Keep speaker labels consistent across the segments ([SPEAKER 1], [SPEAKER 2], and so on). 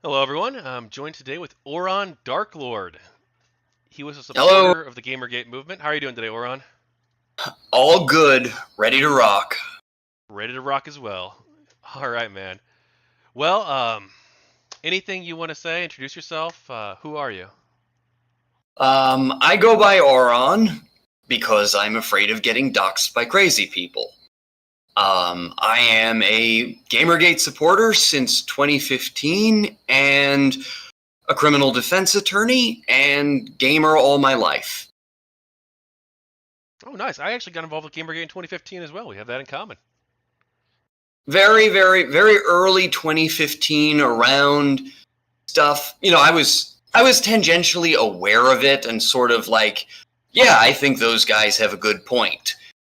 [SPEAKER 1] Hello, everyone. I'm joined today with Aurondarklord. He was a
[SPEAKER 2] Hello.
[SPEAKER 1] supporter of the GamerGate movement. How are you doing today, Auron?
[SPEAKER 2] All good. Ready to rock.
[SPEAKER 1] Ready to rock as well. All right, man. Well, anything you want to say? Introduce yourself. Who are you?
[SPEAKER 2] I go by Auron because I'm afraid of getting doxxed by crazy people. I am a GamerGate supporter since 2015 and a criminal defense attorney and gamer all my life.
[SPEAKER 1] Oh, nice. I actually got involved with GamerGate in 2015 as well. We have that in common.
[SPEAKER 2] Very, very, very early 2015 around stuff. I was tangentially aware of it and sort of like, yeah, I think those guys have a good point.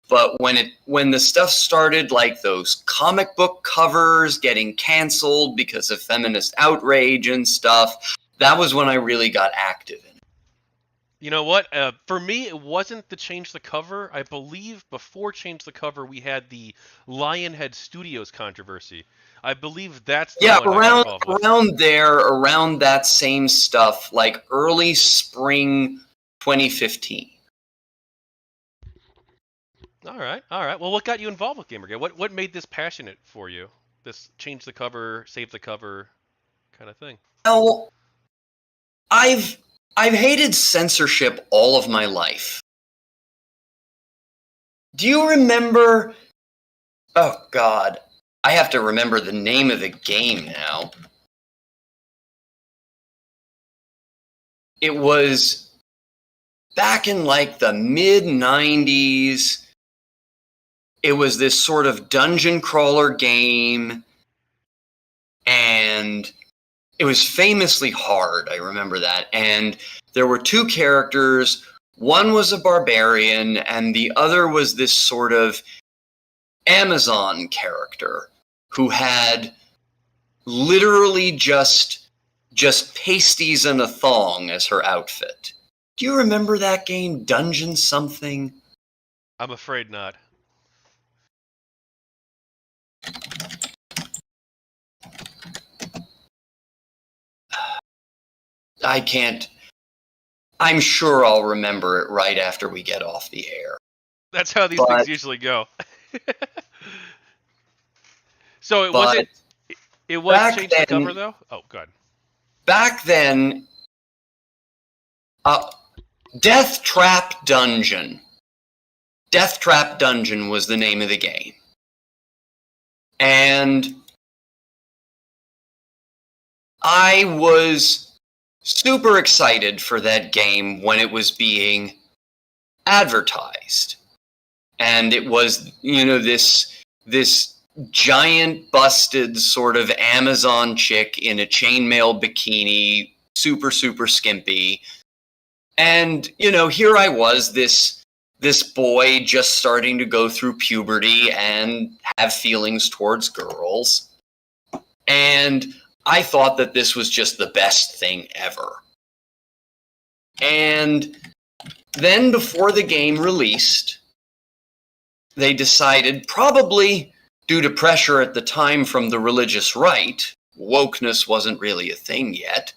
[SPEAKER 2] But when the stuff started, like those comic book covers getting canceled because of feminist outrage and stuff, that was when I really got active in it.
[SPEAKER 1] You know what? For me, it wasn't the change the cover. I believe before change the cover, we had the Lionhead Studios controversy. I believe that's the
[SPEAKER 2] Yeah,
[SPEAKER 1] one I got involved with.
[SPEAKER 2] around that same stuff, like early spring 2015.
[SPEAKER 1] All right, all right. Well, what got you involved with GamerGate? What made this passionate for you? This change the cover, save the cover kind of thing.
[SPEAKER 2] Well, I've hated censorship all of my life. Do you remember? Oh God, I have to remember the name of the game now. It was back in like the mid 90s. It was this sort of dungeon crawler game, and it was famously hard. I remember that. And there were two characters. One was a barbarian, and the other was this sort of Amazon character who had literally just pasties and a thong as her outfit. Do you remember that game, Dungeon something?
[SPEAKER 1] I'm afraid not.
[SPEAKER 2] I can't. I'm sure I'll remember it right after we get off the air.
[SPEAKER 1] That's how these
[SPEAKER 2] But,
[SPEAKER 1] things usually go. So
[SPEAKER 2] but
[SPEAKER 1] it was
[SPEAKER 2] back
[SPEAKER 1] change the cover
[SPEAKER 2] then,
[SPEAKER 1] though? Oh, good.
[SPEAKER 2] back then, Death Trap Dungeon. Death Trap Dungeon was the name of the game. And I was super excited for that game when it was being advertised. And it was, this giant busted sort of Amazon chick in a chainmail bikini, super, super skimpy. And, here I was, this boy just starting to go through puberty and have feelings towards girls. And I thought that this was just the best thing ever. And then before the game released, they decided, probably due to pressure at the time from the religious right, wokeness wasn't really a thing yet,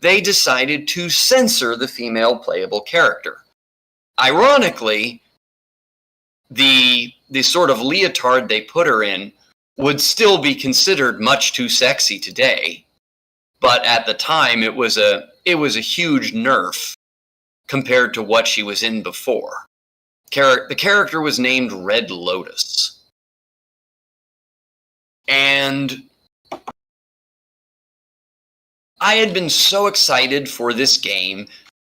[SPEAKER 2] they decided to censor the female playable character. Ironically, the sort of leotard they put her in would still be considered much too sexy today, but at the time it was a huge nerf compared to what she was in before. The character was named Red Lotus. And I had been so excited for this game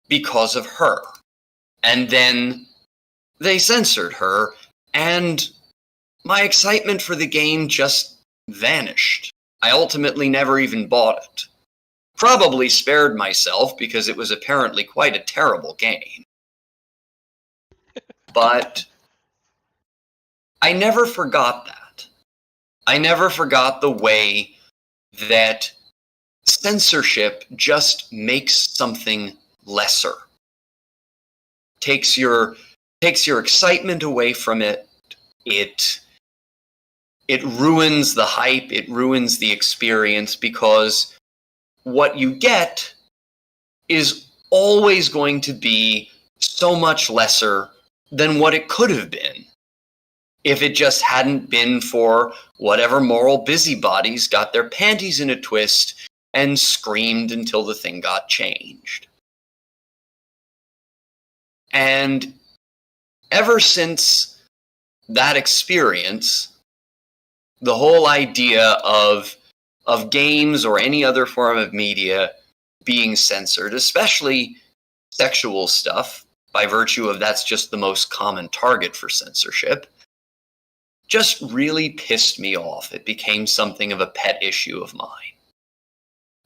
[SPEAKER 2] because of her. And then they censored her, and my excitement for the game just vanished. I ultimately never even bought it. Probably spared myself because it was apparently quite a terrible game. But I never forgot that. I never forgot the way that censorship just makes something lesser. Takes your excitement away from it. It ruins the hype, it ruins the experience, because what you get is always going to be so much lesser than what it could have been if it just hadn't been for whatever moral busybodies got their panties in a twist and screamed until the thing got changed. And ever since that experience, the whole idea of games or any other form of media being censored, especially sexual stuff, by virtue of that's just the most common target for censorship, just really pissed me off. It became something of a pet issue of mine.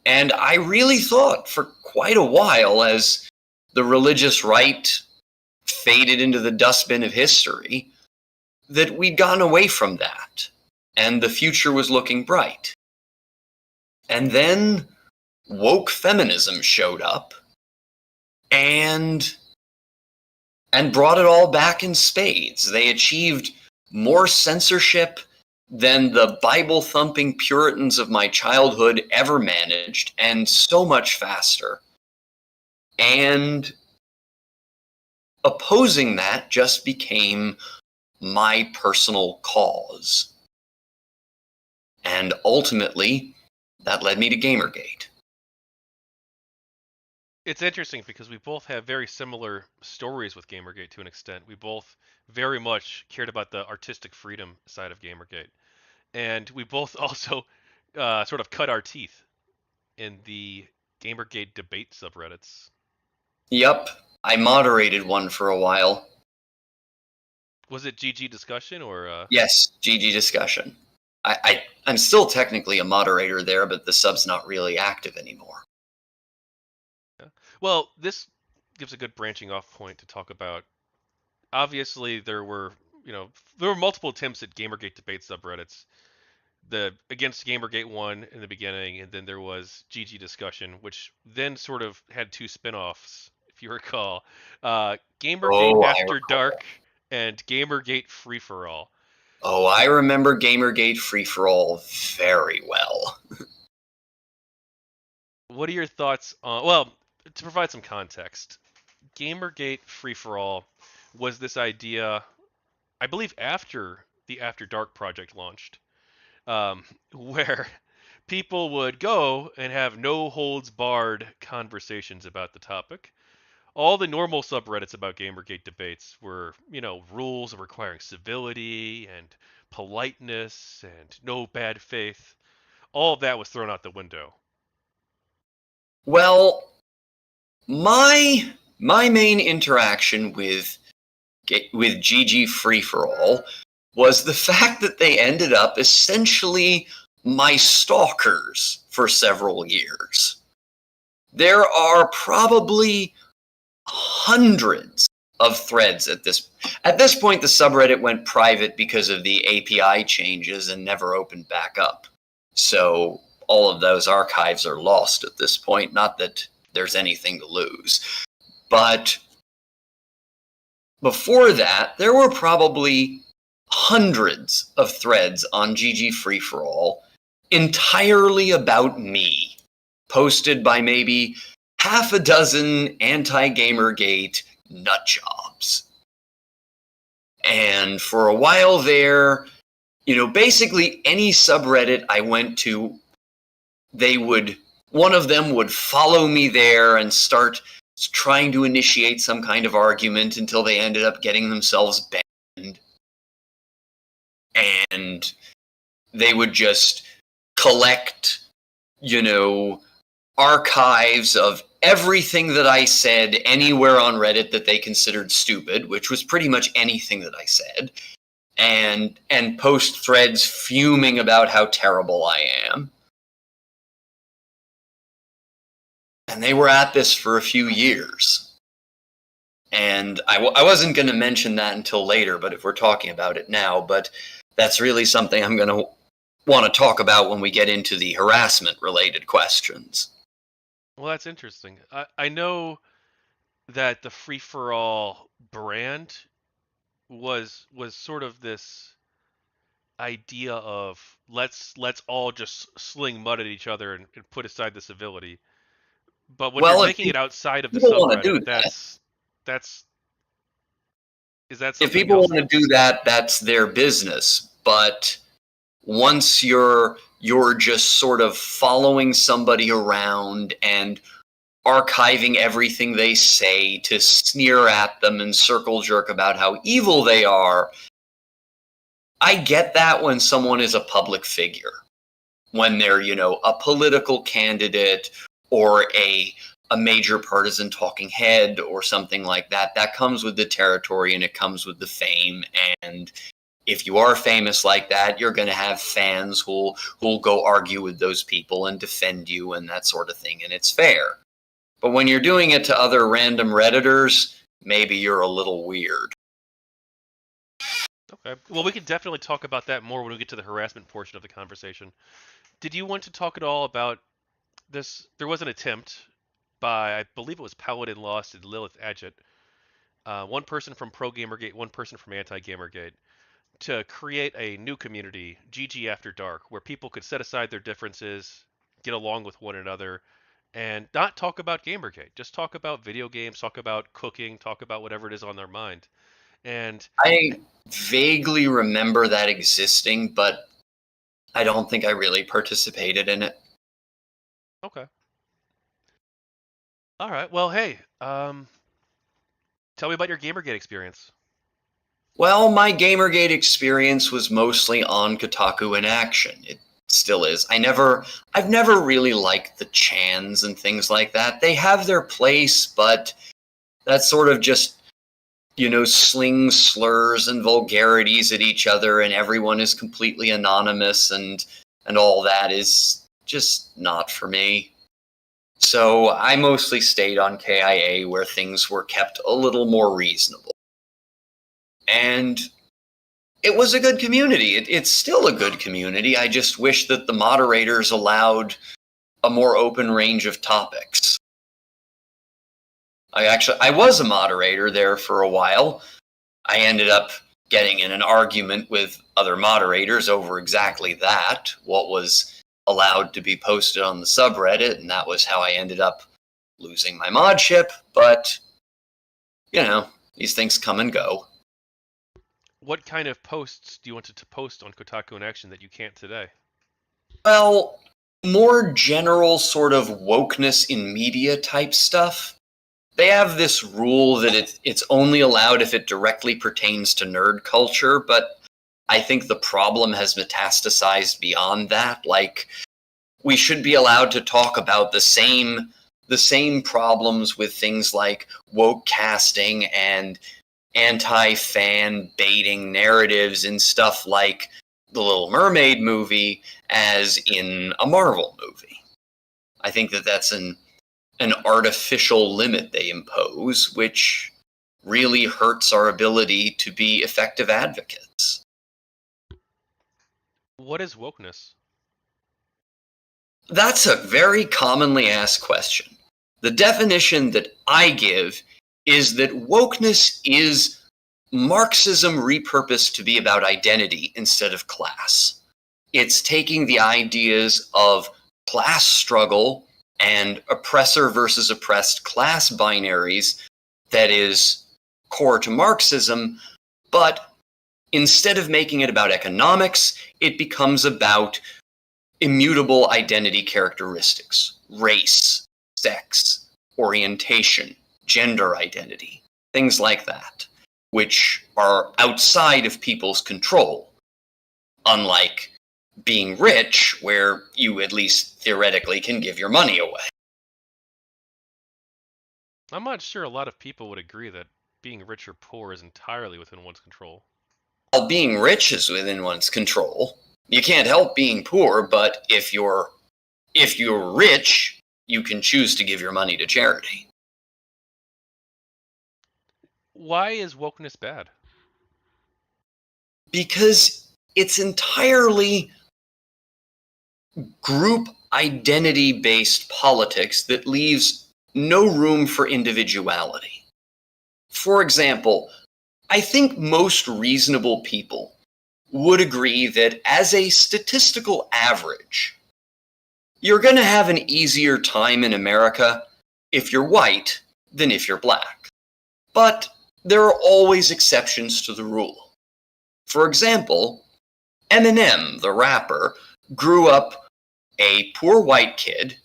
[SPEAKER 2] And I really thought for quite a while, as the religious right faded into the dustbin of history, that we'd gone away from that and the future was looking bright. And then woke feminism showed up and brought it all back in spades. They achieved more censorship than the Bible-thumping Puritans of my childhood ever managed, and so much faster. And opposing that just became my personal cause. And ultimately, that led me to GamerGate.
[SPEAKER 1] It's interesting because we both have very similar stories with GamerGate to an extent. We both very much cared about the artistic freedom side of GamerGate. And we both also sort of cut our teeth in the GamerGate debate subreddits.
[SPEAKER 2] Yep, I moderated one for a while.
[SPEAKER 1] Was it GGDiscussion or?
[SPEAKER 2] Yes, GGDiscussion. I'm still technically a moderator there, but the sub's not really active anymore.
[SPEAKER 1] Yeah. Well, this gives a good branching off point to talk about. Obviously, there were multiple attempts at GamerGate debate subreddits. The against GamerGate one in the beginning, and then there was GGDiscussion, which then sort of had two spin-offs, if you recall. GamerGate
[SPEAKER 2] Oh, I
[SPEAKER 1] After
[SPEAKER 2] recall.
[SPEAKER 1] Dark and GamerGate Free for All.
[SPEAKER 2] Oh, I remember GamerGate Free for All very well.
[SPEAKER 1] What are your thoughts on? Well, to provide some context, GamerGate Free for All was this idea, I believe, after the After Dark project launched, where people would go and have no holds barred conversations about the topic. All the normal subreddits about Gamergate debates were, rules requiring civility and politeness and no bad faith. All of that was thrown out the window.
[SPEAKER 2] Well, my main interaction with GG Free for All was the fact that they ended up essentially my stalkers for several years. There are probably hundreds of threads at this point. The subreddit went private because of the API changes and never opened back up. So all of those archives are lost at this point. Not that there's anything to lose. But before that, there were probably hundreds of threads on GG Free for All entirely about me, posted by maybe half a dozen anti-GamerGate nutjobs. And for a while there, basically any subreddit I went to, one of them would follow me there and start trying to initiate some kind of argument until they ended up getting themselves banned. And they would just collect, archives of everything that I said anywhere on Reddit that they considered stupid, which was pretty much anything that I said, and post threads fuming about how terrible I am. And they were at this for a few years. And I wasn't going to mention that until later, but if we're talking about it now, but that's really something I'm going to want to talk about when we get into the harassment-related questions.
[SPEAKER 1] Well, that's interesting. I know that the Free for All brand was sort of this idea of let's all just sling mud at each other and put aside the civility. But when you're
[SPEAKER 2] Well, if
[SPEAKER 1] making it outside of the
[SPEAKER 2] people want to
[SPEAKER 1] subreddit,
[SPEAKER 2] do that,
[SPEAKER 1] that's is that
[SPEAKER 2] if
[SPEAKER 1] something
[SPEAKER 2] people
[SPEAKER 1] else
[SPEAKER 2] want to
[SPEAKER 1] then?
[SPEAKER 2] do that, that's their business. But once you're just sort of following somebody around and archiving everything they say to sneer at them and circle jerk about how evil they are, I get that when someone is a public figure. When they're, a political candidate or a major partisan talking head or something like that. That comes with the territory and it comes with the fame. And if you are famous like that, you're going to have fans who'll go argue with those people and defend you and that sort of thing, and it's fair. But when you're doing it to other random Redditors, maybe you're a little weird.
[SPEAKER 1] Okay. Well, we can definitely talk about that more when we get to the harassment portion of the conversation. Did you want to talk at all about this? There was an attempt by, I believe it was Paladin Lost and Lilith Adjet, one person from Pro Gamergate, one person from Anti Gamergate, to create a new community, GG After Dark, where people could set aside their differences, get along with one another, and not talk about Gamergate. Just talk about video games, talk about cooking, talk about whatever it is on their mind. And
[SPEAKER 2] I vaguely remember that existing, but I don't think I really participated in it.
[SPEAKER 1] okay, all right. Well, hey, tell me about your Gamergate experience.
[SPEAKER 2] Well, my Gamergate experience was mostly on KotakuInAction. It still is. I've never really liked the chans and things like that. They have their place, but that's sort of just, sling slurs and vulgarities at each other, and everyone is completely anonymous, and all that is just not for me. So I mostly stayed on KIA, where things were kept a little more reasonable. And it was a good community. It's still a good community. I just wish that the moderators allowed a more open range of topics. I was a moderator there for a while. I ended up getting in an argument with other moderators over exactly that, what was allowed to be posted on the subreddit, and that was how I ended up losing my modship. But, these things come and go.
[SPEAKER 1] What kind of posts do you want to post on KotakuInAction that you can't today?
[SPEAKER 2] Well, more general sort of wokeness in media type stuff. They have this rule that it's only allowed if it directly pertains to nerd culture, but I think the problem has metastasized beyond that. Like, we should be allowed to talk about the same problems with things like woke casting and anti-fan baiting narratives in stuff like the Little Mermaid movie as in a Marvel movie. I think that that's an artificial limit they impose, which really hurts our ability to be effective advocates.
[SPEAKER 1] What is wokeness?
[SPEAKER 2] That's a very commonly asked question. The definition that I give is that wokeness is Marxism repurposed to be about identity instead of class. It's taking the ideas of class struggle and oppressor versus oppressed class binaries that is core to Marxism, but instead of making it about economics, it becomes about immutable identity characteristics, race, sex, orientation, gender identity, things like that, which are outside of people's control, unlike being rich, where you at least theoretically can give your money away.
[SPEAKER 1] I'm not sure a lot of people would agree that being rich or poor is entirely within one's control.
[SPEAKER 2] While being rich is within one's control, you can't help being poor, but if you're rich, you can choose to give your money to charity.
[SPEAKER 1] Why is wokeness bad?
[SPEAKER 2] Because it's entirely group identity-based politics that leaves no room for individuality. For example, I think most reasonable people would agree that as a statistical average, you're going to have an easier time in America if you're white than if you're black. But there are always exceptions to the rule. For example, Eminem, the rapper, grew up a poor white kid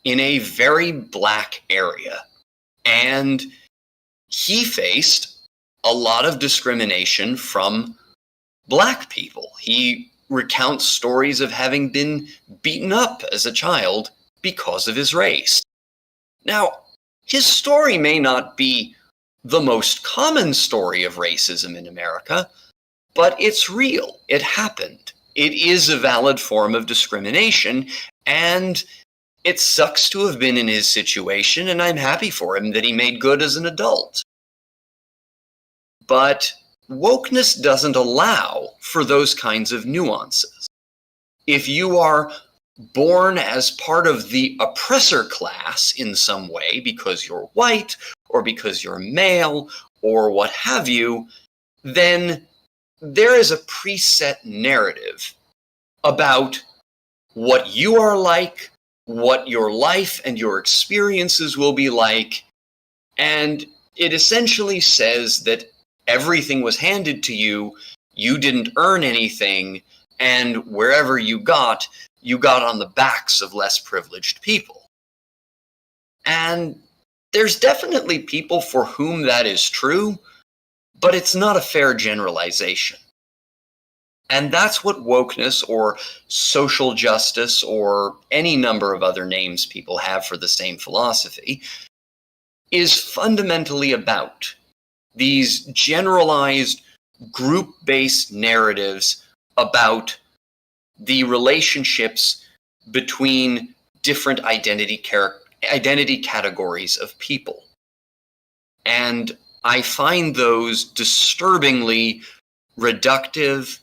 [SPEAKER 2] in a very black area, and he faced a lot of discrimination from black people. He recounts stories of having been beaten up as a child because of his race. Now, his story may not be the most common story of racism in America, but it's real. It happened. It is a valid form of discrimination, and it sucks to have been in his situation, and I'm happy for him that he made good as an adult. But wokeness doesn't allow for those kinds of nuances. If you are born as part of the oppressor class in some way because you're white or because you're male or what have you, then there is a preset narrative about what you are like, what your life and your experiences will be like, and it essentially says that everything was handed to you, you didn't earn anything, and wherever you got on the backs of less privileged people. And there's definitely people for whom that is true, but it's not a fair generalization. And that's what wokeness or social justice or any number of other names people have for the same philosophy is fundamentally about. These generalized group-based narratives about the relationships between different identity categories of people. And I find those disturbingly reductive,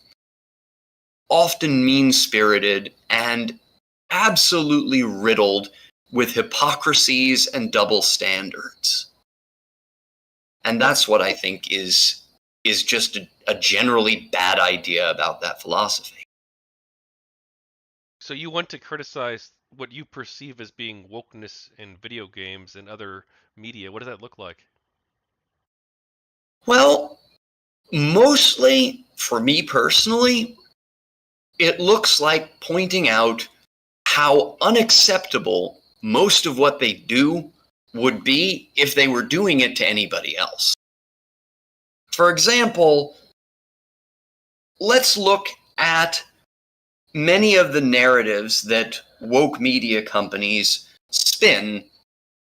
[SPEAKER 2] often mean-spirited, and absolutely riddled with hypocrisies and double standards. And that's what I think is just a generally bad idea about that philosophy.
[SPEAKER 1] So you want to criticize what you perceive as being wokeness in video games and other media. What does that look like?
[SPEAKER 2] Well, mostly, for me personally, it looks like pointing out how unacceptable most of what they do would be if they were doing it to anybody else. For example, let's look at many of the narratives that woke media companies spin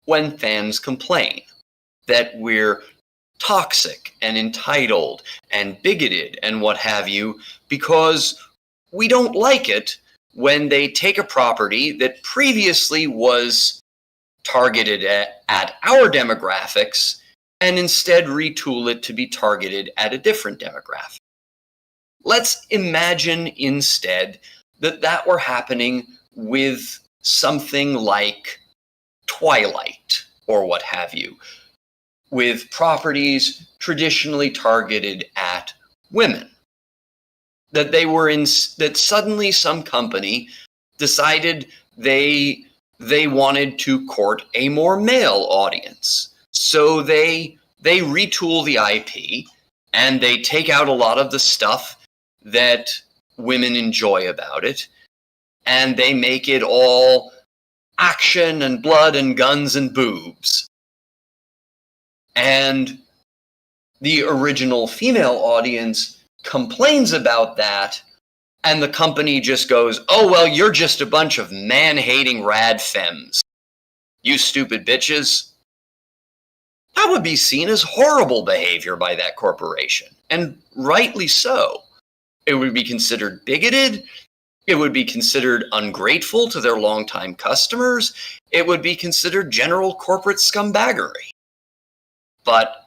[SPEAKER 2] when fans complain that we're toxic and entitled and bigoted and what have you, because we don't like it when they take a property that previously was targeted at our demographics and instead retool it to be targeted at a different demographic. Let's imagine instead that were happening with something like Twilight or what have you, with properties traditionally targeted at women. That suddenly some company decided they wanted to court a more male audience. So they retool the IP and they take out a lot of the stuff that women enjoy about it, and they make it all action and blood and guns and boobs. And the original female audience complains about that, and the company just goes, oh, well, you're just a bunch of man-hating rad femmes. You stupid bitches. That would be seen as horrible behavior by that corporation, and rightly so. It would be considered bigoted. It would be considered ungrateful to their longtime customers. It would be considered general corporate scumbaggery. But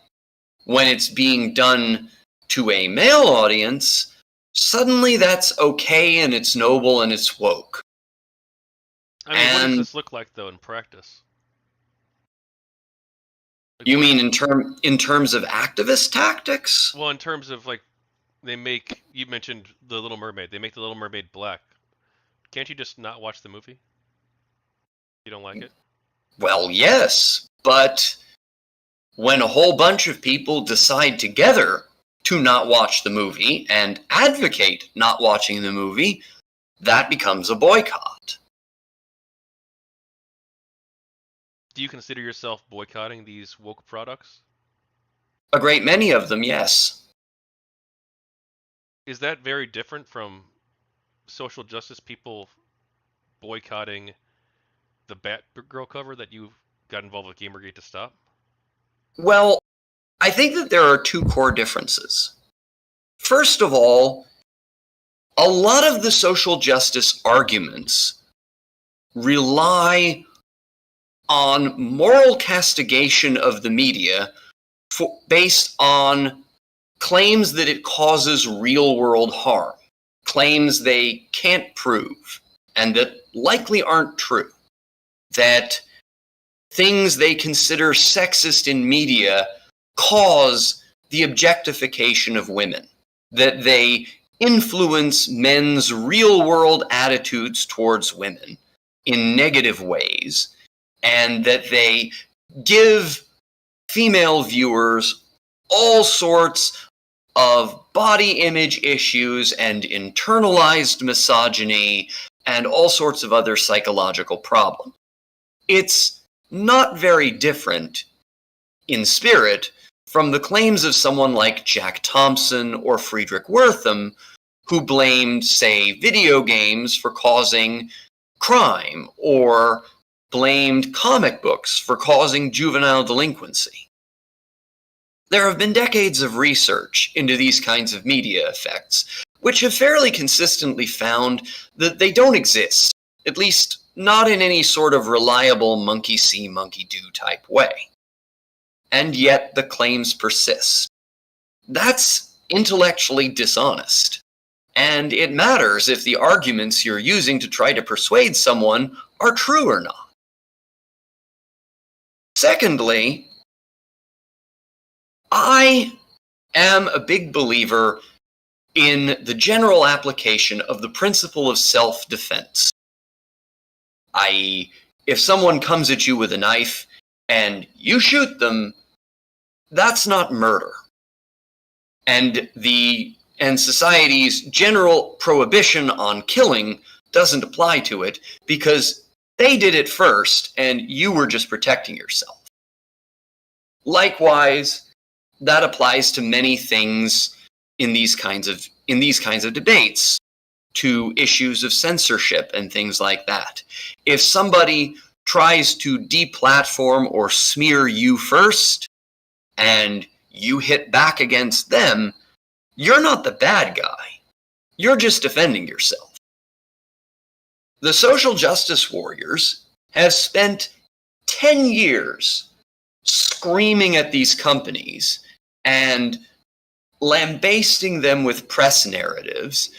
[SPEAKER 2] when it's being done to a male audience, suddenly that's okay and it's noble and it's woke.
[SPEAKER 1] I mean, what does this look like, though, in practice?
[SPEAKER 2] You mean in terms of activist tactics?
[SPEAKER 1] Well, in terms of, like, They make, you mentioned The Little Mermaid. They make The Little Mermaid black. Can't you just not watch the movie? You don't like it?
[SPEAKER 2] Well, yes, but when a whole bunch of people decide together to not watch the movie and advocate not watching the movie, that becomes a boycott.
[SPEAKER 1] Do you consider yourself boycotting these woke products?
[SPEAKER 2] A great many of them, yes.
[SPEAKER 1] Is that very different from social justice people boycotting the Batgirl cover that you got involved with GamerGate to stop?
[SPEAKER 2] Well, I think that there are two core differences. First of all, a lot of the social justice arguments rely on moral castigation of the media based on claims that it causes real world harm, claims they can't prove, and that likely aren't true. That things they consider sexist in media cause the objectification of women, that they influence men's real world attitudes towards women in negative ways, and that they give female viewers all sorts of body image issues and internalized misogyny and all sorts of other psychological problems. It's not very different in spirit from the claims of someone like Jack Thompson or Friedrich Wertham, who blamed, say, video games for causing crime, or blamed comic books for causing juvenile delinquency. There have been decades of research into these kinds of media effects, which have fairly consistently found that they don't exist, at least not in any sort of reliable monkey see, monkey do type way. And yet the claims persist. That's intellectually dishonest. And it matters if the arguments you're using to try to persuade someone are true or not. Secondly, I am a big believer in the general application of the principle of self-defense. I.e., if someone comes at you with a knife and you shoot them, that's not murder. And society's general prohibition on killing doesn't apply to it because they did it first and you were just protecting yourself. Likewise, that applies to many things in these kinds of debates, to issues of censorship and things like that. If somebody tries to deplatform or smear you first and you hit back against them, you're not the bad guy. You're just defending yourself. The social justice warriors have spent 10 years screaming at these companies and lambasting them with press narratives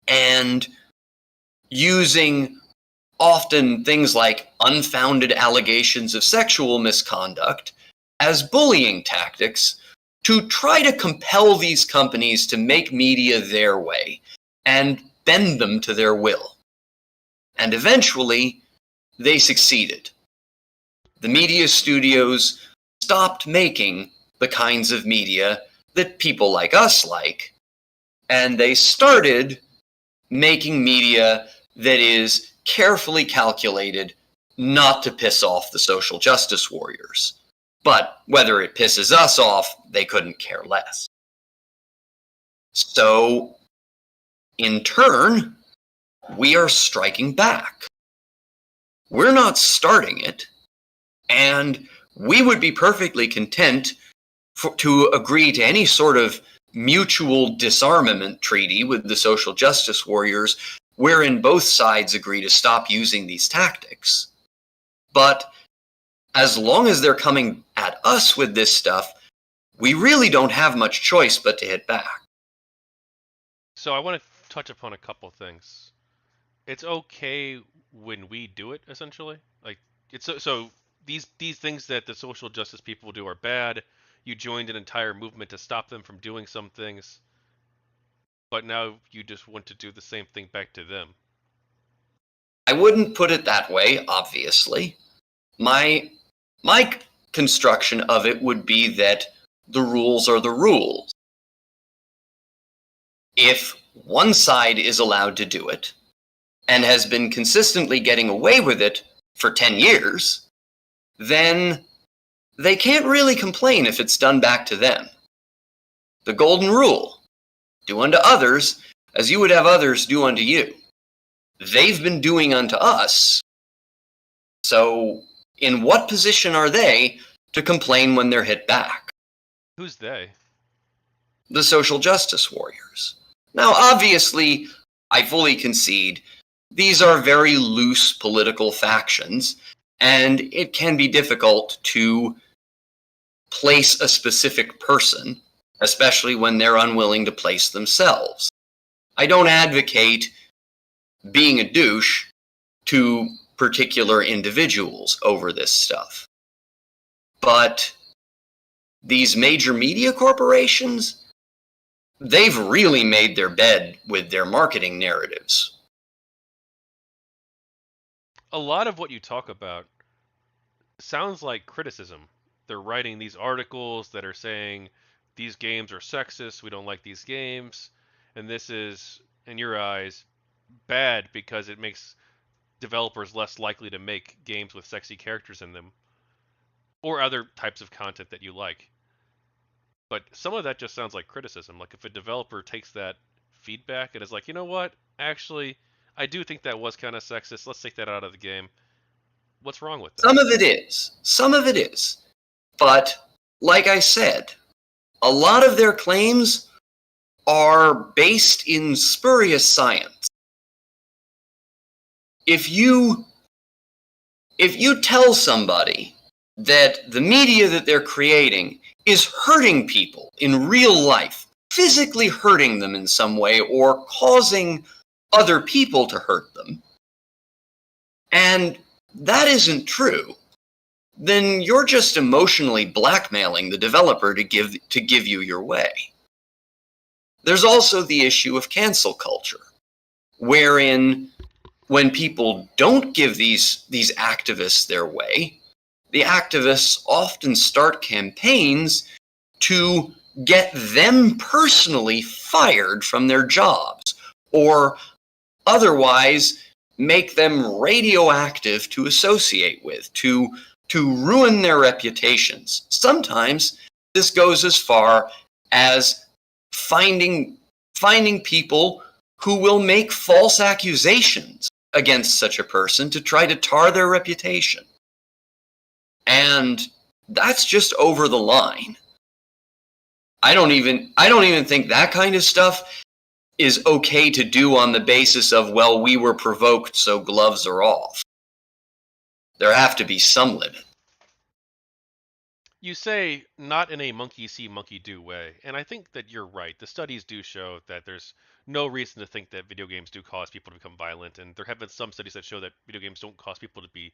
[SPEAKER 2] and using often things like unfounded allegations of sexual misconduct as bullying tactics to try to compel these companies to make media their way and bend them to their will. And eventually, they succeeded. The media studios stopped making the kinds of media that people like us like, and they started making media that is carefully calculated not to piss off the social justice warriors. But whether it pisses us off, they couldn't care less. So, in turn, we are striking back. We're not starting it, and we would be perfectly content to agree to any sort of mutual disarmament treaty with the social justice warriors wherein both sides agree to stop using these tactics. But as long as they're coming at us with this stuff, we really don't have much choice but to hit back.
[SPEAKER 1] So I want to touch upon a couple things. It's okay when we do it, essentially. Like it's so these things that the social justice people do are bad. You joined an entire movement to stop them from doing some things. but now you just want to do the same thing back to them.
[SPEAKER 2] I wouldn't put it that way, obviously. My construction of it would be that the rules are the rules. If one side is allowed to do it, and has been consistently getting away with it for 10 years, then they can't really complain if it's done back to them. The golden rule: do unto others as you would have others do unto you. They've been doing unto us, so in what position are they to complain when they're hit back?
[SPEAKER 1] Who's they?
[SPEAKER 2] The social justice warriors. Now, obviously, I fully concede these are very loose political factions, and it can be difficult to place a specific person, especially when they're unwilling to place themselves. I don't advocate being a douche to particular individuals over this stuff. But these major media corporations, they've really made their bed with their marketing narratives.
[SPEAKER 1] A lot of what you talk about sounds like criticism. They're writing these articles that are saying these games are sexist, we don't like these games, and this is, in your eyes, bad because it makes developers less likely to make games with sexy characters in them or other types of content that you like. But some of that just sounds like criticism. Like if a developer takes that feedback and is like, you know what, actually, I do think that was kind of sexist. Let's take that out of the game. What's wrong with that?
[SPEAKER 2] Some of it is. Some of it is. But, like I said, a lot of their claims are based in spurious science. If you tell somebody that the media that they're creating is hurting people in real life, physically hurting them in some way, or causing other people to hurt them, and that isn't true, then you're just emotionally blackmailing the developer to give you your way. There's also the issue of cancel culture, wherein when people don't give these activists their way, the activists often start campaigns to get them personally fired from their jobs, or otherwise make them radioactive to associate with, to ruin their reputations. Sometimes this goes as far as finding people who will make false accusations against such a person to try to tar their reputation. And that's just over the line. I don't even think that kind of stuff is okay to do on the basis of, well, we were provoked, so gloves are off. There have to be some limit.
[SPEAKER 1] You say not in a monkey see, monkey do way, and I think that you're right. The studies do show that there's no reason to think that video games do cause people to become violent, and there have been some studies that show that video games don't cause people to be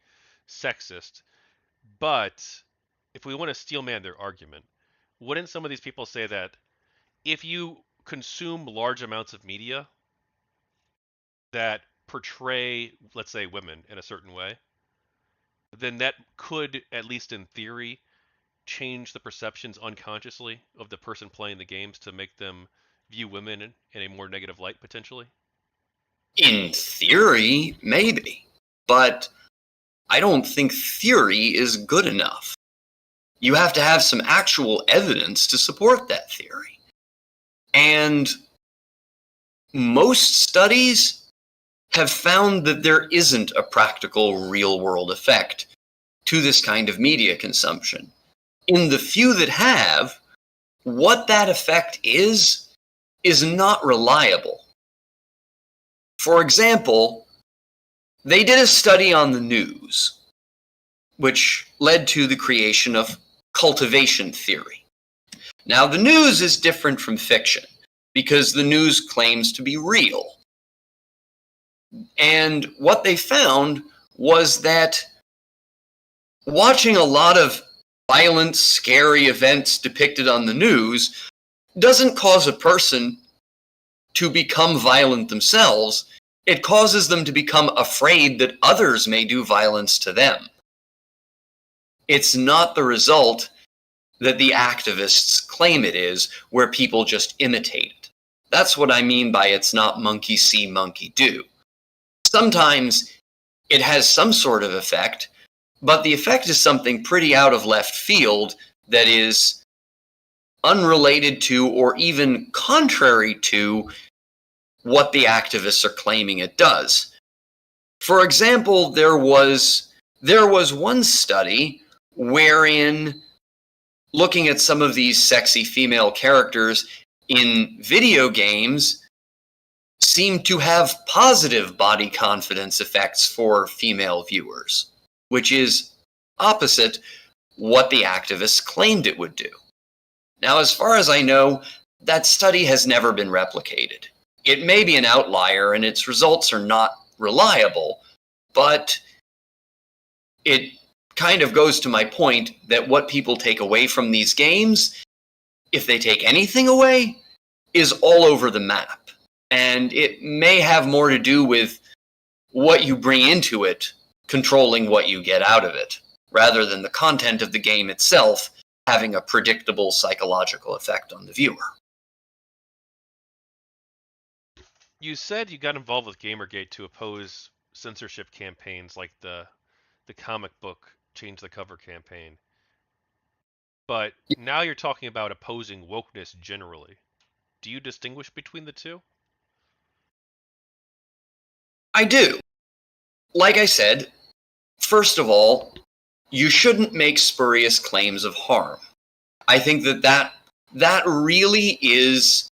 [SPEAKER 1] sexist. But if we want to steelman their argument, wouldn't some of these people say that if you consume large amounts of media that portray, let's say, women in a certain way, then that could, at least in theory, change the perceptions unconsciously of the person playing the games to make them view women in a more negative light, potentially?
[SPEAKER 2] In theory, maybe. But I don't think theory is good enough. You have to have some actual evidence to support that theory. And most studies have found that there isn't a practical real-world effect to this kind of media consumption. In the few that have, what that effect is not reliable. For example, they did a study on the news, which led to the creation of cultivation theory. Now, the news is different from fiction, because the news claims to be real. And what they found was that watching a lot of violent, scary events depicted on the news doesn't cause a person to become violent themselves, it causes them to become afraid that others may do violence to them. It's not the result that the activists claim it is, where people just imitate it. That's what I mean by it's not monkey see, monkey do. Sometimes it has some sort of effect, but the effect is something pretty out of left field that is unrelated to or even contrary to what the activists are claiming it does. For example, there was one study wherein, looking at some of these sexy female characters in video games, seemed to have positive body confidence effects for female viewers, which is opposite what the activists claimed it would do. Now, as far as I know, that study has never been replicated. It may be an outlier and its results are not reliable, but it kind of goes to my point that what people take away from these games, if they take anything away, is all over the map. And it may have more to do with what you bring into it, controlling what you get out of it, rather than the content of the game itself having a predictable psychological effect on the viewer.
[SPEAKER 1] You said you got involved with GamerGate to oppose censorship campaigns like the comic book Change the Cover campaign. But now you're talking about opposing wokeness generally. Do you distinguish between the two?
[SPEAKER 2] I do. Like I said, first of all, you shouldn't make spurious claims of harm. I think that really is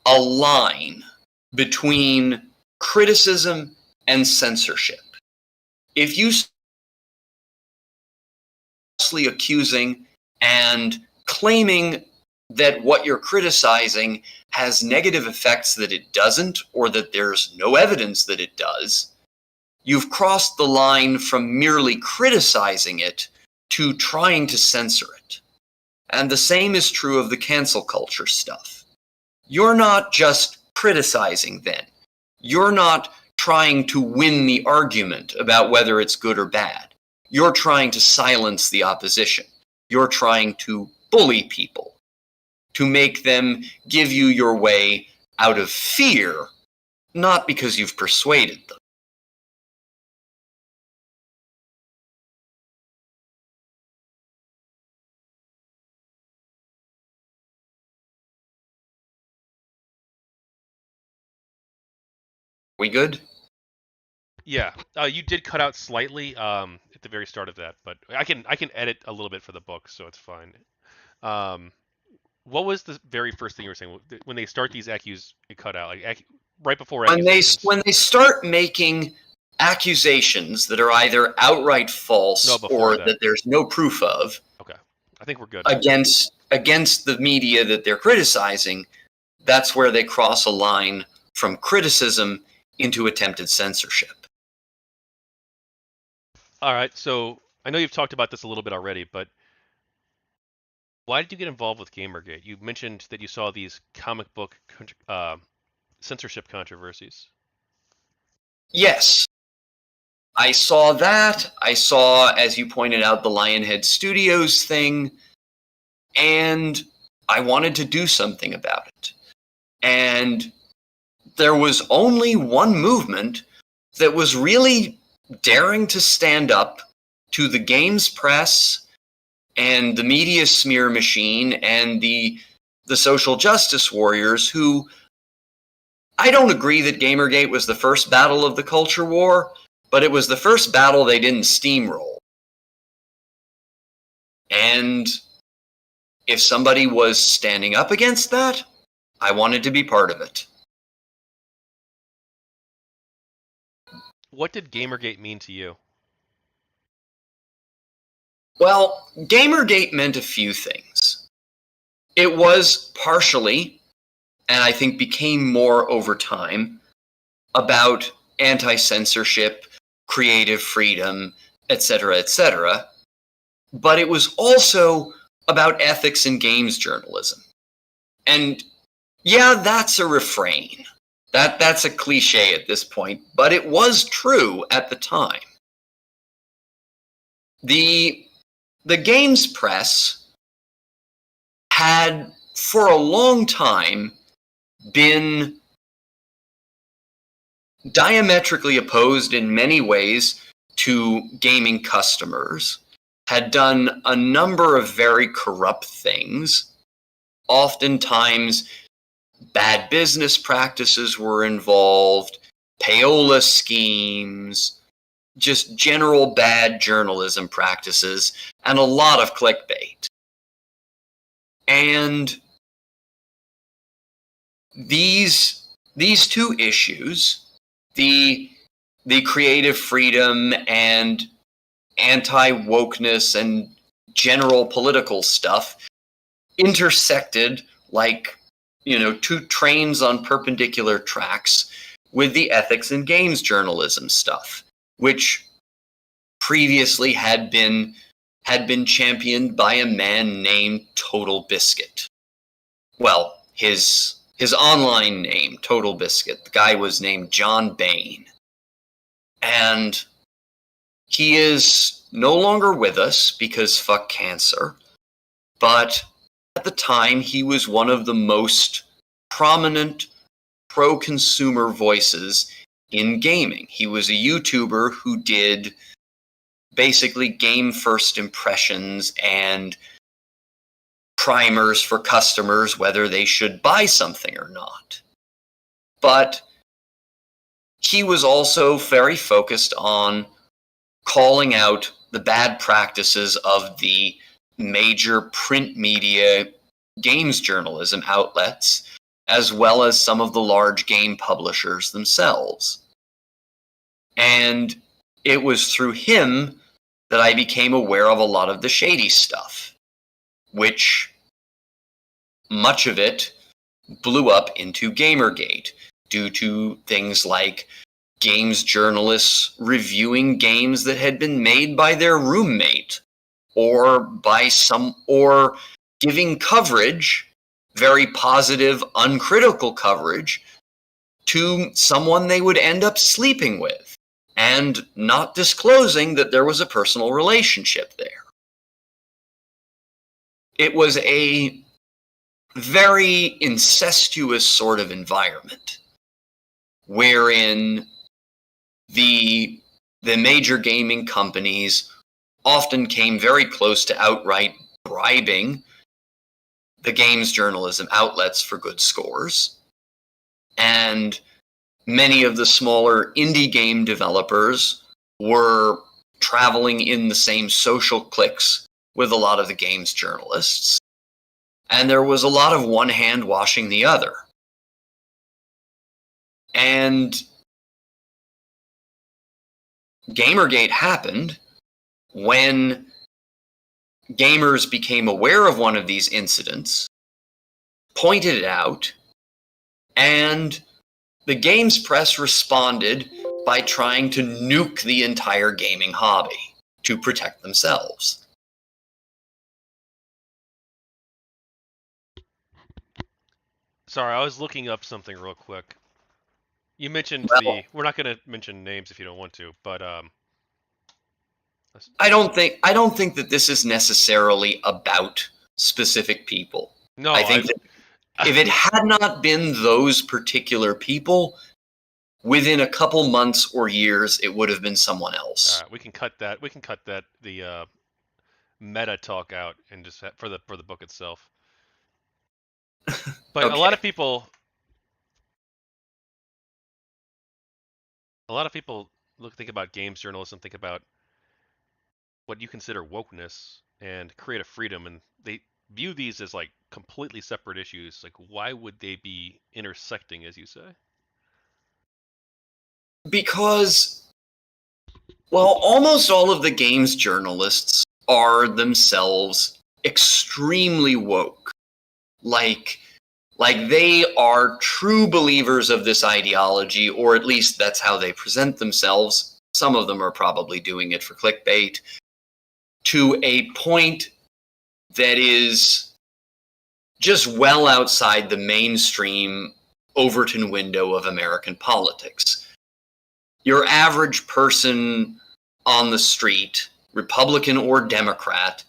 [SPEAKER 2] a line between criticism and censorship. If you accusing and claiming that what you're criticizing has negative effects that it doesn't, or that there's no evidence that it does, you've crossed the line from merely criticizing it to trying to censor it. And the same is true of the cancel culture stuff. You're not just criticizing then. You're not trying to win the argument about whether it's good or bad. You're trying to silence the opposition. You're trying to bully people, to make them give you your way out of fear, not because you've persuaded them. We good?
[SPEAKER 1] Yeah, you did cut out slightly at the very start of that, but I can edit a little bit for the book, so it's fine. What was the very first thing you were saying when they start these it cut out like right before accusations?
[SPEAKER 2] When they start making accusations that are either outright false or that there's no proof of.
[SPEAKER 1] Okay, I think we're good.
[SPEAKER 2] Against the media that they're criticizing, that's where they cross a line from criticism into attempted censorship.
[SPEAKER 1] All right, so I know you've talked about this a little bit already, but why did you get involved with GamerGate? You mentioned that you saw these comic book censorship controversies.
[SPEAKER 2] Yes. I saw that. I saw, as you pointed out, the Lionhead Studios thing, and I wanted to do something about it. And there was only one movement that was really daring to stand up to the games press and the media smear machine and the social justice warriors who, I don't agree that GamerGate was the first battle of the culture war, but it was the first battle they didn't steamroll. And if somebody was standing up against that, I wanted to be part of it.
[SPEAKER 1] What did GamerGate mean to you?
[SPEAKER 2] Well, GamerGate meant a few things. It was partially, and I think became more over time, about anti-censorship, creative freedom, etc., etc. But it was also about ethics in games journalism. And Yeah, that's a refrain. That's a cliche at this point, but it was true at the time. The games press had, for a long time, been diametrically opposed in many ways to gaming customers, had done a number of very corrupt things. Oftentimes, bad business practices were involved, payola schemes, just general bad journalism practices, and a lot of clickbait. And these two issues, the creative freedom and anti-wokeness and general political stuff, intersected like, two trains on perpendicular tracks with the ethics and games journalism stuff, which previously had been championed by a man named Total Biscuit. Well, his online name, Total Biscuit. The guy was named John Bain. And he is no longer with us because fuck cancer. But at the time, he was one of the most prominent pro-consumer voices in gaming. He was a YouTuber who did basically game first impressions and primers for customers whether they should buy something or not. But he was also very focused on calling out the bad practices of the major print media games journalism outlets, as well as some of the large game publishers themselves. And it was through him that I became aware of a lot of the shady stuff, which much of it blew up into GamerGate due to things like games journalists reviewing games that had been made by their roommate, or giving coverage, very positive, uncritical coverage, to someone they would end up sleeping with, and not disclosing that there was a personal relationship there. It was a very incestuous sort of environment, wherein the major gaming companies often came very close to outright bribing the games journalism outlets for good scores. And many of the smaller indie game developers were traveling in the same social cliques with a lot of the games journalists. And there was a lot of one hand washing the other. And GamerGate happened when gamers became aware of one of these incidents, pointed it out, and the games press responded by trying to nuke the entire gaming hobby to protect themselves.
[SPEAKER 1] Sorry, I was looking up something real quick. You mentioned we're not going to mention names if you don't want to, but
[SPEAKER 2] I don't think that this is necessarily about specific people.
[SPEAKER 1] No,
[SPEAKER 2] I think that if it had not been those particular people, within a couple months or years, it would have been someone else.
[SPEAKER 1] We can cut that. We can cut that the meta talk out and just for the book itself. But
[SPEAKER 2] Okay.
[SPEAKER 1] a lot of people think about games journalism, think about what you consider wokeness and creative freedom, and they view these as like completely separate issues. Like, why would they be intersecting, as you say?
[SPEAKER 2] Because, well, almost all of the games journalists are themselves extremely woke. Like they are true believers of this ideology, or at least that's how they present themselves. Some of them are probably doing it for clickbait, to a point that is just well outside the mainstream Overton window of American politics. Your average person on the street, Republican or Democrat,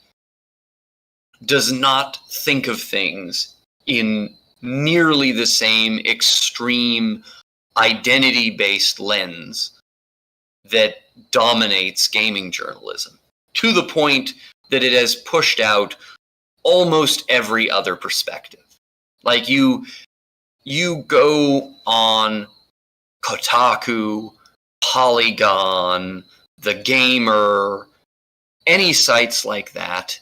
[SPEAKER 2] does not think of things in nearly the same extreme identity-based lens that dominates gaming journalism, to the point that it has pushed out almost every other perspective. Like you go on Kotaku, Polygon, The Gamer, any sites like that,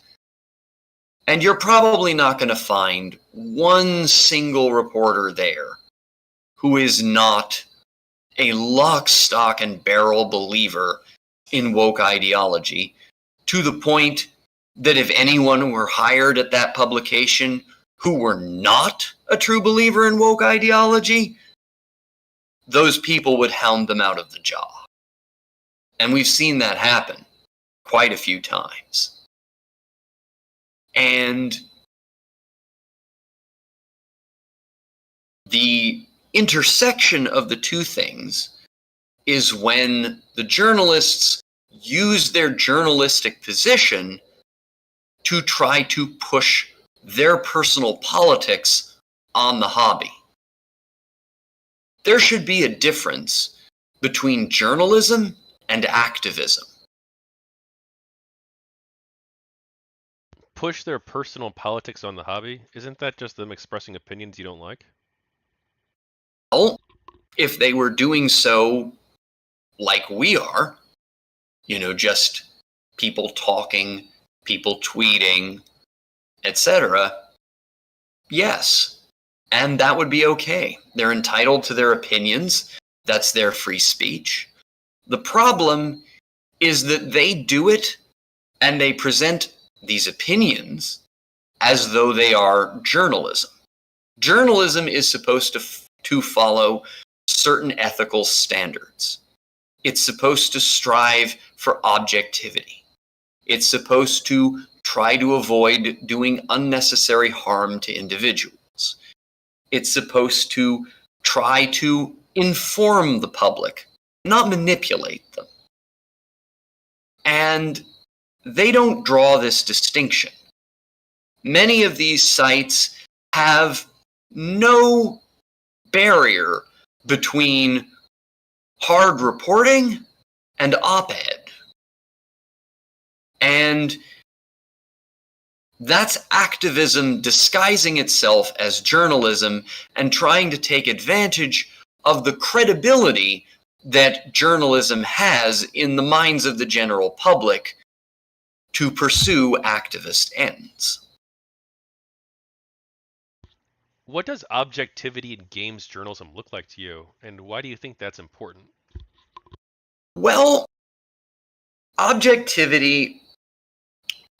[SPEAKER 2] and you're probably not going to find one single reporter there who is not a lock, stock, and barrel believer in woke ideology, to the point that if anyone were hired at that publication who were not a true believer in woke ideology, those people would hound them out of the job. And we've seen that happen quite a few times. And the intersection of the two things is when the journalists use their journalistic position to try to push their personal politics on the hobby. There should be a difference between journalism and activism.
[SPEAKER 1] Push their personal politics on the hobby? Isn't that just them expressing opinions you don't like?
[SPEAKER 2] Well, if they were doing so like we are, just people talking, people tweeting, etc., yes. And that would be okay. They're entitled to their opinions. That's their free speech. The problem is that they do it and they present these opinions as though they are journalism. Journalism is supposed to follow certain ethical standards. It's supposed to strive for objectivity. It's supposed to try to avoid doing unnecessary harm to individuals. It's supposed to try to inform the public, not manipulate them. And they don't draw this distinction. Many of these sites have no barrier between hard reporting and op-ed. And that's activism disguising itself as journalism and trying to take advantage of the credibility that journalism has in the minds of the general public to pursue activist ends.
[SPEAKER 1] What does objectivity in games journalism look like to you, and why do you think that's important?
[SPEAKER 2] Well, objectivity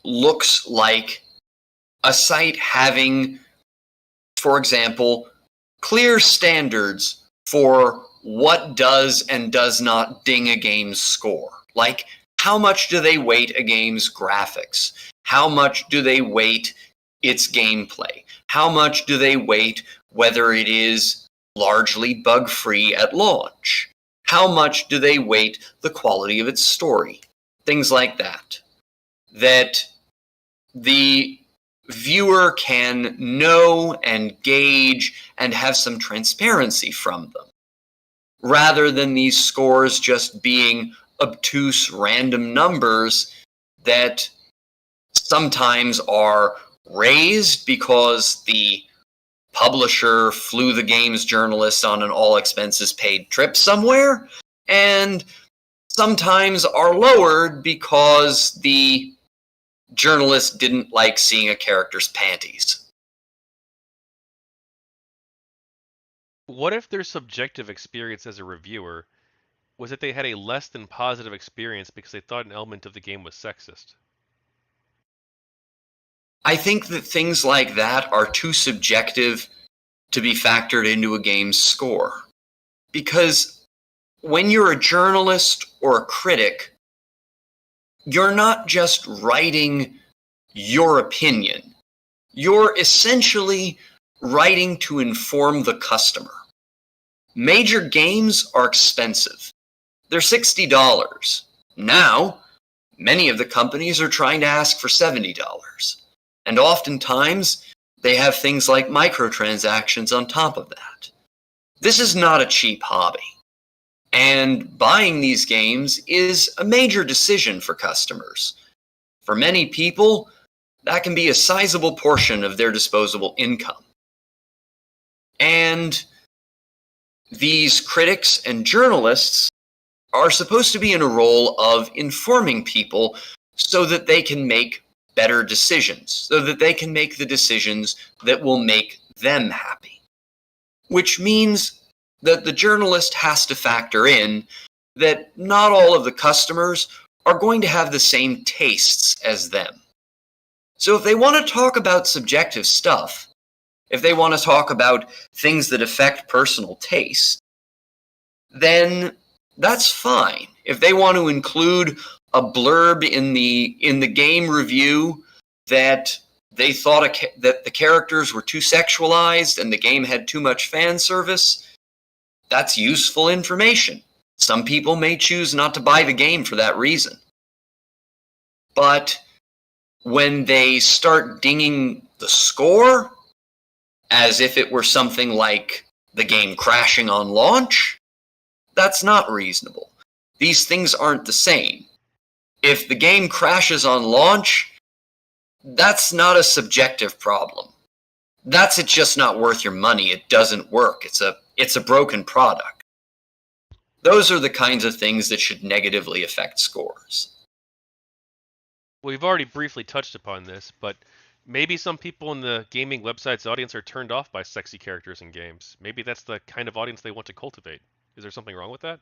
[SPEAKER 2] looks like a site having, for example, clear standards for what does and does not ding a game's score. Like, how much do they weight a game's graphics? How much do they weight its gameplay? How much do they weight whether it is largely bug-free at launch? How much do they weight the quality of its story? Things like that. That the viewer can know and gauge and have some transparency from them, rather than these scores just being obtuse random numbers that sometimes are raised because the publisher flew the game's journalist on an all-expenses-paid trip somewhere, and sometimes are lowered because the journalist didn't like seeing a character's panties.
[SPEAKER 1] What if their subjective experience as a reviewer was that they had a less than positive experience because they thought an element of the game was sexist?
[SPEAKER 2] I think that things like that are too subjective to be factored into a game's score. Because when you're a journalist or a critic, you're not just writing your opinion. you're essentially writing to inform the customer. Major games are expensive. They're $60. Now, many of the companies are trying to ask for $70. And oftentimes, they have things like microtransactions on top of that. This is not a cheap hobby. And buying these games is a major decision for customers. For many people, that can be a sizable portion of their disposable income. And these critics and journalists are supposed to be in a role of informing people so that they can make better decisions, so that they can make the decisions that will make them happy. Which means that the journalist has to factor in that not all of the customers are going to have the same tastes as them. So if they want to talk about subjective stuff, if they want to talk about things that affect personal taste, then that's fine. If they want to include a blurb in the game review that they thought that the characters were too sexualized and the game had too much fan service, that's useful information. Some people may choose not to buy the game for that reason. But when they start dinging the score as if it were something like the game crashing on launch, that's not reasonable. These things aren't the same. If the game crashes on launch, that's not a subjective problem. That's just not worth your money. It doesn't work. It's a broken product. Those are the kinds of things that should negatively affect scores.
[SPEAKER 1] We've already briefly touched upon this, but maybe some people in the gaming website's audience are turned off by sexy characters in games. Maybe that's the kind of audience they want to cultivate. Is there something wrong with that?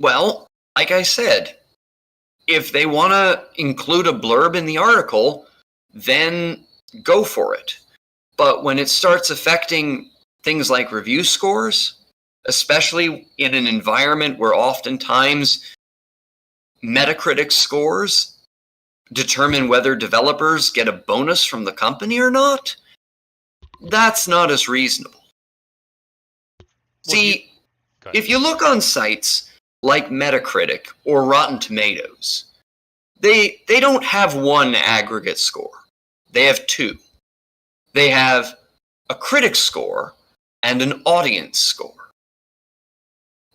[SPEAKER 2] Well, like I said, if they want to include a blurb in the article, then go for it. But when it starts affecting things like review scores, especially in an environment where oftentimes Metacritic scores determine whether developers get a bonus from the company or not, that's not as reasonable. See, if you look on sites like Metacritic or Rotten Tomatoes, they don't have one aggregate score. They have two. They have a critic score and an audience score.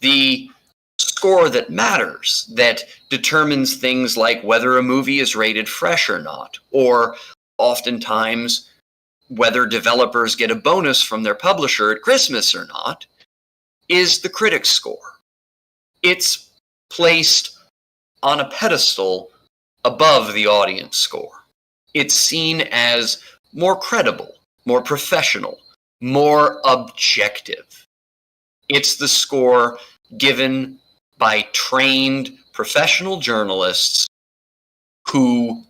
[SPEAKER 2] The score that matters, that determines things like whether a movie is rated fresh or not, or oftentimes whether developers get a bonus from their publisher at Christmas or not, is the critic score. It's placed on a pedestal above the audience score. It's seen as more credible, more professional, more objective. It's the score given by trained professional journalists who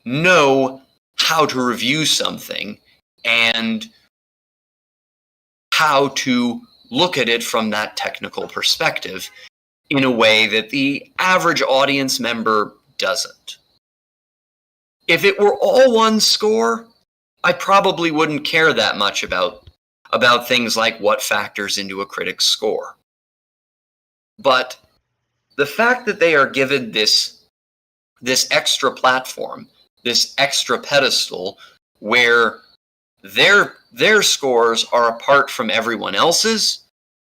[SPEAKER 2] know how to review something and how to look at it from that technical perspective in a way that the average audience member doesn't. If it were all one score, I probably wouldn't care that much about things like what factors into a critic's score. But the fact that they are given this extra platform, this extra pedestal, where their scores are apart from everyone else's,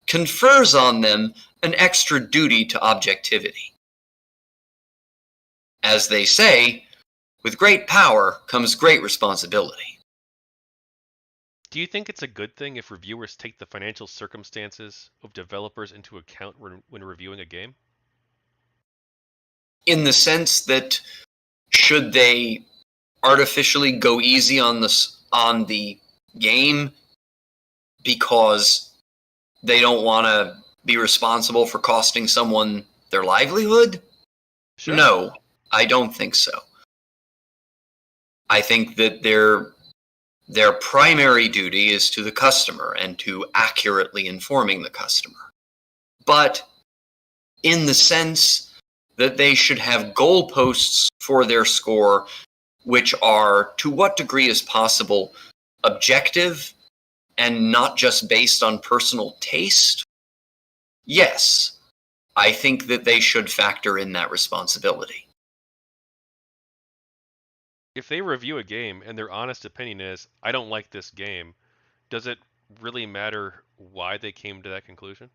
[SPEAKER 2] confers on them an extra duty to objectivity. As they say, with great power comes great responsibility.
[SPEAKER 1] Do you think it's a good thing if reviewers take the financial circumstances of developers into account when reviewing a game?
[SPEAKER 2] In the sense that should they artificially go easy on the game because they don't want to be responsible for costing someone their livelihood?
[SPEAKER 1] Sure.
[SPEAKER 2] No, I don't think so. I think that their primary duty is to the customer and to accurately informing the customer. But in the sense that they should have goalposts for their score which are, to what degree is possible, objective and not just based on personal taste, yes, I think that they should factor in that responsibility.
[SPEAKER 1] If they review a game and their honest opinion is, I don't like this game, does it really matter why they came to that conclusion?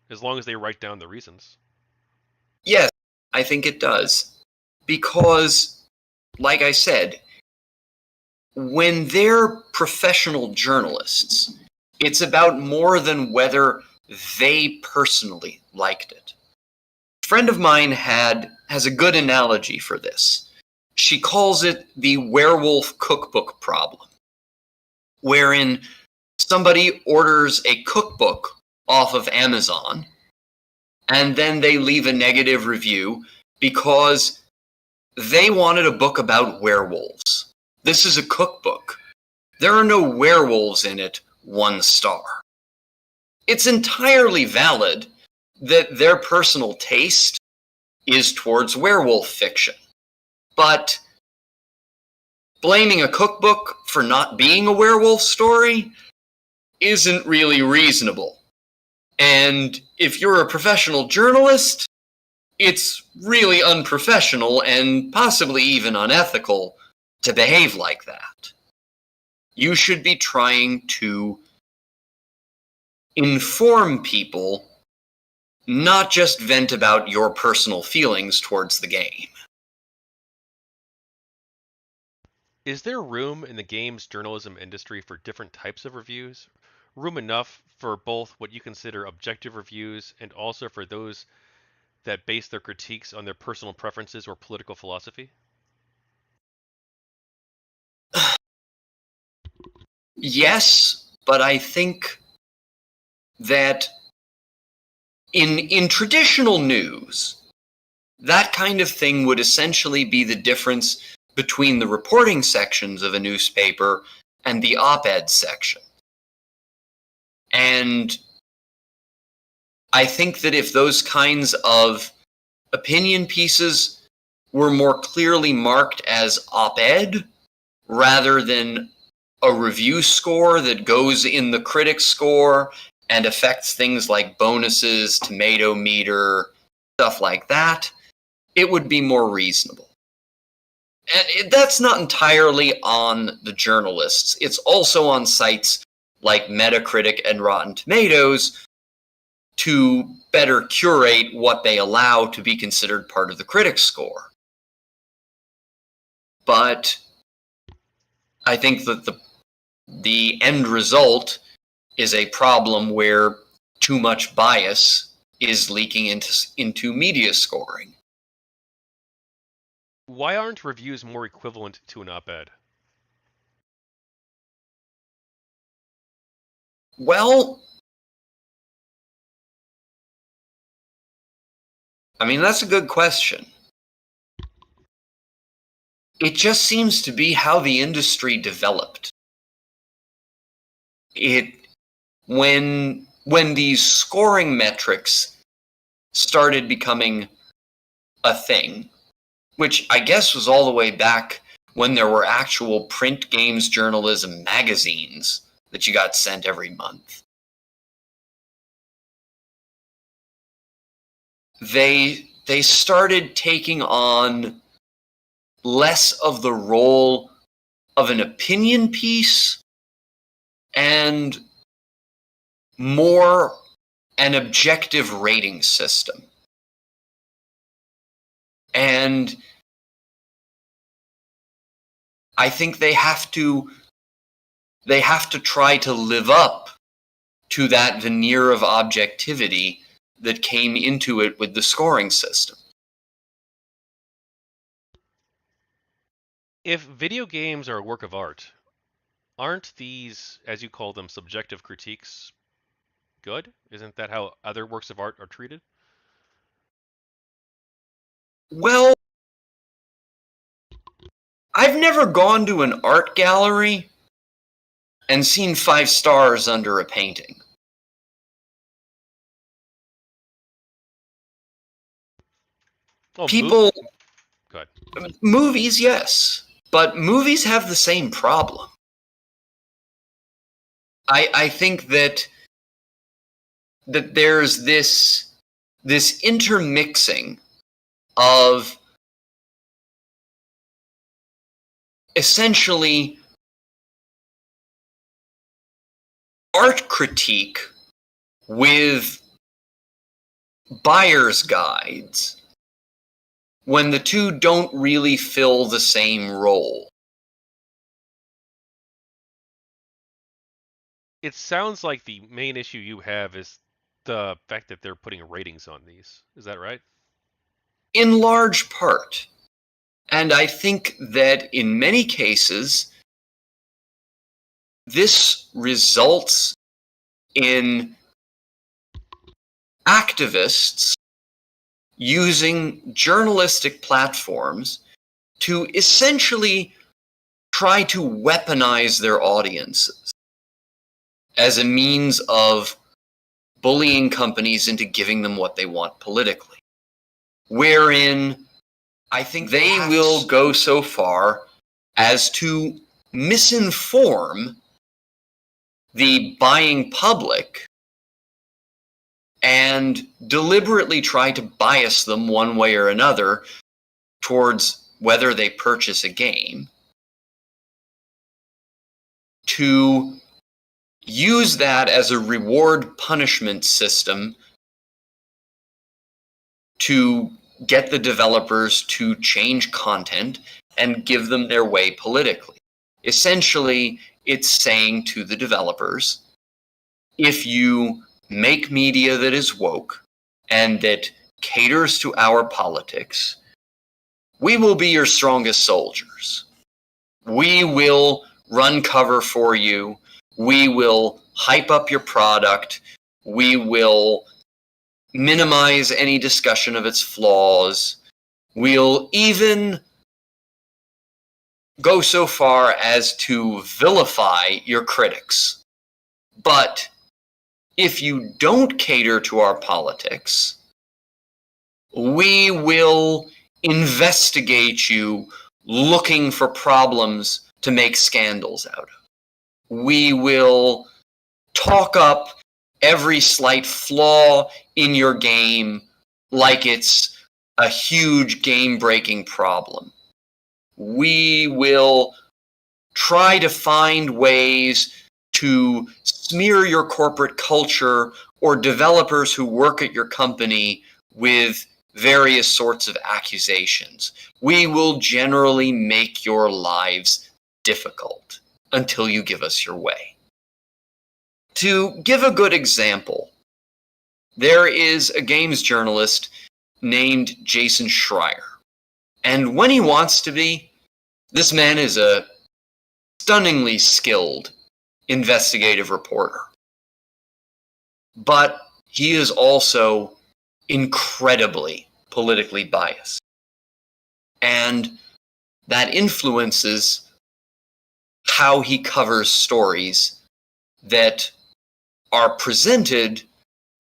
[SPEAKER 1] As long as they write down the reasons.
[SPEAKER 2] Yes, I think it does. Because, like I said, when they're professional journalists, it's about more than whether they personally liked it. A friend of mine has a good analogy for this. She calls it the werewolf cookbook problem, wherein somebody orders a cookbook off of Amazon, and then they leave a negative review because they wanted a book about werewolves. This is a cookbook. There are no werewolves in it, 1 star. It's entirely valid that their personal taste is towards werewolf fiction. But blaming a cookbook for not being a werewolf story isn't really reasonable. And if you're a professional journalist, it's really unprofessional and possibly even unethical to behave like that. You should be trying to inform people, not just vent about your personal feelings towards the game.
[SPEAKER 1] Is there room in the games journalism industry for different types of reviews? Room enough for both what you consider objective reviews and also for those that base their critiques on their personal preferences or political philosophy?
[SPEAKER 2] Yes, but I think that in traditional news, that kind of thing would essentially be the difference between the reporting sections of a newspaper and the op-ed section. And I think that if those kinds of opinion pieces were more clearly marked as op-ed rather than a review score that goes in the critic score and affects things like bonuses, tomato meter, stuff like that, it would be more reasonable. And that's not entirely on the journalists. It's also on sites like Metacritic and Rotten Tomatoes to better curate what they allow to be considered part of the critic score. But I think that the end result is a problem where too much bias is leaking into media scoring.
[SPEAKER 1] Why aren't reviews more equivalent to an op-ed?
[SPEAKER 2] Well, I mean, that's a good question. It just seems to be how the industry developed. When these scoring metrics started becoming a thing, which I guess was all the way back when there were actual print games journalism magazines that you got sent every month. They started taking on less of the role of an opinion piece and more an objective rating system. And I think they have to try to live up to that veneer of objectivity that came into it with the scoring system.
[SPEAKER 1] If video games are a work of art, aren't these, as you call them, subjective critiques good? Isn't that how other works of art are treated?
[SPEAKER 2] Well, I've never gone to an art gallery and seen 5 stars under a painting.
[SPEAKER 1] Oh,
[SPEAKER 2] People,
[SPEAKER 1] good.
[SPEAKER 2] movies, yes. But movies have the same problem. I think that there's this intermixing of essentially art critique with buyer's guides when the two don't really fill the same role.
[SPEAKER 1] It sounds like the main issue you have is the fact that they're putting ratings on these. Is that right?
[SPEAKER 2] In large part. And I think that in many cases, this results in activists using journalistic platforms to essentially try to weaponize their audiences as a means of bullying companies into giving them what they want politically. Wherein I think they will go so far as to misinform the buying public and deliberately try to bias them one way or another towards whether they purchase a game, to use that as a reward-punishment system to get the developers to change content and give them their way politically. Essentially, it's saying to the developers, if you make media that is woke and that caters to our politics, we will be your strongest soldiers. We will run cover for you. We will hype up your product. We will minimize any discussion of its flaws. We'll even go so far as to vilify your critics. But if you don't cater to our politics, we will investigate you looking for problems to make scandals out of. We will talk up every slight flaw in your game like it's a huge game-breaking problem. We will try to find ways to smear your corporate culture or developers who work at your company with various sorts of accusations. We will generally make your lives difficult until you give us your way. To give a good example, there is a games journalist named Jason Schreier. And when he wants to be, this man is a stunningly skilled investigative reporter. But he is also incredibly politically biased. And that influences how he covers stories that are presented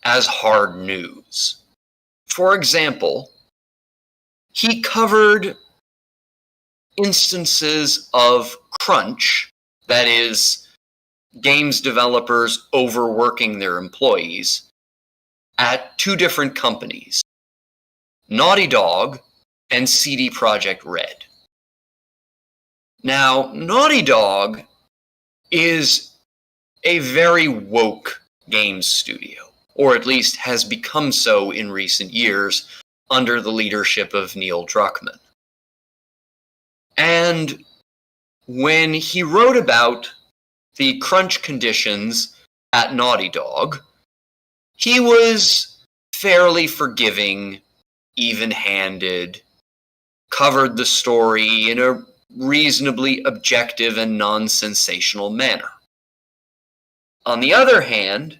[SPEAKER 2] as hard news. For example, he covered instances of crunch, that is, games developers overworking their employees, at two different companies, Naughty Dog and CD Projekt Red. Now, Naughty Dog is a very woke games studio, or at least has become so in recent years under the leadership of Neil Druckmann. And when he wrote about the crunch conditions at Naughty Dog, he was fairly forgiving, even-handed, covered the story in a reasonably objective and non-sensational manner. On the other hand,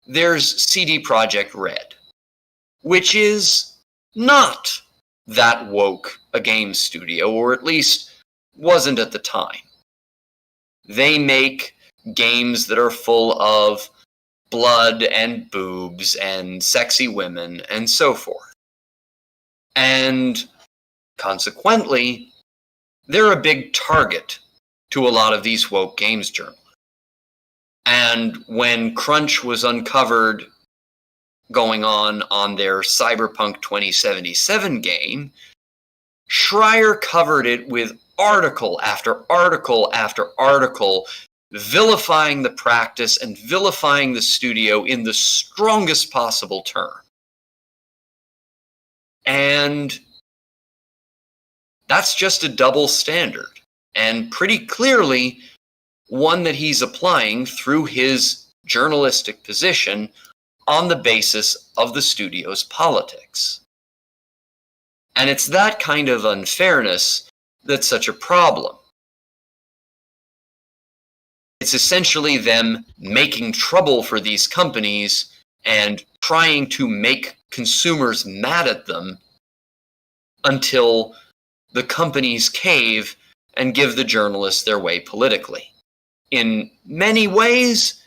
[SPEAKER 2] there's CD Projekt Red, which is not that woke a game studio, or at least wasn't at the time. They make games that are full of blood and boobs and sexy women and so forth. And consequently, they're a big target to a lot of these woke games journalists. And when crunch was uncovered going on their Cyberpunk 2077 game, Schreier covered it with article after article after article, vilifying the practice and vilifying the studio in the strongest possible term. And that's just a double standard, and pretty clearly one that he's applying through his journalistic position on the basis of the studio's politics. And it's that kind of unfairness that's such a problem. It's essentially them making trouble for these companies and trying to make consumers mad at them until the companies cave and give the journalists their way politically. In many ways,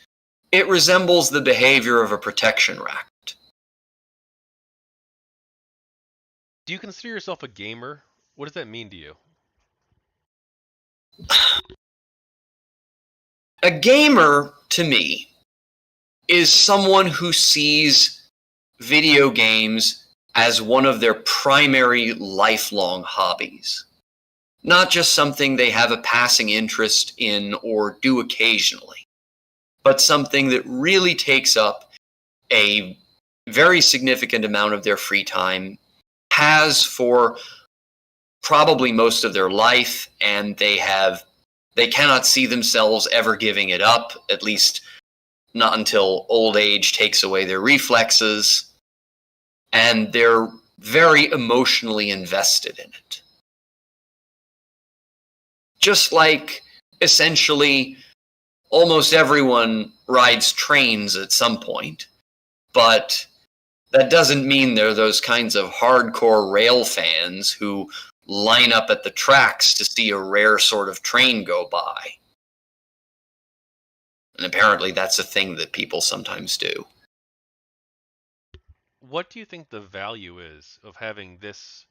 [SPEAKER 2] it resembles the behavior of a protection racket.
[SPEAKER 1] Do you consider yourself a gamer? What does that mean to you?
[SPEAKER 2] A gamer, to me, is someone who sees video games as one of their primary lifelong hobbies. Not just something they have a passing interest in or do occasionally, but something that really takes up a very significant amount of their free time, has for probably most of their life, and they cannot see themselves ever giving it up, at least not until old age takes away their reflexes, and they're very emotionally invested in it. Just like, essentially, almost everyone rides trains at some point, but that doesn't mean they're those kinds of hardcore rail fans who line up at the tracks to see a rare sort of train go by. And apparently that's a thing that people sometimes do.
[SPEAKER 1] What do you think the value is of having this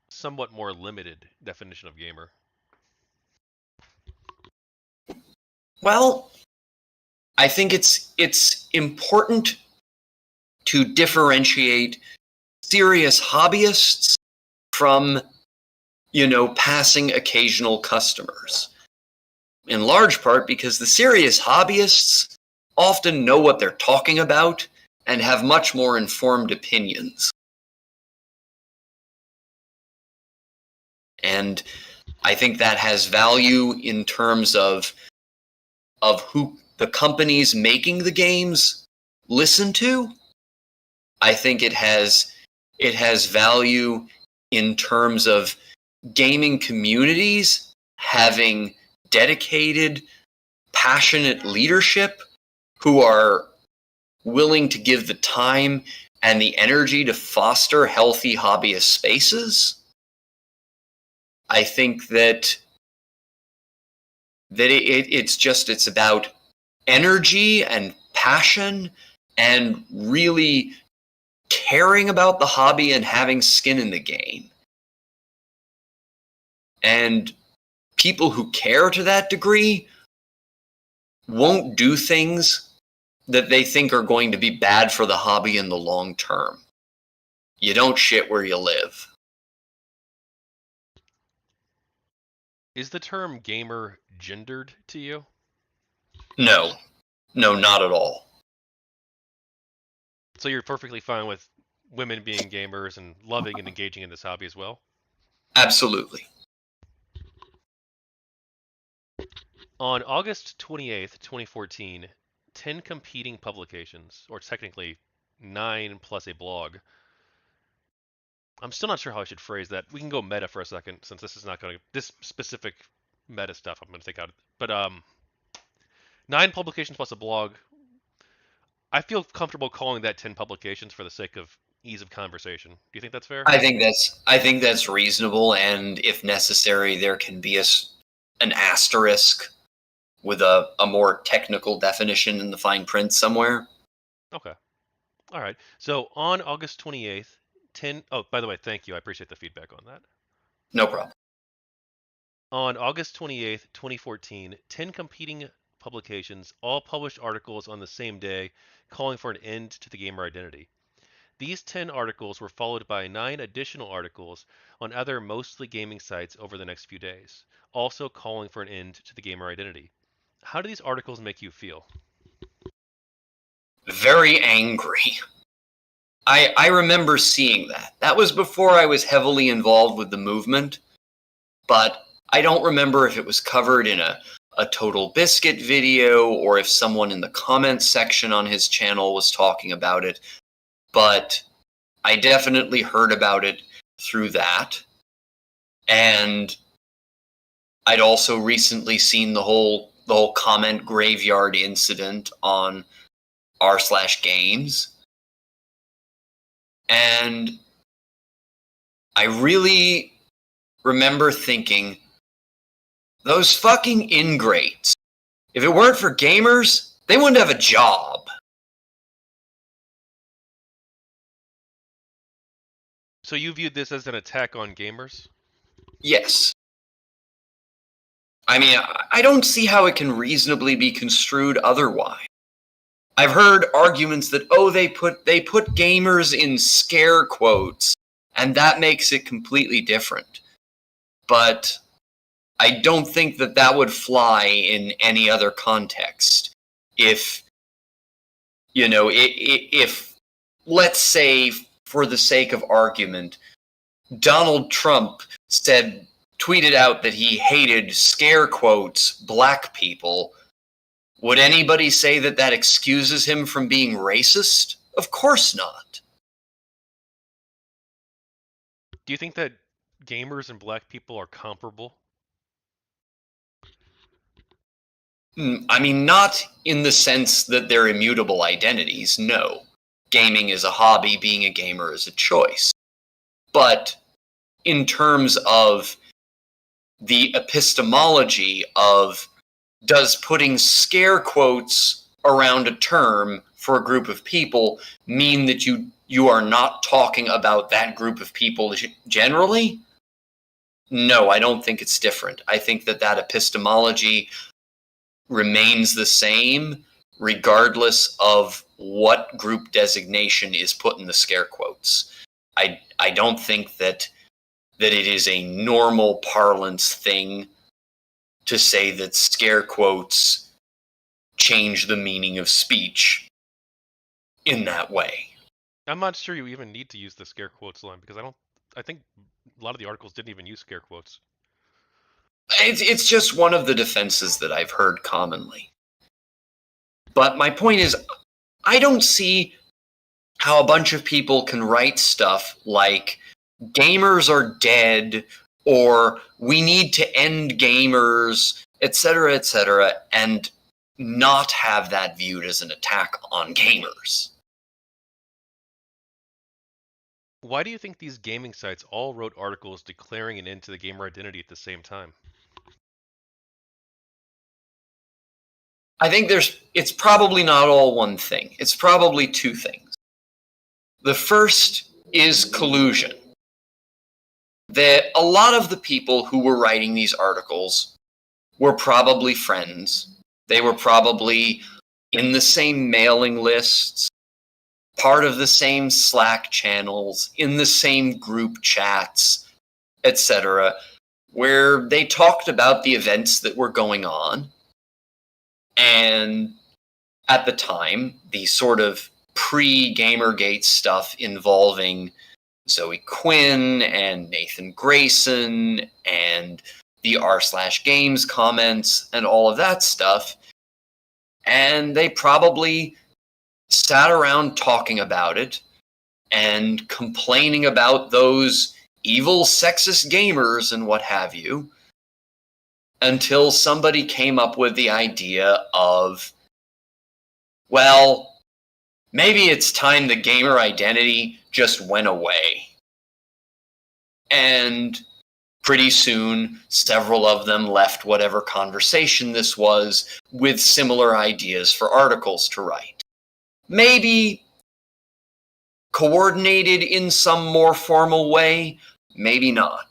[SPEAKER 1] somewhat more limited definition of gamer?
[SPEAKER 2] Well, I think it's important to differentiate serious hobbyists from, passing occasional customers. In large part because the serious hobbyists often know what they're talking about and have much more informed opinions. And I think that has value in terms of who the companies making the games listen to. I think it has value in terms of gaming communities having dedicated, passionate leadership who are willing to give the time and the energy to foster healthy hobbyist spaces. I think that it's about energy and passion and really caring about the hobby and having skin in the game. And people who care to that degree won't do things that they think are going to be bad for the hobby in the long term. You don't shit where you live.
[SPEAKER 1] Is the term gamer gendered to you?
[SPEAKER 2] No, not at all.
[SPEAKER 1] So you're perfectly fine with women being gamers and loving and engaging in this hobby as well?
[SPEAKER 2] Absolutely.
[SPEAKER 1] On August 28th, 2014, 10 competing publications, or technically 9 plus a blog. I'm still not sure how I should phrase that. We can go meta for a second, since this is not going to, this specific meta stuff I'm going to take out. But 9 publications plus a blog. I feel comfortable calling that 10 publications for the sake of ease of conversation. Do you think that's fair?
[SPEAKER 2] I think that's reasonable, and if necessary, there can be an asterisk with a more technical definition in the fine print somewhere.
[SPEAKER 1] Okay. All right. So on August 28th, 10. Oh, by the way, thank you. I appreciate the feedback on that.
[SPEAKER 2] No problem.
[SPEAKER 1] On August 28th, 2014, 10 competing publications all published articles on the same day calling for an end to the gamer identity. These 10 articles were followed by 9 additional articles on other mostly gaming sites over the next few days, also calling for an end to the gamer identity. How do these articles make you feel?
[SPEAKER 2] Very angry. I remember seeing that. That was before I was heavily involved with the movement, but I don't remember if it was covered in a Total Biscuit video or if someone in the comments section on his channel was talking about it, but I definitely heard about it through that. And I'd also recently seen the whole comment graveyard incident on r/games. And I really remember thinking, those fucking ingrates, if it weren't for gamers, they wouldn't have a job.
[SPEAKER 1] So you viewed this as an attack on gamers?
[SPEAKER 2] Yes. I mean, I don't see how it can reasonably be construed otherwise. I've heard arguments that, oh, they put gamers in scare quotes, and that makes it completely different. But I don't think that would fly in any other context. If, if, let's say, for the sake of argument, Donald Trump tweeted out that he hated, scare quotes, black people, would anybody say that excuses him from being racist? Of course not.
[SPEAKER 1] Do you think that gamers and black people are comparable?
[SPEAKER 2] I mean, not in the sense that they're immutable identities, no. Gaming is a hobby, being a gamer is a choice. But in terms of the epistemology of, does putting scare quotes around a term for a group of people mean that you are not talking about that group of people generally? No, I don't think it's different. I think that epistemology remains the same regardless of what group designation is put in the scare quotes. I don't think that it is a normal parlance thing to say that scare quotes change the meaning of speech in that way.
[SPEAKER 1] I'm not sure you even need to use the scare quotes line because I think a lot of the articles didn't even use scare quotes.
[SPEAKER 2] It's just one of the defenses that I've heard commonly. But my point is, I don't see how a bunch of people can write stuff like gamers are dead or we need to end gamers, etc., and not have that viewed as an attack on gamers.
[SPEAKER 1] Why do you think these gaming sites all wrote articles declaring an end to the gamer identity at the same time?
[SPEAKER 2] I think it's probably not all one thing. It's probably two things. The first is collusion. That a lot of the people who were writing these articles were probably friends. They were probably in the same mailing lists, part of the same Slack channels, in the same group chats, etc., where they talked about the events that were going on. And at the time, the sort of pre-GamerGate stuff involving Zoe Quinn and Nathan Grayson and the r/games comments and all of that stuff. And they probably sat around talking about it and complaining about those evil sexist gamers and what have you, until somebody came up with the idea of, well, maybe it's time the gamer identity just went away. And pretty soon, several of them left whatever conversation this was with similar ideas for articles to write. Maybe coordinated in some more formal way, maybe not.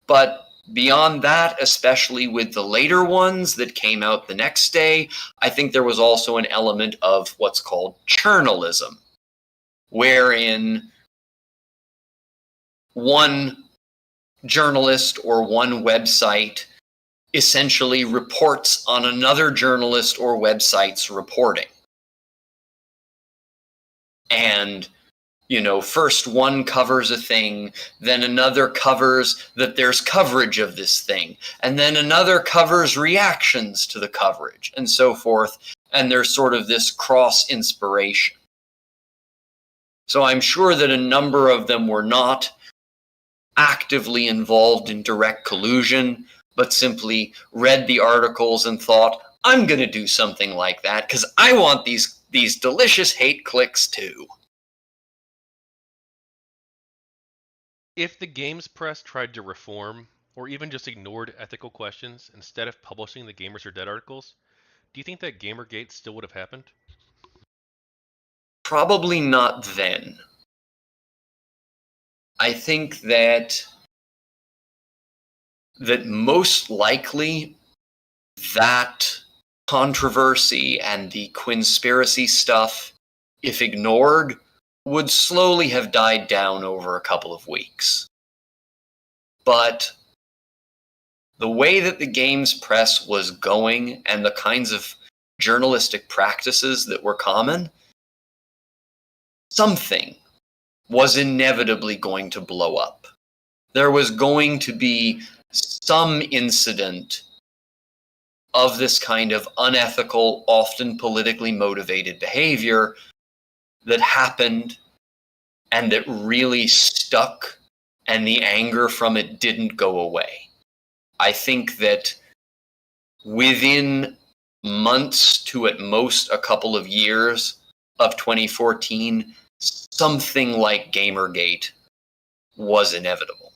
[SPEAKER 2] But beyond that, especially with the later ones that came out the next day, I think there was also an element of what's called churnalism, wherein one journalist or one website essentially reports on another journalist or website's reporting. And, first one covers a thing, then another covers that there's coverage of this thing, and then another covers reactions to the coverage, and so forth. And there's sort of this cross-inspiration. So I'm sure that a number of them were not actively involved in direct collusion, but simply read the articles and thought, I'm going to do something like that because I want these delicious hate clicks too.
[SPEAKER 1] If the games press tried to reform, or even just ignored ethical questions instead of publishing the Gamers Are Dead articles, do you think that GamerGate still would have happened?
[SPEAKER 2] Probably not then. I think that most likely that controversy and the conspiracy stuff, if ignored, would slowly have died down over a couple of weeks. But the way that the games press was going and the kinds of journalistic practices that were common, something was inevitably going to blow up. There was going to be some incident of this kind of unethical, often politically motivated behavior that happened and that really stuck, and the anger from it didn't go away. I think that within months to at most a couple of years of 2014, something like GamerGate was inevitable.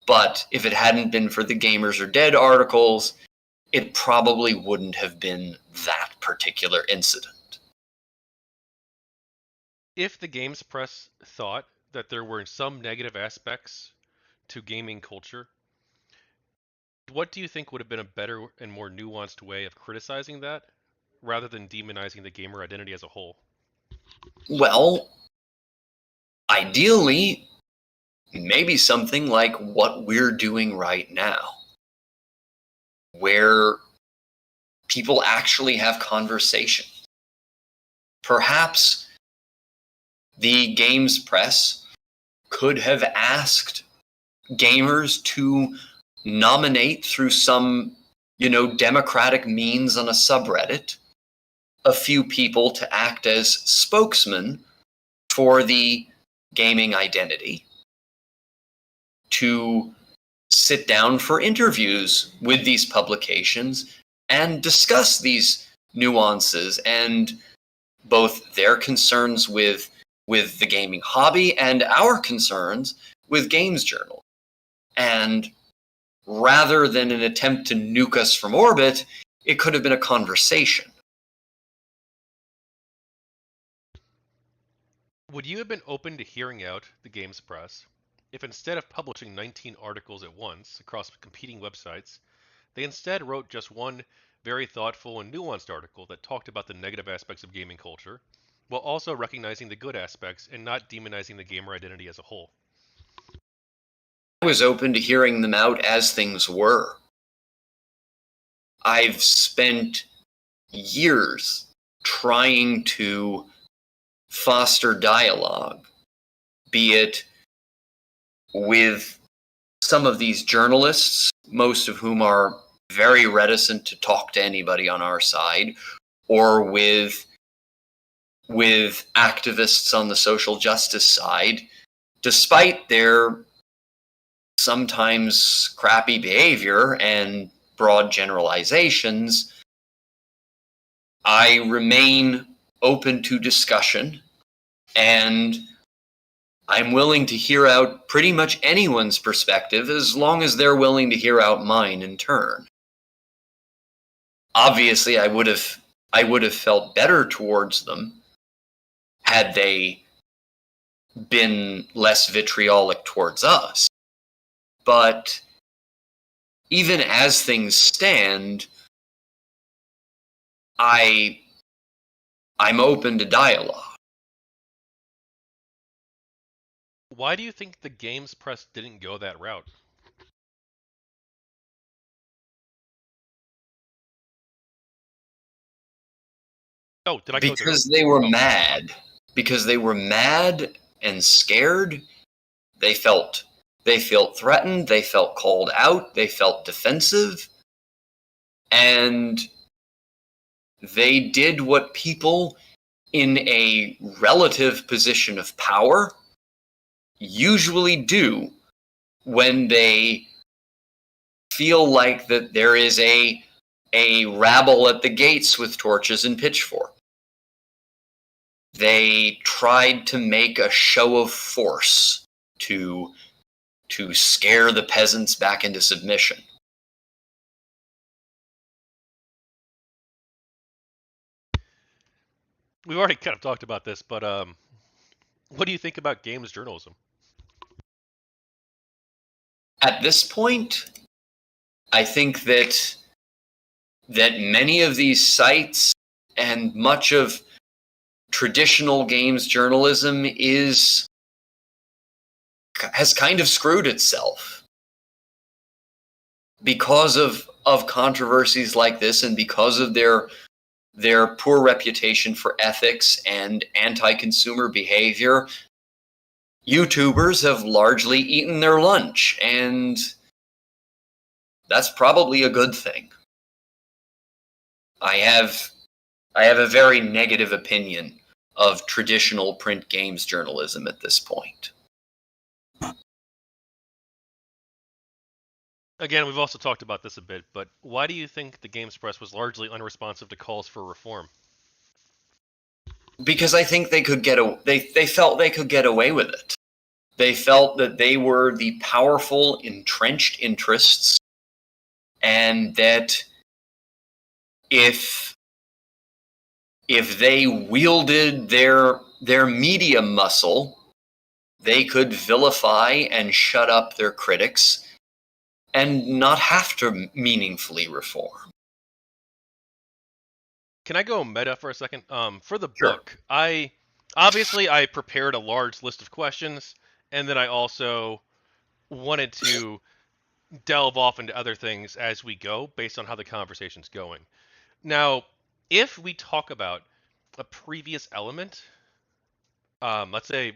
[SPEAKER 2] But if it hadn't been for the Gamers Are Dead articles, it probably wouldn't have been that particular incident.
[SPEAKER 1] If the games press thought that there were some negative aspects to gaming culture, what do you think would have been a better and more nuanced way of criticizing that, rather than demonizing the gamer identity as a whole?
[SPEAKER 2] Well, ideally, maybe something like what we're doing right now, where people actually have conversation. Perhaps the games press could have asked gamers to nominate through some, democratic means on a subreddit a few people to act as spokesmen for the gaming identity, to sit down for interviews with these publications and discuss these nuances and both their concerns with the gaming hobby and our concerns with games journal. And rather than an attempt to nuke us from orbit, it could have been a conversation.
[SPEAKER 1] Would you have been open to hearing out the games press if instead of publishing 19 articles at once across competing websites, they instead wrote just one very thoughtful and nuanced article that talked about the negative aspects of gaming culture, while also recognizing the good aspects and not demonizing the gamer identity as a whole?
[SPEAKER 2] I was open to hearing them out as things were. I've spent years trying to foster dialogue, be it with some of these journalists, most of whom are very reticent to talk to anybody on our side, or with activists on the social justice side, despite their sometimes crappy behavior and broad generalizations. I remain open to discussion, and I'm willing to hear out pretty much anyone's perspective as long as they're willing to hear out mine in turn. Obviously, I would have felt better towards them had they been less vitriolic towards us. But even as things stand, I'm open to dialogue.
[SPEAKER 1] Why do you think the games press didn't go that route? Oh, did I close the door?
[SPEAKER 2] Because they were mad. Because they were mad and scared. They felt threatened. They felt called out. They felt defensive. And they did what people in a relative position of power usually do when they feel like that there is a rabble at the gates with torches and pitchforks. They tried to make a show of force to scare the peasants back into submission.
[SPEAKER 1] We've already kind of talked about this, but what do you think about games journalism?
[SPEAKER 2] At this point, I think that many of these sites and much of traditional games journalism has kind of screwed itself because of controversies like this, and because of their poor reputation for ethics and anti-consumer behavior. YouTubers have largely eaten their lunch, and that's probably a good thing. I have a very negative opinion of traditional print games journalism at this point.
[SPEAKER 1] Again, we've also talked about this a bit, but why do you think the games press was largely unresponsive to calls for reform?
[SPEAKER 2] Because I think they felt they could get away with it. They felt that they were the powerful, entrenched interests, and that if they wielded their media muscle, they could vilify and shut up their critics and not have to meaningfully reform.
[SPEAKER 1] Can I go meta for a second? For the
[SPEAKER 2] Sure.
[SPEAKER 1] book, I prepared a large list of questions, and then I also wanted to delve off into other things as we go based on how the conversation's going. Now, if we talk about a previous element, let's say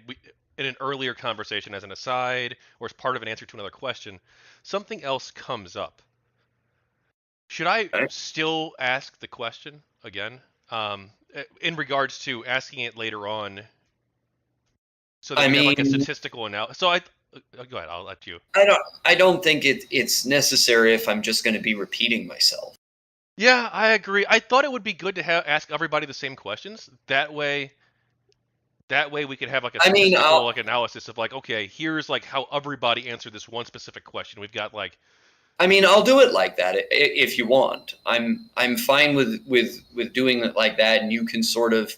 [SPEAKER 1] in an earlier conversation as an aside or as part of an answer to another question, something else comes up. Should I still ask the question again in regards to asking it later on so that we have like a statistical analysis? So go ahead, I'll let you.
[SPEAKER 2] I don't think it's necessary if I'm just going to be repeating myself.
[SPEAKER 1] Yeah, I agree. I thought it would be good to ask everybody the same questions. That way we could have like a statistical like analysis of like, okay, here's like how everybody answered this one specific question. We've got like.
[SPEAKER 2] I'll do it like that if you want. I'm fine with doing it like that, and you can sort of,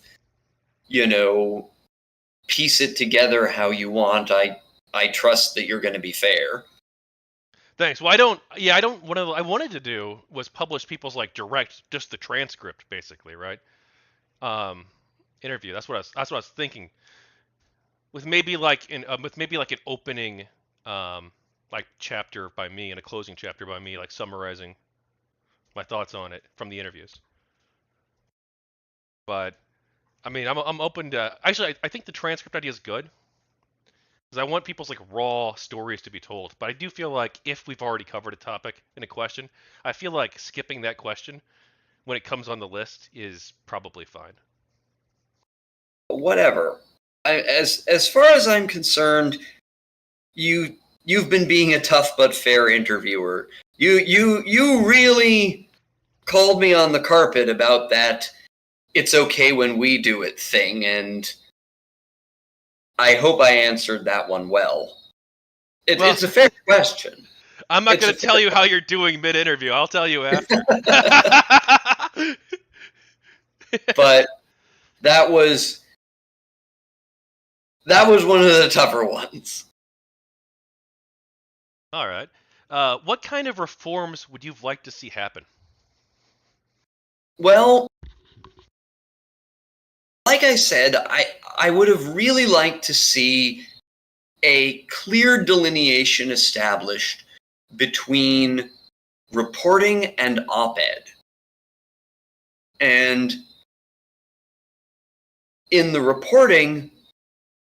[SPEAKER 2] piece it together how you want. I trust that you're going to be fair.
[SPEAKER 1] Thanks. Well, I wanted to do was publish people's like just the transcript basically, right? Interview. That's what I was thinking. With maybe like an opening like chapter by me and a closing chapter by me, like summarizing my thoughts on it from the interviews. But I'm open to actually. I think the transcript idea is good because I want people's like raw stories to be told. But I do feel like if we've already covered a topic in a question, I feel like skipping that question when it comes on the list is probably fine.
[SPEAKER 2] Whatever. As far as I'm concerned, you've been being a tough but fair interviewer. You really called me on the carpet about that "it's okay when we do it" thing, and I hope I answered that one well. It's a fair question.
[SPEAKER 1] I'm not going to tell you how you're doing mid-interview. I'll tell you after.
[SPEAKER 2] But that was one of the tougher ones.
[SPEAKER 1] All right. What kind of reforms would you like to see happen?
[SPEAKER 2] Well, like I said, I would have really liked to see a clear delineation established between reporting and op-ed. And in the reporting,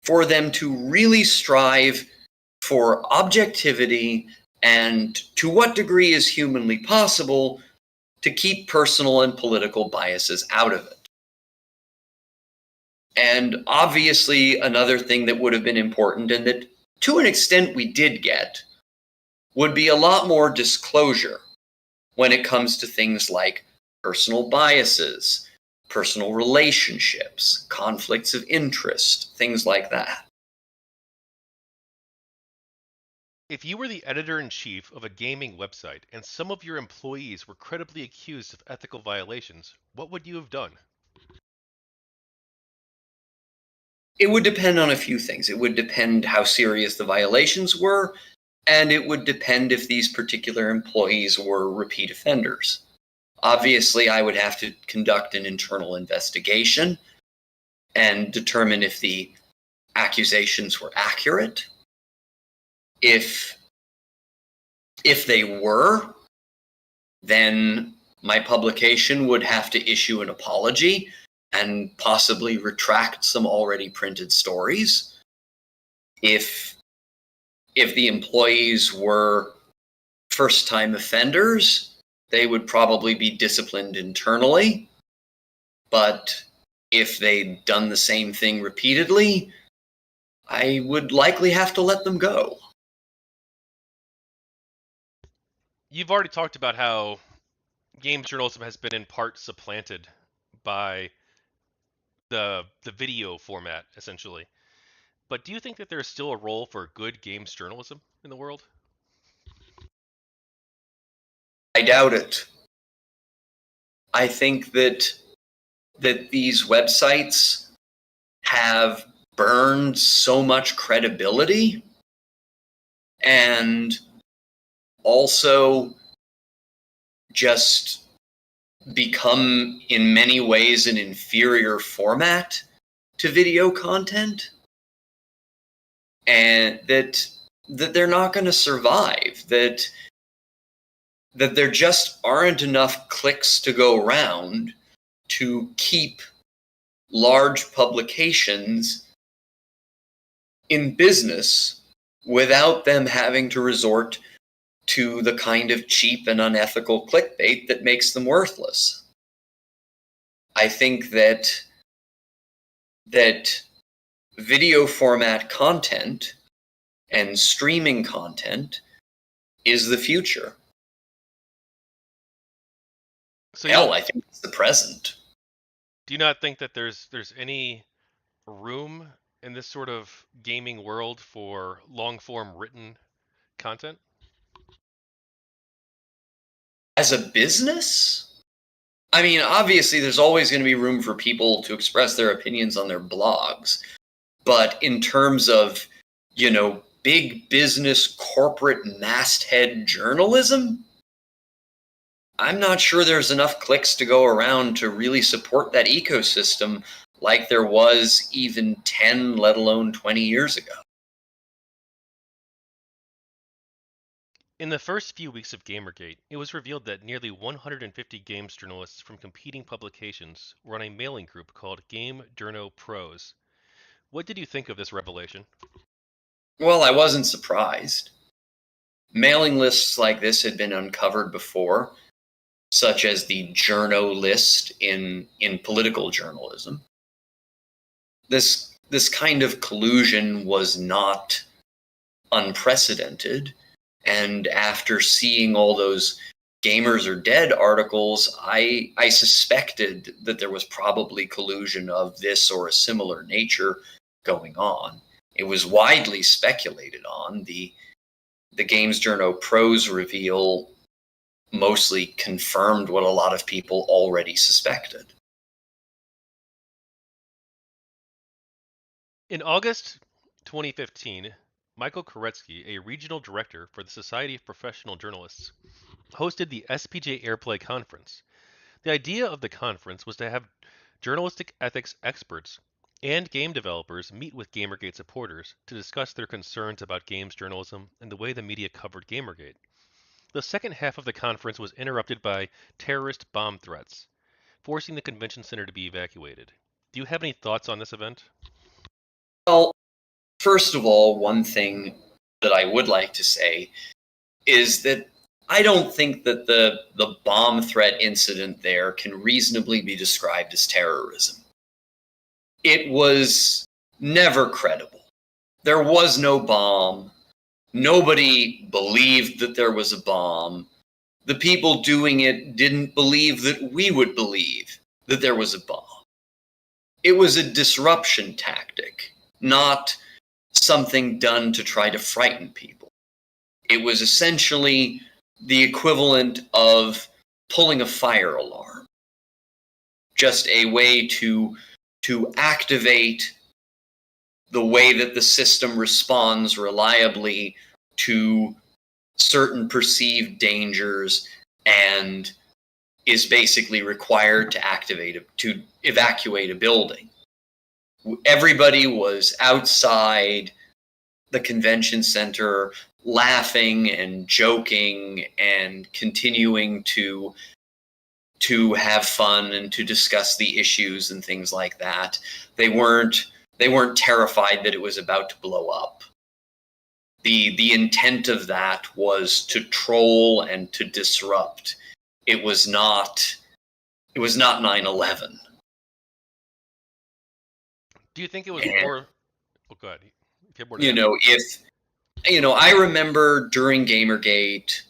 [SPEAKER 2] for them to really strive for objectivity and, to what degree is humanly possible, to keep personal and political biases out of it. And obviously, another thing that would have been important, and that to an extent we did get, would be a lot more disclosure when it comes to things like personal biases, personal relationships, conflicts of interest, things like that.
[SPEAKER 1] If you were the editor-in-chief of a gaming website and some of your employees were credibly accused of ethical violations, what would you have done?
[SPEAKER 2] It would depend on a few things. It would depend how serious the violations were, and it would depend if these particular employees were repeat offenders. Obviously, I would have to conduct an internal investigation and determine if the accusations were accurate. If they were, then my publication would have to issue an apology and possibly retract some already printed stories. If the employees were first-time offenders, they would probably be disciplined internally. But if they'd done the same thing repeatedly, I would likely have to let them go.
[SPEAKER 1] You've already talked about how game journalism has been in part supplanted by the video format, essentially. But do you think that there's still a role for good games journalism in the world?
[SPEAKER 2] I doubt it. I think that these websites have burned so much credibility and also just become in many ways an inferior format to video content, and that they're not going to survive, that there just aren't enough clicks to go around to keep large publications in business without them having to resort to the kind of cheap and unethical clickbait that makes them worthless. I think that video format content and streaming content is the future.
[SPEAKER 1] So
[SPEAKER 2] Hell, I think it's the present.
[SPEAKER 1] do you not think that there's any room in this sort of gaming world for long form written content?
[SPEAKER 2] As a business, I mean, obviously, there's always going to be room for people to express their opinions on their blogs. But in terms of, big business, corporate masthead journalism, I'm not sure there's enough clicks to go around to really support that ecosystem like there was even 10, let alone 20 years ago.
[SPEAKER 1] In the first few weeks of GamerGate, it was revealed that nearly 150 games journalists from competing publications were on a mailing group called Game Journo Pros. What did you think of this revelation?
[SPEAKER 2] Well, I wasn't surprised. Mailing lists like this had been uncovered before, such as the Journo list in political journalism. This kind of collusion was not unprecedented, and after seeing all those Gamers Are Dead articles, I suspected that there was probably collusion of this or a similar nature going on. It was widely speculated on. The Games Journo Pros reveal mostly confirmed what a lot of people already suspected.
[SPEAKER 1] In August 2015, Michael Koretsky, a regional director for the Society of Professional Journalists, hosted the SPJ Airplay conference. The idea of the conference was to have journalistic ethics experts and game developers meet with Gamergate supporters to discuss their concerns about games journalism and the way the media covered Gamergate. The second half of the conference was interrupted by terrorist bomb threats, forcing the convention center to be evacuated. Do you have any thoughts on this event?
[SPEAKER 2] Well, first of all, one thing that I would like to say is that I don't think that the bomb threat incident there can reasonably be described as terrorism. It was never credible. There was no bomb. Nobody believed that there was a bomb. The people doing it didn't believe that we would believe that there was a bomb. It was a disruption tactic, not something done to try to frighten people. It was essentially the equivalent of pulling a fire alarm. Just a way to activate the way that the system responds reliably to certain perceived dangers and is basically required to evacuate a building. Everybody was outside the convention center laughing and joking and continuing to have fun and to discuss the issues and things like that. They weren't terrified that it was about to blow up. The intent of that was to troll and to disrupt. It was not 9/11.
[SPEAKER 1] Do you think it was more? Oh, go ahead.
[SPEAKER 2] I remember during Gamergate,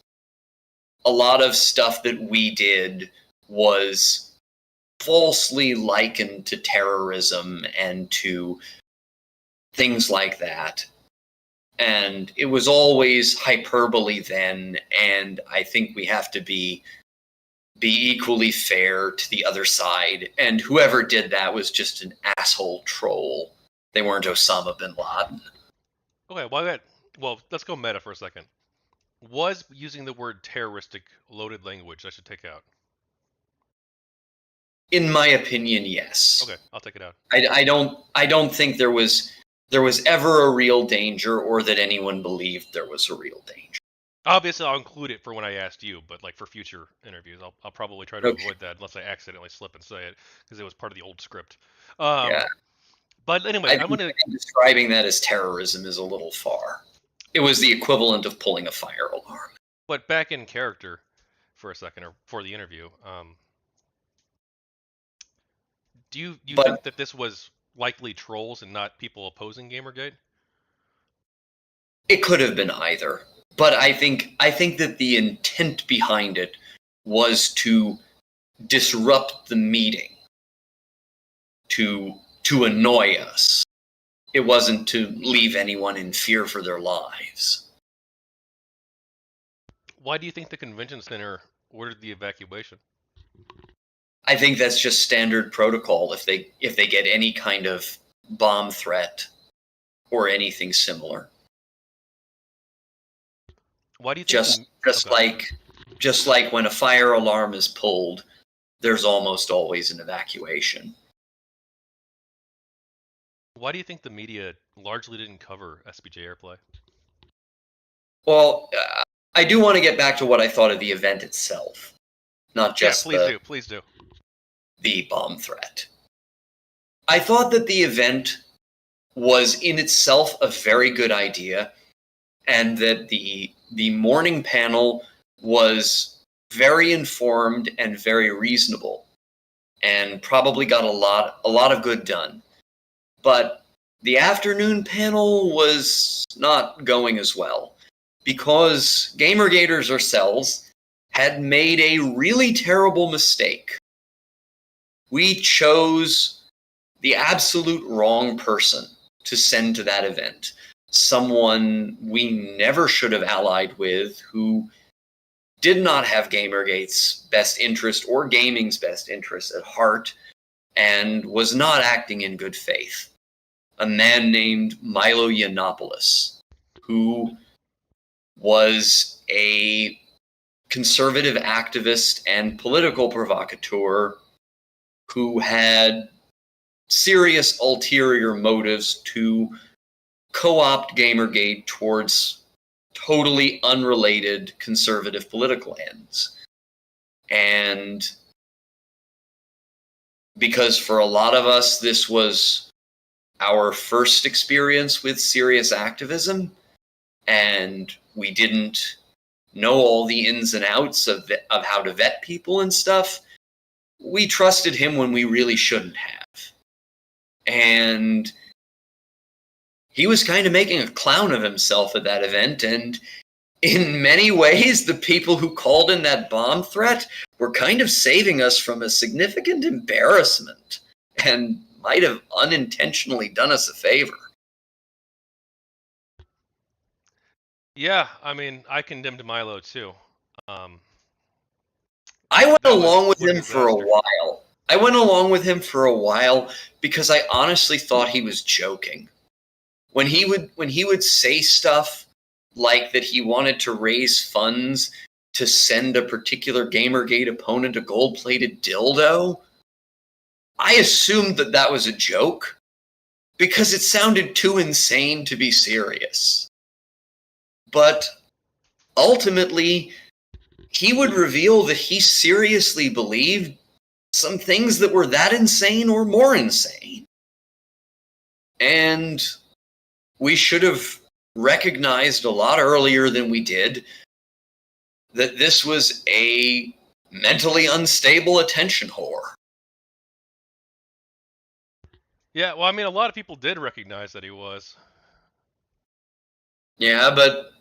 [SPEAKER 2] a lot of stuff that we did was falsely likened to terrorism and to things like that. And it was always hyperbole then, and I think we have to be equally fair to the other side. And whoever did that was just an asshole troll. They weren't Osama bin Laden.
[SPEAKER 1] Okay, well, let's go meta for a second. Was using the word terroristic loaded language I should take out?
[SPEAKER 2] In my opinion, yes.
[SPEAKER 1] Okay, I'll take it out.
[SPEAKER 2] I don't think there was ever a real danger, or that anyone believed there was a real danger.
[SPEAKER 1] Obviously, I'll include it for when I asked you, but like for future interviews, I'll probably try to avoid that unless I accidentally slip and say it because it was part of the old script.
[SPEAKER 2] Yeah.
[SPEAKER 1] But anyway,
[SPEAKER 2] I think describing that as terrorism is a little far. It was the equivalent of pulling a fire alarm.
[SPEAKER 1] But back in character for a second, or for the interview, do you think that this was likely trolls and not people opposing Gamergate?
[SPEAKER 2] It could have been either, but I think that the intent behind it was to disrupt the meeting, to annoy us. It wasn't to leave anyone in fear for their lives.
[SPEAKER 1] Why do you think the convention center ordered the evacuation?
[SPEAKER 2] I think that's just standard protocol if they get any kind of bomb threat or anything similar.
[SPEAKER 1] Why do you think
[SPEAKER 2] just like when a fire alarm is pulled, there's almost always an evacuation.
[SPEAKER 1] Why do you think the media largely didn't cover SPJ Airplay?
[SPEAKER 2] Well, I do want to get back to what I thought of the event itself, not just
[SPEAKER 1] please do.
[SPEAKER 2] The bomb threat. I thought that the event was in itself a very good idea, and that the morning panel was very informed and very reasonable, and probably got a lot of good done. But the afternoon panel was not going as well, because Gamergaters ourselves had made a really terrible mistake. We chose the absolute wrong person to send to that event. Someone we never should have allied with, who did not have Gamergate's best interest or gaming's best interest at heart, and was not acting in good faith. A man named Milo Yiannopoulos, who was a conservative activist and political provocateur who had serious ulterior motives to co-opt GamerGate towards totally unrelated conservative political ends. And because for a lot of us, this was our first experience with serious activism, and we didn't know all the ins and outs of how to vet people and stuff, we trusted him when we really shouldn't have. And he was kind of making a clown of himself at that event, and in many ways, the people who called in that bomb threat were kind of saving us from a significant embarrassment and might have unintentionally done us a favor.
[SPEAKER 1] Yeah, I mean, I condemned Milo too.
[SPEAKER 2] I went
[SPEAKER 1] That
[SPEAKER 2] along
[SPEAKER 1] was
[SPEAKER 2] with
[SPEAKER 1] what a
[SPEAKER 2] him for a
[SPEAKER 1] disaster.
[SPEAKER 2] while. I went along with him for a while because I honestly thought he was joking. When he would say stuff like that he wanted to raise funds to send a particular GamerGate opponent a gold-plated dildo, I assumed that that was a joke because it sounded too insane to be serious. But ultimately, he would reveal that he seriously believed some things that were that insane or more insane. And we should have recognized a lot earlier than we did that this was a mentally unstable attention whore.
[SPEAKER 1] Yeah, well, I mean, a lot of people did recognize that he was.
[SPEAKER 2] Yeah, but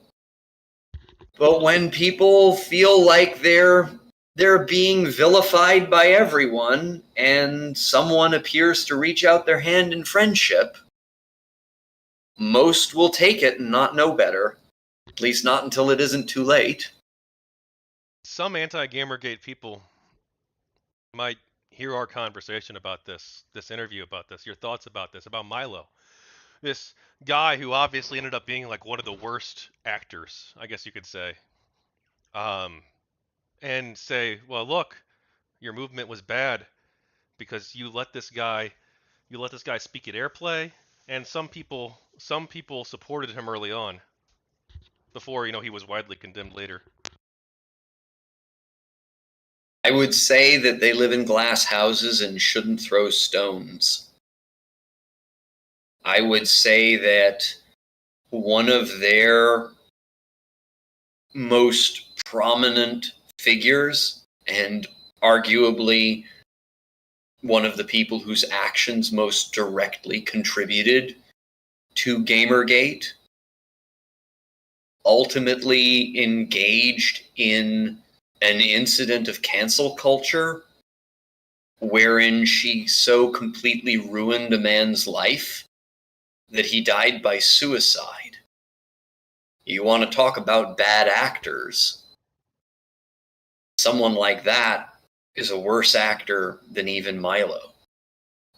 [SPEAKER 2] when people feel like they're being vilified by everyone and someone appears to reach out their hand in friendship, most will take it and not know better. At least not until it isn't too late.
[SPEAKER 1] Some anti-Gamergate people might hear our conversation about this interview about this, your thoughts about this, about Milo. This guy who obviously ended up being like one of the worst actors, I guess you could say. Um, and say, well, look, your movement was bad because you let this guy speak at airplay, and some people supported him early on before he was widely condemned later.
[SPEAKER 2] I would say that they live in glass houses and shouldn't throw stones. I would say that one of their most prominent figures, and arguably one of the people whose actions most directly contributed to Gamergate, ultimately engaged in an incident of cancel culture wherein she so completely ruined a man's life that he died by suicide. You want to talk about bad actors? Someone like that is a worse actor than even Milo.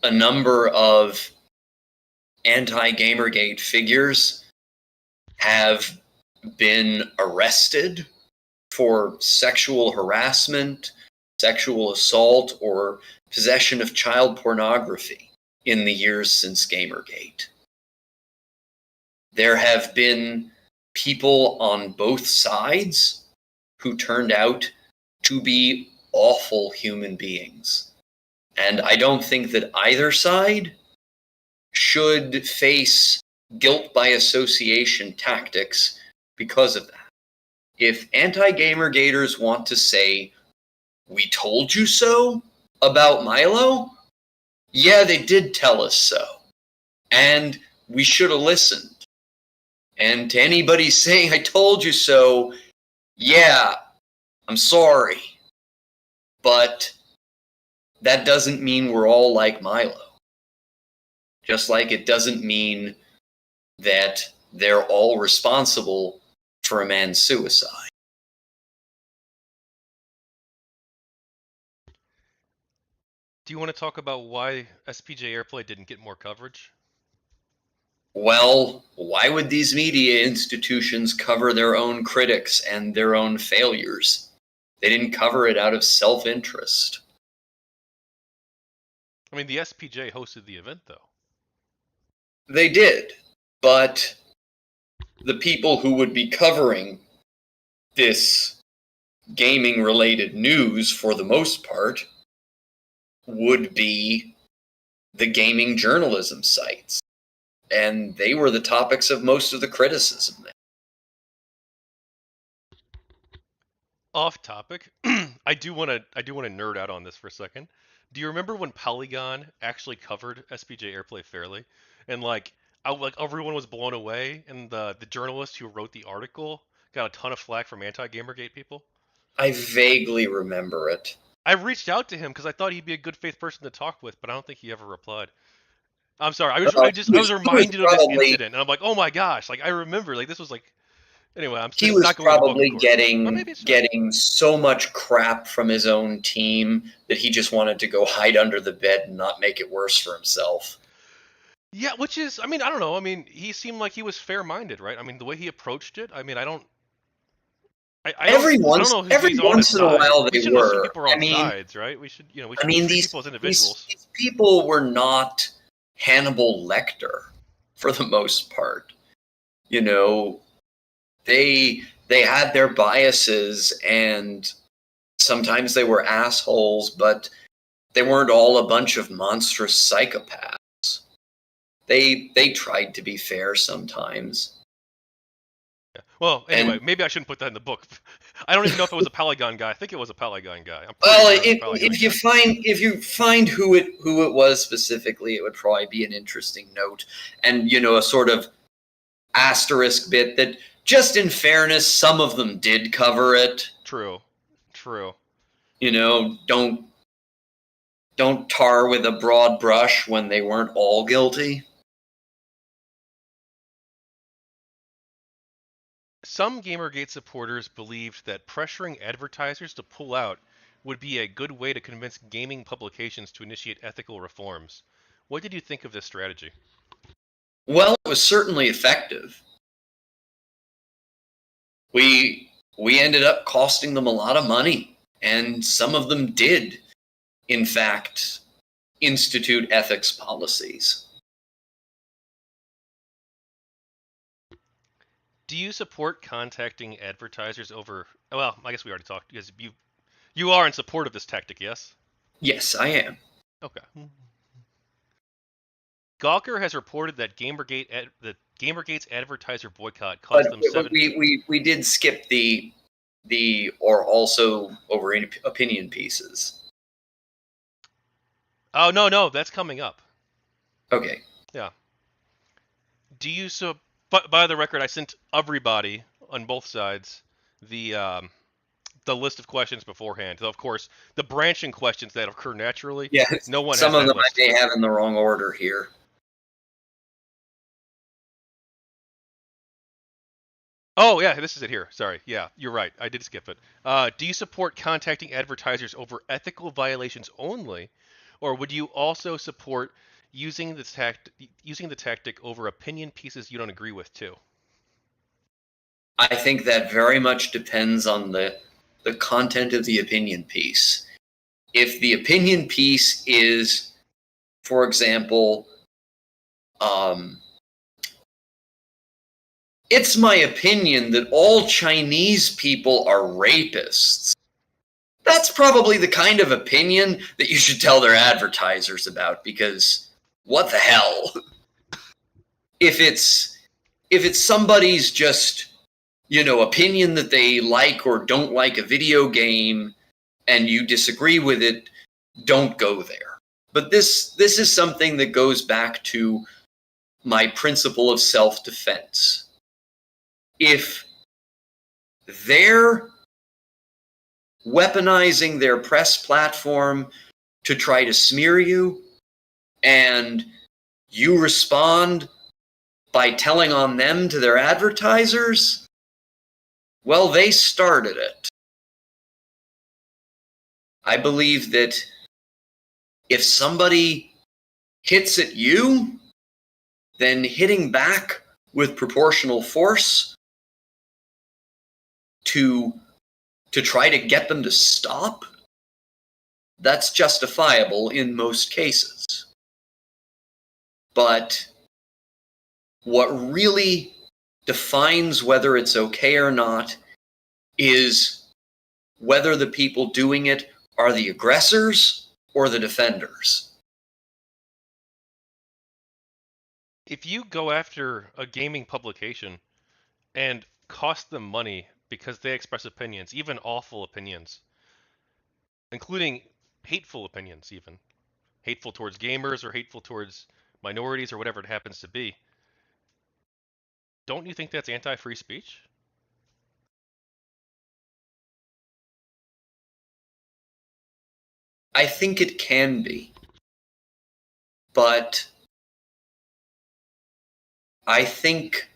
[SPEAKER 2] A number of anti-Gamergate figures have been arrested for sexual harassment, sexual assault, or possession of child pornography in the years since Gamergate. There have been people on both sides who turned out to be awful human beings. And I don't think that either side should face guilt by association tactics because of that. If anti-Gamergaters want to say, "We told you so" about Milo, yeah, they did tell us so. And we should have listened. And to anybody saying, "I told you so," yeah, I'm sorry. But that doesn't mean we're all like Milo. Just like it doesn't mean that they're all responsible for a man's suicide.
[SPEAKER 1] Do you want to talk about why SPJ Airplay didn't get more coverage?
[SPEAKER 2] well, why would these media institutions cover their own critics and their own failures? They didn't cover it out of self-interest.
[SPEAKER 1] I mean, the SPJ hosted the event, though.
[SPEAKER 2] They did, but the people who would be covering this gaming-related news, for the most part, would be the gaming journalism sites. And they were the topics of most of the criticism.
[SPEAKER 1] Off topic, I do want to nerd out on this for a second. Do you remember when Polygon actually covered SPJ Airplay fairly, and like everyone was blown away, and the journalist who wrote the article got a ton of flack from anti-GamerGate people?
[SPEAKER 2] I vaguely remember it.
[SPEAKER 1] I reached out to him because I thought he'd be a good faith person to talk with, but I don't think he ever replied. I'm sorry. I was
[SPEAKER 2] He was
[SPEAKER 1] reminded of this
[SPEAKER 2] probably
[SPEAKER 1] incident, and I'm like, oh my gosh! Like I remember, like this was like. Anyway,
[SPEAKER 2] he
[SPEAKER 1] this is
[SPEAKER 2] was
[SPEAKER 1] not going to book, of
[SPEAKER 2] probably
[SPEAKER 1] course. Or maybe it's not.
[SPEAKER 2] getting so much crap from his own team that he just wanted to go hide under the bed and not make it worse for himself.
[SPEAKER 1] Yeah, which is, I mean, I don't know. I mean, he seemed like he was fair-minded, right? I mean, the way he approached it. I mean, I don't
[SPEAKER 2] Every
[SPEAKER 1] know if
[SPEAKER 2] every
[SPEAKER 1] he's on his
[SPEAKER 2] once in a
[SPEAKER 1] side.
[SPEAKER 2] while
[SPEAKER 1] We
[SPEAKER 2] they
[SPEAKER 1] shouldn't assume
[SPEAKER 2] were.
[SPEAKER 1] people are on sides, right? We should, we should treat
[SPEAKER 2] these
[SPEAKER 1] people as individuals.
[SPEAKER 2] these people were not Hannibal Lecter for the most part. You know, they had their biases, and sometimes they were assholes, but they weren't all a bunch of monstrous psychopaths. They tried to be fair sometimes.
[SPEAKER 1] Yeah. Well, anyway, maybe I shouldn't put that in the book. I don't even know if it was a Polygon guy. I think it was a Polygon guy.
[SPEAKER 2] If you find who it was specifically, it would probably be an interesting note, and a sort of asterisk bit that, just in fairness, some of them did cover it.
[SPEAKER 1] True.
[SPEAKER 2] Don't tar with a broad brush when they weren't all guilty.
[SPEAKER 1] Some GamerGate supporters believed that pressuring advertisers to pull out would be a good way to convince gaming publications to initiate ethical reforms. What did you think of this strategy?
[SPEAKER 2] Well, it was certainly effective. We ended up costing them a lot of money, and some of them did, in fact, institute ethics policies.
[SPEAKER 1] Do you support contacting advertisers over? Well, I guess we already talked because you are in support of this tactic, yes?
[SPEAKER 2] Yes, I am.
[SPEAKER 1] Okay. Gawker has reported that GamerGate's advertiser boycott cost them $7.
[SPEAKER 2] We did skip the or also over opinion pieces.
[SPEAKER 1] Oh no, that's coming up.
[SPEAKER 2] Okay.
[SPEAKER 1] Yeah. Do you But by the record, I sent everybody on both sides the list of questions beforehand. Though, of course, the branching questions that occur naturally.
[SPEAKER 2] Yeah.
[SPEAKER 1] No one.
[SPEAKER 2] Some
[SPEAKER 1] has
[SPEAKER 2] of
[SPEAKER 1] that
[SPEAKER 2] them
[SPEAKER 1] list.
[SPEAKER 2] I may have in the wrong order here.
[SPEAKER 1] Oh yeah, this is it here. Sorry. Yeah, you're right. I did skip it. Do you support contacting advertisers over ethical violations only, or would you also support using the tactic over opinion pieces you don't agree with too?
[SPEAKER 2] I think that very much depends on the content of the opinion piece. If the opinion piece is, for example, it's my opinion that all Chinese people are rapists, that's probably the kind of opinion that you should tell their advertisers about, because what the hell? If it's somebody's just, opinion that they like or don't like a video game and you disagree with it, don't go there. But this is something that goes back to my principle of self-defense. If they're weaponizing their press platform to try to smear you, and you respond by telling on them to their advertisers, well, they started it. I believe that if somebody hits at you, then hitting back with proportional force to try to get them to stop, that's justifiable in most cases. But what really defines whether it's okay or not is whether the people doing it are the aggressors or the defenders.
[SPEAKER 1] If you go after a gaming publication and cost them money because they express opinions, even awful opinions, including hateful opinions, even hateful towards gamers or hateful towards minorities or whatever it happens to be, don't you think that's anti-free speech?
[SPEAKER 2] I think it can be, but I think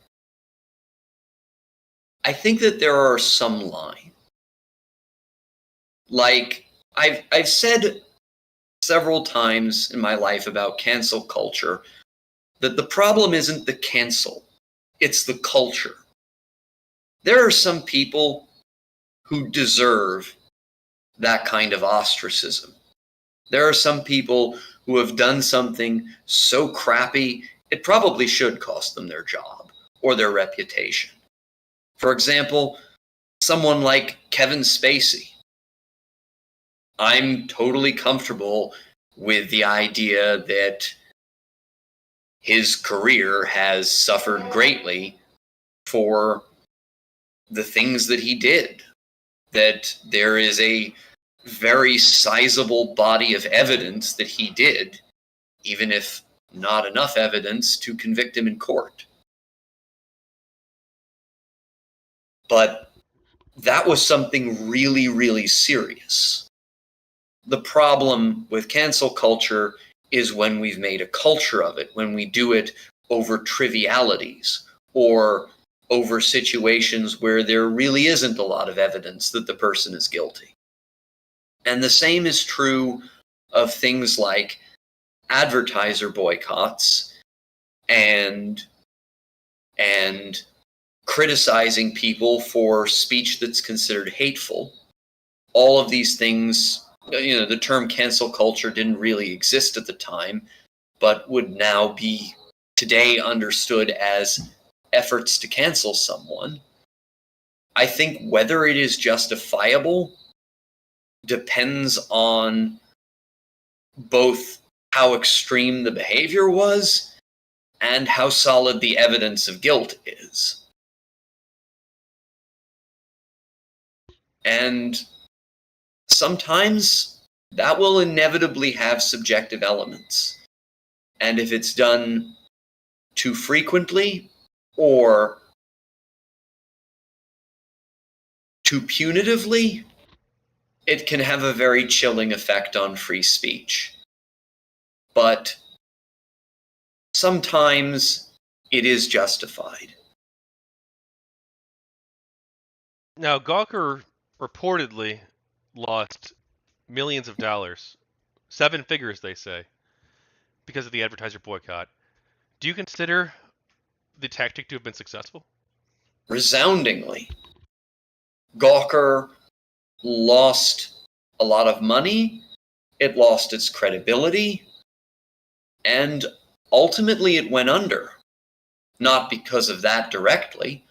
[SPEAKER 2] that there are some lines. Like I've said several times in my life about cancel culture that the problem isn't the cancel, it's the culture. There are some people who deserve that kind of ostracism. There are some people who have done something so crappy, it probably should cost them their job or their reputation. For example, someone like Kevin Spacey. I'm totally comfortable with the idea that his career has suffered greatly for the things that he did. That there is a very sizable body of evidence that he did, even if not enough evidence to convict him in court. But that was something really, really serious. The problem with cancel culture is when we've made a culture of it, when we do it over trivialities or over situations where there really isn't a lot of evidence that the person is guilty. And the same is true of things like advertiser boycotts and criticizing people for speech that's considered hateful. All of these things, the term cancel culture didn't really exist at the time, but would now be today understood as efforts to cancel someone. I think whether it is justifiable depends on both how extreme the behavior was and how solid the evidence of guilt is. And sometimes that will inevitably have subjective elements. And if it's done too frequently or too punitively, it can have a very chilling effect on free speech. But sometimes it is justified.
[SPEAKER 1] Now, Gawker reportedly lost millions of dollars, 7 figures, they say, because of the advertiser boycott. Do you consider the tactic to have been successful?
[SPEAKER 2] Resoundingly. Gawker lost a lot of money, it lost its credibility, and ultimately it went under. Not because of that directly,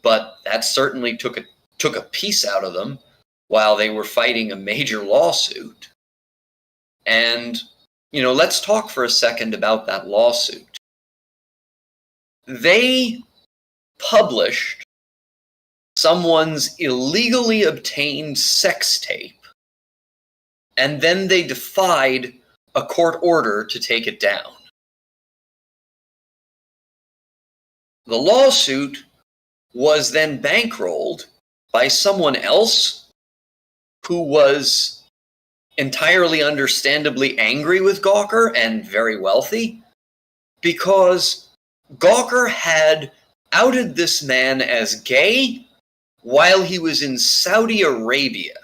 [SPEAKER 2] but that certainly took a piece out of them while they were fighting a major lawsuit. And, let's talk for a second about that lawsuit. They published someone's illegally obtained sex tape, and then they defied a court order to take it down. The lawsuit was then bankrolled by someone else who was entirely understandably angry with Gawker and very wealthy, because Gawker had outed this man as gay while he was in Saudi Arabia,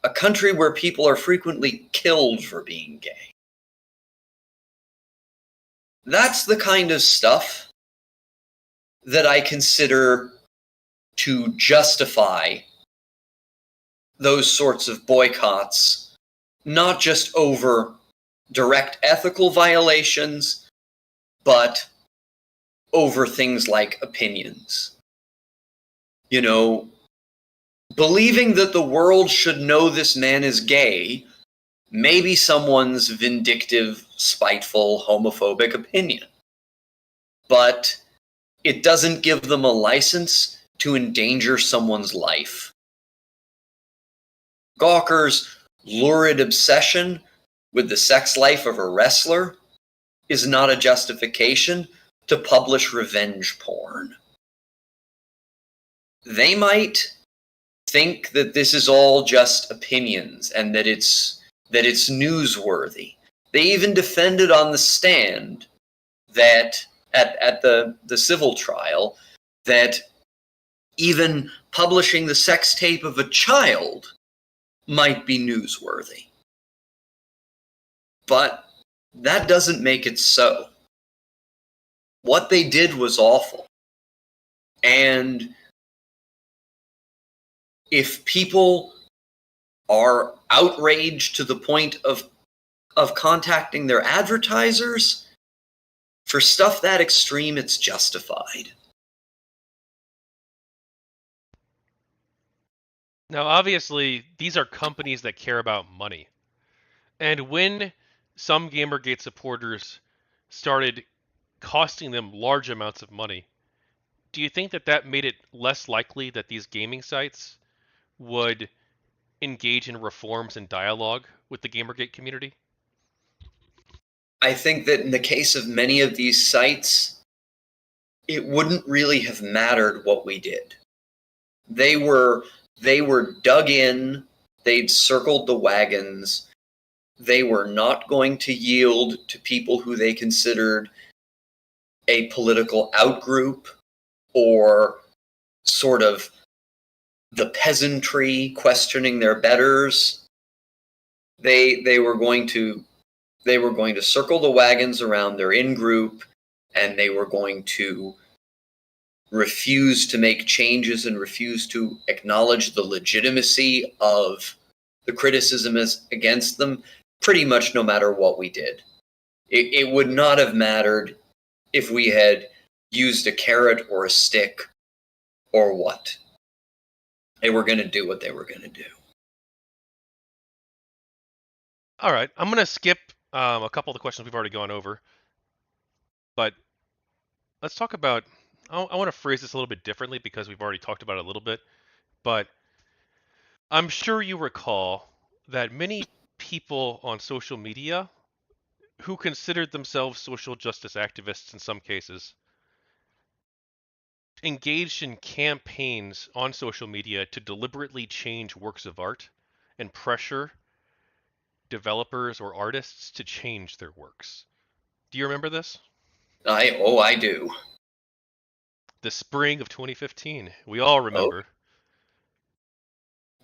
[SPEAKER 2] a country where people are frequently killed for being gay. That's the kind of stuff that I consider to justify those sorts of boycotts, not just over direct ethical violations, but over things like opinions. You know, believing that the world should know this man is gay may be someone's vindictive, spiteful, homophobic opinion. But it doesn't give them a license to endanger someone's life. Gawker's lurid obsession with the sex life of a wrestler is not a justification to publish revenge porn. They might think that this is all just opinions and that it's newsworthy. They even defended on the stand that at the civil trial that even publishing the sex tape of a child might be newsworthy. But that doesn't make it so. What they did was awful. And if people are outraged to the point of contacting their advertisers, for stuff that extreme, it's justified.
[SPEAKER 1] Now, obviously, these are companies that care about money. And when some GamerGate supporters started costing them large amounts of money, do you think that that made it less likely that these gaming sites would engage in reforms and dialogue with the GamerGate community?
[SPEAKER 2] I think that in the case of many of these sites, it wouldn't really have mattered what we did. They were dug in, they'd circled the wagons, they were not going to yield to people who they considered a political outgroup or sort of the peasantry questioning their betters. They were going to circle the wagons around their in-group, and they were going to refuse to make changes and refuse to acknowledge the legitimacy of the criticism against them, pretty much no matter what we did. It would not have mattered if we had used a carrot or a stick or what. They were going to do what they were going to do.
[SPEAKER 1] All right, I'm going to skip a couple of the questions we've already gone over, but let's talk about, I want to phrase this a little bit differently because we've already talked about it a little bit, but I'm sure you recall that many people on social media who considered themselves social justice activists in some cases engaged in campaigns on social media to deliberately change works of art and pressure developers or artists to change their works. Do you remember this?
[SPEAKER 2] I do.
[SPEAKER 1] The spring of 2015. We all remember.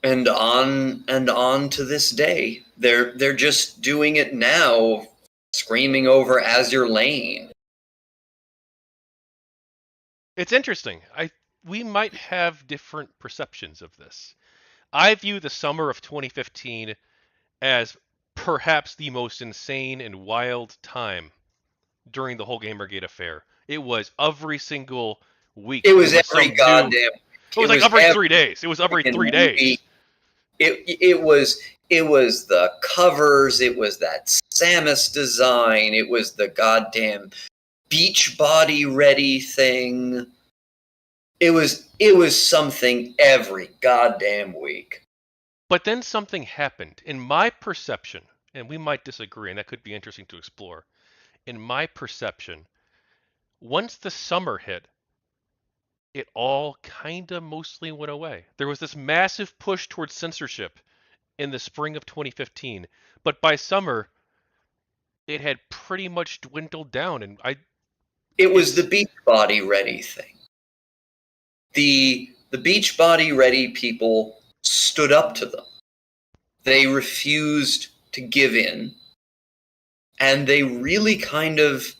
[SPEAKER 2] And on to this day. They're just doing it now, screaming over Azure Lane.
[SPEAKER 1] It's interesting. We might have different perceptions of this. I view the summer of 2015 as perhaps the most insane and wild time during the whole Gamergate affair. It was every single week.
[SPEAKER 2] It was every
[SPEAKER 1] some
[SPEAKER 2] goddamn.
[SPEAKER 1] New, it was like every 3 days. It was every 3 days.
[SPEAKER 2] It was the covers. It was that Samus design. It was the goddamn Beachbody Ready thing. It was something every goddamn week.
[SPEAKER 1] But then something happened. In my perception, and we might disagree, and that could be interesting to explore. In my perception, once the summer hit, it all kind of mostly went away. There was this massive push towards censorship in the spring of 2015, but by summer, it had pretty much dwindled down. And
[SPEAKER 2] it was the Beachbody Ready thing. The Beachbody Ready people stood up to them. They refused to give in, and they really kind of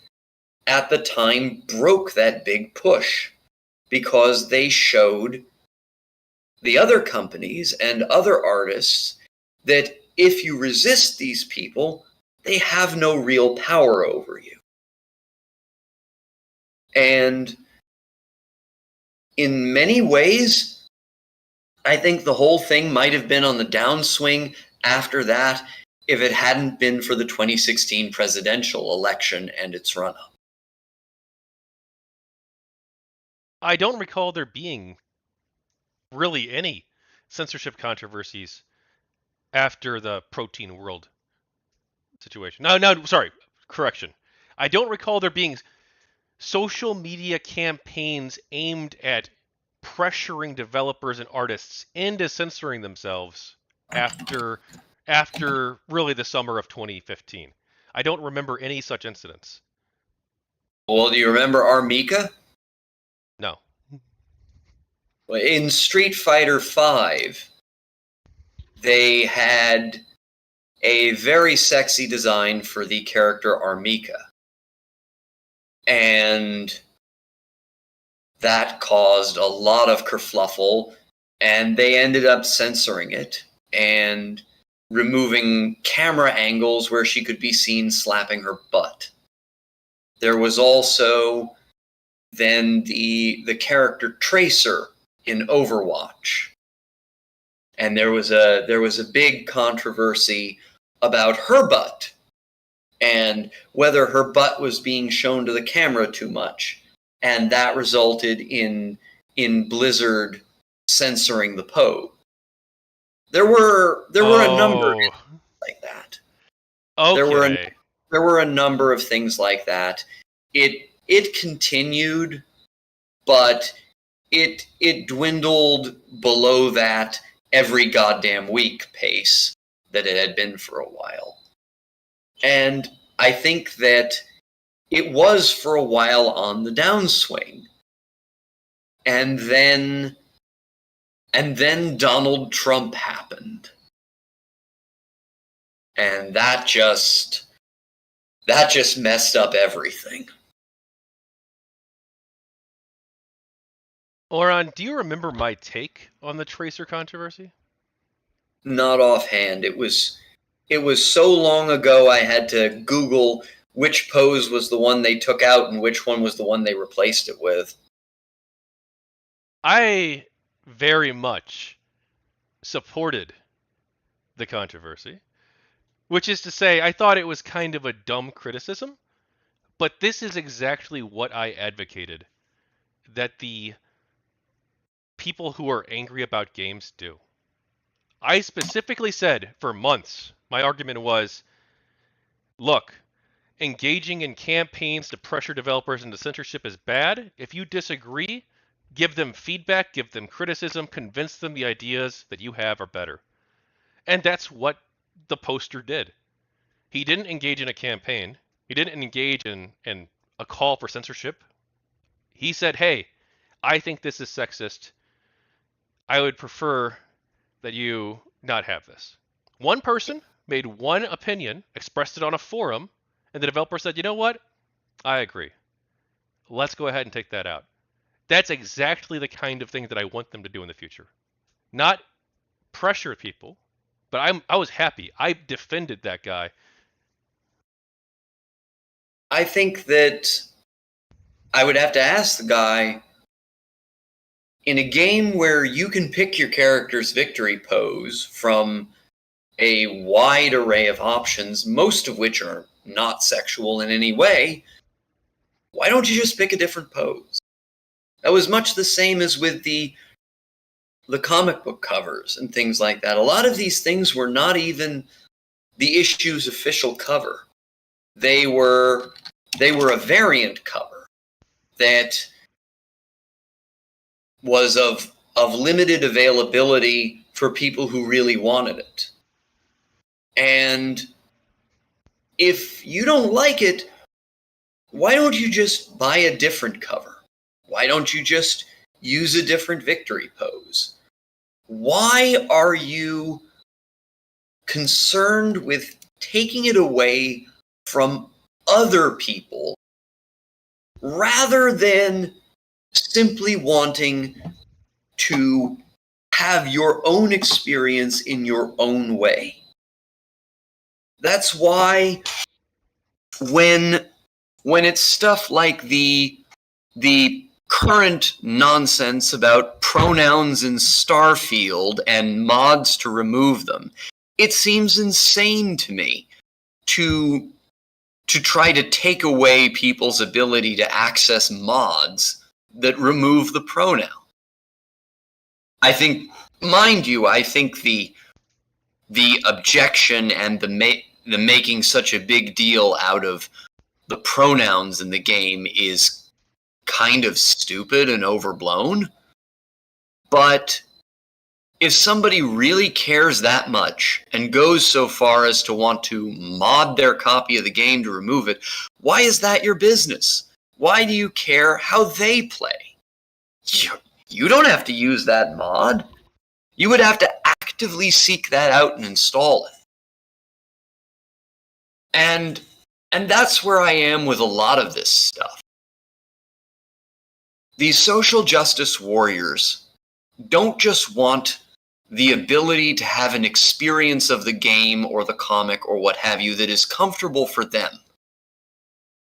[SPEAKER 2] at the time broke that big push because they showed the other companies and other artists that if you resist these people, they have no real power over you. And in many ways, I think the whole thing might have been on the downswing after that if it hadn't been for the 2016 presidential election and its run-up.
[SPEAKER 1] I don't recall there being really any censorship controversies after the Protein World situation. No, sorry, correction. I don't recall there being social media campaigns aimed at pressuring developers and artists into censoring themselves after really the summer of 2015. I don't remember any such incidents.
[SPEAKER 2] Well, do you remember Armika?
[SPEAKER 1] No.
[SPEAKER 2] In Street Fighter V, they had a very sexy design for the character Armika. And that caused a lot of kerfluffle, and they ended up censoring it and removing camera angles where she could be seen slapping her butt. There was also then the character Tracer in Overwatch. And there was a big controversy about her butt and whether her butt was being shown to the camera too much, and that resulted in Blizzard censoring the pose. There were a number of things like that.
[SPEAKER 1] Okay.
[SPEAKER 2] There were a number of things like that. It continued, but it dwindled below that every goddamn week pace that it had been for a while. And I think that it was for a while on the downswing. And then Donald Trump happened. And that just messed up everything.
[SPEAKER 1] Auron, do you remember my take on the Tracer controversy?
[SPEAKER 2] Not offhand. It was so long ago I had to Google which pose was the one they took out and which one was the one they replaced it with.
[SPEAKER 1] I very much supported the controversy, which is to say, I thought it was kind of a dumb criticism, but this is exactly what I advocated that the people who are angry about games do. I specifically said for months, my argument was, look, engaging in campaigns to pressure developers into censorship is bad. If you disagree, give them feedback, give them criticism, convince them the ideas that you have are better. And that's what the poster did. He didn't engage in a campaign. He didn't engage in a call for censorship. He said, hey, I think this is sexist. I would prefer that you not have this. One person made one opinion, expressed it on a forum, and the developer said, you know what? I agree. Let's go ahead and take that out. That's exactly the kind of thing that I want them to do in the future. Not pressure people, but I was happy. I defended that guy.
[SPEAKER 2] I think that I would have to ask the guy, in a game where you can pick your character's victory pose from a wide array of options, most of which are not sexual in any way, why don't you just pick a different pose? That was much the same as with the comic book covers and things like that. A lot of these things were not even the issue's official cover. They were a variant cover that was of limited availability for people who really wanted it. And if you don't like it, why don't you just buy a different cover? Why don't you just use a different victory pose? Why are you concerned with taking it away from other people rather than simply wanting to have your own experience in your own way. That's why when it's stuff like the current nonsense about pronouns in Starfield and mods to remove them, it seems insane to me to try to take away people's ability to access mods that remove the pronoun. I think, mind you, I think the objection and the making such a big deal out of the pronouns in the game is kind of stupid and overblown. But if somebody really cares that much and goes so far as to want to mod their copy of the game to remove it, why is that your business? Why do you care how they play? You don't have to use that mod. You would have to actively seek that out and install it. And that's where I am with a lot of this stuff. These social justice warriors don't just want the ability to have an experience of the game or the comic or what have you that is comfortable for them.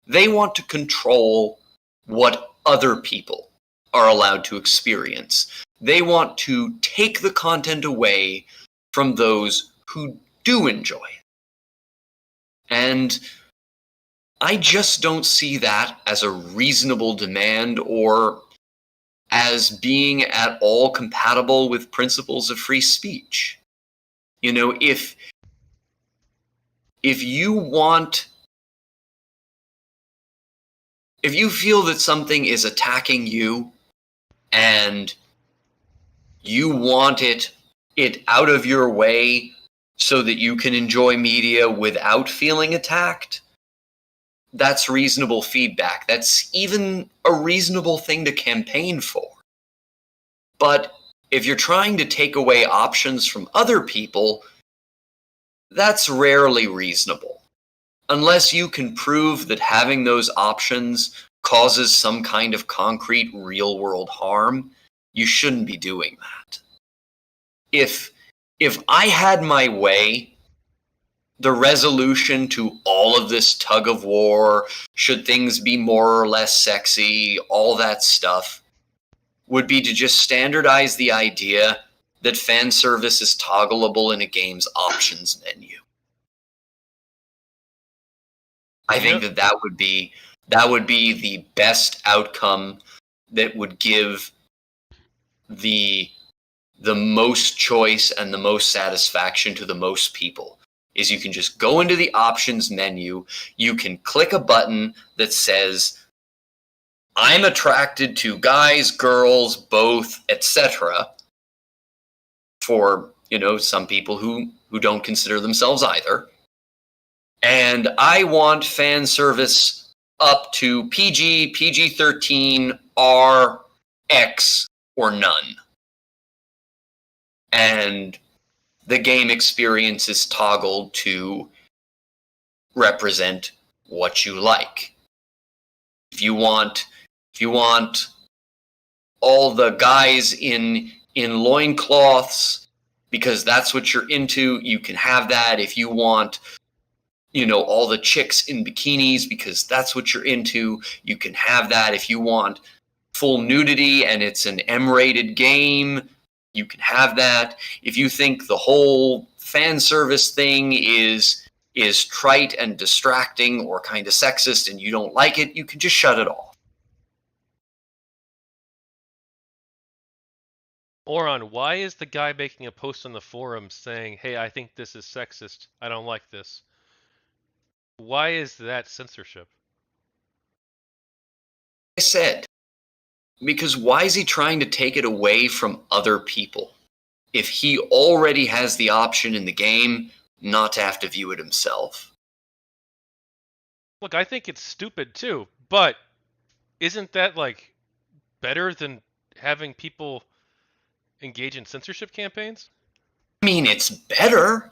[SPEAKER 2] They want to control what other people are allowed to experience. They want to take the content away from those who do enjoy it. And I just don't see that as a reasonable demand or as being at all compatible with principles of free speech. You know, if you feel that something is attacking you and you want it out of your way so that you can enjoy media without feeling attacked, that's reasonable feedback. That's even a reasonable thing to campaign for. But if you're trying to take away options from other people, that's rarely reasonable. Unless you can prove that having those options causes some kind of concrete real-world harm, you shouldn't be doing that. If I had my way, the resolution to all of this tug of war, should things be more or less sexy, all that stuff, would be to just standardize the idea that fan service is toggleable in a game's options menu. I think that would be the best outcome that would give the most choice and the most satisfaction to the most people. Is you can just go into the options menu, you can click a button that says, I'm attracted to guys, girls, both, etc. For, some people who don't consider themselves either. And I want fan service up to PG, PG-13, R, X, or none. And the game experience is toggled to represent what you like. If you want all the guys in loincloths because that's what you're into, you can have that. If you want all the chicks in bikinis because that's what you're into, you can have that. If you want full nudity and it's an M-rated game, you can have that. If you think the whole fan service thing is trite and distracting or kind of sexist and you don't like it, you can just shut it off.
[SPEAKER 1] Auron, why is the guy making a post on the forum saying, hey, I think this is sexist, I don't like this? Why is that censorship?
[SPEAKER 2] I said, because why is he trying to take it away from other people if he already has the option in the game not to have to view it himself?
[SPEAKER 1] Look, I think it's stupid too, but isn't that better than having people engage in censorship campaigns?
[SPEAKER 2] I mean, it's better.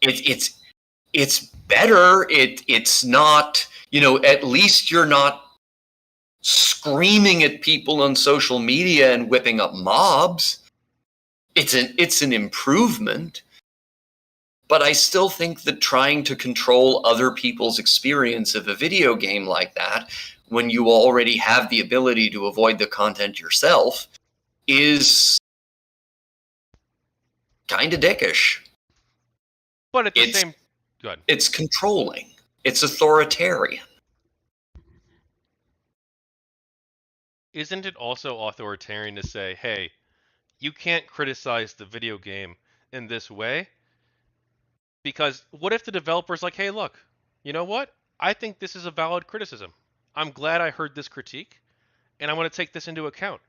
[SPEAKER 2] It's better. It's not, at least you're not screaming at people on social media and whipping up mobs. It's an improvement. But I still think that trying to control other people's experience of a video game like that, when you already have the ability to avoid the content yourself, is kind of dickish.
[SPEAKER 1] But at the same... Go ahead.
[SPEAKER 2] It's controlling. It's authoritarian.
[SPEAKER 1] Isn't it also authoritarian to say, hey, you can't criticize the video game in this way? Because what if the developer's like, hey, look, you know what? I think this is a valid criticism. I'm glad I heard this critique, and I want to take this into account.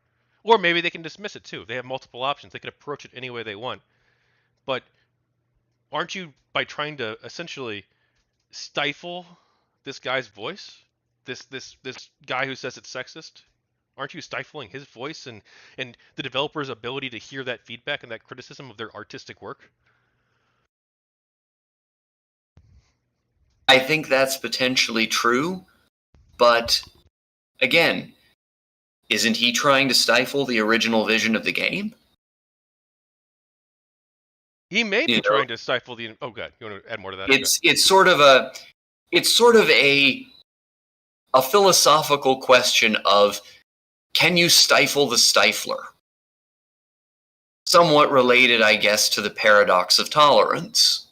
[SPEAKER 1] Or maybe they can dismiss it too. They have multiple options. They can approach it any way they want. But aren't you, by trying to essentially stifle this guy's voice, this guy who says it's sexist, aren't you stifling his voice and the developer's ability to hear that feedback and that criticism of their artistic work?
[SPEAKER 2] I think that's potentially true, but again, isn't he trying to stifle the original vision of the game?
[SPEAKER 1] He may be trying to stifle the... Oh, God, you want to add more to that?
[SPEAKER 2] It's sort of a philosophical question of, can you stifle the stifler? Somewhat related, I guess, to the paradox of tolerance.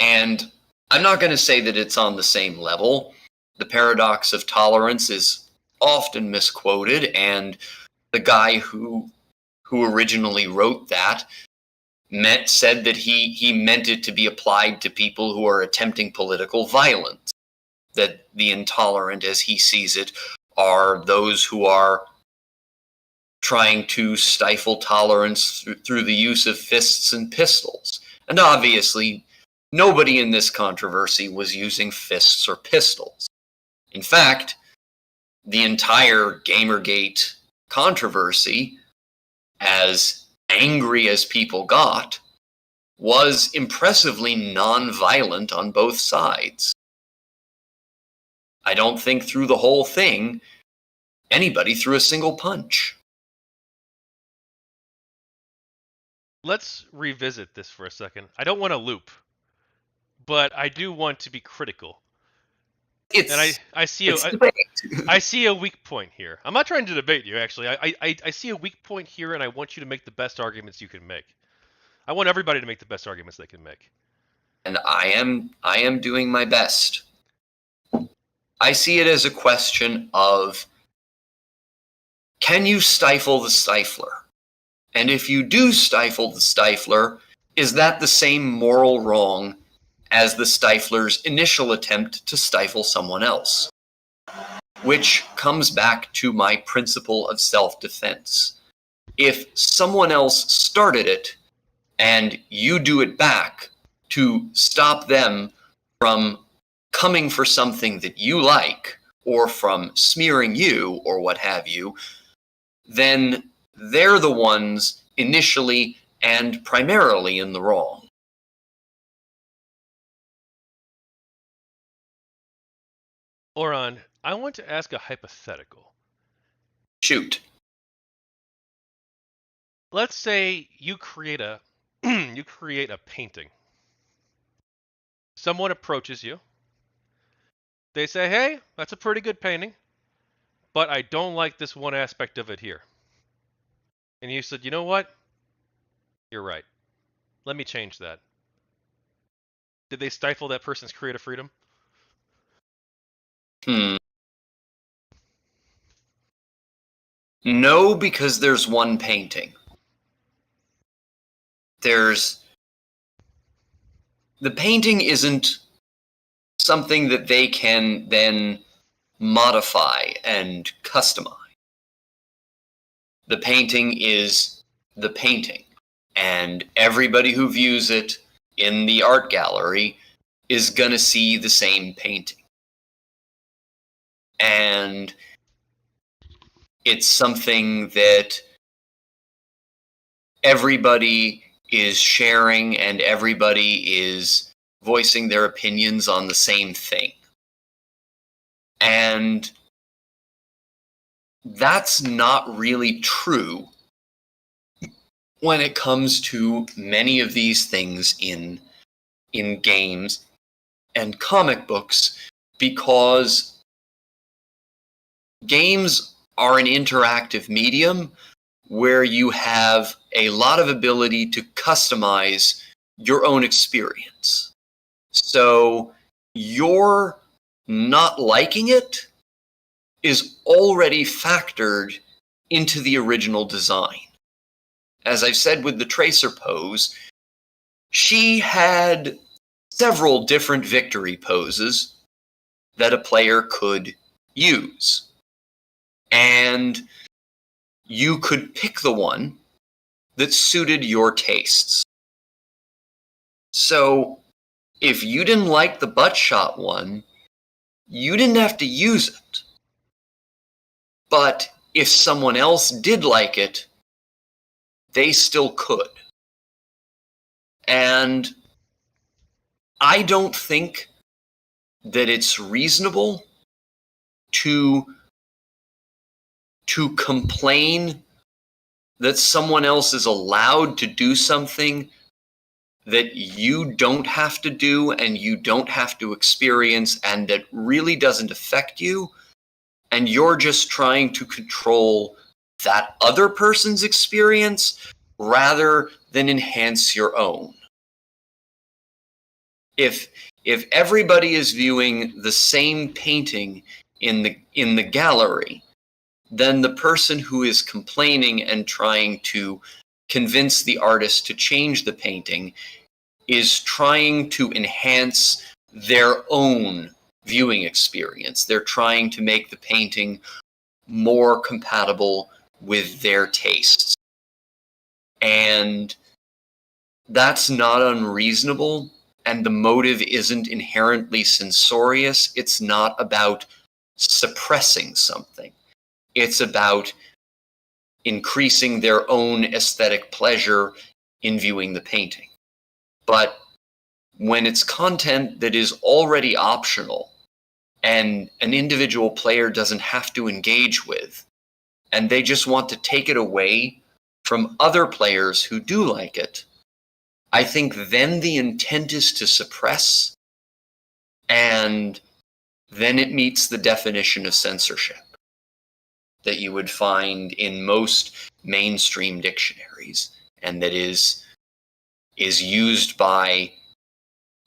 [SPEAKER 2] And I'm not going to say that it's on the same level. The paradox of tolerance is often misquoted, and the guy who originally wrote that said that he meant it to be applied to people who are attempting political violence. That the intolerant, as he sees it, are those who are trying to stifle tolerance through the use of fists and pistols. And obviously, nobody in this controversy was using fists or pistols. In fact, the entire GamerGate controversy, as angry as people got, was impressively non-violent on both sides. I don't think through the whole thing anybody threw a single punch.
[SPEAKER 1] Let's revisit this for a second. I don't want to loop, but I do want to be critical. I see a weak point here. I'm not trying to debate you, actually. I see a weak point here, and I want you to make the best arguments you can make. I want everybody to make the best arguments they can make.
[SPEAKER 2] And I am doing my best. I see it as a question of, can you stifle the stifler? And if you do stifle the stifler, is that the same moral wrong as the stifler's initial attempt to stifle someone else? Which comes back to my principle of self-defense. If someone else started it, and you do it back to stop them from coming for something that you like, or from smearing you, or what have you, then they're the ones initially and primarily in the wrong.
[SPEAKER 1] Auron, I want to ask a hypothetical.
[SPEAKER 2] Shoot.
[SPEAKER 1] Let's say you create a painting. Someone approaches you. They say, hey, that's a pretty good painting, but I don't like this one aspect of it here. And you said, you know what? You're right. Let me change that. Did they stifle that person's creative freedom?
[SPEAKER 2] No, because there's one painting. The painting isn't something that they can then modify and customize. The painting is the painting, and everybody who views it in the art gallery is going to see the same painting. And it's something that everybody is sharing and everybody is voicing their opinions on the same thing. And that's not really true when it comes to many of these things in games and comic books, because games are an interactive medium where you have a lot of ability to customize your own experience. So your not liking it is already factored into the original design. As I've said with the Tracer pose, she had several different victory poses that a player could use. And you could pick the one that suited your tastes. So if you didn't like the butt shot one, you didn't have to use it. But if someone else did like it, they still could. And I don't think that it's reasonable to complain that someone else is allowed to do something that you don't have to do and you don't have to experience and that really doesn't affect you, and you're just trying to control that other person's experience rather than enhance your own. If everybody is viewing the same painting in the gallery, then the person who is complaining and trying to convince the artist to change the painting is trying to enhance their own viewing experience. They're trying to make the painting more compatible with their tastes. And that's not unreasonable, and the motive isn't inherently censorious. It's not about suppressing something. It's about increasing their own aesthetic pleasure in viewing the painting. But when it's content that is already optional and an individual player doesn't have to engage with, and they just want to take it away from other players who do like it, I think then the intent is to suppress, and then it meets the definition of censorship that you would find in most mainstream dictionaries, and that is used by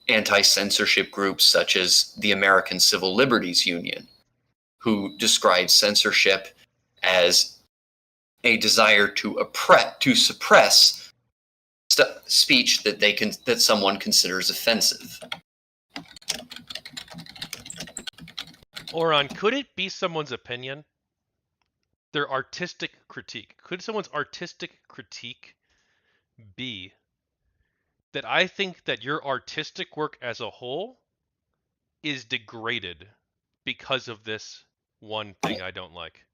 [SPEAKER 2] anti-censorship groups such as the American Civil Liberties Union, who describe censorship as a desire to suppress speech that someone considers offensive.
[SPEAKER 1] Auron, could it be someone's opinion? Their artistic critique. Could someone's artistic critique be that I think that your artistic work as a whole is degraded because of this one thing I don't like?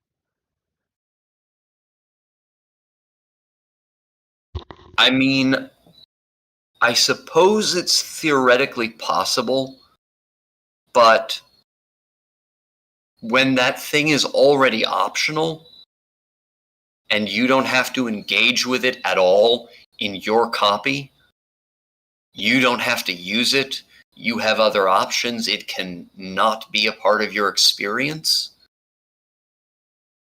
[SPEAKER 2] I mean, I suppose it's theoretically possible, but when that thing is already optional and you don't have to engage with it at all in your copy, you don't have to use it, you have other options, it can not be a part of your experience,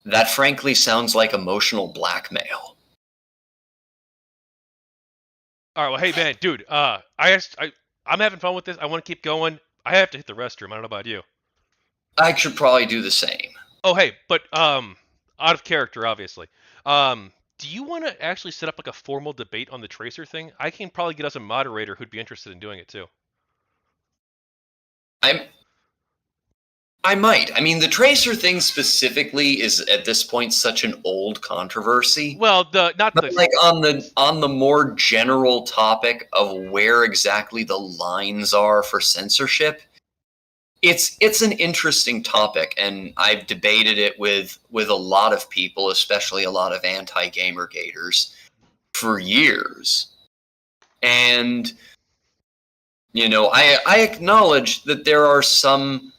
[SPEAKER 2] that frankly sounds like emotional blackmail.
[SPEAKER 1] All right, well, hey man, dude, I'm having fun with this. I want to keep going. I have to hit the restroom. I don't know about you.
[SPEAKER 2] I should probably do the same.
[SPEAKER 1] Oh, hey, but out of character, obviously. Do you want to actually set up like a formal debate on the tracer thing? I can probably get us a moderator who'd be interested in doing it too.
[SPEAKER 2] I might. I mean, the tracer thing specifically is at this point such an old controversy.
[SPEAKER 1] Well,
[SPEAKER 2] like on the more general topic of where exactly the lines are for censorship, it's an interesting topic, and I've debated it with a lot of people, especially a lot of anti-GamerGaters, for years. And I acknowledge that there are some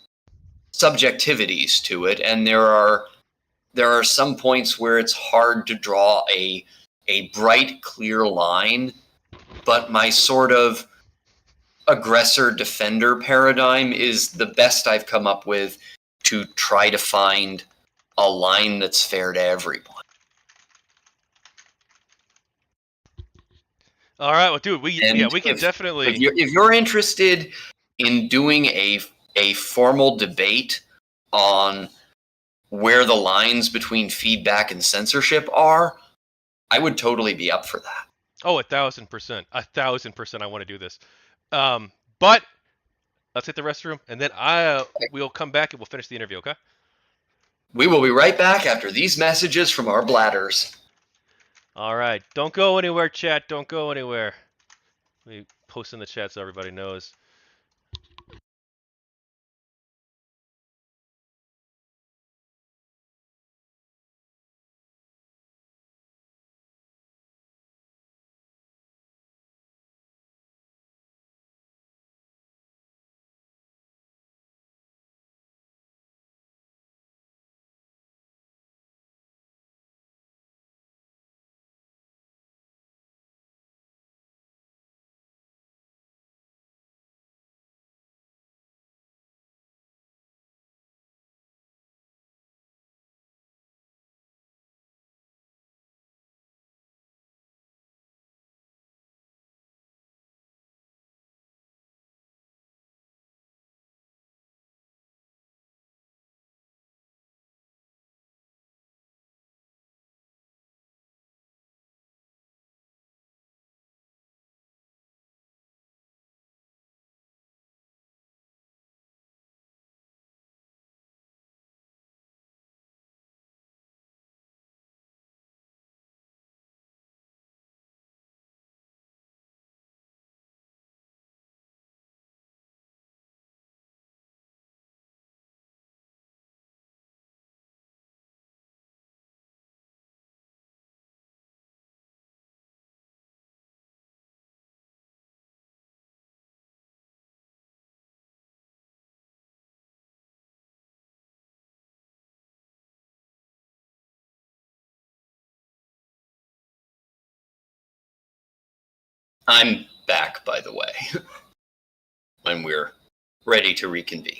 [SPEAKER 2] subjectivities to it, and there are some points where it's hard to draw a bright, clear line. But my sort of aggressor-defender paradigm is the best I've come up with to try to find a line that's fair to everyone.
[SPEAKER 1] All right, well, dude, we can
[SPEAKER 2] If
[SPEAKER 1] definitely.
[SPEAKER 2] if you're interested in doing a formal debate on where the lines between feedback and censorship are, I would totally be up for that.
[SPEAKER 1] Oh, 1,000%, 1,000%. I want to do this. But let's hit the restroom, and then we'll come back and we'll finish the interview. Okay?
[SPEAKER 2] We will be right back after these messages from our bladders.
[SPEAKER 1] All right. Don't go anywhere, chat. Don't go anywhere. Let me post in the chat so everybody knows.
[SPEAKER 2] I'm back, by the way, when we're ready to reconvene.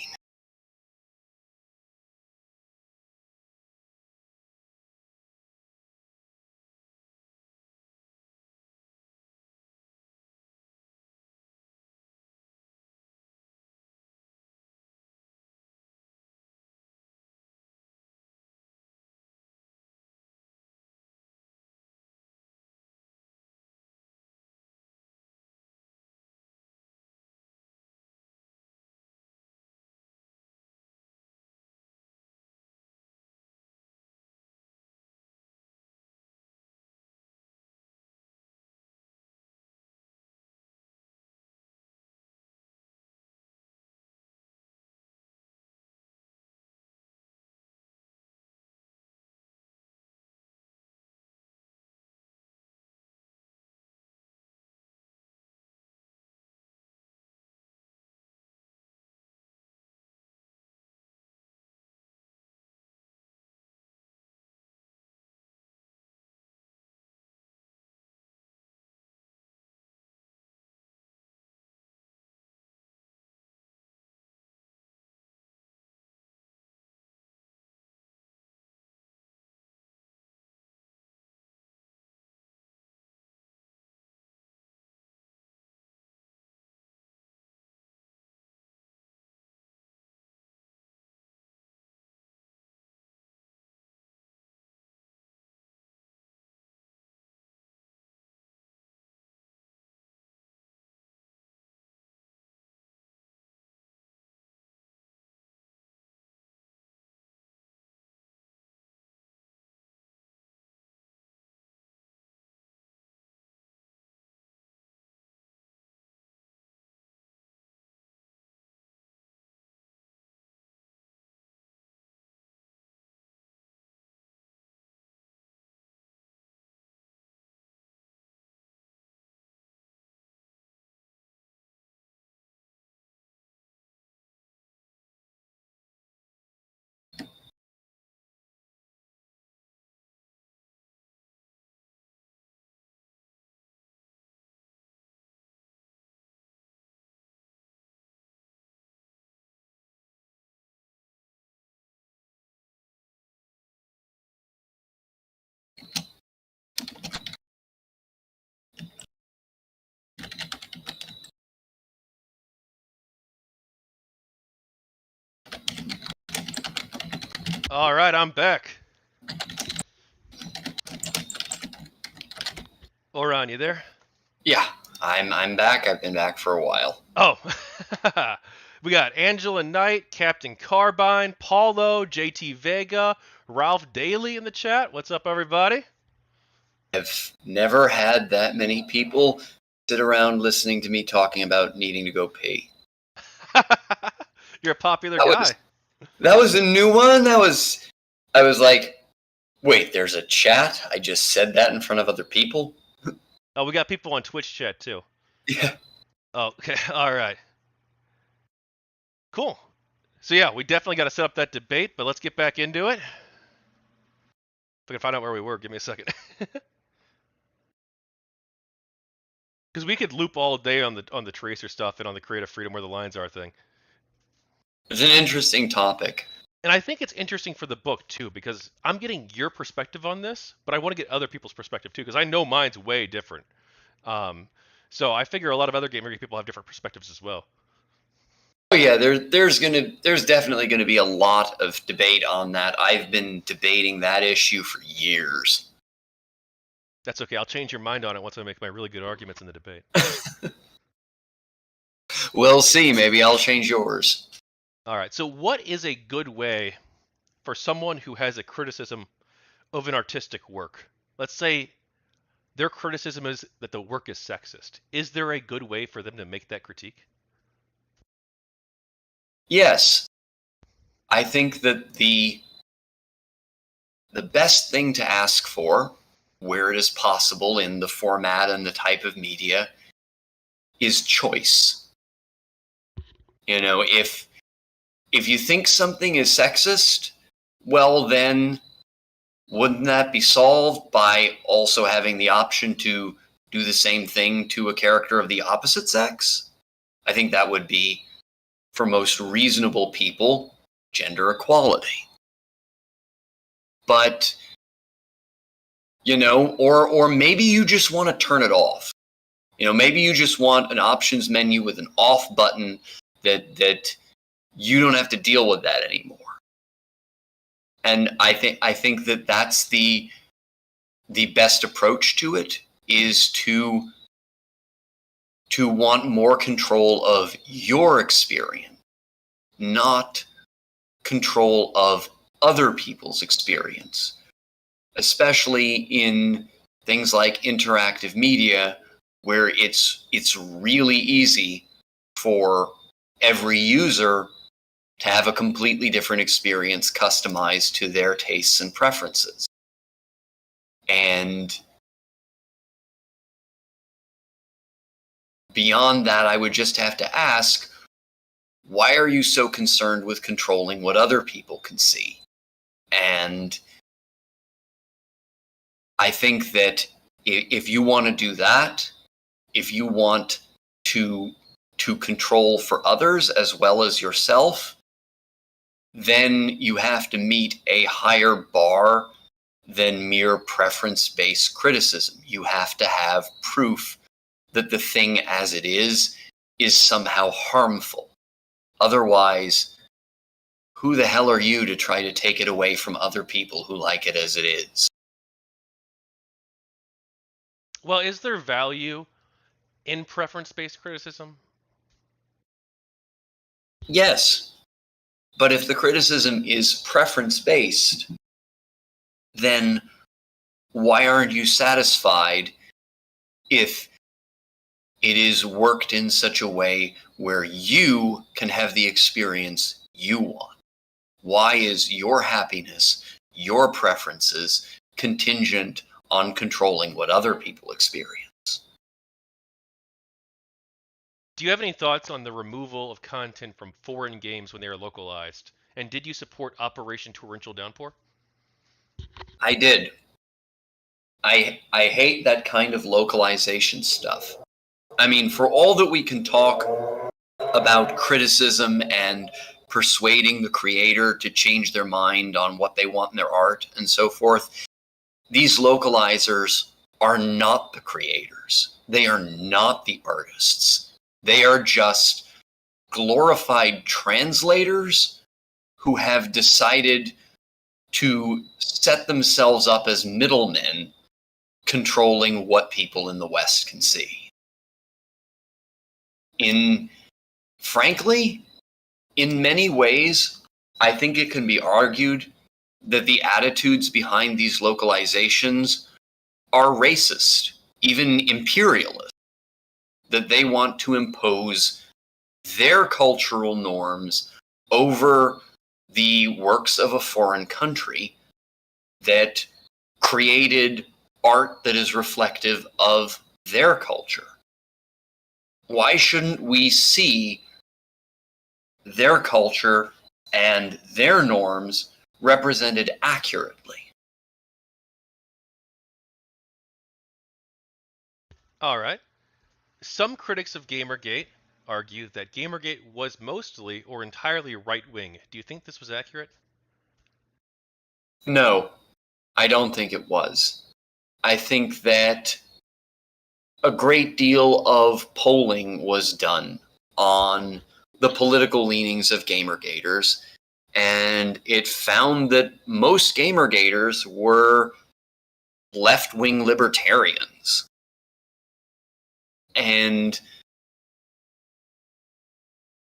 [SPEAKER 1] All right, I'm back. Auron, you there?
[SPEAKER 2] Yeah, I'm back. I've been back for a while.
[SPEAKER 1] Oh, we got Angela Knight, Captain Carbine, Paulo, JT Vega, Ralph Daly in the chat. What's up, everybody?
[SPEAKER 2] I've never had that many people sit around listening to me talking about needing to go pee.
[SPEAKER 1] You're a popular
[SPEAKER 2] That
[SPEAKER 1] guy.
[SPEAKER 2] that was a new one. I was like, wait, there's a chat? I just said that in front of other people?
[SPEAKER 1] Oh, we got people on Twitch chat too.
[SPEAKER 2] Yeah.
[SPEAKER 1] Oh, okay. All right. Cool. So yeah, we definitely got to set up that debate, but let's get back into it. If I can find out where we were, give me a second. Because we could loop all day on the tracer stuff and on the creative freedom where the lines are thing.
[SPEAKER 2] It's an interesting topic.
[SPEAKER 1] And I think it's interesting for the book too, because I'm getting your perspective on this, but I want to get other people's perspective too, because I know mine's way different. So I figure a lot of other GamerGate people have different perspectives as well.
[SPEAKER 2] Oh yeah, there's definitely gonna be a lot of debate on that. I've been debating that issue for years.
[SPEAKER 1] That's okay. I'll change your mind on it once I make my really good arguments in the debate.
[SPEAKER 2] We'll see. Maybe I'll change yours.
[SPEAKER 1] All right. So what is a good way for someone who has a criticism of an artistic work? Let's say their criticism is that the work is sexist. Is there a good way for them to make that critique?
[SPEAKER 2] Yes. I think that the best thing to ask for, where it is possible in the format and the type of media, is choice. You know, if you think something is sexist, well then wouldn't that be solved by also having the option to do the same thing to a character of the opposite sex? I think that would be, for most reasonable people, gender equality. But, you know, or maybe you just want to turn it off. You know, maybe you just want an options menu with an off button that you don't have to deal with that anymore. And I think that that's the best approach to it, is to want more control of your experience, not control of other people's experience, especially in things like interactive media, where it's really easy for every user to have a completely different experience customized to their tastes and preferences. And beyond that, I would just have to ask, why are you so concerned with controlling what other people can see? And I think that if you want to do that, if you want to control for others as well as yourself, then you have to meet a higher bar than mere preference-based criticism. You have to have proof that the thing as it is somehow harmful. Otherwise, who the hell are you to try to take it away from other people who like it as it is?
[SPEAKER 1] Well, is there value in preference-based criticism?
[SPEAKER 2] Yes. But if the criticism is preference-based, then why aren't you satisfied if it is worked in such a way where you can have the experience you want? Why is your happiness, your preferences, contingent on controlling what other people experience?
[SPEAKER 1] Do you have any thoughts on the removal of content from foreign games when they are localized? And did you support Operation Torrential Downpour?
[SPEAKER 2] I did. I hate that kind of localization stuff. I mean, for all that we can talk about criticism and persuading the creator to change their mind on what they want in their art and so forth, these localizers are not the creators. They are not the artists. They are just glorified translators who have decided to set themselves up as middlemen controlling what people in the West can see. Frankly, in many ways, I think it can be argued that the attitudes behind these localizations are racist, even imperialist, that they want to impose their cultural norms over the works of a foreign country that created art that is reflective of their culture. Why shouldn't we see their culture and their norms represented accurately?
[SPEAKER 1] All right. Some critics of GamerGate argue that GamerGate was mostly or entirely right-wing. Do you think this was accurate?
[SPEAKER 2] No, I don't think it was. I think that a great deal of polling was done on the political leanings of GamerGaters, and it found that most GamerGaters were left-wing libertarians. And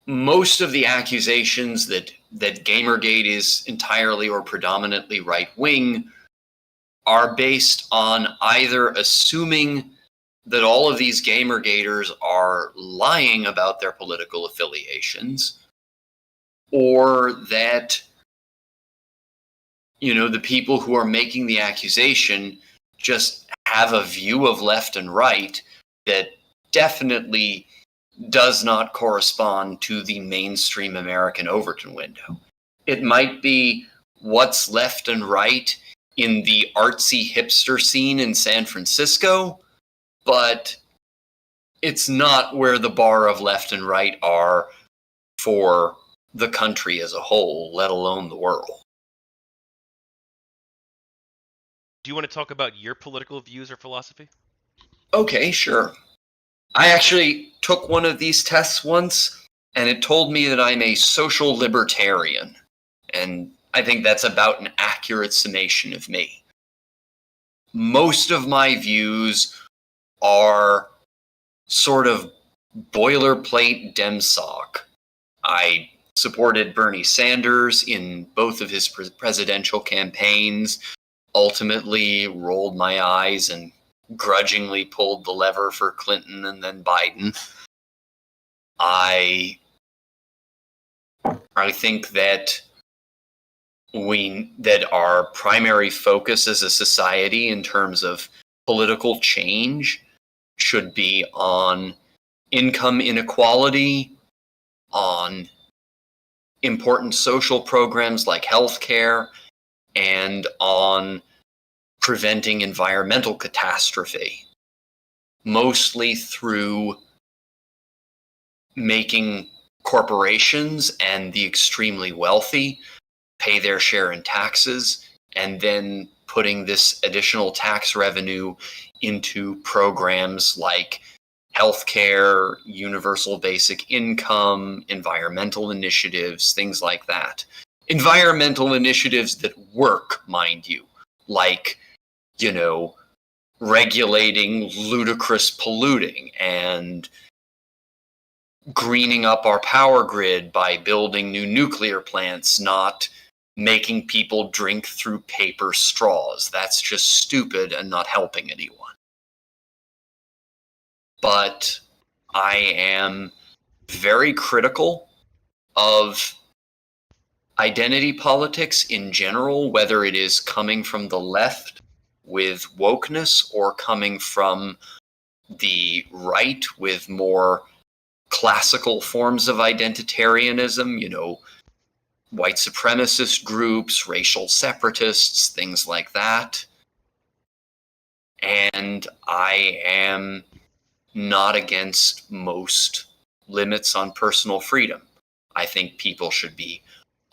[SPEAKER 2] most of the accusations that GamerGate is entirely or predominantly right-wing are based on either assuming that all of these GamerGaters are lying about their political affiliations, or that, the people who are making the accusation just have a view of left and right that definitely does not correspond to the mainstream American Overton window. It might be what's left and right in the artsy hipster scene in San Francisco, but it's not where the bar of left and right are for the country as a whole, let alone the world.
[SPEAKER 1] Do you want to talk about your political views or philosophy?
[SPEAKER 2] Okay, sure. I actually took one of these tests once, and it told me that I'm a social libertarian. And I think that's about an accurate summation of me. Most of my views are sort of boilerplate DemSoc. I supported Bernie Sanders in both of his presidential campaigns, ultimately rolled my eyes and grudgingly pulled the lever for Clinton and then Biden. I think that our primary focus as a society in terms of political change should be on income inequality, on important social programs like healthcare, and on preventing environmental catastrophe, mostly through making corporations and the extremely wealthy pay their share in taxes, and then putting this additional tax revenue into programs like healthcare, universal basic income, environmental initiatives, things like that. Environmental initiatives that work, mind you, like, regulating ludicrous polluting and greening up our power grid by building new nuclear plants, not making people drink through paper straws. That's just stupid and not helping anyone. But I am very critical of identity politics in general, whether it is coming from the left with wokeness or coming from the right with more classical forms of identitarianism, white supremacist groups, racial separatists, things like that. And I am not against most limits on personal freedom. I think people should be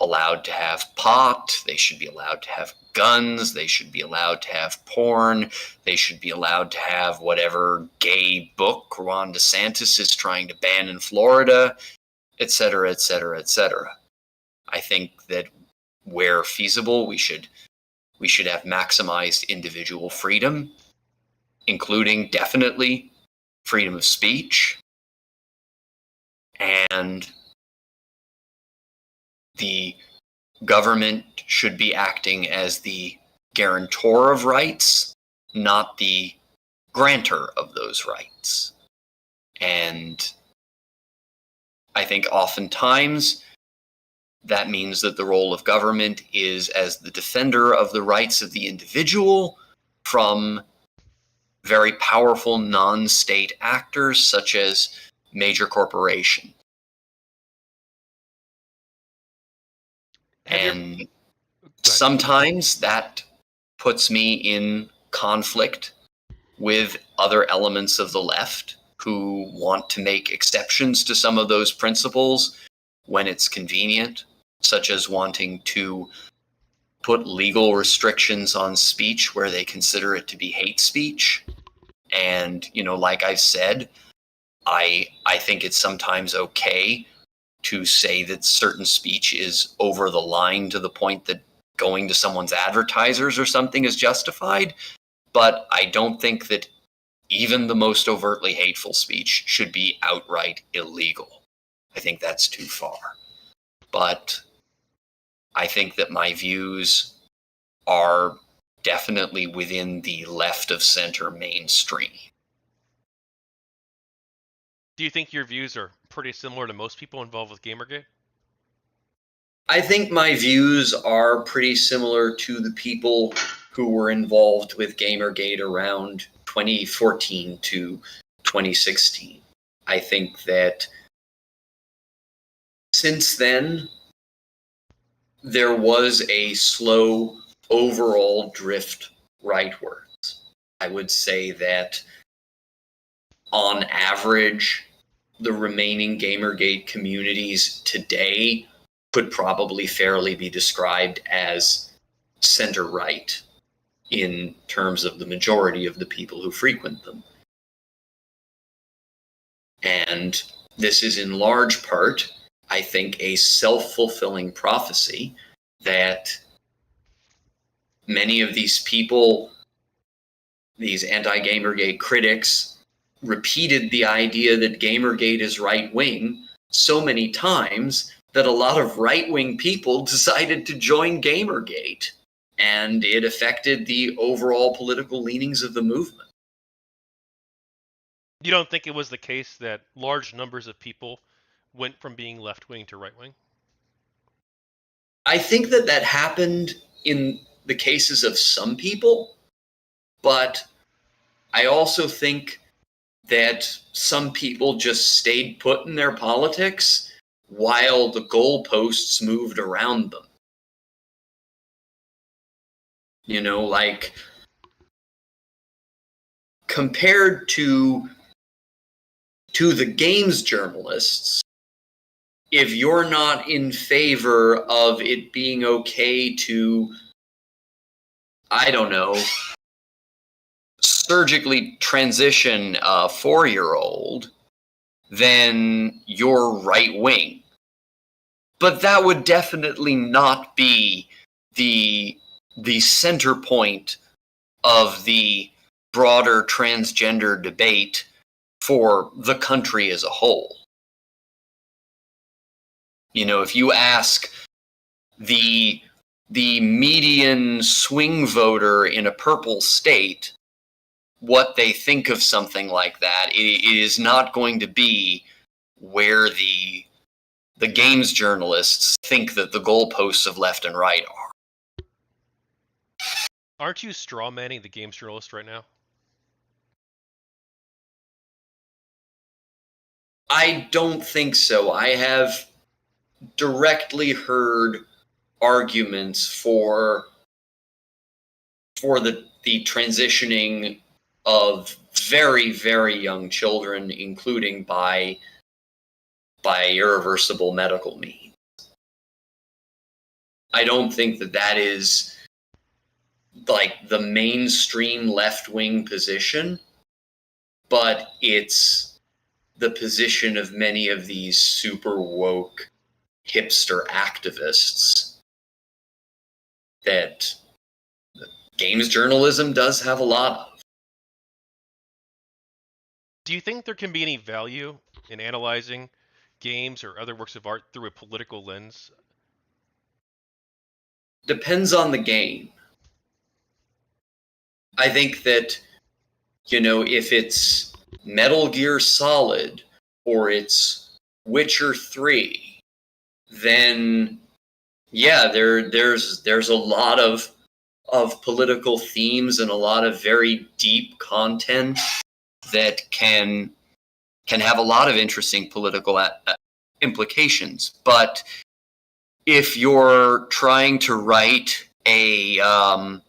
[SPEAKER 2] allowed to have pot, they should be allowed to have guns, they should be allowed to have porn, they should be allowed to have whatever gay book Ron DeSantis is trying to ban in Florida, etc., etc., etc. I think that where feasible, we should we should have maximized individual freedom, including definitely freedom of speech. And the government should be acting as the guarantor of rights, not the grantor of those rights. And I think oftentimes that means that the role of government is as the defender of the rights of the individual from very powerful non-state actors such as major corporations. And sometimes that puts me in conflict with other elements of the left who want to make exceptions to some of those principles when it's convenient, such as wanting to put legal restrictions on speech where they consider it to be hate speech. And, like I've said, I think it's sometimes okay to say that certain speech is over the line to the point that going to someone's advertisers or something is justified. But I don't think that even the most overtly hateful speech should be outright illegal. I think that's too far. But I think that my views are definitely within the left of center mainstream.
[SPEAKER 1] Do you think your views are pretty similar to most people involved with GamerGate?
[SPEAKER 2] I think my views are pretty similar to the people who were involved with GamerGate around 2014 to 2016. I think that since then, there was a slow overall drift rightwards. I would say that on average, the remaining GamerGate communities today could probably fairly be described as center-right in terms of the majority of the people who frequent them. And this is in large part, I think, a self-fulfilling prophecy that many of these people, these anti-GamerGate critics, repeated the idea that GamerGate is right-wing so many times that a lot of right-wing people decided to join GamerGate, and it affected the overall political leanings of the movement.
[SPEAKER 1] You don't think it was the case that large numbers of people went from being left-wing to right-wing?
[SPEAKER 2] I think that happened in the cases of some people, but I also think that some people just stayed put in their politics while the goalposts moved around them. Like, compared to the games journalists, if you're not in favor of it being okay to, I don't know, surgically transition a 4-year-old, then you're right-wing. But that would definitely not be the center point of the broader transgender debate for the country as a whole. If you ask the median swing voter in a purple state what they think of something like that, it is not going to be where the games journalists think that the goalposts of left and right are.
[SPEAKER 1] Aren't you strawmanning the games journalist right now?
[SPEAKER 2] I don't think so. I have directly heard arguments for the transitioning of very, very young children, including by irreversible medical means. I don't think that is like the mainstream left-wing position, but it's the position of many of these super woke hipster activists that games journalism does have a lot of.
[SPEAKER 1] Do you think there can be any value in analyzing games or other works of art through a political lens?
[SPEAKER 2] Depends on the game. I think that, if it's Metal Gear Solid or it's Witcher 3, then yeah, there's a lot of political themes and a lot of very deep content that can have a lot of interesting political implications. But if you're trying to write a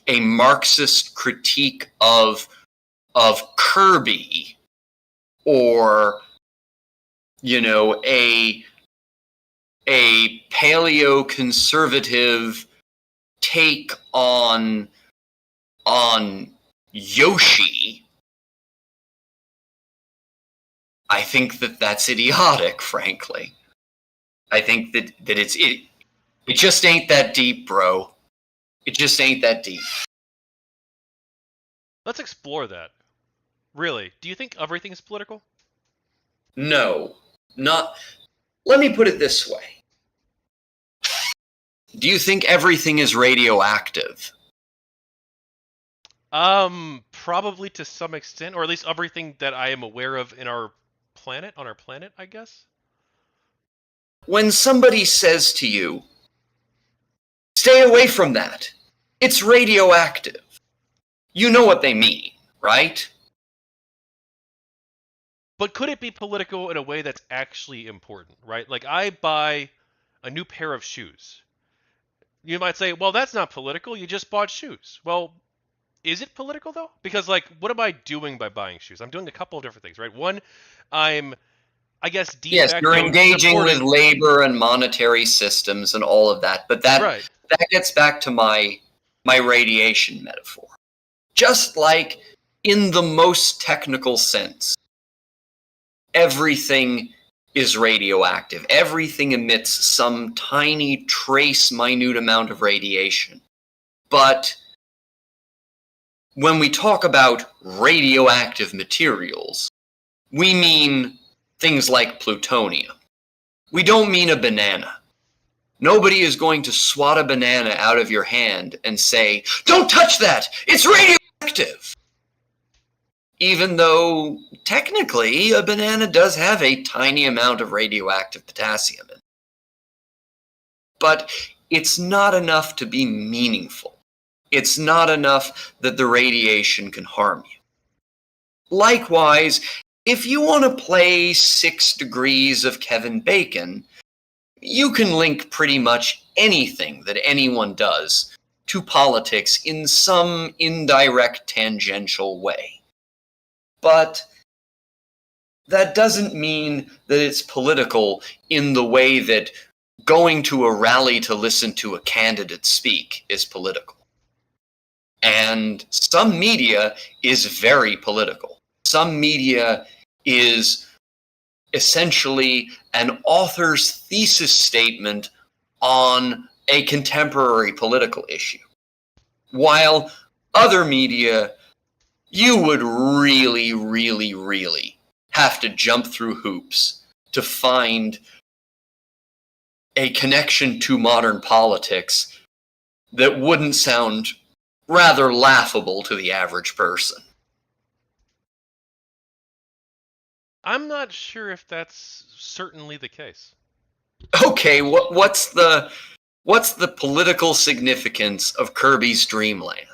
[SPEAKER 2] Marxist critique of Kirby, or a paleo-conservative take on Yoshi, I think that that's idiotic, frankly. I think that it just ain't that deep, bro. It just ain't that deep.
[SPEAKER 1] Let's explore that. Really, do you think everything's political?
[SPEAKER 2] No, not. Let me put it this way. Do you think everything is radioactive?
[SPEAKER 1] Probably to some extent, or at least everything that I am aware of on our planet, I guess.
[SPEAKER 2] When somebody says to you, stay away from that, it's radioactive, you know what they mean, right?
[SPEAKER 1] But could it be political in a way that's actually important, right? Like, I buy a new pair of shoes. You might say, well, that's not political, you just bought shoes. Well, is it political, though? Because, like, what am I doing by buying shoes? I'm doing a couple of different things, right? One, I'm, I guess, de
[SPEAKER 2] yes,
[SPEAKER 1] facto
[SPEAKER 2] you're engaging
[SPEAKER 1] supporting...
[SPEAKER 2] with labor and monetary systems and all of that, but that gets back to my radiation metaphor. Just like in the most technical sense, everything is radioactive. Everything emits some tiny trace minute amount of radiation. But when we talk about radioactive materials, we mean things like plutonium. We don't mean a banana. Nobody is going to swat a banana out of your hand and say, "Don't touch that! It's radioactive!" Even though, technically, a banana does have a tiny amount of radioactive potassium in it. But it's not enough to be meaningful. It's not enough that the radiation can harm you. Likewise, if you want to play 6 Degrees of Kevin Bacon, you can link pretty much anything that anyone does to politics in some indirect, tangential way. But that doesn't mean that it's political in the way that going to a rally to listen to a candidate speak is political. And some media is very political. Some media is essentially an author's thesis statement on a contemporary political issue. While other media, you would really, really, really have to jump through hoops to find a connection to modern politics that wouldn't sound rather laughable to the average person.
[SPEAKER 1] I'm not sure if that's certainly the case.
[SPEAKER 2] Okay, what's the political significance of Kirby's Dream Land?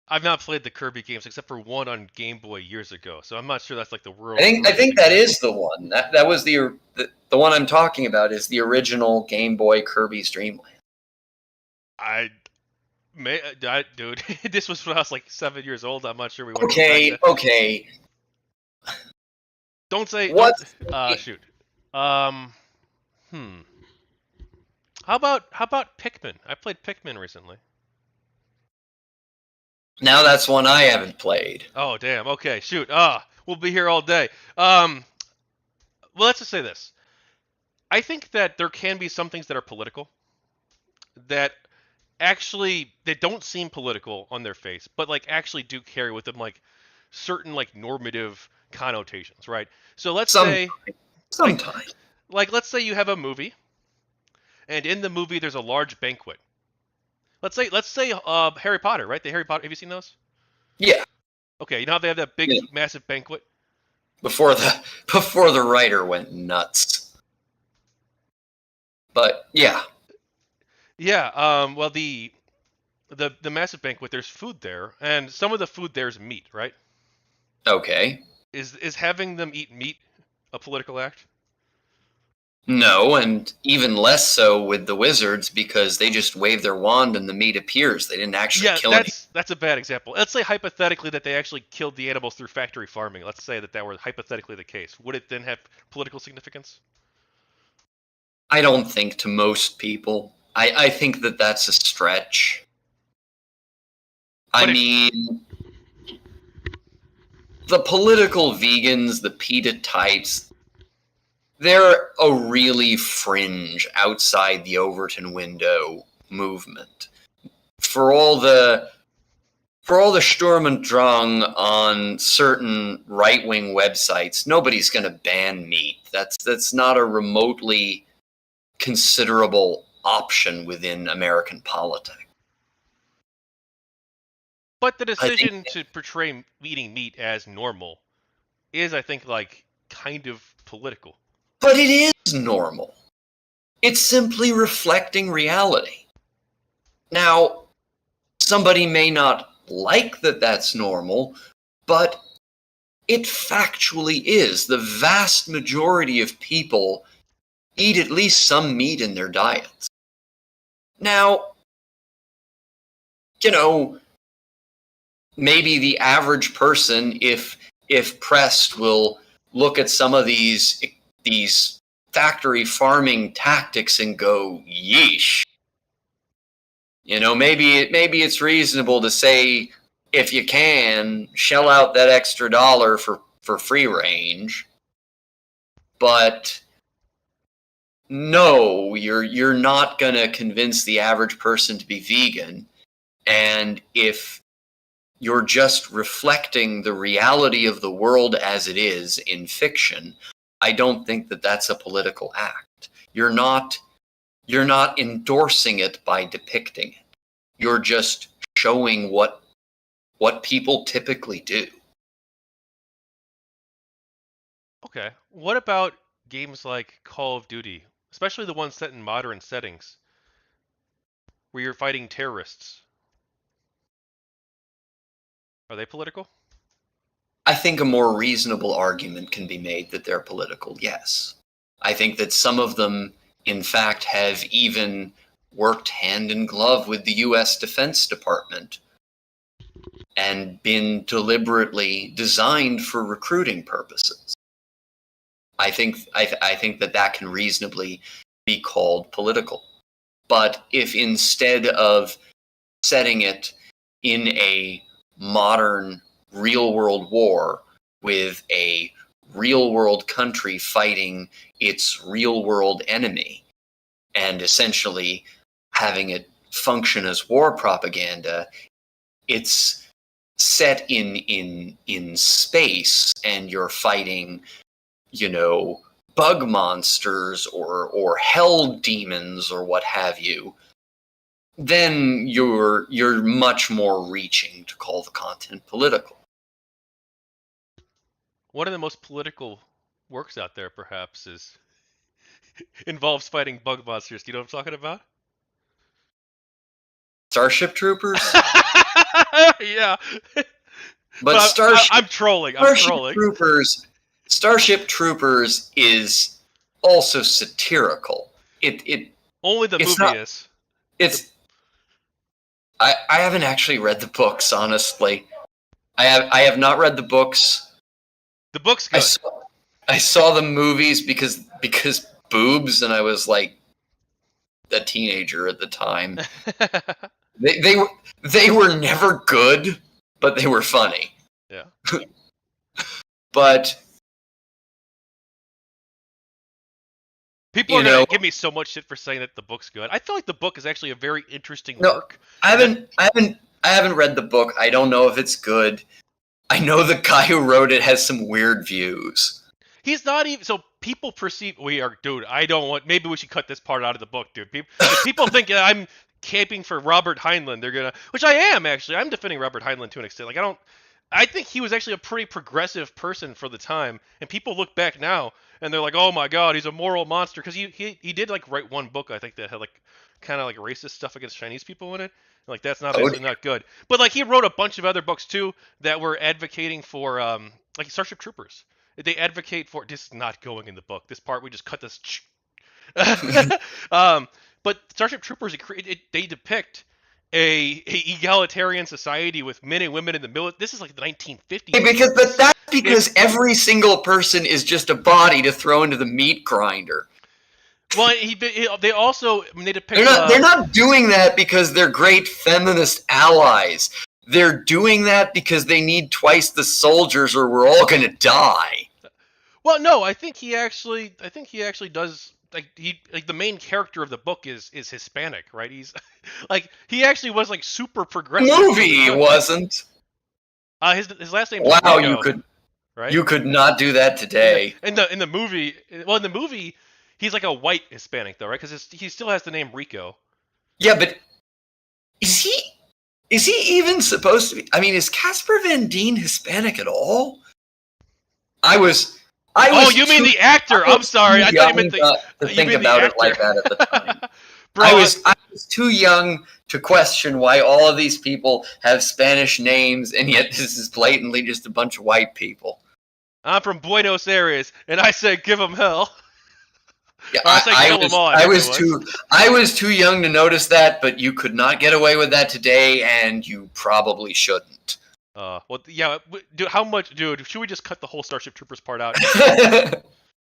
[SPEAKER 1] I've not played the Kirby games except for one on Game Boy years ago, so I'm not sure that's like the world.
[SPEAKER 2] I think that is the one. That was the one I'm talking about is the original Game Boy Kirby's Dream Land.
[SPEAKER 1] Dude, this was when I was like 7 years old. I'm not sure we.
[SPEAKER 2] Okay.
[SPEAKER 1] Don't say
[SPEAKER 2] what?
[SPEAKER 1] Shoot. How about Pikmin? I played Pikmin recently.
[SPEAKER 2] Now that's one I haven't played.
[SPEAKER 1] Oh damn. Okay. Shoot. We'll be here all day. Well, let's just say this. I think that there can be some things that are political that actually they don't seem political on their face, but like actually do carry with them like certain like normative connotations, right? So let's
[SPEAKER 2] Sometimes.
[SPEAKER 1] say like
[SPEAKER 2] Sometimes.
[SPEAKER 1] let's say you have a movie, and in the movie there's a large banquet. Let's say Harry Potter, right? The Harry Potter. Have you seen those?
[SPEAKER 2] Yeah.
[SPEAKER 1] Okay, you know how they have that big
[SPEAKER 2] Yeah.
[SPEAKER 1] massive banquet?
[SPEAKER 2] Before the writer went nuts. But yeah.
[SPEAKER 1] Yeah. Well, the massive banquet, there's food there, and some of the food there is meat, right?
[SPEAKER 2] Okay.
[SPEAKER 1] Is having them eat meat a political act?
[SPEAKER 2] No, and even less so with the wizards because they just wave their wand and the meat appears. They didn't actually
[SPEAKER 1] Yeah,
[SPEAKER 2] kill any.
[SPEAKER 1] that's a bad example. Let's say hypothetically that they actually killed the animals through factory farming. Let's say that were hypothetically the case. Would it then have political significance?
[SPEAKER 2] I don't think to most people. I think that that's a stretch. I
[SPEAKER 1] But it
[SPEAKER 2] mean, the political vegans, the PETA types, they're a really fringe outside the Overton window movement. For all the Sturm und Drang on certain right-wing websites, nobody's going to ban meat. That's not a remotely considerable option within American politics.
[SPEAKER 1] but the
[SPEAKER 2] I think,
[SPEAKER 1] decision to portray eating meat as normal is, I think, like kind of political.
[SPEAKER 2] but it is normal. It's simply reflecting reality. Now, somebody may not like that that's normal, but it factually is. The vast majority of people eat at least some meat in their diets. Now, maybe the average person, if pressed, will look at some of these factory farming tactics and go, yeesh. Maybe it's reasonable to say, if you can, shell out that extra dollar for free range. But no, you're not going to convince the average person to be vegan. And if you're just reflecting the reality of the world as it is in fiction, I don't think that that's a political act. You're not endorsing it by depicting it. You're just showing what people typically do.
[SPEAKER 1] Okay. What about games like Call of Duty, especially the ones set in modern settings, where you're fighting terrorists? Are they political?
[SPEAKER 2] I think a more reasonable argument can be made that they're political, yes. I think that some of them, in fact, have even worked hand in glove with the U.S. Defense Department and been deliberately designed for recruiting purposes. I think that can reasonably be called political. But if instead of setting it in a modern real-world war with a real-world country fighting its real-world enemy and essentially having it function as war propaganda, it's set in space and you're fighting, bug monsters or hell demons or what have you, then you're much more reaching to call the content political.
[SPEAKER 1] One of the most political works out there, perhaps, involves fighting bug monsters. Do you know what I'm talking about?
[SPEAKER 2] Starship Troopers?
[SPEAKER 1] Yeah.
[SPEAKER 2] But
[SPEAKER 1] I'm trolling.
[SPEAKER 2] Starship Troopers is also satirical.
[SPEAKER 1] Only the
[SPEAKER 2] It's
[SPEAKER 1] movie
[SPEAKER 2] not.
[SPEAKER 1] is.
[SPEAKER 2] It's. I haven't actually read the books, honestly. I have not read the books.
[SPEAKER 1] The book's good.
[SPEAKER 2] I saw the movies because boobs, and I was like a teenager at the time. They were never good, but they were funny.
[SPEAKER 1] Yeah.
[SPEAKER 2] But
[SPEAKER 1] People are
[SPEAKER 2] You
[SPEAKER 1] gonna
[SPEAKER 2] know,
[SPEAKER 1] give me so much shit for saying that the book's good. I feel like the book is actually a very interesting
[SPEAKER 2] no,
[SPEAKER 1] work.
[SPEAKER 2] I
[SPEAKER 1] And that
[SPEAKER 2] haven't, I haven't, I haven't read the book. I don't know if it's good. I know the guy who wrote it has some weird views.
[SPEAKER 1] he's not even so. People perceive we are, dude. I don't want. Maybe we should cut this part out of the book, dude. If people think that I'm camping for Robert Heinlein, they're gonna, which I am actually. I'm defending Robert Heinlein to an extent. Like I don't. I think he was actually a pretty progressive person for the time, and people look back now and they're like, "Oh my God, he's a moral monster," because he did like write one book I think that had like kind of like racist stuff against Chinese people in it. Like that's not
[SPEAKER 2] Oh,
[SPEAKER 1] obviously not good. But like he wrote a bunch of other books too that were advocating for like Starship Troopers. They advocate for this is not going in the book. This part we just cut this. um, but Starship Troopers, they depict a egalitarian society with men and women in the military. This is like the 1950s.
[SPEAKER 2] but that's
[SPEAKER 1] They,
[SPEAKER 2] because every single person is just a body to throw into the meat grinder.
[SPEAKER 1] well, they also they depict.
[SPEAKER 2] They're not doing that because they're great feminist allies. They're doing that because they need twice the soldiers, or we're all gonna die.
[SPEAKER 1] Well, no, I think he actually does. Like the main character of the book is Hispanic, right? He's like he actually was like super progressive.
[SPEAKER 2] Movie wasn't.
[SPEAKER 1] His last name's
[SPEAKER 2] Wow,
[SPEAKER 1] Rico, right?
[SPEAKER 2] you could not do that today.
[SPEAKER 1] In the movie, well, in the movie, he's like a white Hispanic though, right? Because he still has the name Rico.
[SPEAKER 2] Yeah, but is he even supposed to be? I mean, is Casper Van Dien Hispanic at all? I was.
[SPEAKER 1] Oh, you mean the actor? I'm sorry. I thought you meant
[SPEAKER 2] to think about it like that at the time.
[SPEAKER 1] Bro,
[SPEAKER 2] I was too young to question why all of these people have Spanish names, and yet this is blatantly just a bunch of white people.
[SPEAKER 1] I'm from Buenos Aires, and I say give them hell.
[SPEAKER 2] Yeah,
[SPEAKER 1] Or I say kill them all.
[SPEAKER 2] I was too young to notice that, but you could not get away with that today, and you probably shouldn't.
[SPEAKER 1] Well, yeah, dude. How much, dude? Should we just cut the whole Starship Troopers part out?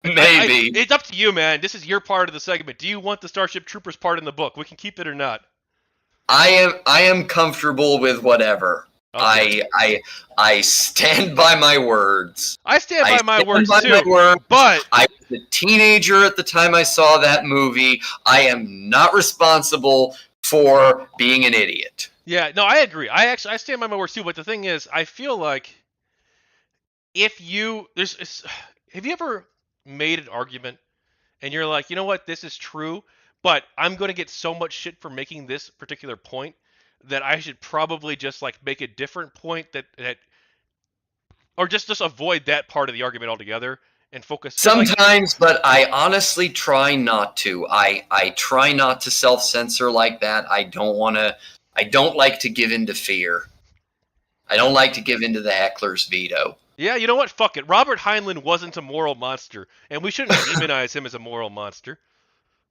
[SPEAKER 2] Maybe.
[SPEAKER 1] It's up to you, man. This is your part of the segment. Do you want the Starship Troopers part in the book? We can keep it or not.
[SPEAKER 2] I am comfortable with whatever.
[SPEAKER 1] Okay.
[SPEAKER 2] I stand by my words.
[SPEAKER 1] I stand by my words too.
[SPEAKER 2] My words.
[SPEAKER 1] But
[SPEAKER 2] I was a teenager at the time I saw that movie. I am not responsible for being an idiot.
[SPEAKER 1] yeah, no, I agree. I stand by my words too. But the thing is, I feel like if you have you ever made an argument and you're like, you know what, this is true, but I'm going to get so much shit for making this particular point that I should probably just like make a different point that or just avoid that part of the argument altogether and focus.
[SPEAKER 2] Sometimes, but I honestly try not to. I try not to self-censor like that. I don't like to give in to fear. I don't like to give in to the heckler's veto.
[SPEAKER 1] Yeah, you know what? Fuck it. Robert Heinlein wasn't a moral monster, and we shouldn't demonize him as a moral monster.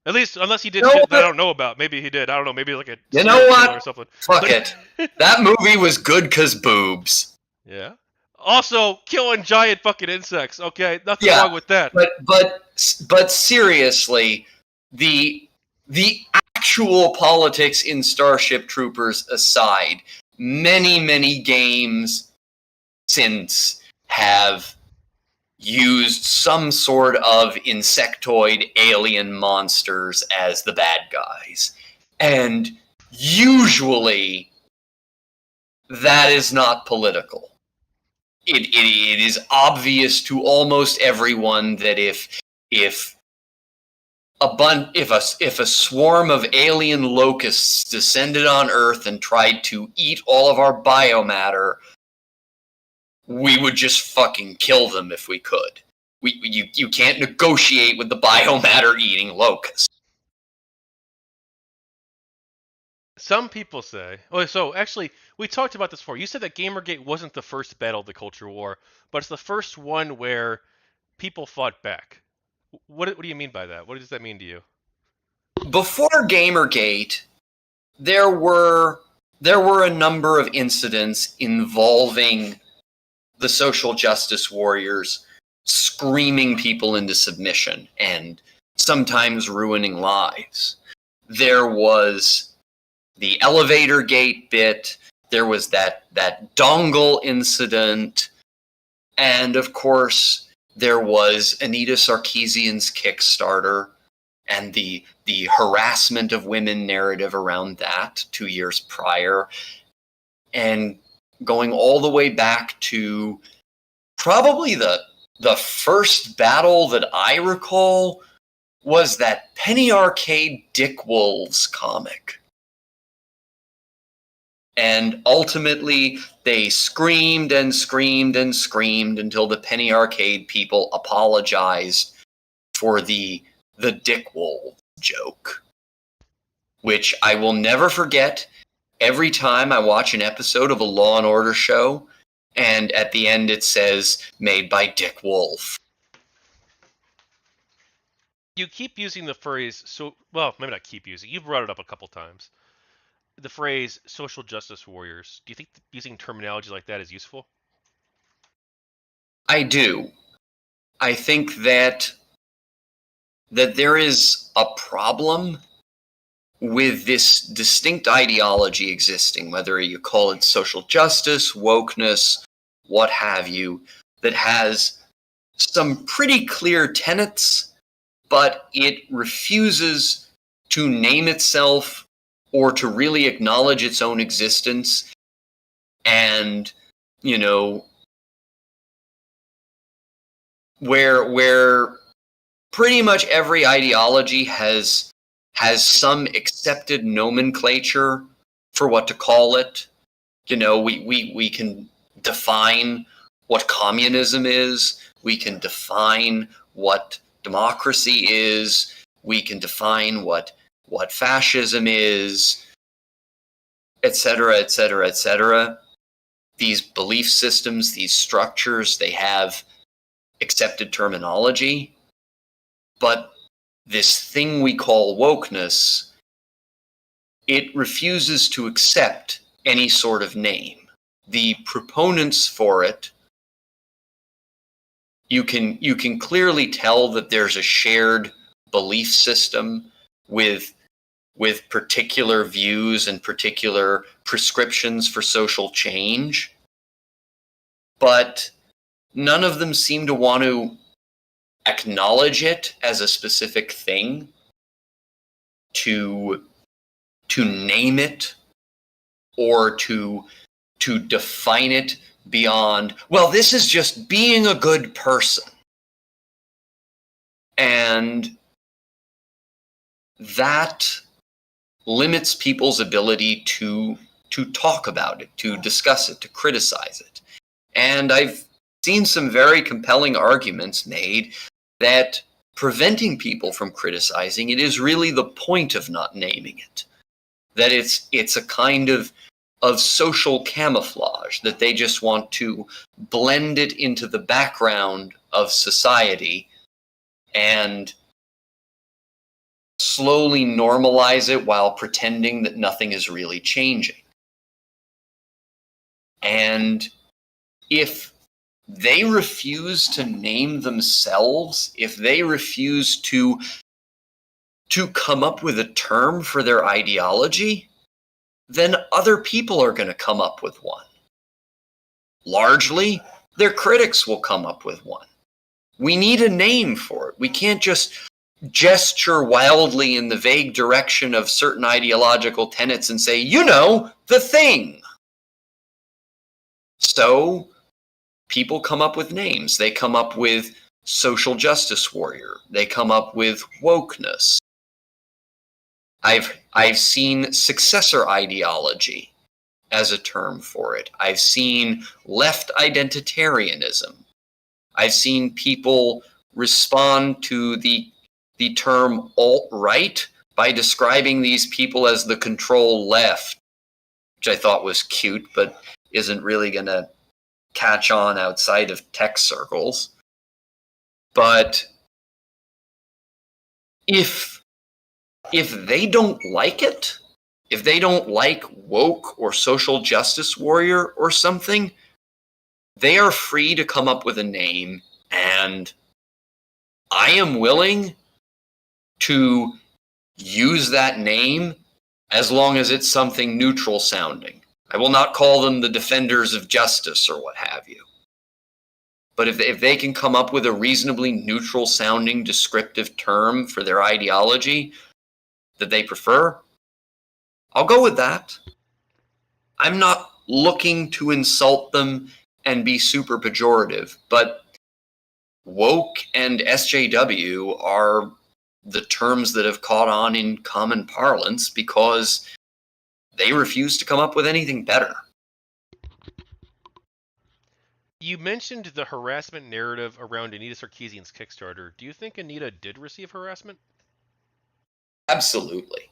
[SPEAKER 1] At least, unless he did shit that I don't know about. Maybe he did. I don't know. Maybe like a
[SPEAKER 2] you know what?
[SPEAKER 1] Or something.
[SPEAKER 2] Fuck it. That movie was good because boobs.
[SPEAKER 1] Yeah. Also, killing giant fucking insects. Okay, nothing wrong with that.
[SPEAKER 2] But seriously, the actual politics in Starship Troopers aside, many games since have used some sort of insectoid alien monsters as the bad guys. And usually that is not political. It is obvious to almost everyone that if a swarm of alien locusts descended on Earth and tried to eat all of our biomatter, we would just fucking kill them if we could. You can't negotiate with the biomatter eating locusts.
[SPEAKER 1] Some people say. Oh, so actually, we talked about this before. You said that GamerGate wasn't the first battle of the culture war, but it's the first one where people fought back. What do you mean by that? What does that mean to you?
[SPEAKER 2] Before GamerGate, there were a number of incidents involving the social justice warriors screaming people into submission and sometimes ruining lives. There was the elevator gate bit, there was that dongle incident, and of course there was Anita Sarkeesian's Kickstarter. and the harassment of women narrative around that 2 years prior, and going all the way back to probably the first battle that I recall was that Penny Arcade Dick Wolves comic. And ultimately, they screamed and screamed and screamed until the Penny Arcade people apologized for the Dick Wolf joke, which I will never forget. Every time I watch an episode of a Law and Order show, and at the end it says, made by Dick Wolf.
[SPEAKER 1] You keep using the phrase, well, maybe not keep using, you've brought it up a couple times. The phrase social justice warriors. Do you think using terminology like that is useful?
[SPEAKER 2] I do. I think that there is a problem with this distinct ideology existing, whether you call it social justice, wokeness, what have you, that has some pretty clear tenets, but it refuses to name itself or to really acknowledge its own existence. And, you know, where pretty much every ideology has some accepted nomenclature for what to call it. You know, we can define what communism is. We can define what democracy is. We can define what fascism is, etc., etc., etc. These belief systems, these structures, they have accepted terminology. But this thing we call wokeness, it refuses to accept any sort of name. The proponents for it, you can clearly tell that there's a shared belief system with particular views and particular prescriptions for social change, but none of them seem to want to acknowledge it as a specific thing, to name it, or to define it beyond, well, this is just being a good person. And that limits people's ability to talk about it, to discuss it, to criticize it. And I've seen some very compelling arguments made that preventing people from criticizing it is really the point of not naming it. That it's a kind of social camouflage, that they just want to blend it into the background of society and slowly normalize it while pretending that nothing is really changing. And if they refuse to name themselves, if they refuse to come up with a term for their ideology, then other people are going to come up with one. Largely, their critics will come up with one. We need a name for it. We can't just gesture wildly in the vague direction of certain ideological tenets and say, you know, the thing. So people come up with names. They come up with social justice warrior. They come up with wokeness. I've seen successor ideology as a term for it. I've seen left identitarianism. I've seen people respond to the term alt-right by describing these people as the control left, which I thought was cute, but isn't really going to catch on outside of tech circles. But if they don't like it, if they don't like woke or social justice warrior or something, they are free to come up with a name, and I am willing to use that name as long as it's something neutral sounding. I will not call them the defenders of justice or what have you. But if they can come up with a reasonably neutral sounding descriptive term for their ideology that they prefer, I'll go with that. I'm not looking to insult them and be super pejorative, but woke and SJW are the terms that have caught on in common parlance because they refuse to come up with anything better.
[SPEAKER 1] You mentioned the harassment narrative around Anita Sarkeesian's Kickstarter. Do you think Anita did receive harassment?
[SPEAKER 2] Absolutely.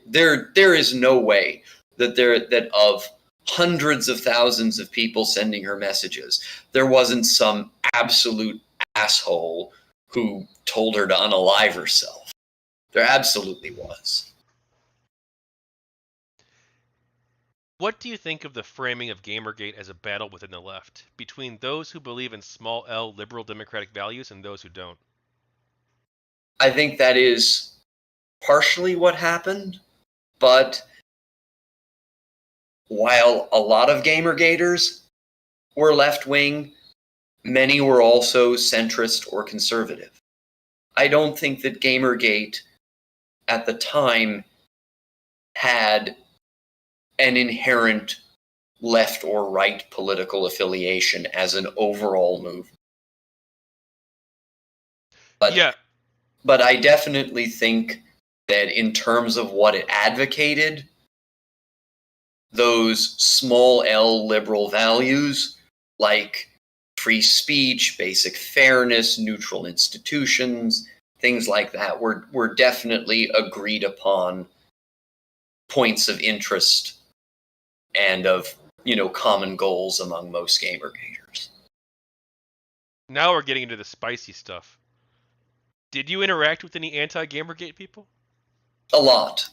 [SPEAKER 2] There is no way that of hundreds of thousands of people sending her messages, there wasn't some absolute asshole who told her to unalive herself. There absolutely was.
[SPEAKER 1] What do you think of the framing of Gamergate as a battle within the left, between those who believe in small L liberal democratic values and those who don't?
[SPEAKER 2] I think that is partially what happened, but while a lot of Gamergaters were left-wing, many were also centrist or conservative. I don't think that Gamergate at the time had an inherent left or right political affiliation as an overall movement. But I definitely think that in terms of what it advocated, those small L liberal values like free speech, basic fairness, neutral institutions, things like that were definitely agreed upon points of interest and of, common goals among most Gamergaters.
[SPEAKER 1] Now we're getting into the spicy stuff. Did you interact with any anti-Gamergate people?
[SPEAKER 2] A lot.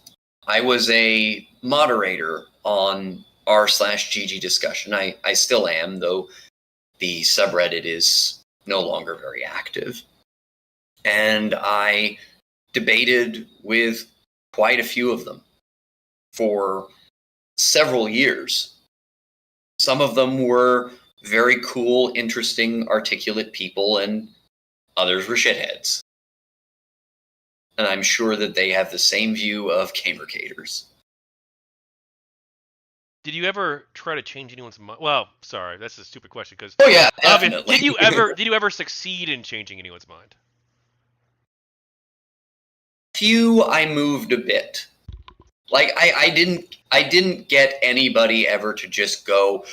[SPEAKER 2] I was a moderator on r/GGDiscussion. I still am, though the subreddit is no longer very active. And I debated with quite a few of them for several years. Some of them were very cool, interesting, articulate people, and others were shitheads. And I'm sure that they have the same view of Gamergaters.
[SPEAKER 1] Did you ever try to change anyone's mind? Well, sorry, that's a stupid question because.
[SPEAKER 2] Oh yeah, definitely.
[SPEAKER 1] Did you ever succeed in changing anyone's mind?
[SPEAKER 2] Few I moved a bit. Like I didn't get anybody ever to just go,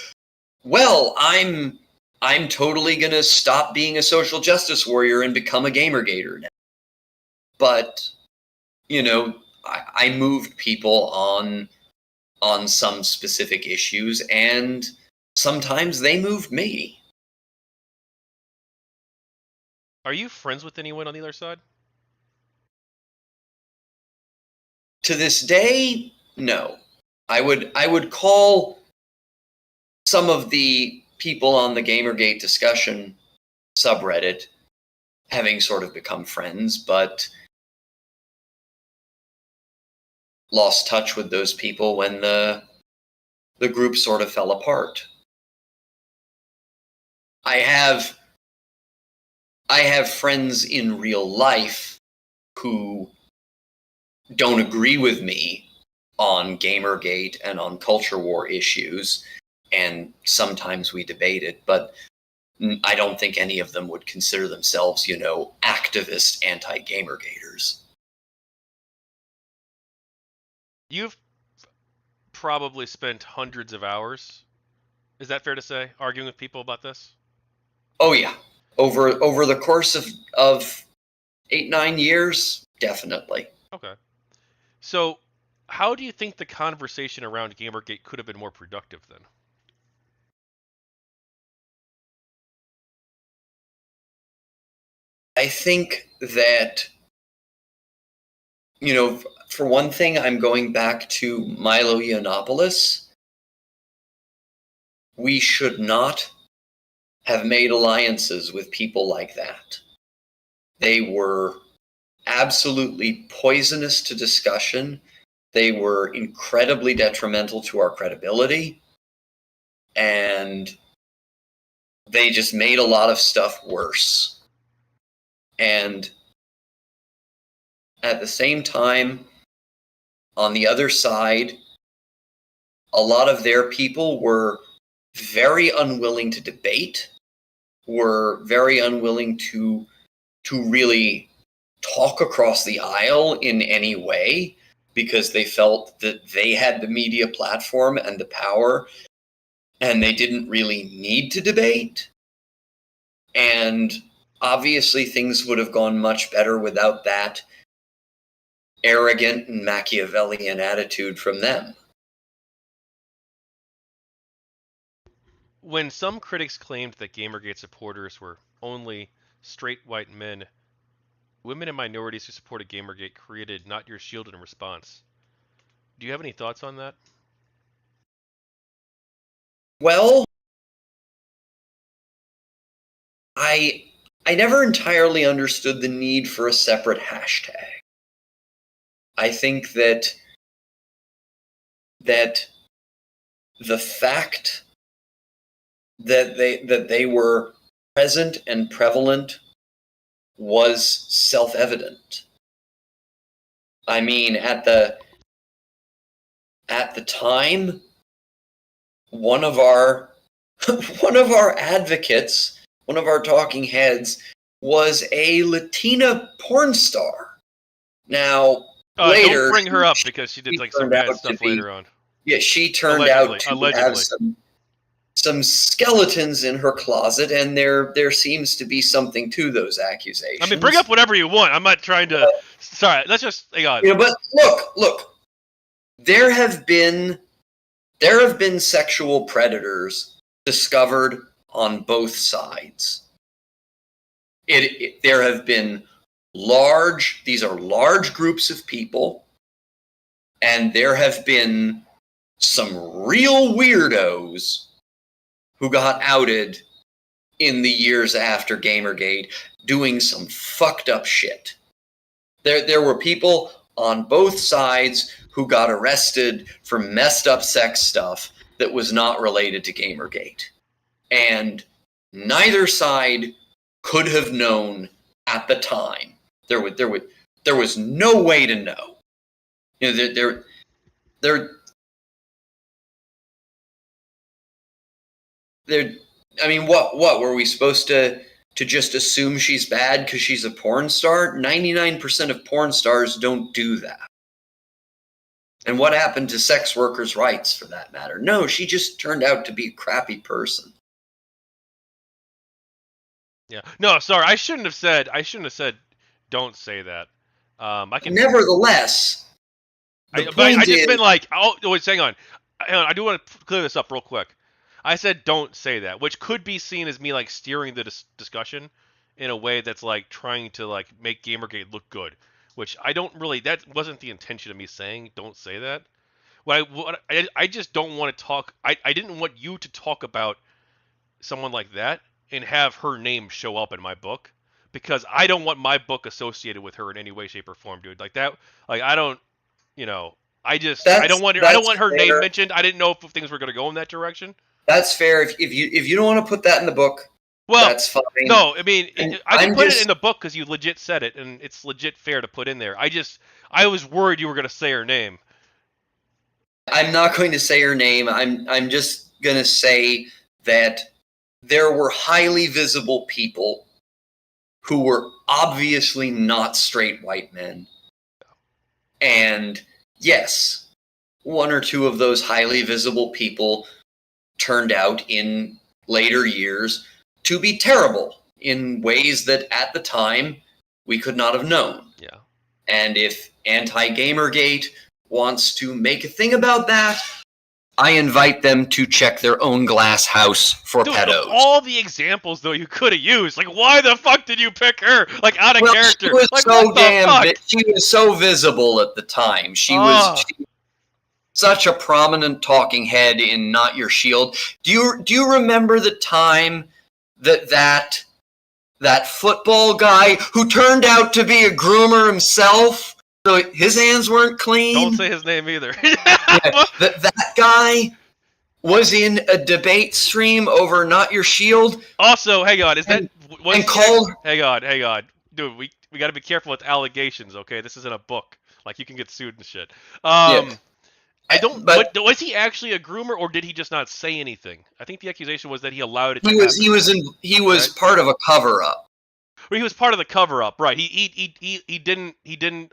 [SPEAKER 2] well, I'm totally gonna stop being a social justice warrior and become a Gamergater now. But I moved people on some specific issues, and sometimes they moved me.
[SPEAKER 1] Are you friends with anyone on the other side?
[SPEAKER 2] To this day, no. I would call some of the people on the Gamergate discussion subreddit having sort of become friends, but lost touch with those people when the group sort of fell apart. I have friends in real life who don't agree with me on Gamergate and on culture war issues, and sometimes we debate it, but I don't think any of them would consider themselves, activist anti-Gamergaters.
[SPEAKER 1] You've probably spent hundreds of hours, is that fair to say, arguing with people about this?
[SPEAKER 2] Oh yeah. Over the course of 8-9 years, definitely.
[SPEAKER 1] Okay. So, how do you think the conversation around Gamergate could have been more productive then?
[SPEAKER 2] I think that, for one thing, I'm going back to Milo Yiannopoulos. We should not have made alliances with people like that. They were absolutely poisonous to discussion. They were incredibly detrimental to our credibility. And they just made a lot of stuff worse. And at the same time, on the other side, a lot of their people were very unwilling to debate, were very unwilling to really talk across the aisle in any way, because they felt that they had the media platform and the power, and they didn't really need to debate. And obviously things would have gone much better without that arrogant and Machiavellian attitude from them.
[SPEAKER 1] When some critics claimed that GamerGate supporters were only straight white men, women and minorities who supported GamerGate created Not Your Shield in response. Do you have any thoughts on that?
[SPEAKER 2] Well, I never entirely understood the need for a separate hashtag. I think that the fact that they were present and prevalent was self-evident. I mean, at the time, one of our advocates, one of our talking heads, was a Latina porn star. Now, later,
[SPEAKER 1] don't bring her up because she did like some bad stuff later on.
[SPEAKER 2] Yeah, she turned out to have some skeletons in her closet, and there seems to be something to those accusations.
[SPEAKER 1] I mean, bring up whatever you want. I'm not trying to. Sorry, let's just hang on.
[SPEAKER 2] But look, there have been sexual predators discovered on both sides. There have been these are large groups of people, and there have been some real weirdos who got outed in the years after GamerGate doing some fucked up shit. There were people on both sides who got arrested for messed up sex stuff that was not related to GamerGate. And neither side could have known at the time. There was no way to know. I mean, what were we supposed to just assume she's bad because she's a porn star? 99% of porn stars don't do that. And what happened to sex workers' rights, for that matter? No, she just turned out to be a crappy person.
[SPEAKER 1] Yeah. No, sorry. I shouldn't have said. Don't say that. I can.
[SPEAKER 2] Nevertheless,
[SPEAKER 1] I just meant like. Oh, wait, hang on. I do want to clear this up real quick. I said don't say that, which could be seen as me like steering the discussion in a way that's like trying to like make GamerGate look good, which I don't really. That wasn't the intention of me saying don't say that. I just don't want to talk. I didn't want you to talk about someone like that and have her name show up in my book, because I don't want my book associated with her in any way, shape, or form, dude. Like that. Like I don't. I don't want her name mentioned. I didn't know if things were going to go in that direction.
[SPEAKER 2] That's fair. If you don't want to put that in the book, well, that's fine.
[SPEAKER 1] No, I mean, I can put it in the book because you legit said it, and it's legit fair to put in there. I was worried you were going to say her name.
[SPEAKER 2] I'm not going to say her name. I'm just going to say that there were highly visible people who were obviously not straight white men. And yes, one or two of those highly visible people turned out in later years to be terrible in ways that at the time we could not have known.
[SPEAKER 1] Yeah.
[SPEAKER 2] And if anti-GamerGate wants to make a thing about that, I invite them to check their own glass house for pedos.
[SPEAKER 1] All the examples though you could have used, like why the fuck did you pick her? Like out of character.
[SPEAKER 2] She was so visible at the time. She was such a prominent talking head in Not Your Shield. Do you remember the time that football guy who turned out to be a groomer himself, so his hands weren't clean?
[SPEAKER 1] Don't say his name either.
[SPEAKER 2] That guy was in a debate stream over Not Your Shield.
[SPEAKER 1] Also, hang on,
[SPEAKER 2] Called.
[SPEAKER 1] Hang on, dude. We got to be careful with allegations. Okay, this isn't a book. Like you can get sued and shit.
[SPEAKER 2] Yeah,
[SPEAKER 1] I don't.
[SPEAKER 2] but
[SPEAKER 1] Was he actually a groomer, or did he just not say anything? I think the accusation was that he allowed it to
[SPEAKER 2] he
[SPEAKER 1] happen.
[SPEAKER 2] he was
[SPEAKER 1] right?
[SPEAKER 2] part of a cover-up.
[SPEAKER 1] Or he was part of the cover-up, right? He didn't.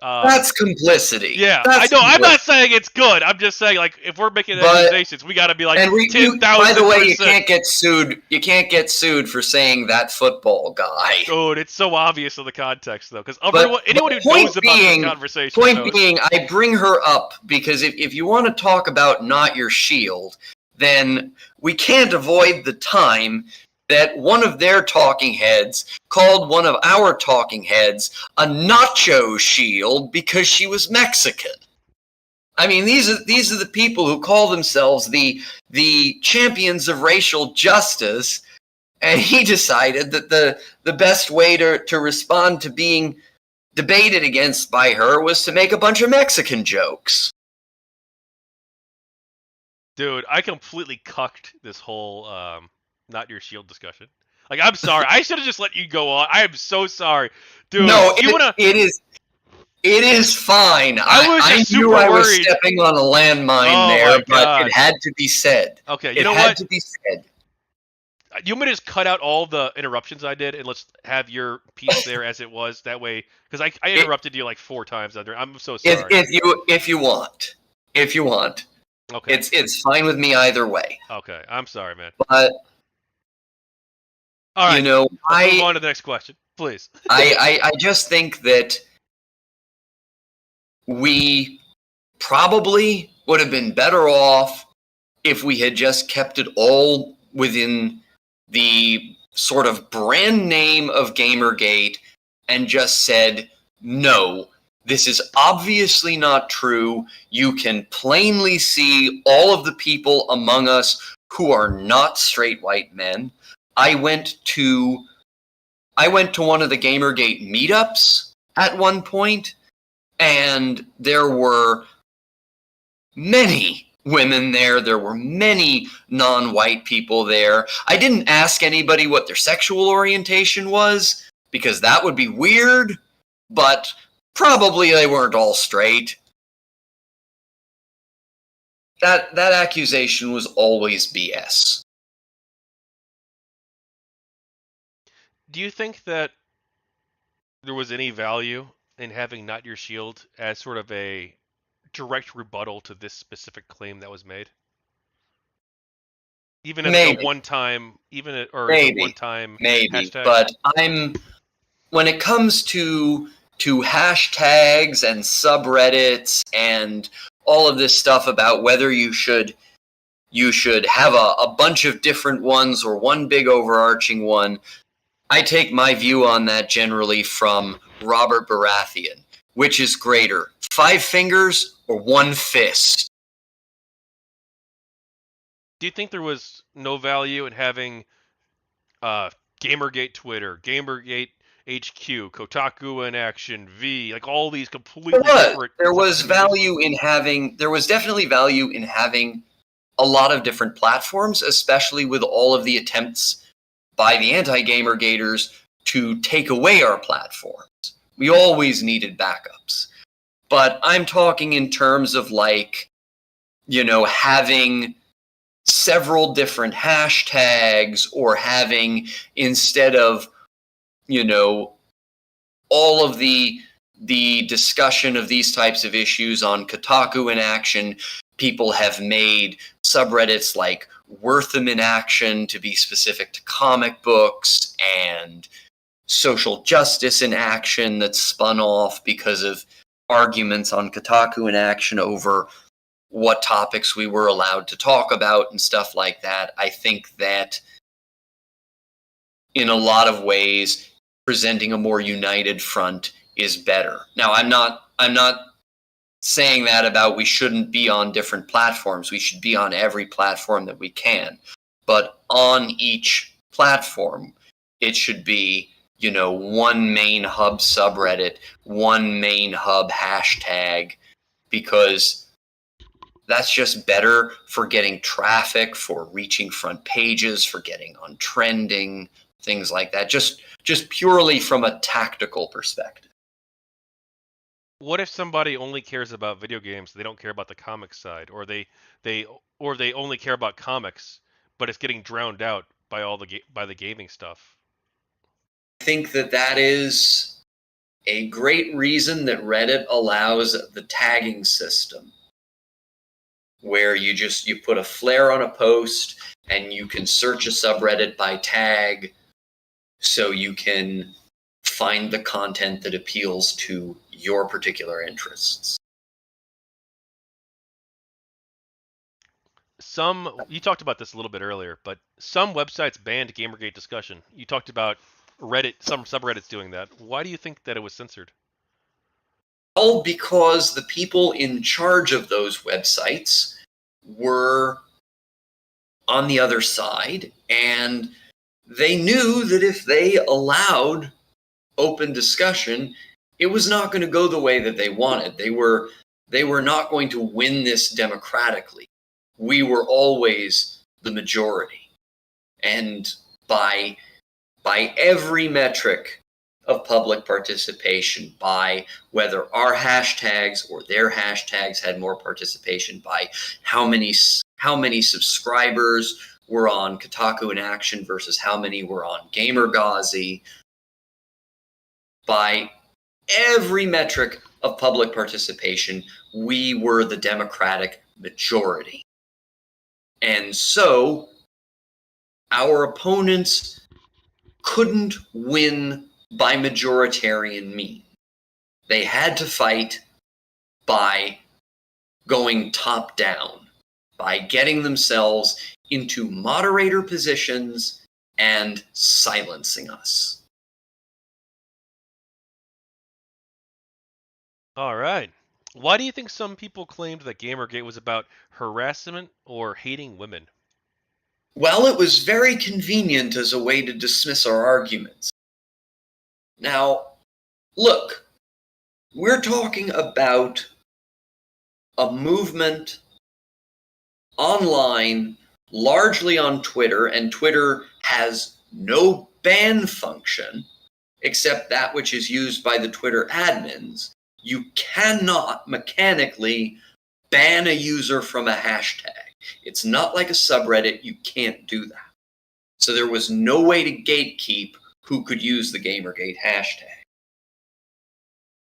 [SPEAKER 2] That's complicity.
[SPEAKER 1] Yeah,
[SPEAKER 2] That's
[SPEAKER 1] I know. I'm
[SPEAKER 2] complicity.
[SPEAKER 1] not saying it's good. I'm just saying, like, if we're making
[SPEAKER 2] But-
[SPEAKER 1] accusations, we got to be like
[SPEAKER 2] And
[SPEAKER 1] 10,000%.
[SPEAKER 2] by the way, you can't get sued. You can't get sued for saying that football guy.
[SPEAKER 1] Dude, it's so obvious in the context, though, because anyone who
[SPEAKER 2] point
[SPEAKER 1] knows about
[SPEAKER 2] being-
[SPEAKER 1] this conversation
[SPEAKER 2] Point
[SPEAKER 1] knows.
[SPEAKER 2] being, I bring her up because if you want to talk about Not Your Shield, then we can't avoid the time that one of their talking heads called one of our talking heads a nacho shield because she was Mexican. I mean, these are the people who call themselves the champions of racial justice, and he decided that the best way to respond to being debated against by her was to make a bunch of Mexican jokes.
[SPEAKER 1] Dude, I completely cucked this whole Not Your Shield discussion. Like, I'm sorry. I should have just let you go on. I am so sorry. Dude,
[SPEAKER 2] No,
[SPEAKER 1] you wanna...
[SPEAKER 2] it is fine.
[SPEAKER 1] I was
[SPEAKER 2] knew I was
[SPEAKER 1] worried.
[SPEAKER 2] stepping on a landmine there, but it had to be said.
[SPEAKER 1] Okay, you know
[SPEAKER 2] it had
[SPEAKER 1] what?
[SPEAKER 2] to be said.
[SPEAKER 1] You want me to just cut out all the interruptions I did and let's have your piece there as it was? That way, because I interrupted you like 4 times under. I'm so sorry.
[SPEAKER 2] If you want.
[SPEAKER 1] Okay.
[SPEAKER 2] It's fine with me either way.
[SPEAKER 1] Okay, I'm sorry, man.
[SPEAKER 2] But
[SPEAKER 1] all right,
[SPEAKER 2] let's
[SPEAKER 1] move on to the next question, please.
[SPEAKER 2] I just think that we probably would have been better off if we had just kept it all within the sort of brand name of GamerGate and just said, no, this is obviously not true. You can plainly see all of the people among us who are not straight white men. I went to one of the GamerGate meetups at one point, and there were many women there. There were many non-white people there. I didn't ask anybody what their sexual orientation was, because that would be weird, but probably they weren't all straight. That accusation was always BS.
[SPEAKER 1] Do you think that there was any value in having Not Your Shield as sort of a direct rebuttal to this specific claim that was made? Even as a one-time, hashtag?
[SPEAKER 2] But when it comes to hashtags and subreddits and all of this stuff about whether you should have a bunch of different ones or one big overarching one, I take my view on that generally from Robert Baratheon. Which is greater, 5 fingers or 1 fist?
[SPEAKER 1] Do you think there was no value in having GamerGate Twitter, GamerGate HQ, KotakuInAction, V, like all these completely different...
[SPEAKER 2] There was definitely value in having a lot of different platforms, especially with all of the attempts by the anti-GamerGaters to take away our platforms. We always needed backups. But I'm talking in terms of having several different hashtags, or having, instead of, all of the discussion of these types of issues on KotakuInAction, people have made subreddits like WorthemInAction to be specific to comic books, and Social Justice in Action that spun off because of arguments on KotakuInAction over what topics we were allowed to talk about and stuff like that. I think that in a lot of ways, presenting a more united front is better. Now, I'm not saying that about we shouldn't be on different platforms. We should be on every platform that we can. But on each platform, it should be, one main hub subreddit, one main hub hashtag, because That's just better for getting traffic, for reaching front pages, for getting on trending, things like that. Just purely from a tactical perspective.
[SPEAKER 1] What if somebody only cares about video games, they don't care about the comic side, or they only care about comics, but it's getting drowned out by by the gaming stuff?
[SPEAKER 2] I think that is a great reason that Reddit allows the tagging system, where you put a flare on a post and you can search a subreddit by tag, so you can find the content that appeals to your particular interests.
[SPEAKER 1] You talked about this a little bit earlier, but some websites banned GamerGate discussion. You talked about some subreddits doing that. Why do you think that it was censored?
[SPEAKER 2] Well, because the people in charge of those websites were on the other side, and they knew that if they allowed open discussion, it was not going to go the way that they wanted. They were not going to win this democratically. We were always the majority. And by every metric of public participation, by whether our hashtags or their hashtags had more participation, by how many subscribers were on KotakuInAction versus how many were on GamerGazi, by every metric of public participation, we were the democratic majority. And so our opponents couldn't win by majoritarian means. They had to fight by going top down, by getting themselves into moderator positions and silencing us.
[SPEAKER 1] All right. Why do you think some people claimed that GamerGate was about harassment or hating women?
[SPEAKER 2] Well, it was very convenient as a way to dismiss our arguments. Now, look, we're talking about a movement online, largely on Twitter, and Twitter has no ban function except that which is used by the Twitter admins. You cannot mechanically ban a user from a hashtag. It's not like a subreddit. You can't do that. So there was no way to gatekeep who could use the GamerGate hashtag.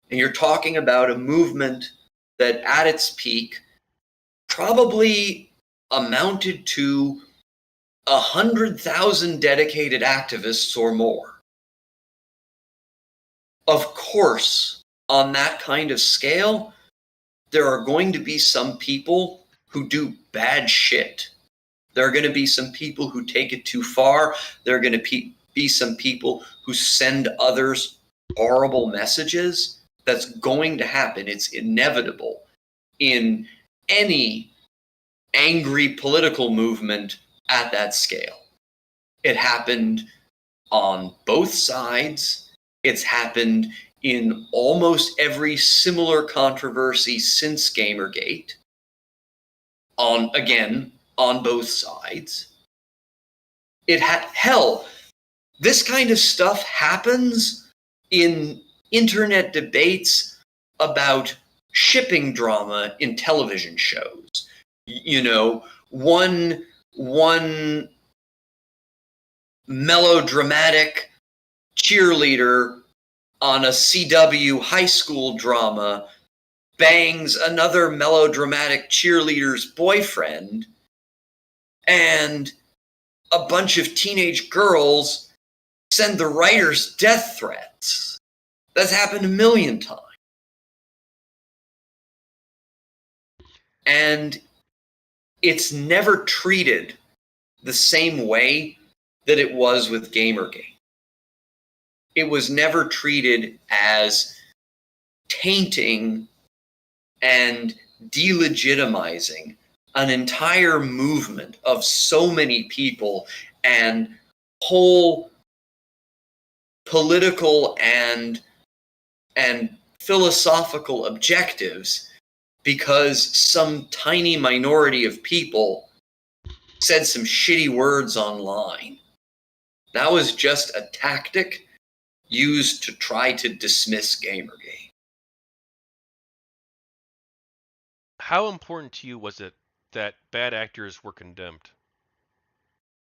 [SPEAKER 2] And you're talking about a movement that at its peak probably amounted to 100,000 dedicated activists or more. Of course, on that kind of scale, there are going to be some people who do bad shit. There are going to be some people who take it too far. There are going to be some people who send others horrible messages. That's going to happen. It's inevitable in any angry political movement at that scale. It happened on both sides. It's happened in almost every similar controversy since GamerGate. On both sides. Hell, this kind of stuff happens in internet debates about shipping drama in television shows. You know, one melodramatic cheerleader on a CW high school drama bangs another melodramatic cheerleader's boyfriend, and a bunch of teenage girls send the writers death threats. That's happened a million times. And it's never treated the same way that it was with GamerGate. It was never treated as tainting and delegitimizing an entire movement of so many people and whole political and philosophical objectives because some tiny minority of people said some shitty words online. That was just a tactic used to try to dismiss GamerGate.
[SPEAKER 1] How important to you was it that bad actors were condemned?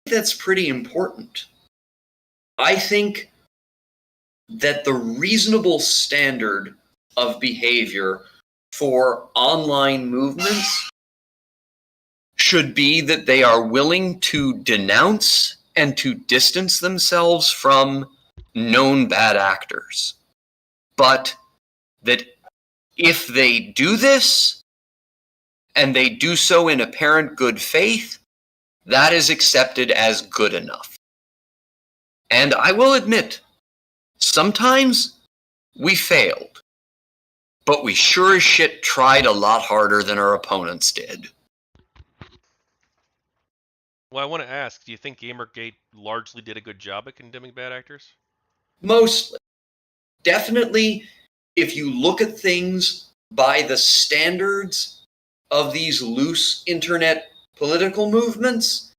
[SPEAKER 2] That's pretty important. I think that the reasonable standard of behavior for online movements should be that they are willing to denounce and to distance themselves from known bad actors. But that if they do this, and they do so in apparent good faith, that is accepted as good enough. And I will admit, sometimes we failed, but we sure as shit tried a lot harder than our opponents did.
[SPEAKER 1] Well, I want to ask, do you think GamerGate largely did a good job at condemning bad actors?
[SPEAKER 2] Mostly. Definitely, if you look at things by the standards of these loose internet political movements,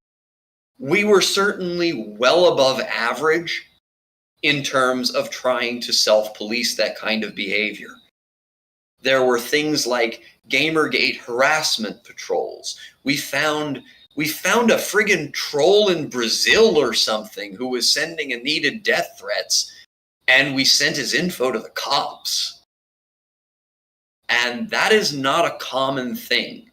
[SPEAKER 2] we were certainly well above average in terms of trying to self-police that kind of behavior. There were things like GamerGate harassment patrols. We found a friggin' troll in Brazil or something who was sending Anita death threats, and we sent his info to the cops. And that is not a common thing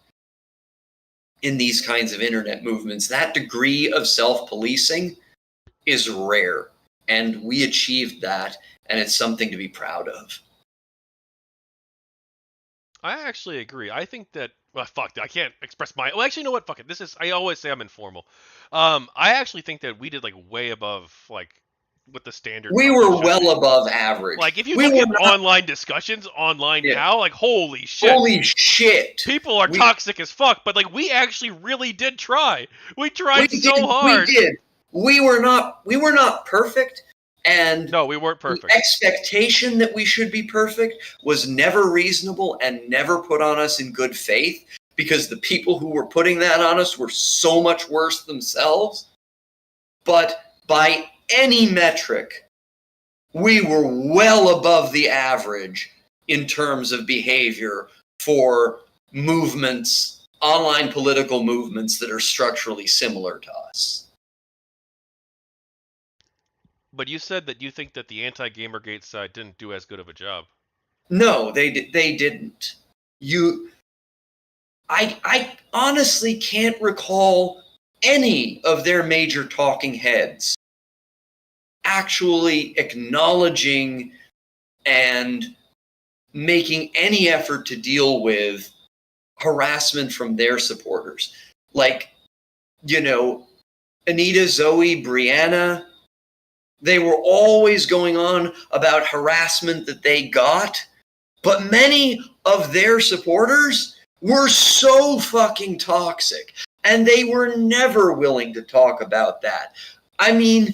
[SPEAKER 2] in these kinds of internet movements. That degree of self-policing is rare, and we achieved that, and it's something to be proud of.
[SPEAKER 1] I actually agree. I think that fuck, I can't express my. Well, actually, you know what? Fuck it. I always say I'm informal. I actually think that we did like way above like what the standard.
[SPEAKER 2] We
[SPEAKER 1] probably
[SPEAKER 2] were
[SPEAKER 1] should
[SPEAKER 2] well
[SPEAKER 1] be.
[SPEAKER 2] above average.
[SPEAKER 1] Like if you
[SPEAKER 2] We
[SPEAKER 1] look
[SPEAKER 2] were
[SPEAKER 1] at
[SPEAKER 2] not-
[SPEAKER 1] online discussions online
[SPEAKER 2] Yeah.
[SPEAKER 1] now, like holy shit,
[SPEAKER 2] Holy shit!
[SPEAKER 1] people are toxic as fuck. But like we actually really did try. We tried so hard.
[SPEAKER 2] We did. We were not perfect, and
[SPEAKER 1] No, we weren't perfect.
[SPEAKER 2] the expectation that we should be perfect was never reasonable and never put on us in good faith, because the people who were putting that on us were so much worse themselves. But by any metric, we were well above the average in terms of behavior for movements, online political movements that are structurally similar to us.
[SPEAKER 1] But you said that you think that the anti-GamerGate side didn't do as good of a job.
[SPEAKER 2] No, they didn't. I honestly can't recall any of their major talking heads actually acknowledging and making any effort to deal with harassment from their supporters. Like, Anita, Zoe, Brianna, they were always going on about harassment that they got, but many of their supporters were so fucking toxic, and they were never willing to talk about that. I mean,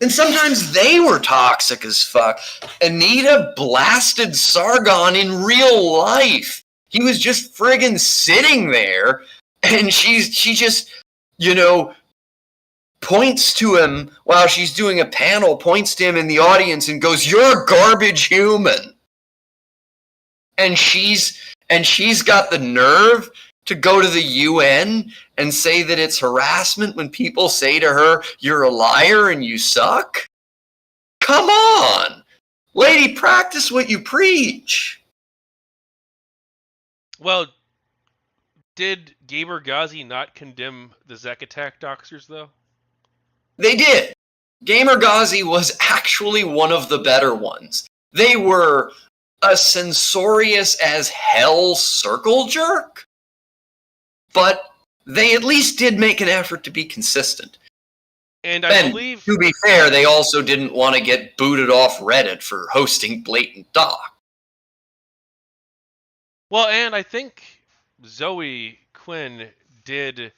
[SPEAKER 2] and sometimes they were toxic as fuck. Anita blasted Sargon in real life. He was just friggin' sitting there, and she just, points to him while she's doing a panel, points to him in the audience and goes, "You're a garbage human." And she's got the nerve to go to the UN and say that it's harassment when people say to her, "You're a liar and you suck"? Come on! Lady, practice what you preach.
[SPEAKER 1] Well, did Gamer Ghazi not condemn the Zek Attack doxers, though?
[SPEAKER 2] They did. Gamer Ghazi was actually one of the better ones. They were a censorious as hell circle jerk, but they at least did make an effort to be consistent.
[SPEAKER 1] And I believe,
[SPEAKER 2] to be fair, they also didn't want to get booted off Reddit for hosting blatant doc.
[SPEAKER 1] Well, and I think Zoe Quinn did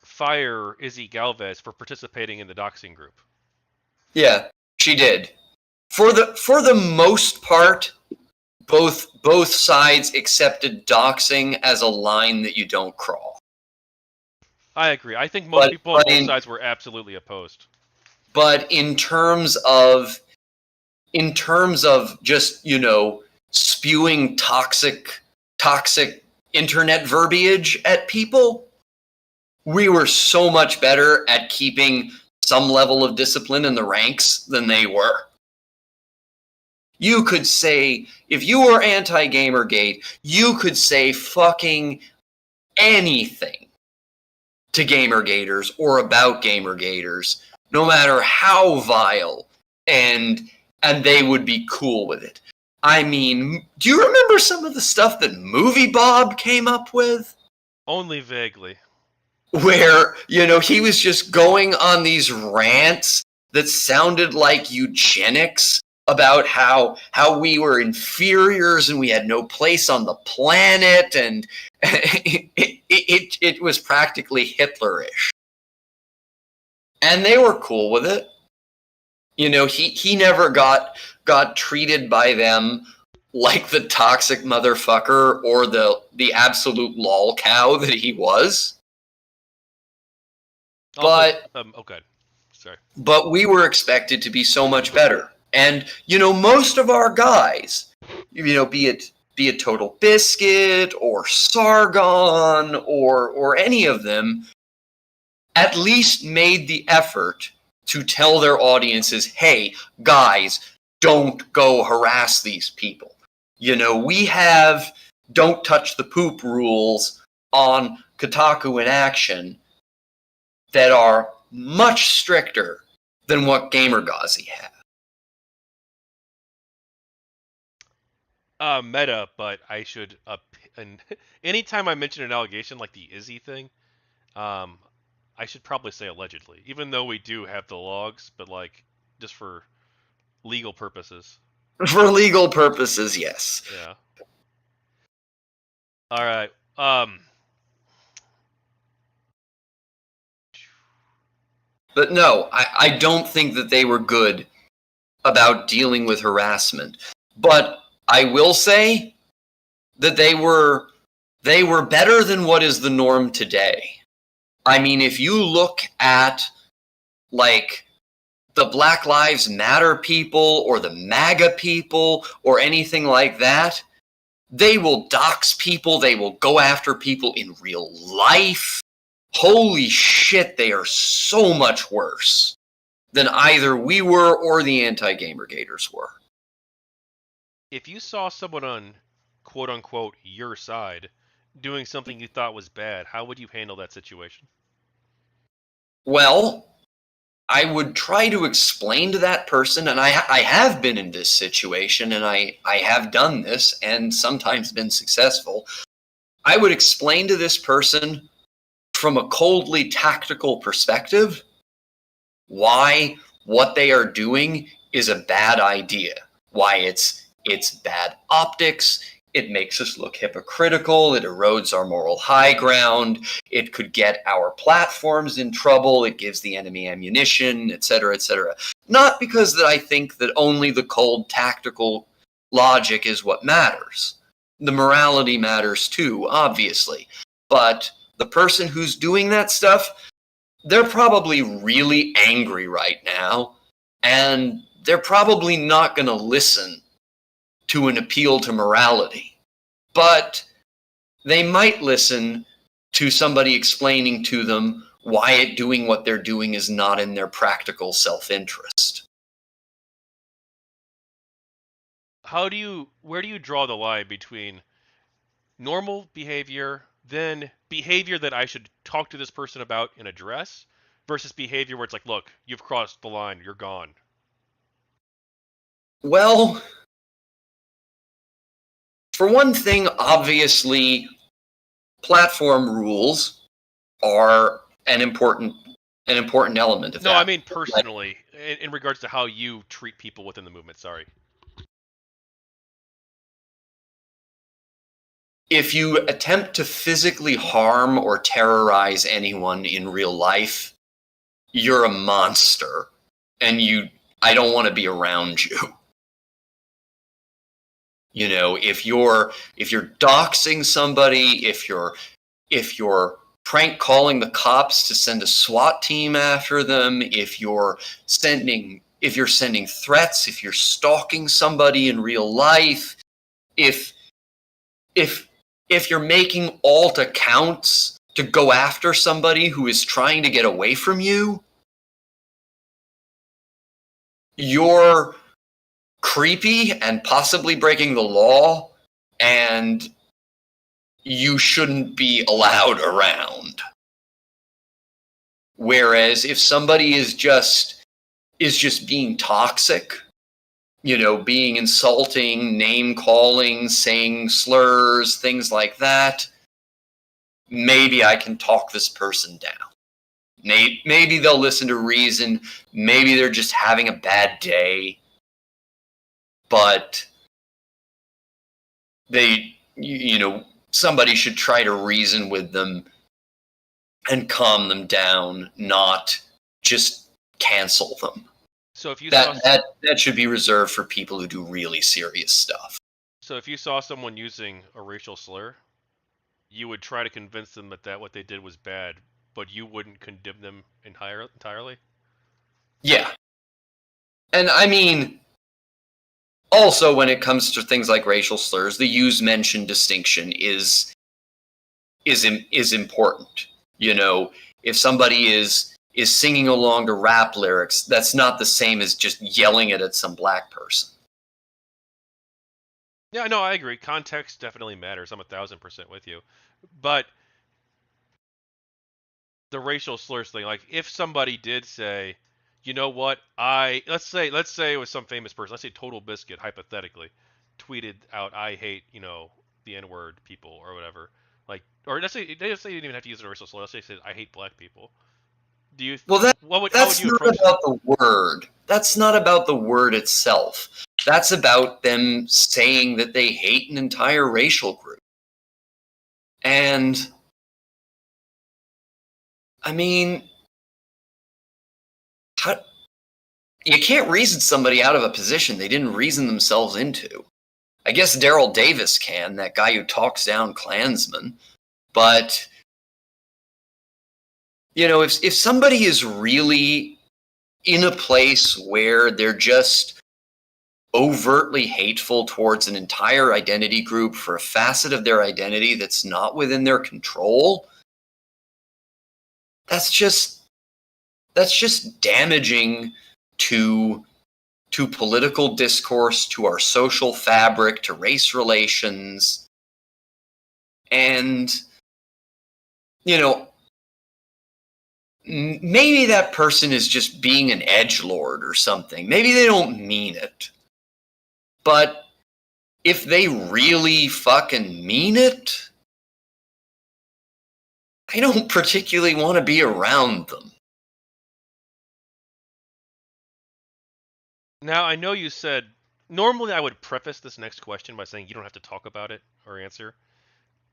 [SPEAKER 1] fire Izzy Galvez for participating in the doxing group.
[SPEAKER 2] Yeah, she did. For the most part, both sides accepted doxing as a line that you don't cross.
[SPEAKER 1] I agree. I think most people on both sides were absolutely opposed.
[SPEAKER 2] But in terms of just, spewing toxic internet verbiage at people, we were so much better at keeping some level of discipline in the ranks than they were. You could say, if you were anti-GamerGate, you could say fucking anything to GamerGaters or about GamerGaters, no matter how vile, and they would be cool with it. I mean, do you remember some of the stuff that Movie Bob came up with?
[SPEAKER 1] Only vaguely.
[SPEAKER 2] Where, he was just going on these rants that sounded like eugenics about how we were inferiors and we had no place on the planet, and it was practically Hitlerish. And they were cool with it. He never got treated by them like the toxic motherfucker or the absolute lol cow that he was. But
[SPEAKER 1] okay, sorry.
[SPEAKER 2] But we were expected to be so much better. And most of our guys, be it Total Biscuit or Sargon or any of them, at least made the effort to tell their audiences, hey, guys, don't go harass these people. We have don't touch the poop rules on KotakuInAction that are much stricter than what GamerGazi had.
[SPEAKER 1] Meta, but I should and anytime I mention an allegation like the Izzy thing, I should probably say allegedly, even though we do have the logs, but just for legal purposes.
[SPEAKER 2] For legal purposes, yes.
[SPEAKER 1] Yeah. All right.
[SPEAKER 2] But no, I don't think that they were good about dealing with harassment. But I will say that they were better than what is the norm today. I mean, if you look at the Black Lives Matter people or the MAGA people or anything like that, they will dox people, they will go after people in real life. Holy shit, they are so much worse than either we were or the anti-GamerGaters were.
[SPEAKER 1] If you saw someone on quote-unquote your side doing something you thought was bad, how would you handle that situation?
[SPEAKER 2] Well, I would try to explain to that person, and I have been in this situation, and I have done this and sometimes been successful. I would explain to this person from a coldly tactical perspective why what they are doing is a bad idea, why it's bad optics, it makes us look hypocritical, it erodes our moral high ground, it could get our platforms in trouble, it gives the enemy ammunition, etc., etc. Not because that I think that only the cold tactical logic is what matters. The morality matters too, obviously. But the person who's doing that stuff, they're probably really angry right now, and they're probably not going to listen to an appeal to morality. But they might listen to somebody explaining to them why doing what they're doing is not in their practical self-interest.
[SPEAKER 1] Where do you draw the line between normal behavior, then behavior that I should talk to this person about and address, versus behavior where it's like, look, you've crossed the line, you're gone?
[SPEAKER 2] Well, for one thing, obviously, platform rules are an important element of that.
[SPEAKER 1] No, I mean personally, in regards to how you treat people within the movement, sorry.
[SPEAKER 2] If you attempt to physically harm or terrorize anyone in real life, you're a monster, and I don't want to be around you. You know, if you're doxing somebody, if you're prank calling the cops to send a SWAT team after them, if you're sending threats, if you're stalking somebody in real life, if you're making alt accounts to go after somebody who is trying to get away from you, you're creepy and possibly breaking the law, and you shouldn't be allowed around. Whereas if somebody is just being toxic, you know, being insulting, name calling, saying slurs, things like that, maybe I can talk this person down. Maybe they'll listen to reason. Maybe they're just having a bad day. But somebody should try to reason with them and calm them down, not just cancel them.
[SPEAKER 1] So if you
[SPEAKER 2] that should be reserved for people who do really serious stuff.
[SPEAKER 1] So if you saw someone using a racial slur, you would try to convince them that what they did was bad, but you wouldn't condemn them entirely?
[SPEAKER 2] Yeah. And I mean, also when it comes to things like racial slurs, the use-mention distinction is important. You know, if somebody is singing along to rap lyrics, that's not the same as just yelling it at some black person.
[SPEAKER 1] Yeah, no, I agree. Context definitely matters. I'm 1,000% with you. But the racial slurs thing, like if somebody did say, you know what, let's say it was some famous person, let's say Total Biscuit, hypothetically, tweeted out, I hate, the N-word people or whatever. Like, or let's say you didn't even have to use a racial slur. Let's say I hate black people. Do you?
[SPEAKER 2] Well,
[SPEAKER 1] how would
[SPEAKER 2] that's
[SPEAKER 1] you
[SPEAKER 2] not
[SPEAKER 1] approach
[SPEAKER 2] about
[SPEAKER 1] that?
[SPEAKER 2] the word. That's not about the word itself. That's about them saying that they hate an entire racial group. And I mean, you can't reason somebody out of a position they didn't reason themselves into. I guess Daryl Davis can, that guy who talks down Klansmen. But, if somebody is really in a place where they're just overtly hateful towards an entire identity group for a facet of their identity that's not within their control, that's just damaging to political discourse, to our social fabric, to race relations. And, maybe that person is just being an edgelord or something. Maybe they don't mean it. But if they really fucking mean it, I don't particularly want to be around them.
[SPEAKER 1] Now, I know you said, normally I would preface this next question by saying you don't have to talk about it or answer,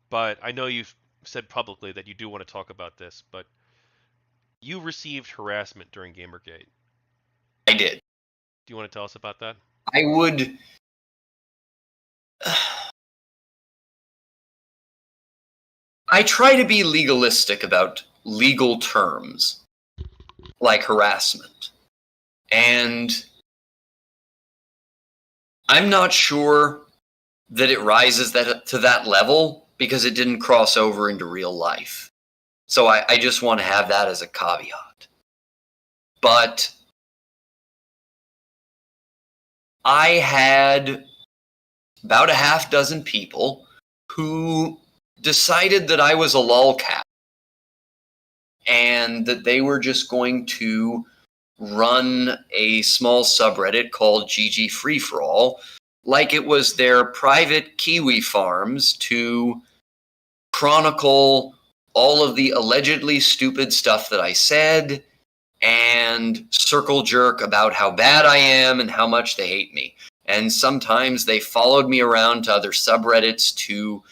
[SPEAKER 1] but I know you've said publicly that you do want to talk about this, but you received harassment during GamerGate.
[SPEAKER 2] I did.
[SPEAKER 1] Do you want to tell us about that?
[SPEAKER 2] I would... I try to be legalistic about legal terms, like harassment. And I'm not sure that it rises to that level because it didn't cross over into real life. So I just want to have that as a caveat. But I had about a half dozen people who decided that I was a lolcat and that they were just going to run a small subreddit called GG Free For All like it was their private kiwi farms to chronicle all of the allegedly stupid stuff that I said and circle jerk about how bad I am and how much they hate me. And sometimes they followed me around to other subreddits to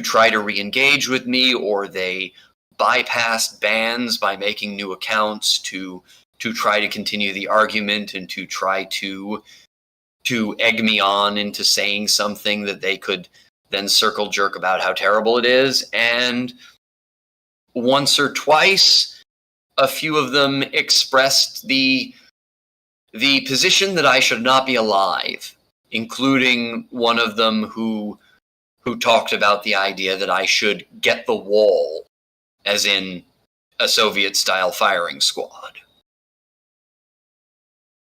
[SPEAKER 2] try to re-engage with me, or they bypassed bans by making new accounts to try to continue the argument and to try to egg me on into saying something that they could then circle jerk about how terrible it is. And once or twice, a few of them expressed the position that I should not be alive, including one of them who talked about the idea that I should get the wall, as in a Soviet-style firing squad.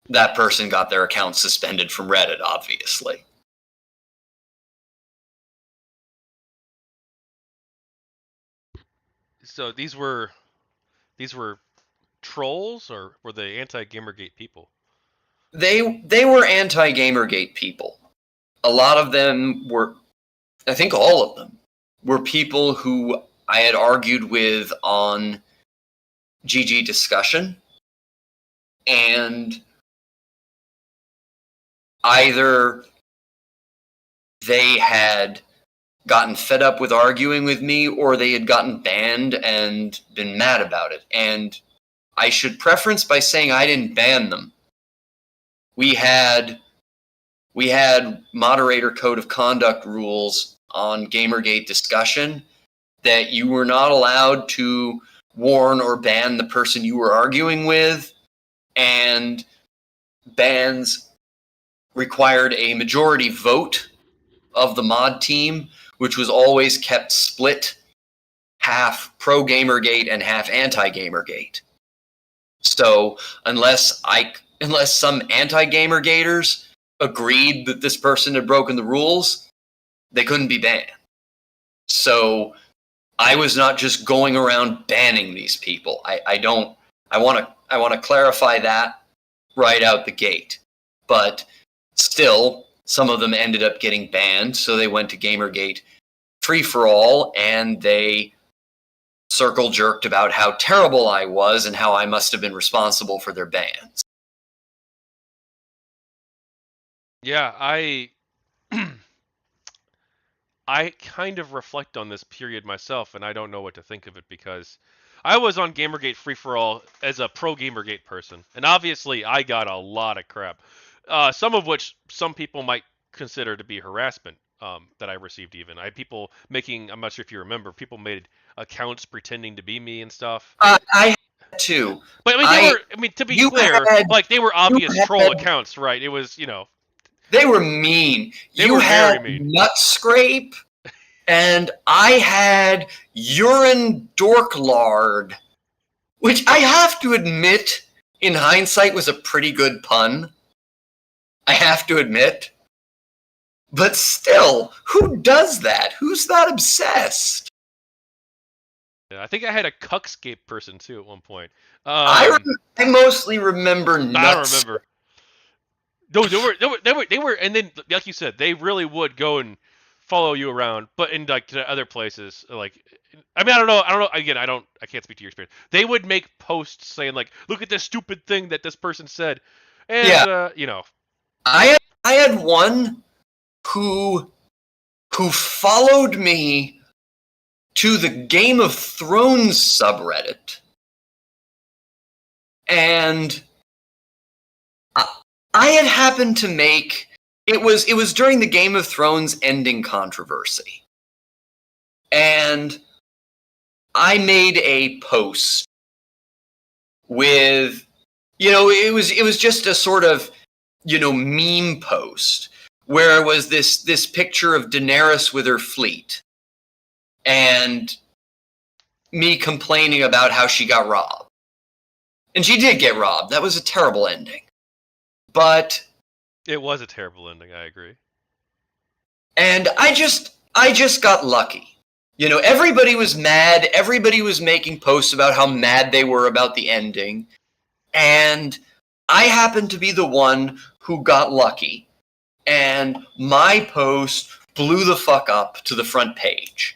[SPEAKER 2] That person got their account suspended from Reddit, obviously.
[SPEAKER 1] So these were trolls, or were they anti-GamerGate people?
[SPEAKER 2] They were anti-GamerGate people. A lot of them were, I think all of them, were people who I had argued with on GGDiscussion, and either they had gotten fed up with arguing with me, or they had gotten banned and been mad about it. And I should preference by saying I didn't ban them. We had moderator code of conduct rules on GamerGate discussion that you were not allowed to warn or ban the person you were arguing with, and bans required a majority vote of the mod team, which was always kept split, half pro GamerGate and half anti GamerGate. So unless some anti GamerGaters agreed that this person had broken the rules, they couldn't be banned. So I was not just going around banning these people. I want to clarify that right out the gate. But still, some of them ended up getting banned, so they went to GamerGate free-for-all, and they circle jerked about how terrible I was and how I must have been responsible for their bans.
[SPEAKER 1] Yeah, I kind of reflect on this period myself, and I don't know what to think of it, because I was on GamerGate free for all as a pro GamerGate person, and obviously I got a lot of crap, some of which some people might consider to be harassment. That I received. Even I had people making, I'm not sure if you remember, people made accounts pretending to be me and stuff.
[SPEAKER 2] I had too.
[SPEAKER 1] But I mean, to be clear, like, they were obvious troll accounts, right? It was,
[SPEAKER 2] they were mean.
[SPEAKER 1] They were very mean.
[SPEAKER 2] Nut Scrape, and I had Aurondarklord, which I have to admit, in hindsight, was a pretty good pun. I have to admit. But still, who does that? Who's that obsessed?
[SPEAKER 1] Yeah, I think I had a Cuckscape person too at one point.
[SPEAKER 2] I mostly remember nuts.
[SPEAKER 1] I don't remember. No, they were, and then, like you said, they really would go and follow you around, but in, like, to other places, like, I mean, I don't know. Again, I can't speak to your experience. They would make posts saying, like, look at this stupid thing that this person said, and
[SPEAKER 2] yeah. I had one who followed me to the Game of Thrones subreddit, and I had happened to make it was during the Game of Thrones ending controversy, and I made a post with, it was just a sort of, meme post, where it was this picture of Daenerys with her fleet, and me complaining about how she got robbed. And she did get robbed. That was a terrible ending. But
[SPEAKER 1] it was a terrible ending, I agree.
[SPEAKER 2] And I just got lucky. Everybody was mad. Everybody was making posts about how mad they were about the ending. And I happened to be the one who got lucky. And my post blew the fuck up to the front page.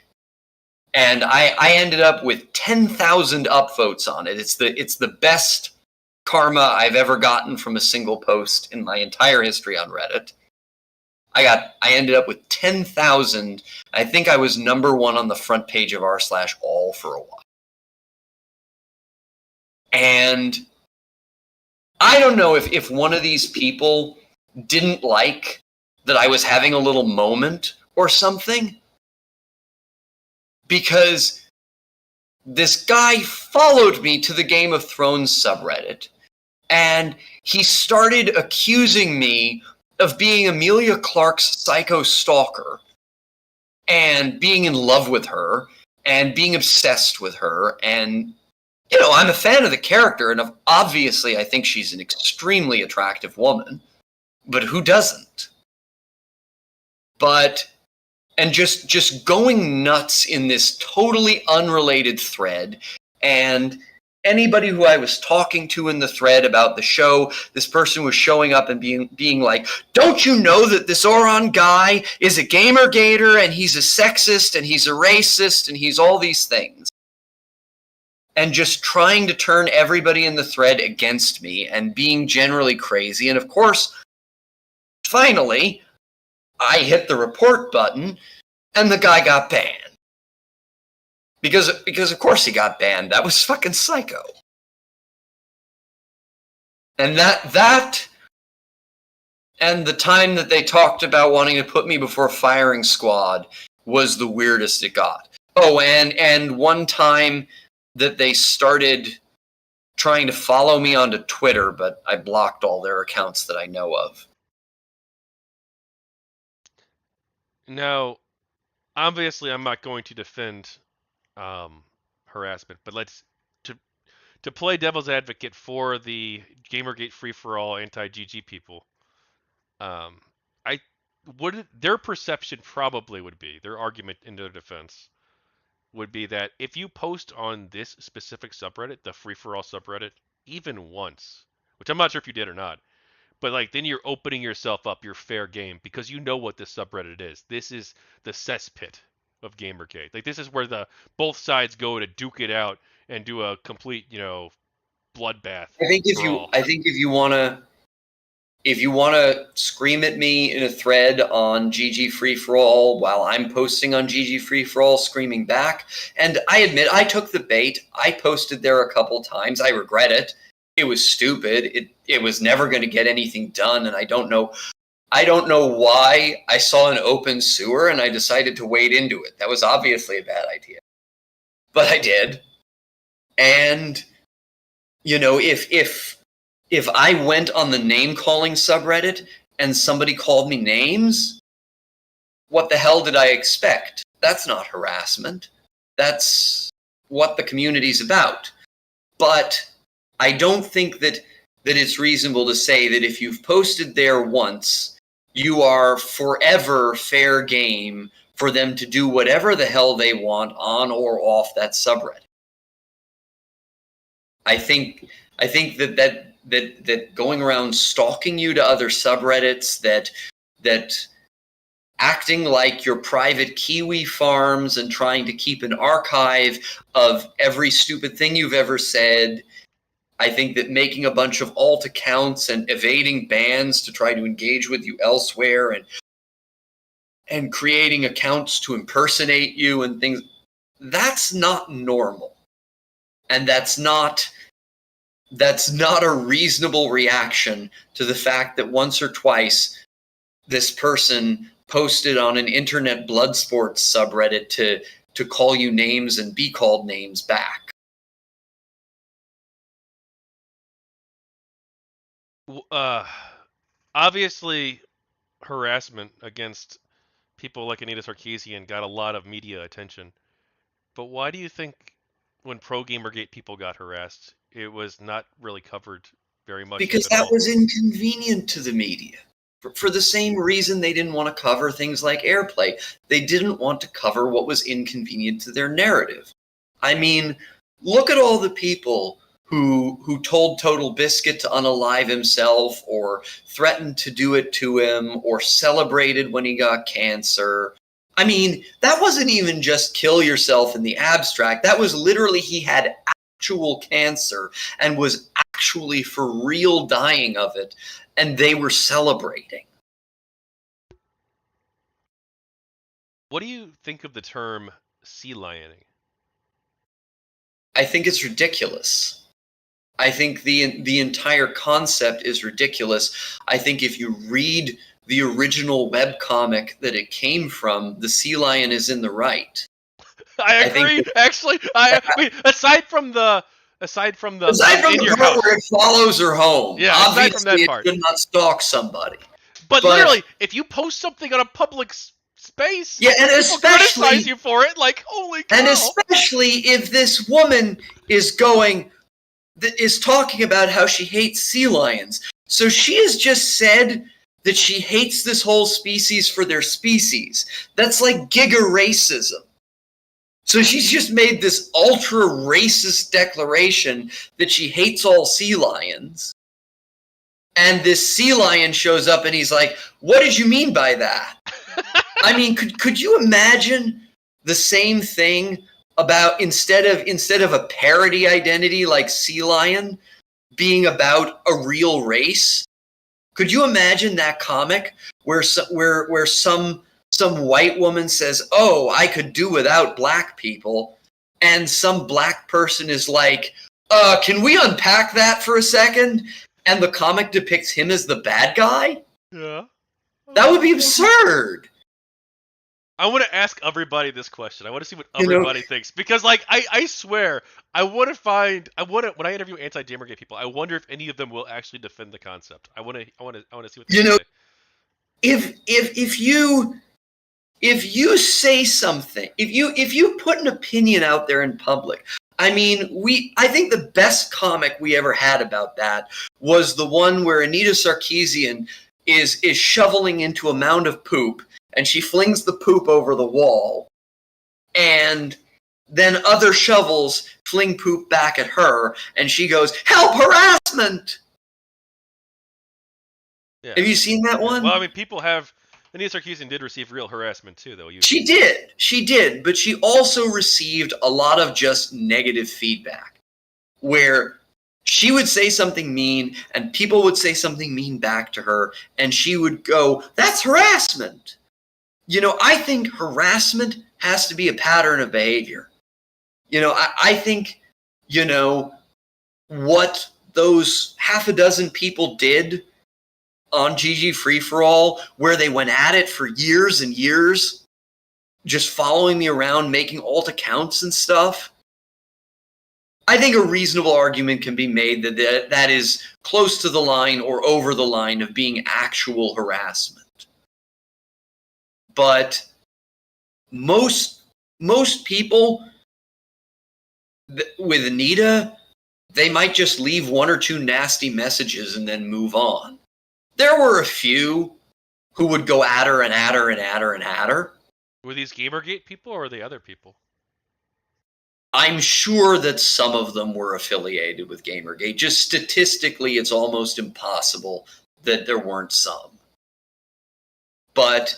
[SPEAKER 2] And I ended up with 10,000 upvotes on it. It's the best karma I've ever gotten from a single post in my entire history on Reddit. I ended up with 10,000. I think I was number one on the front page of r/all for a while. And I don't know if one of these people didn't like that I was having a little moment or something, because this guy followed me to the Game of Thrones subreddit, and he started accusing me of being Emilia Clarke's psycho stalker and being in love with her and being obsessed with her. And, you know, I'm a fan of the character, and obviously I think she's an extremely attractive woman, but who doesn't? But, and just going nuts in this totally unrelated thread. And anybody who I was talking to in the thread about the show, this person was showing up and being like, don't you know that this Auron guy is a GamerGater, and he's a sexist, and he's a racist, and he's all these things. And just trying to turn everybody in the thread against me and being generally crazy. And of course, finally, I hit the report button, and the guy got banned. Because of course he got banned. That was fucking psycho. And that and the time that they talked about wanting to put me before firing squad was the weirdest it got. Oh, and one time that they started trying to follow me onto Twitter, but I blocked all their accounts that I know of.
[SPEAKER 1] Now, obviously, I'm not going to defend harassment, but let's to play devil's advocate for the GamerGate free for all anti-GG people. I would their perception probably would be their argument in their defense would be that if you post on this specific subreddit, the free for all subreddit, even once, which I'm not sure if you did or not, but like then you're opening yourself up your fair game because you know what this subreddit is. This is the cesspit of GamerGate. Like this is where the both sides go to duke it out and do a complete, bloodbath.
[SPEAKER 2] I think if you wanna scream at me in a thread on GG Free for All while I'm posting on GG Free for All, screaming back, and I admit I took the bait. I posted there a couple times. I regret it. It was stupid. It was never going to get anything done, and I don't know why I saw an open sewer and I decided to wade into it. That was obviously a bad idea. But I did. And, you know, if I went on the name-calling subreddit and somebody called me names, what the hell did I expect? That's not harassment. That's what the community's about. But I don't think that it's reasonable to say that if you've posted there once, you are forever fair game for them to do whatever the hell they want on or off that subreddit. I think that going around stalking you to other subreddits, that acting like your private Kiwi farms and trying to keep an archive of every stupid thing you've ever said, I think that making a bunch of alt accounts and evading bans to try to engage with you elsewhere and creating accounts to impersonate you and things, that's not normal. And that's not a reasonable reaction to the fact that once or twice this person posted on an internet blood sports subreddit to call you names and be called names back.
[SPEAKER 1] Obviously, harassment against people like Anita Sarkeesian got a lot of media attention. But why do you think when pro Gamergate people got harassed, it was not really covered very much?
[SPEAKER 2] Because that was inconvenient to the media. For the same reason they didn't want to cover things like airplay. They didn't want to cover what was inconvenient to their narrative. I mean, look at all the people who told Total Biscuit to unalive himself, or threatened to do it to him, or celebrated when he got cancer. I mean, that wasn't even just kill yourself in the abstract. That was literally he had actual cancer and was actually for real dying of it, and they were celebrating.
[SPEAKER 1] What do you think of the term sea lioning?
[SPEAKER 2] I think it's ridiculous. I think the entire concept is ridiculous. I think if you read the original webcomic that it came from, the sea lion is in the right.
[SPEAKER 1] I agree. Actually, I mean, aside from the
[SPEAKER 2] aside from
[SPEAKER 1] in
[SPEAKER 2] the
[SPEAKER 1] your
[SPEAKER 2] part
[SPEAKER 1] house,
[SPEAKER 2] where it follows her home,
[SPEAKER 1] yeah, aside from
[SPEAKER 2] obviously
[SPEAKER 1] that
[SPEAKER 2] it
[SPEAKER 1] part.
[SPEAKER 2] should not stalk somebody.
[SPEAKER 1] But literally, if you post something on a public space,
[SPEAKER 2] yeah, and
[SPEAKER 1] people criticize you for it. Like, holy cow!
[SPEAKER 2] And especially if this woman is talking about how she hates sea lions. So she has just said that she hates this whole species for their species. That's like giga racism. So she's just made this ultra racist declaration that she hates all sea lions. And this sea lion shows up and he's like, "What did you mean by that?" I mean, could you imagine the same thing about instead of a parody identity like sea lion being about a real race? Could you imagine that comic where some white woman says, "Oh, I could do without black people," and some black person is like, "Can we unpack that for a second?" And the comic depicts him as the bad guy?
[SPEAKER 1] Yeah.
[SPEAKER 2] That would be absurd.
[SPEAKER 1] I want to ask everybody this question. I want to see what everybody thinks, because, like, I swear, when I interview anti-GamerGate people, I wonder if any of them will actually defend the concept. I want to see what they say.
[SPEAKER 2] If you say something, if you put an opinion out there in public, I think the best comic we ever had about that was the one where Anita Sarkeesian is shoveling into a mound of poop, and she flings the poop over the wall, and then other shovels fling poop back at her, and she goes, "Help, harassment!"
[SPEAKER 1] Yeah.
[SPEAKER 2] Have you seen that one?
[SPEAKER 1] Well, I mean, people have. Anita Sarkeesian did receive real harassment too, though.
[SPEAKER 2] She did, but she also received a lot of just negative feedback, where she would say something mean, and people would say something mean back to her, and she would go, "That's harassment." I think harassment has to be a pattern of behavior. I think, what those half a dozen people did on GG Free for All, where they went at it for years and years, just following me around, making alt accounts and stuff. I think a reasonable argument can be made that is close to the line or over the line of being actual harassment. But most people with Anita, they might just leave one or two nasty messages and then move on. There were a few who would go at her and at her and at her and at her.
[SPEAKER 1] Were these GamerGate people or were they other people?
[SPEAKER 2] I'm sure that some of them were affiliated with GamerGate. Just statistically, it's almost impossible that there weren't some. But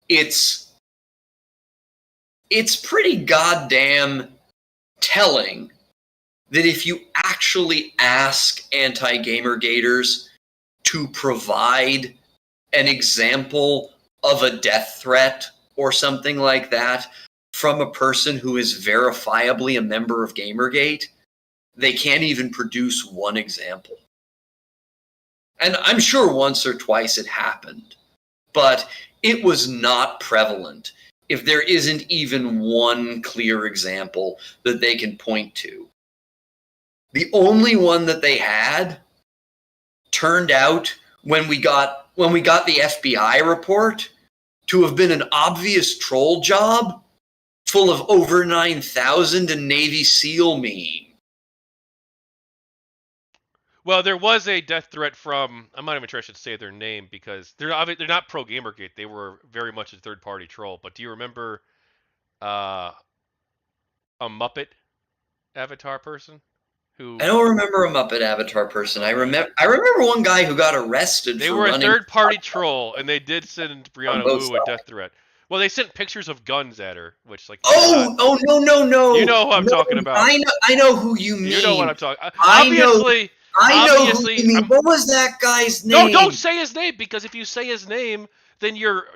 [SPEAKER 2] it's pretty goddamn telling that if you actually ask anti-GamerGaters to provide an example of a death threat or something like that from a person who is verifiably a member of GamerGate, they can't even produce one example. And I'm sure once or twice it happened, but it was not prevalent if there isn't even one clear example that they can point to. The only one that they had turned out when we got the FBI report to have been an obvious troll job full of over 9,000 and Navy SEAL meme.
[SPEAKER 1] Well, there was a death threat from, I'm not even sure I should say their name because they're not pro GamerGate. They were very much a third-party troll. But do you remember a Muppet avatar person?
[SPEAKER 2] I don't remember a Muppet avatar person. I remember one guy who got arrested.
[SPEAKER 1] They were a third-party troll, and they did send Brianna Wu a death threat. Well, they sent pictures of guns at her, which no. You know who I'm talking about.
[SPEAKER 2] I know who you mean.
[SPEAKER 1] You know what I'm talking.
[SPEAKER 2] Obviously, I know who you mean. What was that guy's name?
[SPEAKER 1] No, don't say his name, because if you say his name, then you're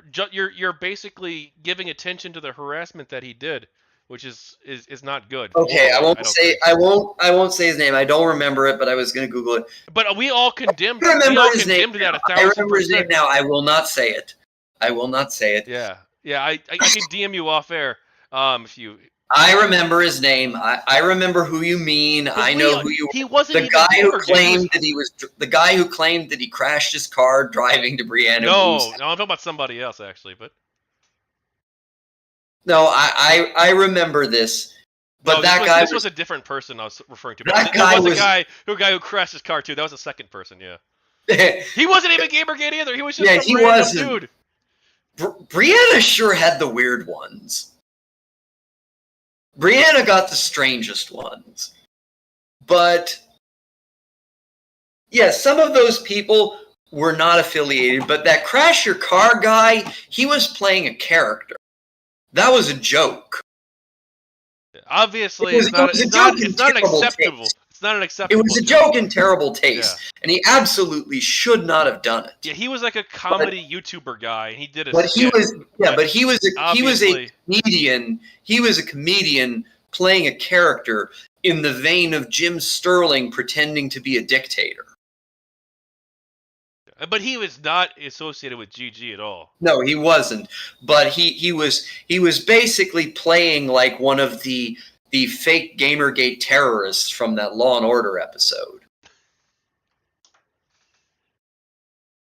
[SPEAKER 1] basically giving attention to the harassment that he did. which is not good.
[SPEAKER 2] Okay,
[SPEAKER 1] Morally, I don't think.
[SPEAKER 2] I won't say his name. I don't remember it, but I was going to Google it.
[SPEAKER 1] But we all condemned.
[SPEAKER 2] I
[SPEAKER 1] We
[SPEAKER 2] remember
[SPEAKER 1] all
[SPEAKER 2] his name
[SPEAKER 1] condemned that
[SPEAKER 2] now. I remember his name
[SPEAKER 1] 1,000%.
[SPEAKER 2] now. I will not say it. I will not say it.
[SPEAKER 1] Yeah, yeah. I can DM you off air. If you,
[SPEAKER 2] I remember his name. I remember who you mean.
[SPEAKER 1] because
[SPEAKER 2] I know who you.
[SPEAKER 1] he wasn't
[SPEAKER 2] The
[SPEAKER 1] even
[SPEAKER 2] guy who
[SPEAKER 1] GamerGate.
[SPEAKER 2] claimed that he was the guy who claimed that he crashed his car driving to Brianna Wu's.
[SPEAKER 1] No, I'm talking about somebody else actually. But
[SPEAKER 2] No, I remember this. But
[SPEAKER 1] no,
[SPEAKER 2] that guy
[SPEAKER 1] this was a different person I was referring to. But
[SPEAKER 2] that
[SPEAKER 1] there
[SPEAKER 2] guy
[SPEAKER 1] was a
[SPEAKER 2] was
[SPEAKER 1] guy who crashed his car too. That was a second person. Yeah, he wasn't even GamerGate either. He was just
[SPEAKER 2] yeah,
[SPEAKER 1] some
[SPEAKER 2] he
[SPEAKER 1] random
[SPEAKER 2] wasn't.
[SPEAKER 1] dude.
[SPEAKER 2] Brianna sure had the weird ones. Brianna got the strangest ones. But yeah, some of those people were not affiliated, but that crash your car guy, he was playing a character. That was a joke.
[SPEAKER 1] Obviously,
[SPEAKER 2] It was a joke in
[SPEAKER 1] it's not an
[SPEAKER 2] terrible
[SPEAKER 1] acceptable.
[SPEAKER 2] taste.
[SPEAKER 1] It's not an
[SPEAKER 2] It
[SPEAKER 1] acceptable.
[SPEAKER 2] was a joke in terrible taste,
[SPEAKER 1] Yeah.
[SPEAKER 2] and he absolutely should not have done it.
[SPEAKER 1] Yeah, he was like a comedy YouTuber guy, and he did a
[SPEAKER 2] But he
[SPEAKER 1] skit.
[SPEAKER 2] was he was
[SPEAKER 1] Obviously,
[SPEAKER 2] a comedian. He was a comedian playing a character in the vein of Jim Sterling pretending to be a dictator.
[SPEAKER 1] but he was not associated with GG at all.
[SPEAKER 2] No, he wasn't. But he was basically playing like one of the fake GamerGate terrorists from that Law and Order episode.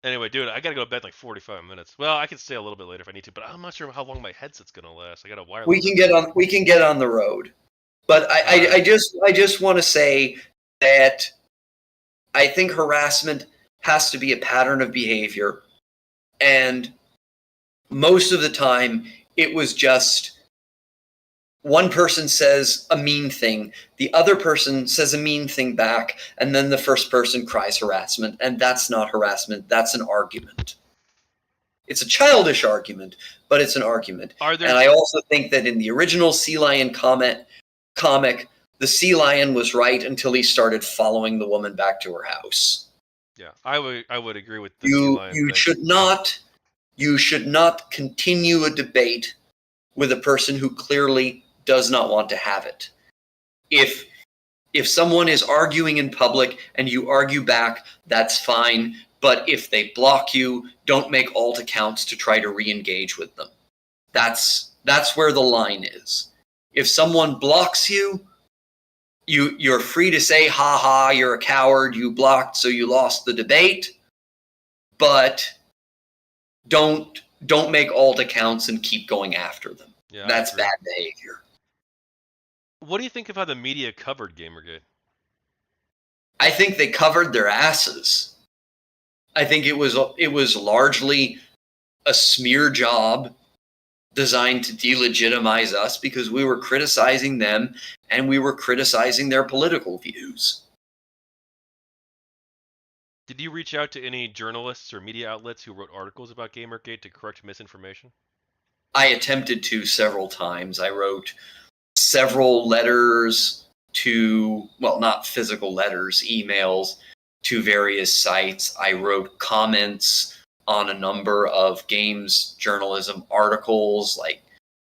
[SPEAKER 1] Anyway, dude, I gotta go to bed in like 45 minutes. Well, I can stay a little bit later if I need to, but I'm not sure how long my headset's gonna last. I got a wireless.
[SPEAKER 2] We can get on the road. But I just want to say that I think harassment has to be a pattern of behavior, and most of the time it was just one person says a mean thing, the other person says a mean thing back, and then the first person cries harassment, and that's not harassment, that's an argument. It's a childish argument, but it's an argument. And I also think that in the original Sea Lion comic, the sea lion was right until he started following the woman back to her house.
[SPEAKER 1] Yeah, I would agree with the sea lion
[SPEAKER 2] You
[SPEAKER 1] thing.
[SPEAKER 2] should not continue a debate with a person who clearly does not want to have it. If someone is arguing in public and you argue back, that's fine. But if they block you, don't make alt accounts to try to re-engage with them. That's where the line is. If someone blocks you, you're free to say, ha ha, you're a coward, you blocked, so you lost the debate. But don't make alt accounts and keep going after them. Yeah, that's bad behavior.
[SPEAKER 1] What do you think of how the media covered Gamergate?
[SPEAKER 2] I think they covered their asses. I think it was largely a smear job designed to delegitimize us because we were criticizing them and we were criticizing their political views.
[SPEAKER 1] Did you reach out to any journalists or media outlets who wrote articles about Gamergate to correct misinformation?
[SPEAKER 2] I attempted to several times. I wrote several letters to, well, not physical letters, emails to various sites. I wrote comments on a number of games journalism articles, like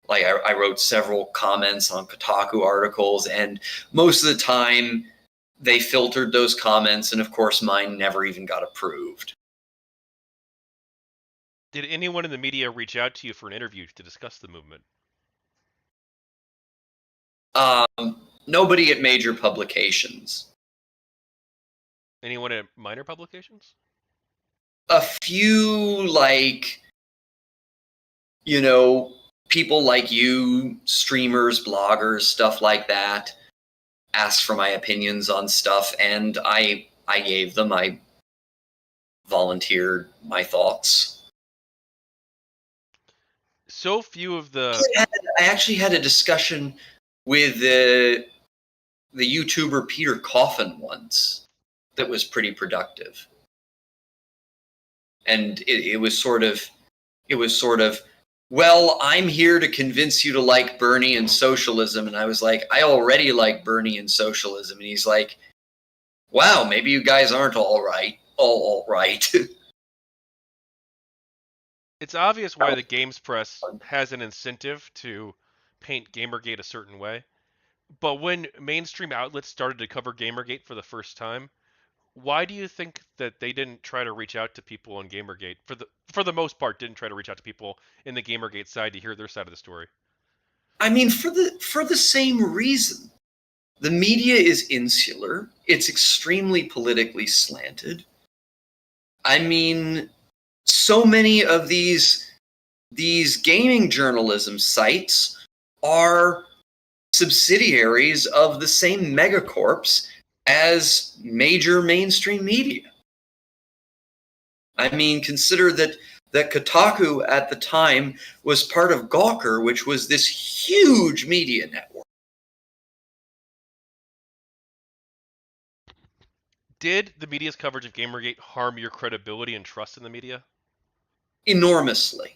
[SPEAKER 2] I wrote several comments on Kotaku articles, and most of the time they filtered those comments, and of course mine never even got approved.
[SPEAKER 1] Did anyone in the media reach out to you for an interview to discuss the movement?
[SPEAKER 2] Nobody at major publications.
[SPEAKER 1] Anyone at minor publications?
[SPEAKER 2] A few, like, people like you, streamers, bloggers, stuff like that, asked for my opinions on stuff, and I gave them. I volunteered my thoughts.
[SPEAKER 1] So few of the...
[SPEAKER 2] I actually had a discussion with the YouTuber Peter Coffin once that was pretty productive. And it was sort of, well, I'm here to convince you to like Bernie and socialism. And I was like, I already like Bernie and socialism. And he's like, wow, maybe you guys aren't all right.
[SPEAKER 1] It's obvious why the games press has an incentive to paint Gamergate a certain way. But when mainstream outlets started to cover Gamergate for the first time, why do you think that they didn't try to reach out to people on Gamergate for the most part didn't try to reach out to people in the Gamergate side to hear their side of the story?
[SPEAKER 2] I mean, for the same reason. The media is insular. It's extremely politically slanted. I mean, so many of these gaming journalism sites are subsidiaries of the same megacorps as major mainstream media. I mean, consider that Kotaku at the time was part of Gawker, which was this huge media network.
[SPEAKER 1] Did the media's coverage of Gamergate harm your credibility and trust in the media?
[SPEAKER 2] Enormously.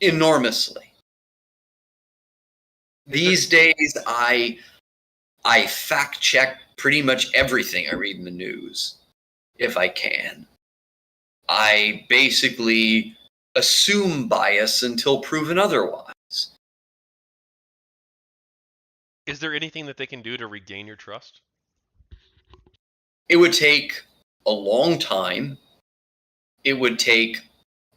[SPEAKER 2] Enormously. These days, I fact check pretty much everything I read in the news, if I can. I basically assume bias until proven otherwise.
[SPEAKER 1] Is there anything that they can do to regain your trust?
[SPEAKER 2] It would take a long time. It would take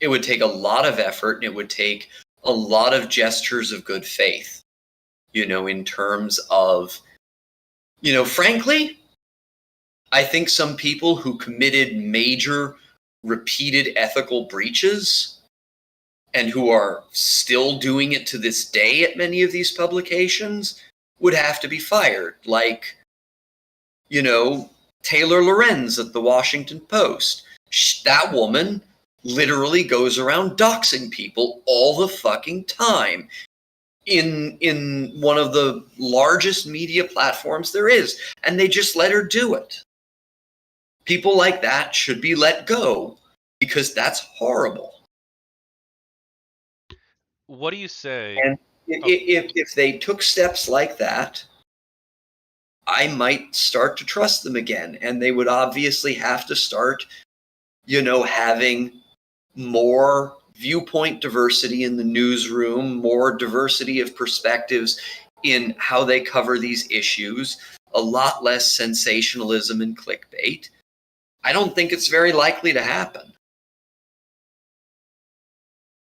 [SPEAKER 2] a lot of effort, and it would take a lot of gestures of good faith. In terms of, frankly, I think some people who committed major repeated ethical breaches and who are still doing it to this day at many of these publications would have to be fired. Like, Taylor Lorenz at the Washington Post. That woman literally goes around doxing people all the fucking time in one of the largest media platforms there is, and they just let her do it. People like that should be let go because that's horrible.
[SPEAKER 1] What do you say?
[SPEAKER 2] And if they took steps like that, I might start to trust them again. And they would obviously have to start, having more viewpoint diversity in the newsroom, more diversity of perspectives in how they cover these issues, a lot less sensationalism and clickbait. I don't think it's very likely to happen.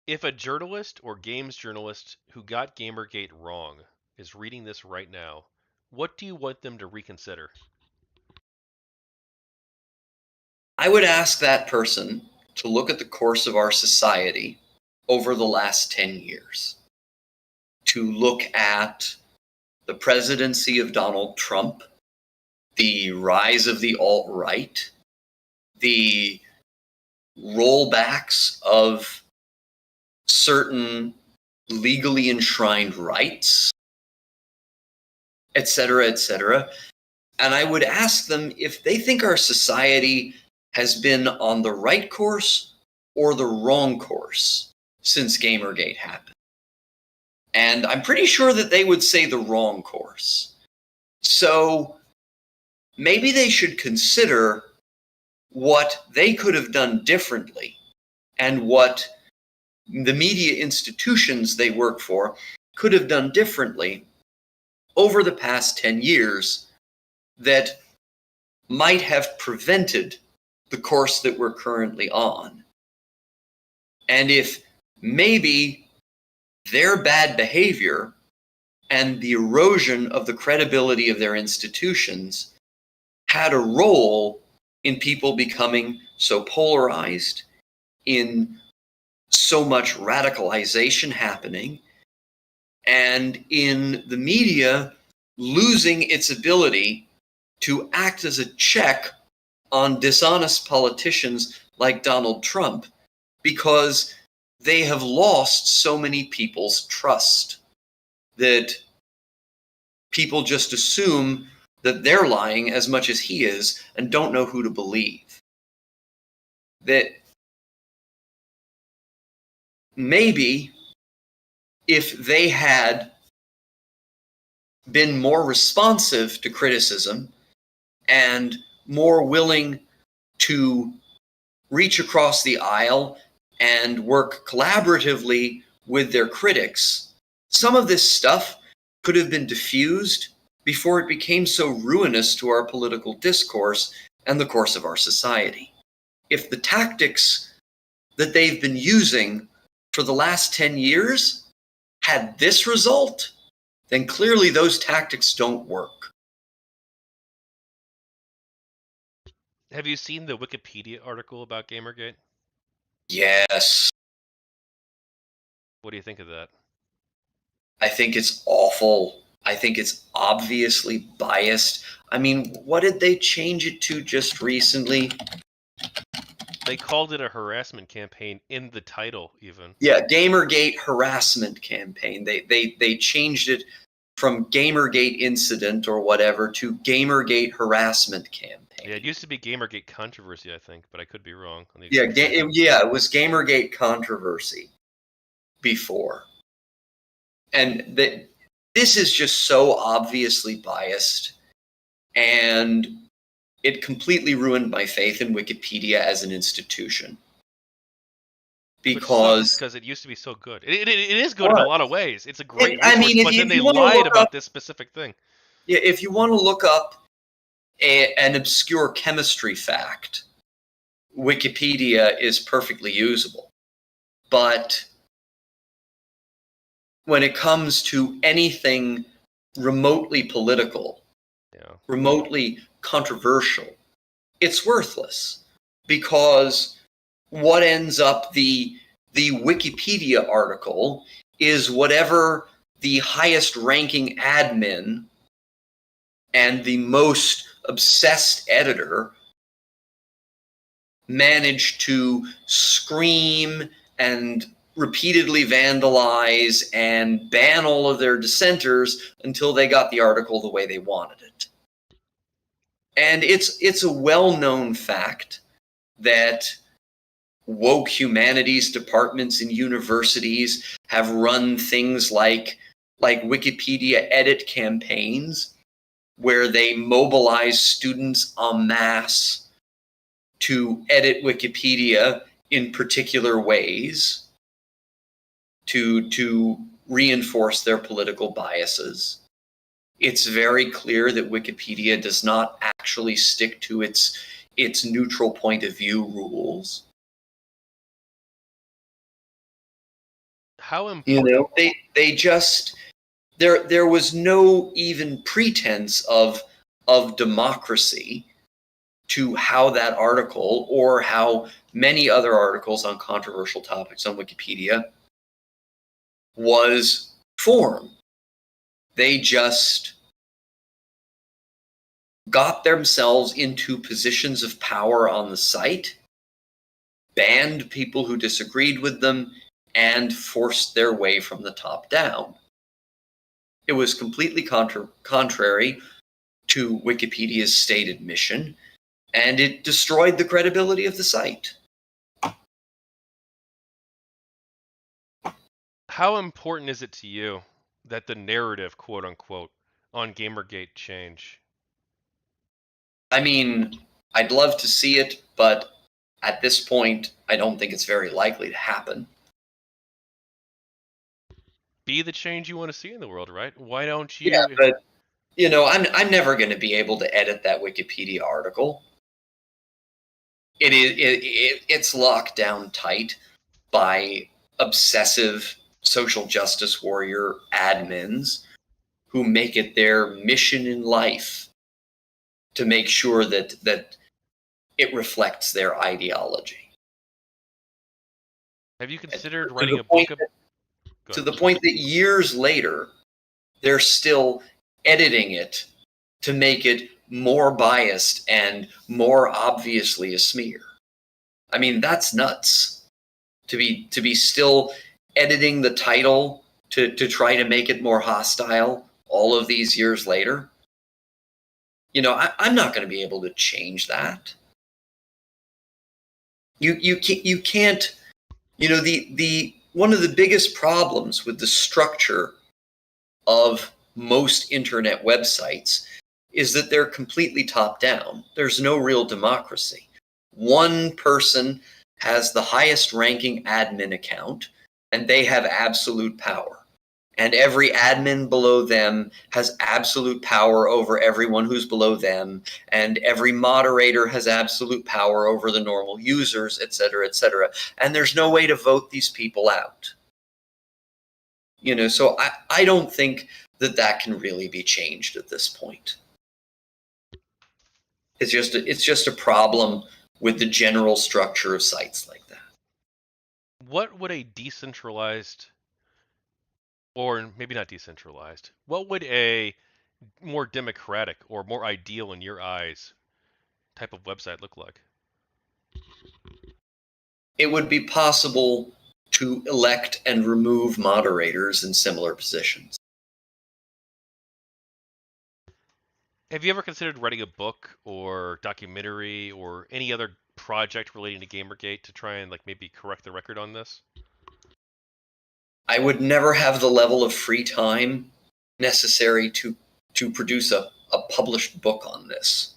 [SPEAKER 1] If a journalist or games journalist who got Gamergate wrong is reading this right now, what do you want them to reconsider?
[SPEAKER 2] I would ask that person to look at the course of our society over the last 10 years, to look at the presidency of Donald Trump, the rise of the alt-right, the rollbacks of certain legally enshrined rights, etc., etc. And I would ask them if they think our society has been on the right course or the wrong course since Gamergate happened. And I'm pretty sure that they would say the wrong course. So maybe they should consider what they could have done differently and what the media institutions they work for could have done differently over the past 10 years that might have prevented the course that we're currently on. And if maybe their bad behavior and the erosion of the credibility of their institutions had a role in people becoming so polarized, in so much radicalization happening, and in the media losing its ability to act as a check on dishonest politicians like Donald Trump, because they have lost so many people's trust that people just assume that they're lying as much as he is and don't know who to believe. That maybe if they had been more responsive to criticism and more willing to reach across the aisle and work collaboratively with their critics Some of this stuff could have been diffused before it became so ruinous to our political discourse and the course of our society. If the tactics that they've been using for the last 10 years had this result, then clearly those tactics don't work.
[SPEAKER 1] Have you seen the Wikipedia article about GamerGate?
[SPEAKER 2] Yes.
[SPEAKER 1] What do you think of that?
[SPEAKER 2] I think it's awful. I think it's obviously biased. I mean, what did they change it to just recently?
[SPEAKER 1] They called it a harassment campaign in the title, even.
[SPEAKER 2] Yeah, GamerGate harassment campaign. They changed it from GamerGate incident or whatever to GamerGate harassment campaign.
[SPEAKER 1] Yeah, it used to be GamerGate controversy, I think, but I could be wrong.
[SPEAKER 2] Yeah, it was GamerGate controversy before. And this is just so obviously biased, and it completely ruined my faith in Wikipedia as an institution. Because
[SPEAKER 1] it used to be so good. It is good in a lot of ways. It's a great resource,
[SPEAKER 2] I mean,
[SPEAKER 1] but then they lied about this specific thing.
[SPEAKER 2] Yeah, if you want to look up an obscure chemistry fact, Wikipedia is perfectly usable. But when it comes to anything remotely political, remotely controversial, it's worthless, because what ends up the Wikipedia article is whatever the highest ranking admin and the most obsessed editor managed to scream and repeatedly vandalize and ban all of their dissenters until they got the article the way they wanted it. And it's a well-known fact that woke humanities departments in universities have run things like Wikipedia edit campaigns, where they mobilize students en masse to edit Wikipedia in particular ways to reinforce their political biases. It's very clear that Wikipedia does not actually stick to its neutral point of view rules.
[SPEAKER 1] How important?
[SPEAKER 2] They just there was no even pretense of democracy to how that article, or how many other articles on controversial topics on Wikipedia, was formed. They just got themselves into positions of power on the site, banned people who disagreed with them, and forced their way from the top down. It was completely contrary to Wikipedia's stated mission, and it destroyed the credibility of the site.
[SPEAKER 1] How important is it to you that the narrative, quote unquote, on GamerGate change?
[SPEAKER 2] I mean, I'd love to see it, but at this point, I don't think it's very likely to happen.
[SPEAKER 1] Be the change you want to see in the world, right? Why don't you?
[SPEAKER 2] Yeah, but I'm never going to be able to edit that Wikipedia article. It's locked down tight by obsessive social justice warrior admins who make it their mission in life to make sure that it reflects their ideology.
[SPEAKER 1] Have you considered writing a book?
[SPEAKER 2] To the point that years later, they're still editing it to make it more biased and more obviously a smear. I mean, that's nuts. To be still editing the title to try to make it more hostile all of these years later. I'm not going to be able to change that. You can't. The one of the biggest problems with the structure of most internet websites is that they're completely top down. There's no real democracy. One person has the highest ranking admin account, and they have absolute power. and every admin below them has absolute power over everyone who's below them, and every moderator has absolute power over the normal users, etc., etc. And there's no way to vote these people out. So I don't think that can really be changed at this point. It's just a problem with the general structure of sites like that.
[SPEAKER 1] What would a decentralized, or maybe not decentralized, what would a more democratic or more ideal in your eyes type of website look like?
[SPEAKER 2] It would be possible to elect and remove moderators in similar positions.
[SPEAKER 1] Have you ever considered writing a book or documentary or any other project relating to GamerGate to try and maybe correct the record on this?
[SPEAKER 2] I would never have the level of free time necessary to produce a published book on this.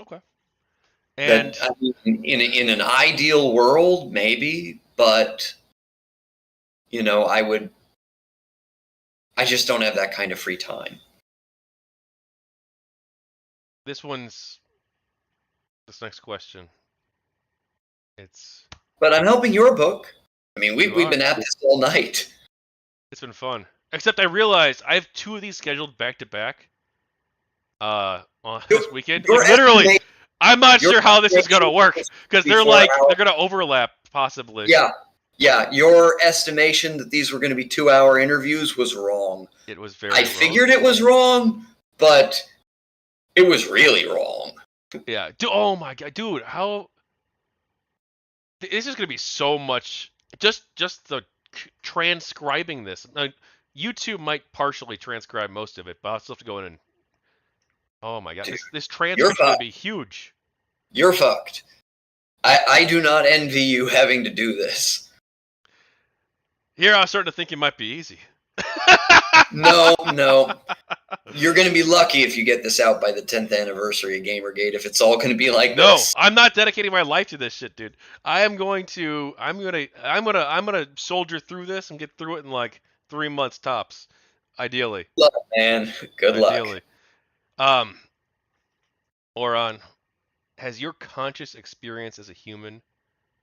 [SPEAKER 1] Okay.
[SPEAKER 2] And
[SPEAKER 1] And
[SPEAKER 2] I mean, in an ideal world, maybe, but I just don't have that kind of free time.
[SPEAKER 1] this next question.
[SPEAKER 2] But I'm helping your book. I mean,
[SPEAKER 1] You
[SPEAKER 2] we've
[SPEAKER 1] are.
[SPEAKER 2] been at this all night.
[SPEAKER 1] It's been fun. Except I realized I have 2 of these scheduled back to back. On this weekend.
[SPEAKER 2] Your
[SPEAKER 1] Literally, I'm not
[SPEAKER 2] your
[SPEAKER 1] sure how this is gonna
[SPEAKER 2] estimation
[SPEAKER 1] work
[SPEAKER 2] was
[SPEAKER 1] because they're
[SPEAKER 2] 24 hours.
[SPEAKER 1] they're gonna overlap possibly.
[SPEAKER 2] Yeah. Your estimation that these were going to be 2-hour interviews was wrong.
[SPEAKER 1] It was very
[SPEAKER 2] I
[SPEAKER 1] wrong.
[SPEAKER 2] figured it was wrong, but it was really wrong.
[SPEAKER 1] Yeah. Oh my god, dude, how this is gonna be so much. Just the transcribing this. Now, YouTube might partially transcribe most of it, but I'll still have to go in and. Oh my god,
[SPEAKER 2] Dude,
[SPEAKER 1] this
[SPEAKER 2] you're
[SPEAKER 1] transcript's gonna
[SPEAKER 2] fucked.
[SPEAKER 1] be huge.
[SPEAKER 2] You're fucked. I do not envy you having to do this.
[SPEAKER 1] Here, I was starting to think it might be easy.
[SPEAKER 2] No. You're going to be lucky if you get this out by the 10th anniversary of GamerGate. If it's all going to be like
[SPEAKER 1] No,
[SPEAKER 2] this.
[SPEAKER 1] I'm not dedicating my life to this shit, dude. I'm gonna soldier through this and get through it in 3 months tops, ideally.
[SPEAKER 2] Good luck, man. Good luck.
[SPEAKER 1] Ideally. Um, Auron, has your conscious experience as a human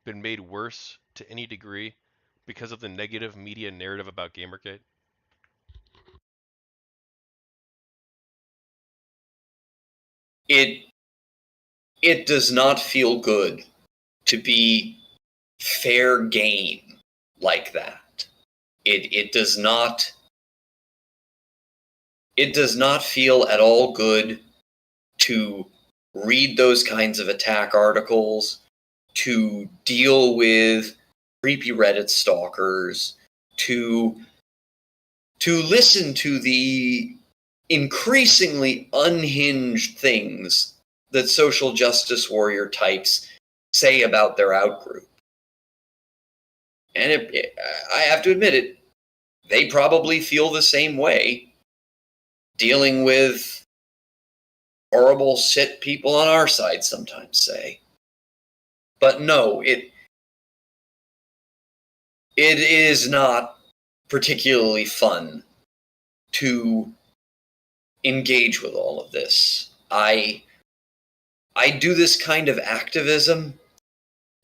[SPEAKER 1] been made worse to any degree because of the negative media narrative about Gamergate?
[SPEAKER 2] It does not feel good to be fair game like that. It does not feel at all good to read those kinds of attack articles, to deal with creepy Reddit stalkers, to listen to the increasingly unhinged things that social justice warrior types say about their outgroup. And I have to admit it, they probably feel the same way dealing with horrible shit people on our side sometimes say. But no, it is not particularly fun to engage with all of this. I do this kind of activism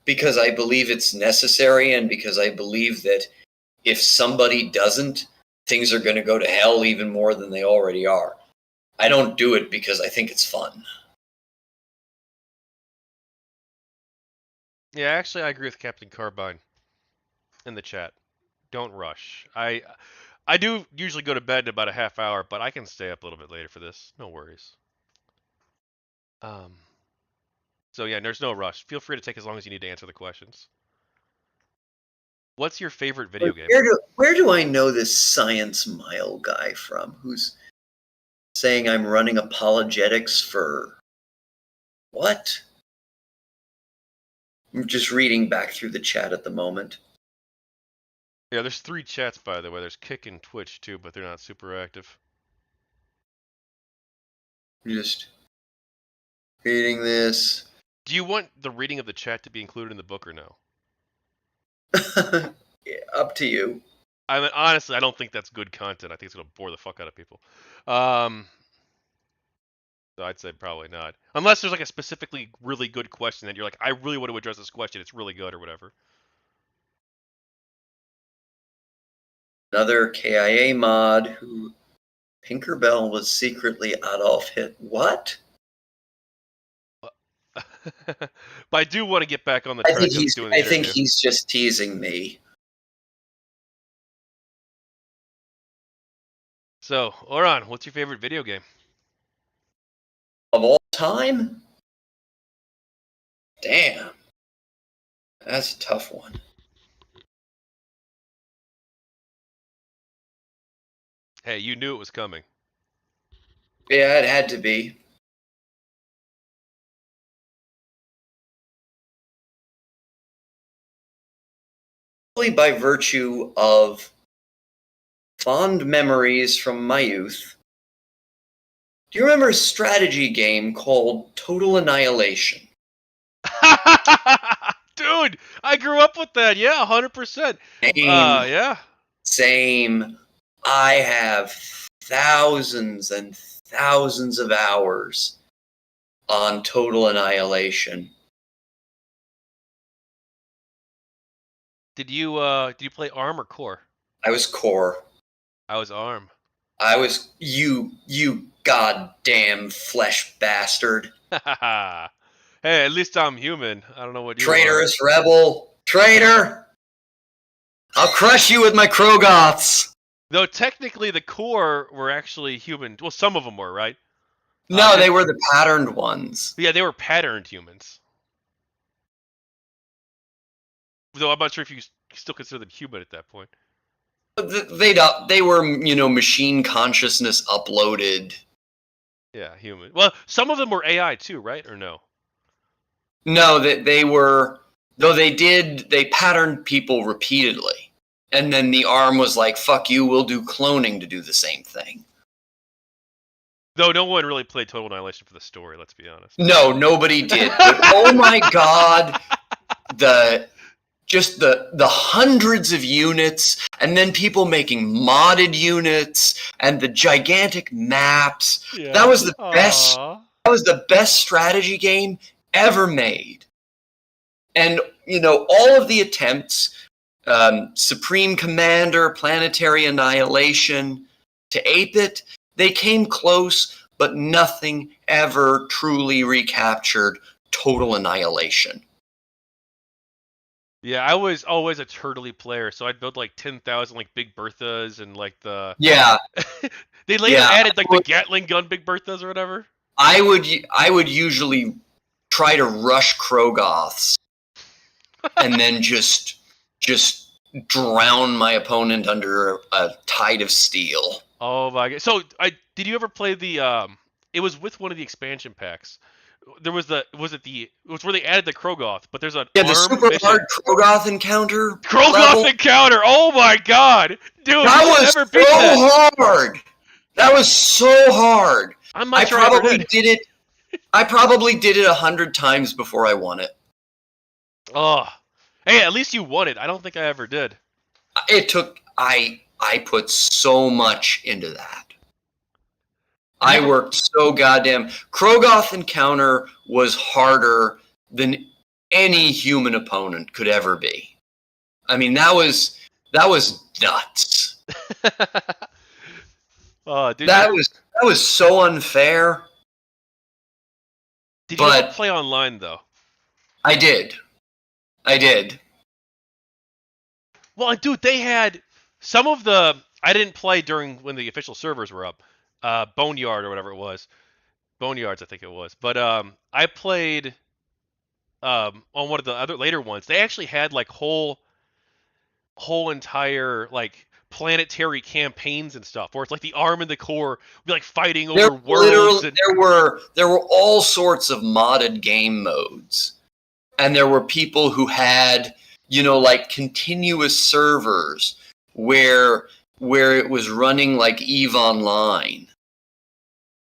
[SPEAKER 2] because I believe it's necessary and because I believe that if somebody doesn't, things are going to go to hell even more than they already are. I don't do it because I think it's fun.
[SPEAKER 1] Yeah, actually, I agree with Captain Carbine in the chat. Don't rush. I do usually go to bed in about a half hour, but I can stay up a little bit later for this. No worries. So yeah, there's no rush. Feel free to take as long as you need to answer the questions. What's your favorite video game?
[SPEAKER 2] Where do I know this Science Mile guy from? Who's saying I'm running apologetics for what? I'm just reading back through the chat at the moment.
[SPEAKER 1] Yeah, there's 3 chats, by the way. There's Kick and Twitch too, but they're not super active.
[SPEAKER 2] I'm just reading this.
[SPEAKER 1] Do you want the reading of the chat to be included in the book or no?
[SPEAKER 2] Up to you.
[SPEAKER 1] I mean, honestly, I don't think that's good content. I think it's gonna bore the fuck out of people. So I'd say probably not, unless there's like a specifically really good question that you're like, I really want to address this question. It's really good or whatever.
[SPEAKER 2] Another KIA mod who Tinkerbell was secretly Adolf Hitler. What?
[SPEAKER 1] But I do want to get back on the track of doing the
[SPEAKER 2] I think
[SPEAKER 1] interview.
[SPEAKER 2] he's just teasing me.
[SPEAKER 1] So, Auron, what's your favorite video game?
[SPEAKER 2] Of all time? Damn. That's a tough one.
[SPEAKER 1] Hey, you knew it was coming.
[SPEAKER 2] Yeah, it had to be. Probably by virtue of fond memories from my youth. Do you remember a strategy game called Total Annihilation?
[SPEAKER 1] Dude, I grew up with that. Yeah, 100%. Yeah.
[SPEAKER 2] Same. I have thousands and thousands of hours on Total Annihilation.
[SPEAKER 1] Did you play ARM or Core?
[SPEAKER 2] I was core.
[SPEAKER 1] I was ARM.
[SPEAKER 2] I was you goddamn flesh bastard.
[SPEAKER 1] Hey, at least I'm human. I don't know what you
[SPEAKER 2] Traitorous rebel. Traitor! I'll crush you with my Krogoths!
[SPEAKER 1] Though technically the Core were actually human. Well, some of them were, right?
[SPEAKER 2] No, they were the patterned ones.
[SPEAKER 1] Yeah, they were patterned humans. Though I'm not sure if you still consider them human at that point.
[SPEAKER 2] They were, machine consciousness uploaded.
[SPEAKER 1] Yeah, human. Well, some of them were AI too, right? Or no?
[SPEAKER 2] No, they were. Though they patterned people repeatedly. And then the ARM was like, fuck you, we'll do cloning to do the same thing.
[SPEAKER 1] Though no one really played Total Annihilation for the story, let's be honest.
[SPEAKER 2] No, nobody did. But oh my god, the hundreds of units, and then people making modded units, and the gigantic maps. Yeah. That was the best. That was the best strategy game ever made. And all of the attempts, Supreme Commander, Planetary Annihilation, to ape it, they came close, but nothing ever truly recaptured Total Annihilation.
[SPEAKER 1] Yeah, I was always a turtley player, so I'd build like 10,000 like Big Berthas and like the they later added like the Gatling gun Big Berthas or whatever.
[SPEAKER 2] I would usually try to rush Krogoths and then just drown my opponent under a tide of steel.
[SPEAKER 1] Oh my god! So did you ever play the it was with one of the expansion packs. There was it was where they added the Krogoth, but there's
[SPEAKER 2] the super hard Krogoth encounter.
[SPEAKER 1] Encounter! Oh my god, dude!
[SPEAKER 2] That was so hard. That was so hard. I probably did it. I probably did it 100 times before I won it.
[SPEAKER 1] Oh, hey, at least you won it. I don't think I ever did.
[SPEAKER 2] It took. I put so much into that. I worked so goddamn. Krogoth encounter was harder than any human opponent could ever be. I mean, that was nuts.
[SPEAKER 1] Oh, dude,
[SPEAKER 2] that was so unfair.
[SPEAKER 1] Did you ever play online though?
[SPEAKER 2] I did.
[SPEAKER 1] Well, dude, they had some of the. I didn't play during when the official servers were up. Boneyard or whatever it was. Boneyards, I think it was. But I played on one of the other later ones. They actually had like whole entire like planetary campaigns and stuff, where it's like the ARM and the Core would be like fighting over worlds.
[SPEAKER 2] There were all sorts of modded game modes, and there were people who had like continuous servers where it was running like EVE Online.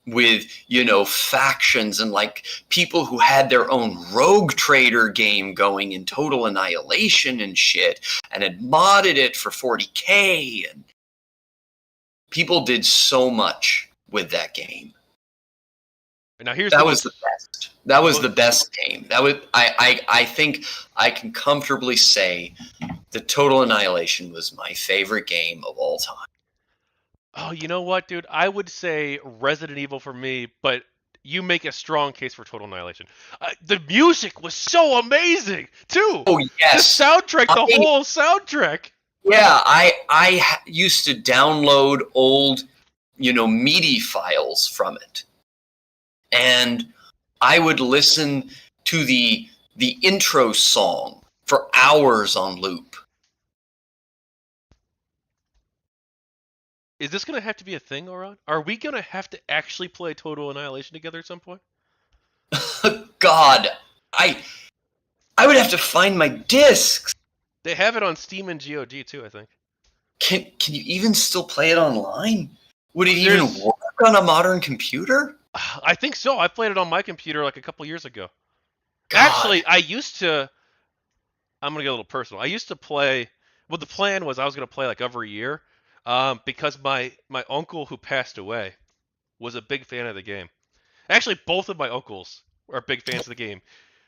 [SPEAKER 2] with, you know, factions and like people who had their own Rogue Trader game going in Total Annihilation and shit, and had modded it for 40K, and people did so much with that game.
[SPEAKER 1] Now here's
[SPEAKER 2] that was the best. That was the best game. That was I think I can comfortably say that Total Annihilation was my favorite game of all time.
[SPEAKER 1] Oh, you know what, dude? I would say Resident Evil for me, but you make a strong case for Total Annihilation. The music was so amazing, too.
[SPEAKER 2] Oh yes,
[SPEAKER 1] the soundtrack, the whole soundtrack.
[SPEAKER 2] Yeah, I used to download old, you know, MIDI files from it, and I would listen to the intro song for hours on loop.
[SPEAKER 1] Is this going to have to be a thing, Auron? Are we going to have to actually play Total Annihilation together at some point?
[SPEAKER 2] God, I would have to find my discs.
[SPEAKER 1] They have it on Steam and GOG too, I think.
[SPEAKER 2] Can you even still play it online? Would it even work on a modern computer?
[SPEAKER 1] I think so. I played it on my computer like a couple years ago.
[SPEAKER 2] God.
[SPEAKER 1] Actually, I'm going to get a little personal. I used to play, well, the plan was I was going to play like every year. Because my uncle who passed away was a big fan of the game. Actually, both of my uncles are big fans of the game.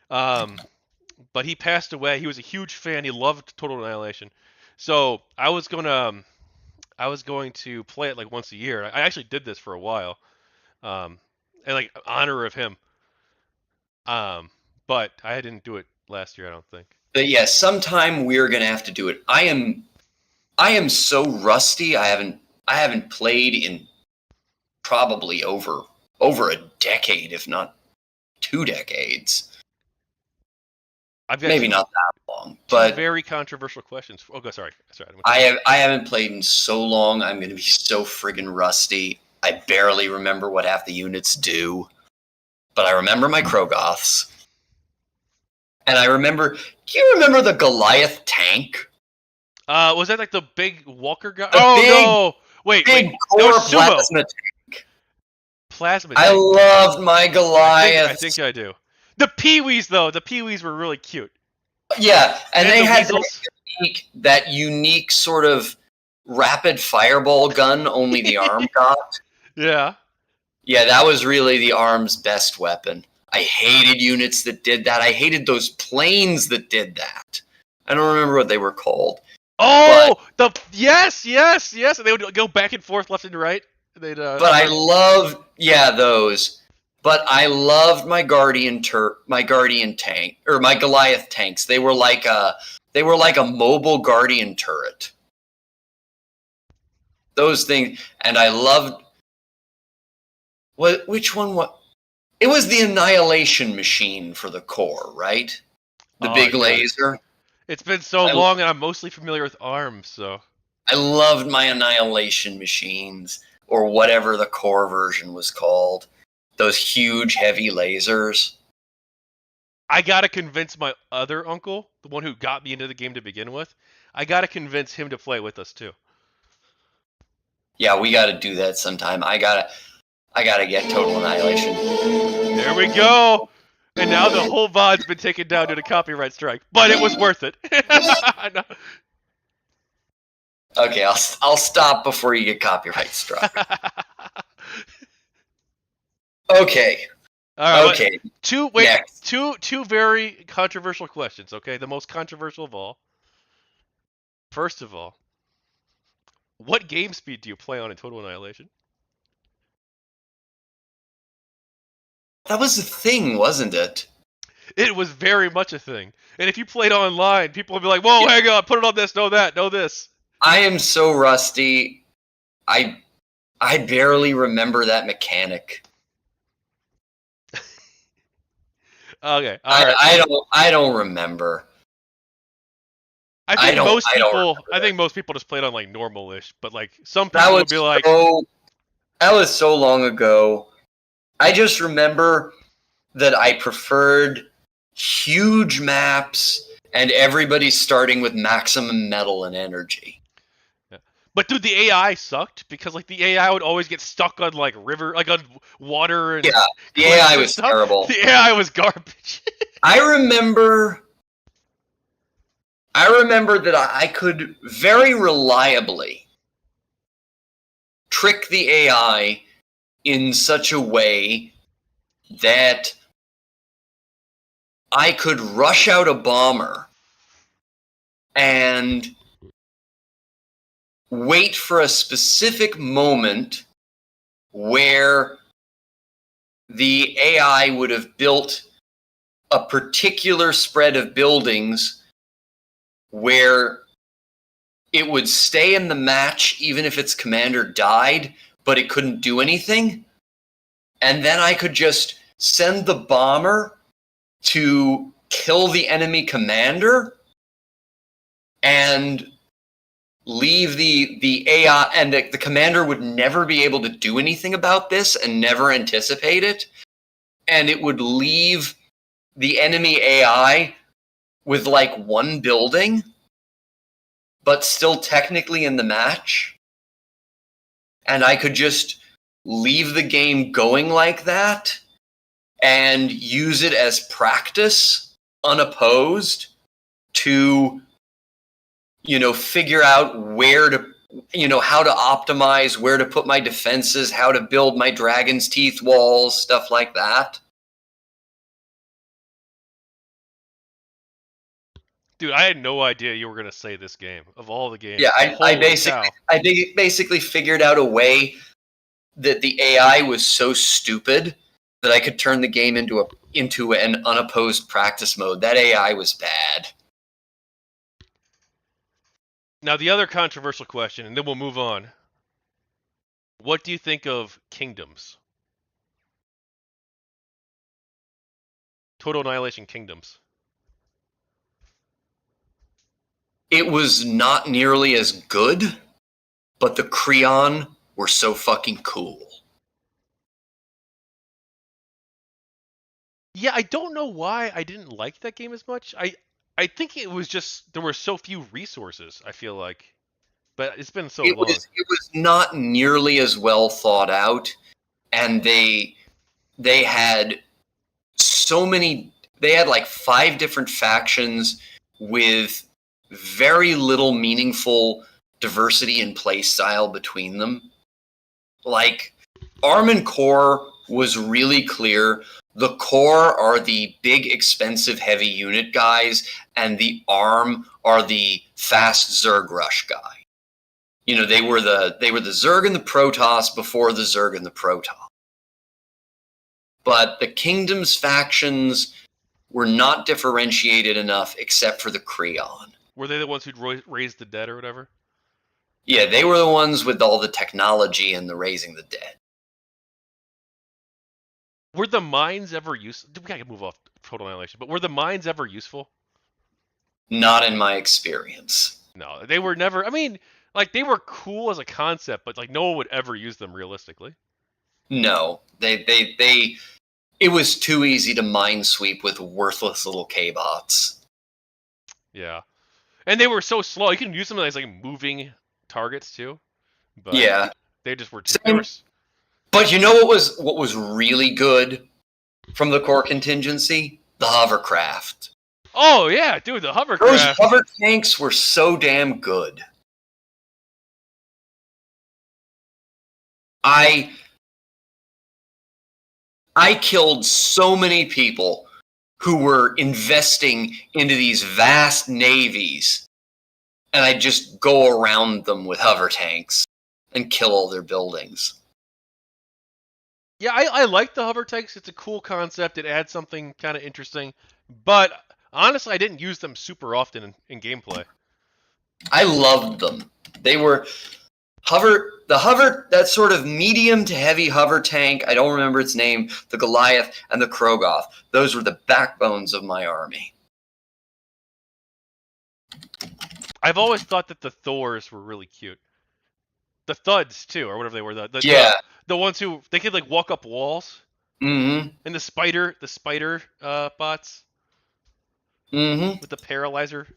[SPEAKER 1] But he passed away. He was a huge fan. He loved Total Annihilation. So I was going to play it like once a year. I actually did this for a while, and like in honor of him. But I didn't do it last year, I don't think.
[SPEAKER 2] But yeah, sometime we're gonna have to do it. I am so rusty. I haven't played in probably over a decade, if not 2 decades.
[SPEAKER 1] I've got
[SPEAKER 2] maybe not that long, but
[SPEAKER 1] very controversial questions. Oh, sorry.
[SPEAKER 2] I haven't played in so long. I'm going to be so friggin' rusty. I barely remember what half the units do, but I remember my Krogoths, and I remember. Do you remember the Goliath tank?
[SPEAKER 1] Was that like the big Walker guy? No! Wait,
[SPEAKER 2] core plasma tank.
[SPEAKER 1] Plasma
[SPEAKER 2] tank. I loved my Goliath.
[SPEAKER 1] I think I do. The Pee-wees, though. The Pee-wees were really cute.
[SPEAKER 2] Yeah, and they had that unique sort of rapid fireball gun only the arm got.
[SPEAKER 1] Yeah.
[SPEAKER 2] Yeah, that was really the arm's best weapon. I hated units that did that. I hated those planes that did that. I don't remember what they were called.
[SPEAKER 1] Oh, yes. They would go back and forth, left and right. But
[SPEAKER 2] I loved, those. But I loved my Guardian tank, or my Goliath tanks. They were like a mobile Guardian turret. Those things, and I loved. Which one? What? It was the Annihilation Machine for the core, right? The big laser.
[SPEAKER 1] It's been so long, and I'm mostly familiar with ARMS, so.
[SPEAKER 2] I loved my Annihilation Machines, or whatever the core version was called. Those huge, heavy lasers.
[SPEAKER 1] I gotta convince my other uncle, the one who got me into the game to begin with, I gotta convince him to play with us too.
[SPEAKER 2] Yeah, we gotta do that sometime. I gotta get Total Annihilation.
[SPEAKER 1] There we go! And now the whole VOD's been taken down due to copyright strike, but it was worth it.
[SPEAKER 2] Okay, I'll stop before you get copyright struck. Okay.
[SPEAKER 1] All right. Okay. Two very controversial questions. Okay, the most controversial of all. First of all, what game speed do you play on in Total Annihilation?
[SPEAKER 2] That was a thing, wasn't it?
[SPEAKER 1] It was very much a thing. And if you played online, people would be like, "Whoa, hang on, put it on this, know that, know this."
[SPEAKER 2] I am so rusty. I barely remember that mechanic.
[SPEAKER 1] Okay, all right.
[SPEAKER 2] I don't remember.
[SPEAKER 1] I think most people just played on like normal-ish, but like some people would be like,
[SPEAKER 2] that was so long ago. I just remember that I preferred huge maps and everybody starting with maximum metal and energy.
[SPEAKER 1] Yeah. But dude, the AI sucked because like the AI would always get stuck on like river, like on water and
[SPEAKER 2] Yeah, the
[SPEAKER 1] cliffs
[SPEAKER 2] AI
[SPEAKER 1] and
[SPEAKER 2] was
[SPEAKER 1] stuff.
[SPEAKER 2] terrible.
[SPEAKER 1] The AI was garbage.
[SPEAKER 2] I remember that I could very reliably trick the AI in such a way that I could rush out a bomber and wait for a specific moment where the AI would have built a particular spread of buildings where it would stay in the match even if its commander died, but it couldn't do anything. And then I could just send the bomber to kill the enemy commander and leave the AI, and the commander would never be able to do anything about this and never anticipate it. And it would leave the enemy AI with like one building, but still technically in the match. And I could just leave the game going like that and use it as practice, unopposed, to, figure out where to, how to optimize, where to put my defenses, how to build my dragon's teeth walls, stuff like that.
[SPEAKER 1] Dude, I had no idea you were gonna say this game of all the games.
[SPEAKER 2] Yeah,
[SPEAKER 1] Holy cow!
[SPEAKER 2] I basically figured out a way that the AI was so stupid that I could turn the game into an unopposed practice mode. That AI was bad.
[SPEAKER 1] Now the other controversial question, and then we'll move on. What do you think of Kingdoms? Total Annihilation Kingdoms.
[SPEAKER 2] It was not nearly as good, but the Creon were so fucking cool.
[SPEAKER 1] Yeah, I don't know why I didn't like that game as much. I think it was just there were so few resources, I feel like. But it's been so long.
[SPEAKER 2] It was not nearly as well thought out, and they had so many. They had like 5 different factions with very little meaningful diversity in play style between them. Like, Arm and Core was really clear. The Core are the big, expensive, heavy unit guys, and the Arm are the fast Zerg rush guy. They were the Zerg and the Protoss before the Zerg and the Protoss. But the Kingdoms factions were not differentiated enough except for the Creon.
[SPEAKER 1] Were they the ones who'd raised the dead or whatever?
[SPEAKER 2] Yeah, they were the ones with all the technology and the raising the dead.
[SPEAKER 1] Were the mines ever useful? We gotta move off Total Annihilation, but were the mines ever useful?
[SPEAKER 2] Not in my experience.
[SPEAKER 1] No, they were never. I mean, like they were cool as a concept, but like no one would ever use them realistically.
[SPEAKER 2] No, it was too easy to minesweep with worthless little K-bots.
[SPEAKER 1] Yeah, and they were so slow. You can use them as like moving targets too. But
[SPEAKER 2] yeah,
[SPEAKER 1] they just were.
[SPEAKER 2] But you know what was really good from the core contingency? The hovercraft.
[SPEAKER 1] Oh yeah, dude, the hovercraft.
[SPEAKER 2] Those hover tanks were so damn good. I killed so many people who were investing into these vast navies, and I'd just go around them with hover tanks and kill all their buildings.
[SPEAKER 1] Yeah, I like the hover tanks. It's a cool concept. It adds something kind of interesting. But honestly, I didn't use them super often in gameplay.
[SPEAKER 2] I loved them. They were that sort of medium to heavy hover tank, I don't remember its name, the Goliath and the Krogoth. Those were the backbones of my army.
[SPEAKER 1] I've always thought that the Thors were really cute. The Thuds too, or whatever they were. The ones who they could like walk up walls.
[SPEAKER 2] Mm-hmm.
[SPEAKER 1] And the spider bots.
[SPEAKER 2] Mm-hmm.
[SPEAKER 1] With the paralyzer.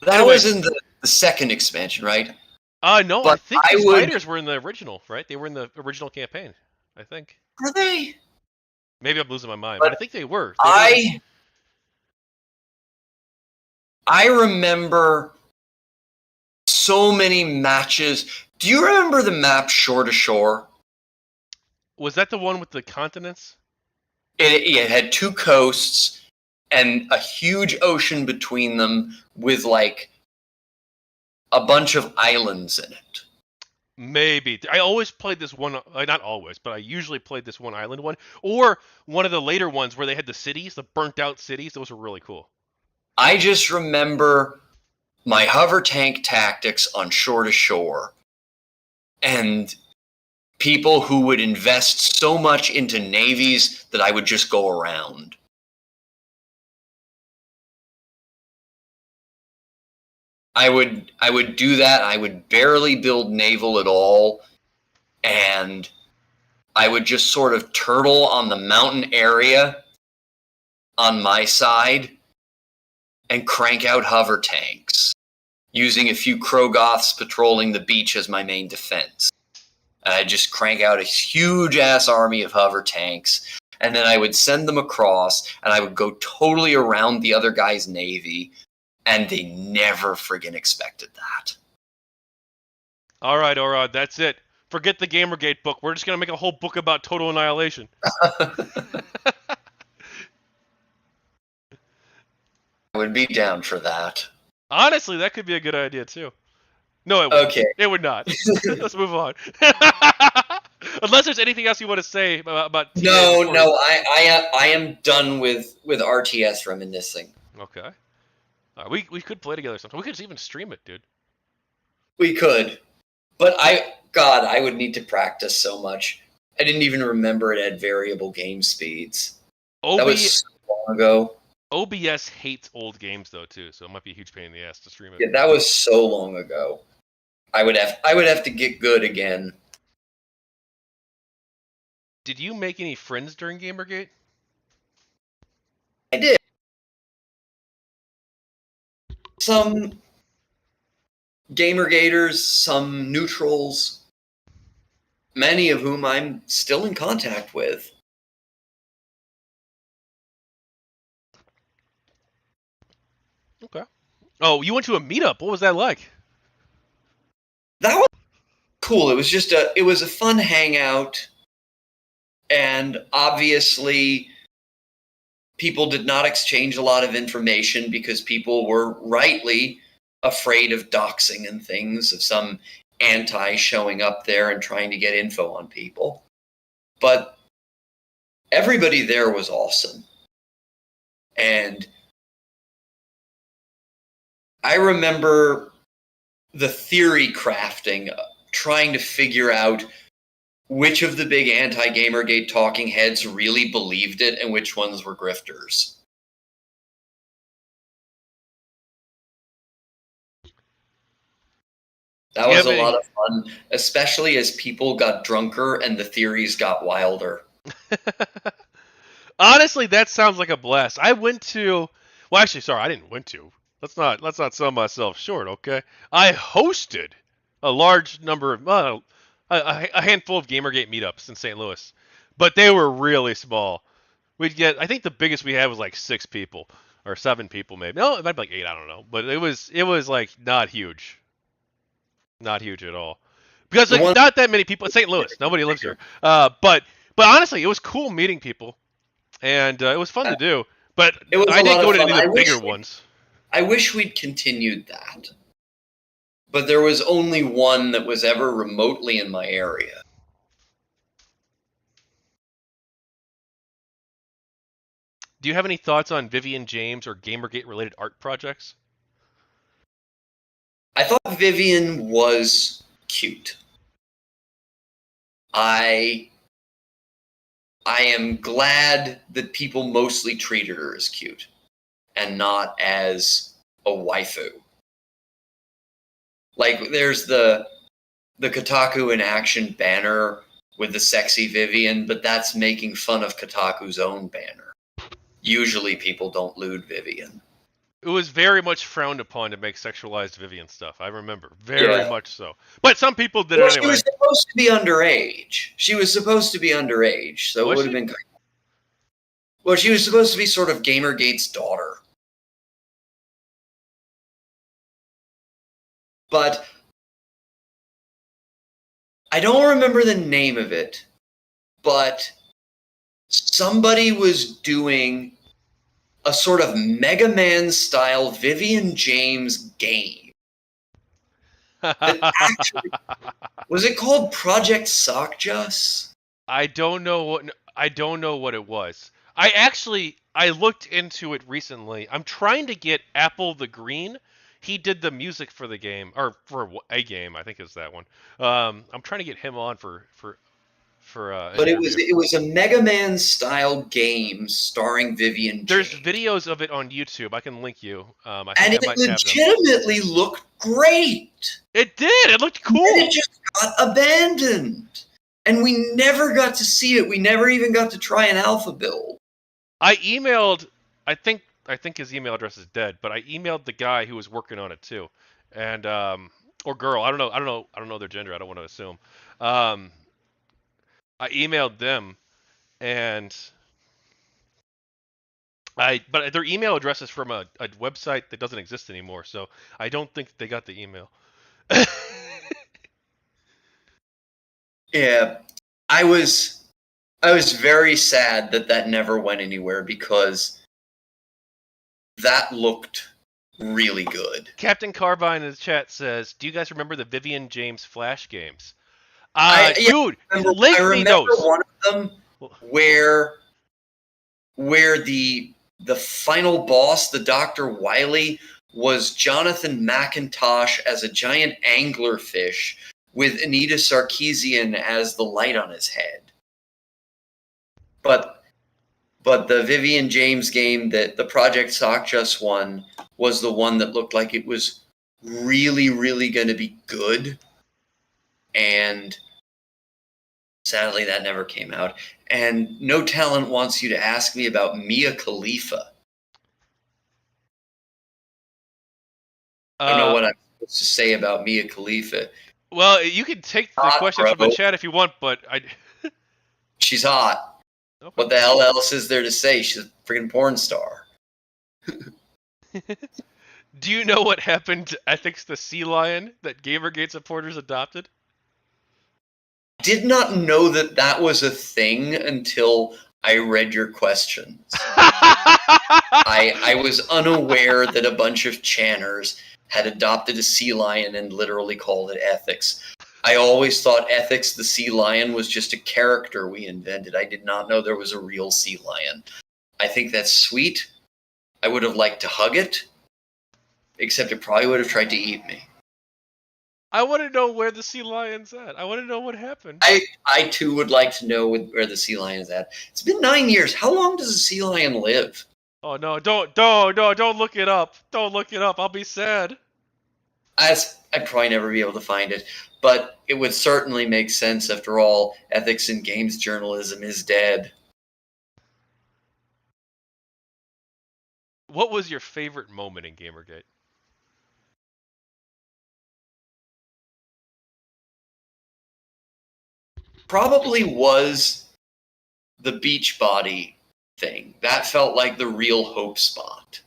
[SPEAKER 2] That was in the the second expansion, right?
[SPEAKER 1] No, I
[SPEAKER 2] But
[SPEAKER 1] think
[SPEAKER 2] I
[SPEAKER 1] the
[SPEAKER 2] would.
[SPEAKER 1] spiders were in the original, right? They were in the original campaign, I think.
[SPEAKER 2] Are they?
[SPEAKER 1] Maybe I'm losing my mind, but
[SPEAKER 2] But
[SPEAKER 1] I think they were. They were.
[SPEAKER 2] I remember so many matches. Do you remember the map Shore to Shore?
[SPEAKER 1] Was that the one with the continents?
[SPEAKER 2] It had two coasts and a huge ocean between them with like a bunch of islands in it.
[SPEAKER 1] Maybe. I always played this one, not always, but I usually played this one island one, or one of the later ones where they had the cities, the burnt out cities. Those were really cool.
[SPEAKER 2] I just remember my hover tank tactics on Shore to Shore and people who would invest so much into navies that I would just go around. I would do that. I would barely build naval at all, and I would just sort of turtle on the mountain area on my side and crank out hover tanks, using a few Krogoths patrolling the beach as my main defense. And I'd just crank out a huge-ass army of hover tanks, and then I would send them across, and I would go totally around the other guy's navy, and they never friggin' expected that.
[SPEAKER 1] All right, that's it. Forget the GamerGate book. We're just gonna make a whole book about total annihilation.
[SPEAKER 2] I would be down for that.
[SPEAKER 1] Honestly, that could be a good idea too. No, it wouldn't.
[SPEAKER 2] Okay.
[SPEAKER 1] It would not. Let's move on. Unless there's anything else you want to say about TA.
[SPEAKER 2] No, I am done with RTS reminiscing.
[SPEAKER 1] Okay. We could play together sometime. We could just even stream it, dude.
[SPEAKER 2] We could, but I would need to practice so much. I didn't even remember it had variable game speeds. That was so long ago.
[SPEAKER 1] OBS hates old games though too, so it might be a huge pain in the ass to stream it.
[SPEAKER 2] Yeah, that was so long ago. I would have to get good again.
[SPEAKER 1] Did you make any friends during GamerGate?
[SPEAKER 2] I did. Some GamerGaters, some neutrals, many of whom I'm still in contact with.
[SPEAKER 1] Okay. Oh, you went to a meetup. What was that like?
[SPEAKER 2] That was cool. It was a fun hangout, and obviously people did not exchange a lot of information because people were rightly afraid of doxing and things, of some anti showing up there and trying to get info on people. But everybody there was awesome. And I remember the theory crafting, trying to figure out which of the big anti-GamerGate talking heads really believed it and which ones were grifters. That was a lot of fun, especially as people got drunker and the theories got wilder.
[SPEAKER 1] Honestly, that sounds like a blast. I went to, well, actually, sorry, I didn't went to. Let's not sell myself short, okay? I hosted a large number of, a handful of GamerGate meetups in St. Louis, but they were really small. We'd get, I think the biggest we had was like 6 people or 7 people, maybe. No, it might be like 8. I don't know, but it was like not huge, not huge at all, because like not that many people. It's St. Louis, nobody lives here. But honestly, it was cool meeting people, and it was fun to do. But I didn't go to any of the bigger ones.
[SPEAKER 2] I wish we'd continued that. But there was only one that was ever remotely in my area.
[SPEAKER 1] Do you have any thoughts on Vivian James or GamerGate related art projects?
[SPEAKER 2] I thought Vivian was cute. I am glad that people mostly treated her as cute and not as a waifu. Like, there's the KotakuInAction banner with the sexy Vivian, but that's making fun of Kotaku's own banner. Usually people don't lewd Vivian.
[SPEAKER 1] It was very much frowned upon to make sexualized Vivian stuff. I remember very
[SPEAKER 2] Yeah.
[SPEAKER 1] much so. But some people did
[SPEAKER 2] Well,
[SPEAKER 1] it
[SPEAKER 2] she was
[SPEAKER 1] anyway.
[SPEAKER 2] supposed to be underage. She was supposed to be underage, so it
[SPEAKER 1] Was
[SPEAKER 2] would have
[SPEAKER 1] she?
[SPEAKER 2] been. Well, she was supposed to be sort of GamerGate's daughter. But I don't remember the name of it. But somebody was doing a sort of Mega Man style Vivian James game that actually was it called Project Sockjus?
[SPEAKER 1] I don't know what it was. I looked into it recently. I'm trying to get Apple the Green. He did the music for the game or for a game, I think it's that one. I'm trying to get him on for an
[SPEAKER 2] But
[SPEAKER 1] interview.
[SPEAKER 2] it was a Mega Man style game starring Vivian
[SPEAKER 1] There's
[SPEAKER 2] James.
[SPEAKER 1] videos of it on YouTube. I can link you. I
[SPEAKER 2] And
[SPEAKER 1] think I
[SPEAKER 2] it
[SPEAKER 1] might have them.
[SPEAKER 2] legitimately looked great.
[SPEAKER 1] It did. It looked
[SPEAKER 2] And then
[SPEAKER 1] cool.
[SPEAKER 2] it just got abandoned. And we never got to see it. We never even got to try an alpha build.
[SPEAKER 1] I emailed. I think his email address is dead, but I emailed the guy who was working on it too, and or girl. I don't know their gender. I don't want to assume. Um, I emailed them, and but their email address is from a website that doesn't exist anymore, so I don't think they got the email.
[SPEAKER 2] Yeah. I was very sad that that never went anywhere because that looked really good.
[SPEAKER 1] Captain Carbine in the chat says, "Do you guys remember the Vivian James Flash games?"
[SPEAKER 2] Yeah,
[SPEAKER 1] Dude,
[SPEAKER 2] I
[SPEAKER 1] link me
[SPEAKER 2] remember
[SPEAKER 1] those.
[SPEAKER 2] one of them where the final boss, the Dr. Wily, was Jonathan McIntosh as a giant anglerfish with Anita Sarkeesian as the light on his head. But the Vivian James game that the Project Sockjus one was the one that looked like it was really, really going to be good. And sadly, that never came out. And No Talent wants you to ask me about Mia Khalifa. I don't know
[SPEAKER 1] Uh,
[SPEAKER 2] what I'm supposed to say about Mia Khalifa.
[SPEAKER 1] well, you can take the
[SPEAKER 2] Hot,
[SPEAKER 1] questions from the
[SPEAKER 2] bro.
[SPEAKER 1] chat if you want, but I.
[SPEAKER 2] She's hot.
[SPEAKER 1] Okay.
[SPEAKER 2] What the hell else is there to say? She's a freaking porn star.
[SPEAKER 1] Do you know what happened to Ethics the Sea Lion that Gamergate supporters adopted?
[SPEAKER 2] Did not know that that was a thing until I read your questions. I was unaware that a bunch of channers had adopted a sea lion and literally called it Ethics. I always thought Ethics the sea lion was just a character we invented. I did not know there was a real sea lion. I think that's sweet. I would have liked to hug it, except it probably would have tried to eat me.
[SPEAKER 1] I want to know where the sea lion's at. I want to know what happened.
[SPEAKER 2] I too would like to know where the sea lion is at. It's been 9 years. How long does a sea lion live?
[SPEAKER 1] Oh no! Don't look it up. Don't look it up. I'll be sad.
[SPEAKER 2] I'd probably never be able to find it, but it would certainly make sense. After all, ethics in games journalism is dead.
[SPEAKER 1] What was your favorite moment in Gamergate?
[SPEAKER 2] Probably was the Beachbody thing. That felt like the real hope spot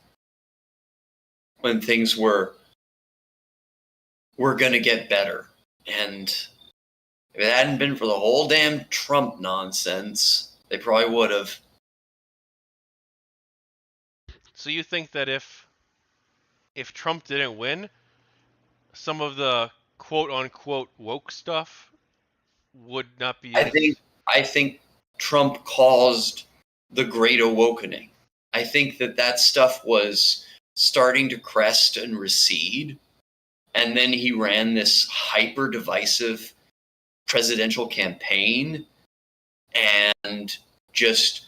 [SPEAKER 2] when things were going to get better. And if it hadn't been for the whole damn Trump nonsense, they probably would have.
[SPEAKER 1] So you think that if Trump didn't win, some of the quote unquote woke stuff would not be
[SPEAKER 2] I
[SPEAKER 1] as.
[SPEAKER 2] think I think Trump caused the Great Awakening. I think that stuff was starting to crest and recede, and then he ran this hyper divisive presidential campaign and just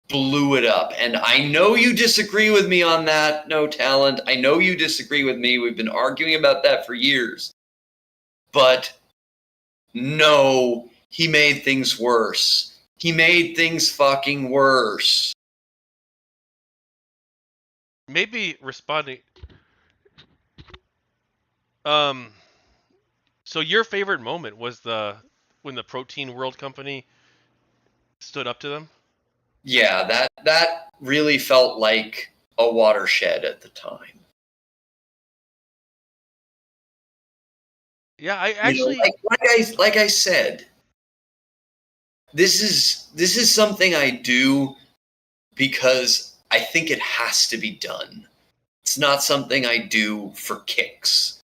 [SPEAKER 2] blew it up. And I know you disagree with me on that, No Talent. I know you disagree with me. We've been arguing about that for years. But no, he made things worse. He made things fucking worse.
[SPEAKER 1] maybe responding. Um, so your favorite moment was when the Protein World Company stood up to them?
[SPEAKER 2] Yeah, that really felt like a watershed at the time.
[SPEAKER 1] Yeah, I
[SPEAKER 2] You know,
[SPEAKER 1] actually.
[SPEAKER 2] like I said, this is something I do because I think it has to be done. It's not something I do for kicks.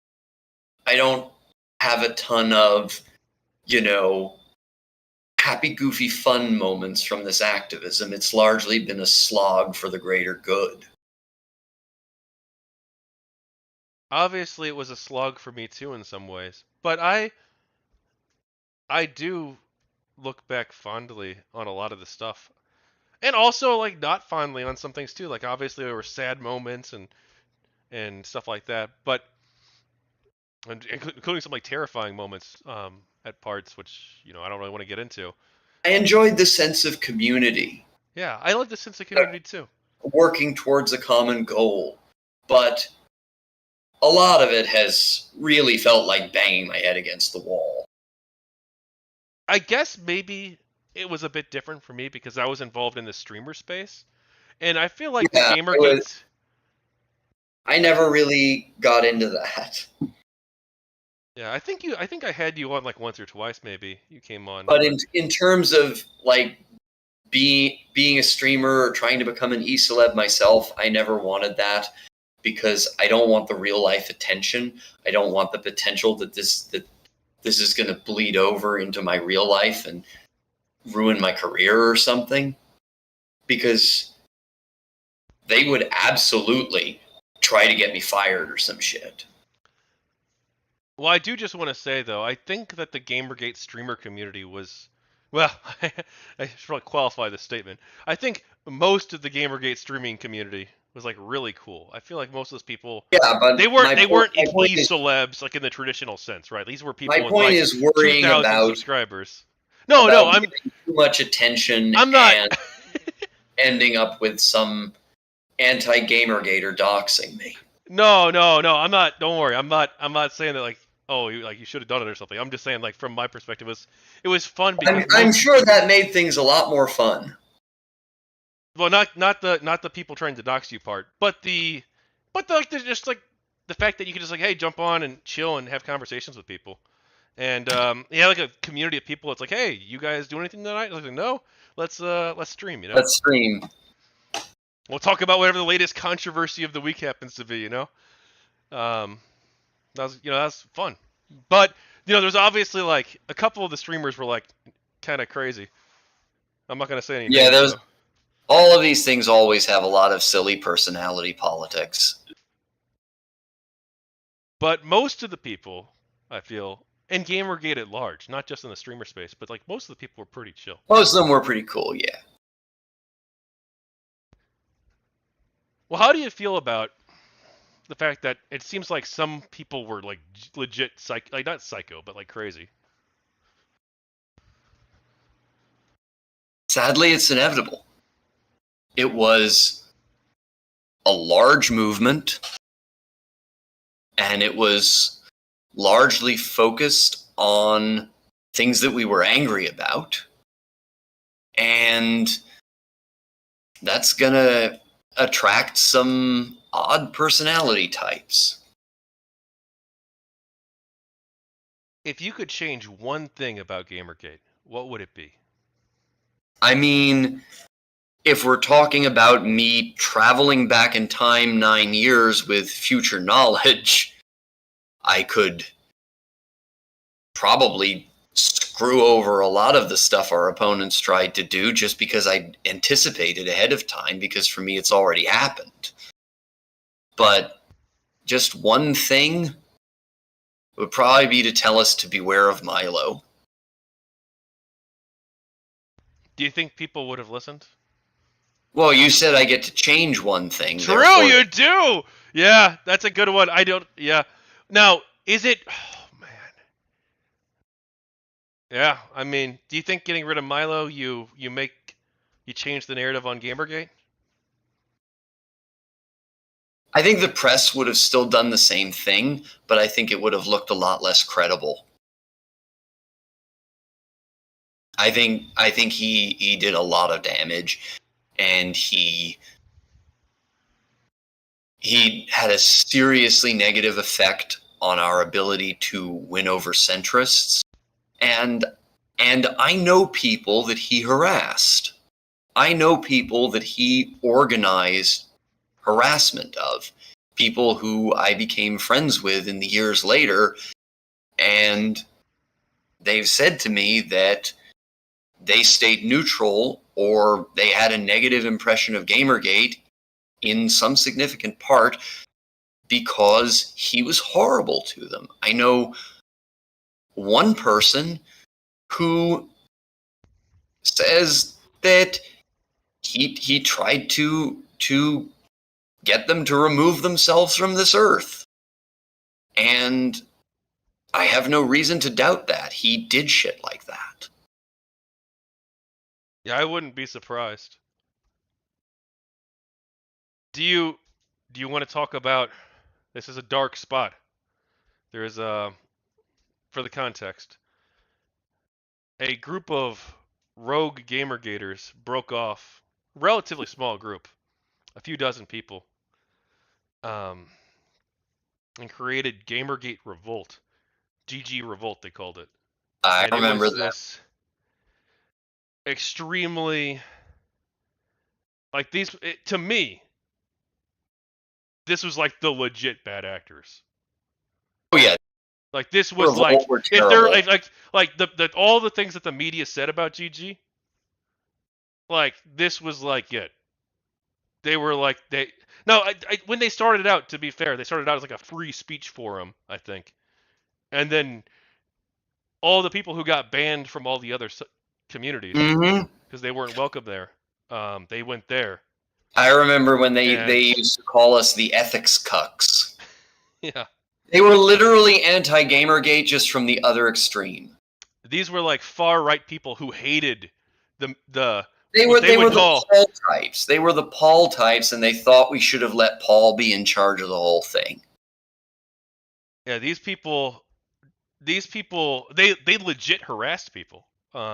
[SPEAKER 2] I don't have a ton of, you know, happy, goofy, fun moments from this activism. It's largely been a slog for the greater good.
[SPEAKER 1] Obviously, it was a slog for me too in some ways, but I do look back fondly on a lot of the stuff, and also like not fondly on some things too. Like obviously there were sad moments and stuff like that, but including some like terrifying moments at parts, which I don't really want to get into.
[SPEAKER 2] I enjoyed the sense of community,
[SPEAKER 1] Yeah, I like the sense of community too.
[SPEAKER 2] working towards a common goal, but a lot of it has really felt like banging my head against the wall.
[SPEAKER 1] I guess maybe it was a bit different for me because I was involved in the streamer space, and I feel like the
[SPEAKER 2] Yeah,
[SPEAKER 1] GamerGate.
[SPEAKER 2] I never really got into that.
[SPEAKER 1] Yeah, I think I had you on like once or twice maybe. You came on,
[SPEAKER 2] But
[SPEAKER 1] but
[SPEAKER 2] in terms of like being a streamer or trying to become an e-celeb myself, I never wanted that because I don't want the real life attention. I don't want the potential that this is going to bleed over into my real life and ruin my career or something, because they would absolutely try to get me fired or some shit.
[SPEAKER 1] well, I do just want to say though, I think that the GamerGate streamer community was, well, I should probably qualify this statement. I think most of the GamerGate streaming community was like really cool. I feel like most of those people,
[SPEAKER 2] Yeah,
[SPEAKER 1] they
[SPEAKER 2] but
[SPEAKER 1] weren't they weren't e-celebs like in the traditional sense, right? These were
[SPEAKER 2] my
[SPEAKER 1] people with
[SPEAKER 2] point
[SPEAKER 1] like
[SPEAKER 2] is worrying
[SPEAKER 1] 2,000 subscribers. No, no,
[SPEAKER 2] about
[SPEAKER 1] I'm
[SPEAKER 2] giving too much attention
[SPEAKER 1] I'm not.
[SPEAKER 2] and ending up with some anti-gamergator doxing me.
[SPEAKER 1] No, no, no. I'm not. Don't worry. I'm not saying that like, oh, you should have done it or something. I'm just saying like from my perspective, it was fun because
[SPEAKER 2] I'm
[SPEAKER 1] most,
[SPEAKER 2] sure that made things a lot more fun.
[SPEAKER 1] well, not the people trying to dox you part, but like just like the fact that you can just like, hey, jump on and chill and have conversations with people, and yeah, like a community of people. It's like, hey, you guys do anything tonight? Like, no, let's stream.
[SPEAKER 2] Let's stream.
[SPEAKER 1] We'll talk about whatever the latest controversy of the week happens to be. Um, that's fun. But there's obviously like a couple of the streamers were like kind of crazy. I'm not gonna say any
[SPEAKER 2] Yeah,
[SPEAKER 1] names
[SPEAKER 2] there's
[SPEAKER 1] though.
[SPEAKER 2] all of these things always have a lot of silly personality politics.
[SPEAKER 1] But most of the people, I feel, and GamerGate at large, not just in the streamer space, but like most of the people were pretty chill.
[SPEAKER 2] Most of them were pretty cool, yeah.
[SPEAKER 1] Well, how do you feel about the fact that it seems like some people were like legit like not psycho, but like crazy?
[SPEAKER 2] Sadly, it's inevitable. It was a large movement, and it was largely focused on things that we were angry about. And that's going to attract some odd personality types.
[SPEAKER 1] If you could change one thing about GamerGate, what would it be?
[SPEAKER 2] I mean, if we're talking about me traveling back in time 9 years with future knowledge, I could probably screw over a lot of the stuff our opponents tried to do just because I anticipated ahead of time, because for me it's already happened. But just one thing would probably be to tell us to beware of Milo.
[SPEAKER 1] Do you think people would have listened?
[SPEAKER 2] Well, you said I get to change one thing,
[SPEAKER 1] True,
[SPEAKER 2] therefore.
[SPEAKER 1] you do. Yeah, that's a good one. I don't. Yeah. Now, is it? Oh man. Yeah. I mean, do you think getting rid of Milo, you change the narrative on GamerGate?
[SPEAKER 2] I think the press would have still done the same thing, but I think it would have looked a lot less credible. I think he did a lot of damage, and he had a seriously negative effect on our ability to win over centrists. And I know people that he harassed. I know people that he organized harassment of. People who I became friends with in the years later, and they've said to me that they stayed neutral or they had a negative impression of GamerGate in some significant part because he was horrible to them. I know one person who says that he tried to get them to remove themselves from this earth. And I have no reason to doubt that. He did shit like that.
[SPEAKER 1] Yeah, I wouldn't be surprised. Do you want to talk about, this is a dark spot. There is for the context, a group of rogue GamerGaters broke off, relatively small group, a few dozen people, and created GamerGate Revolt. GG Revolt, they called it.
[SPEAKER 2] I
[SPEAKER 1] And it
[SPEAKER 2] remember
[SPEAKER 1] was
[SPEAKER 2] that.
[SPEAKER 1] this extremely, like, to me, this was like the legit bad actors.
[SPEAKER 2] Oh yeah,
[SPEAKER 1] Like, this was
[SPEAKER 2] Revolt
[SPEAKER 1] like,
[SPEAKER 2] were
[SPEAKER 1] if they're
[SPEAKER 2] terrible.
[SPEAKER 1] like the all the things that the media said about GG, like, this was like it. They were like, when they started out, to be fair, they started out as like a free speech forum, I think, and then all the people who got banned from all the other communities
[SPEAKER 2] Mm-hmm.
[SPEAKER 1] because they weren't welcome there, they went there.
[SPEAKER 2] I remember when they
[SPEAKER 1] And
[SPEAKER 2] used to call us the ethics cucks.
[SPEAKER 1] yeah,
[SPEAKER 2] They were literally anti-Gamergate, just from the other extreme.
[SPEAKER 1] these were like far right people who hated the
[SPEAKER 2] They
[SPEAKER 1] what
[SPEAKER 2] were
[SPEAKER 1] they
[SPEAKER 2] they were
[SPEAKER 1] would
[SPEAKER 2] the
[SPEAKER 1] call,
[SPEAKER 2] Paul types. They were the Paul types, and they thought we should have let Paul be in charge of the whole thing.
[SPEAKER 1] yeah, these people they legit harassed people.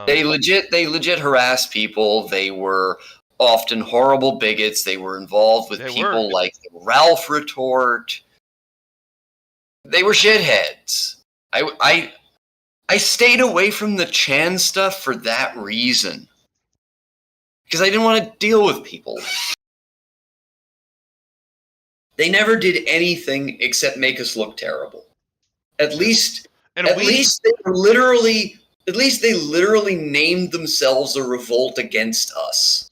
[SPEAKER 2] They legit harassed people. They were often horrible bigots. They were involved with
[SPEAKER 1] They were.
[SPEAKER 2] people like Ralph Retort. They were shitheads. I stayed away from the Chan stuff for that reason. Because I didn't want to deal with people. They never did anything except make us look terrible. At
[SPEAKER 1] Yeah.
[SPEAKER 2] least
[SPEAKER 1] And
[SPEAKER 2] at least they literally named themselves a revolt against us.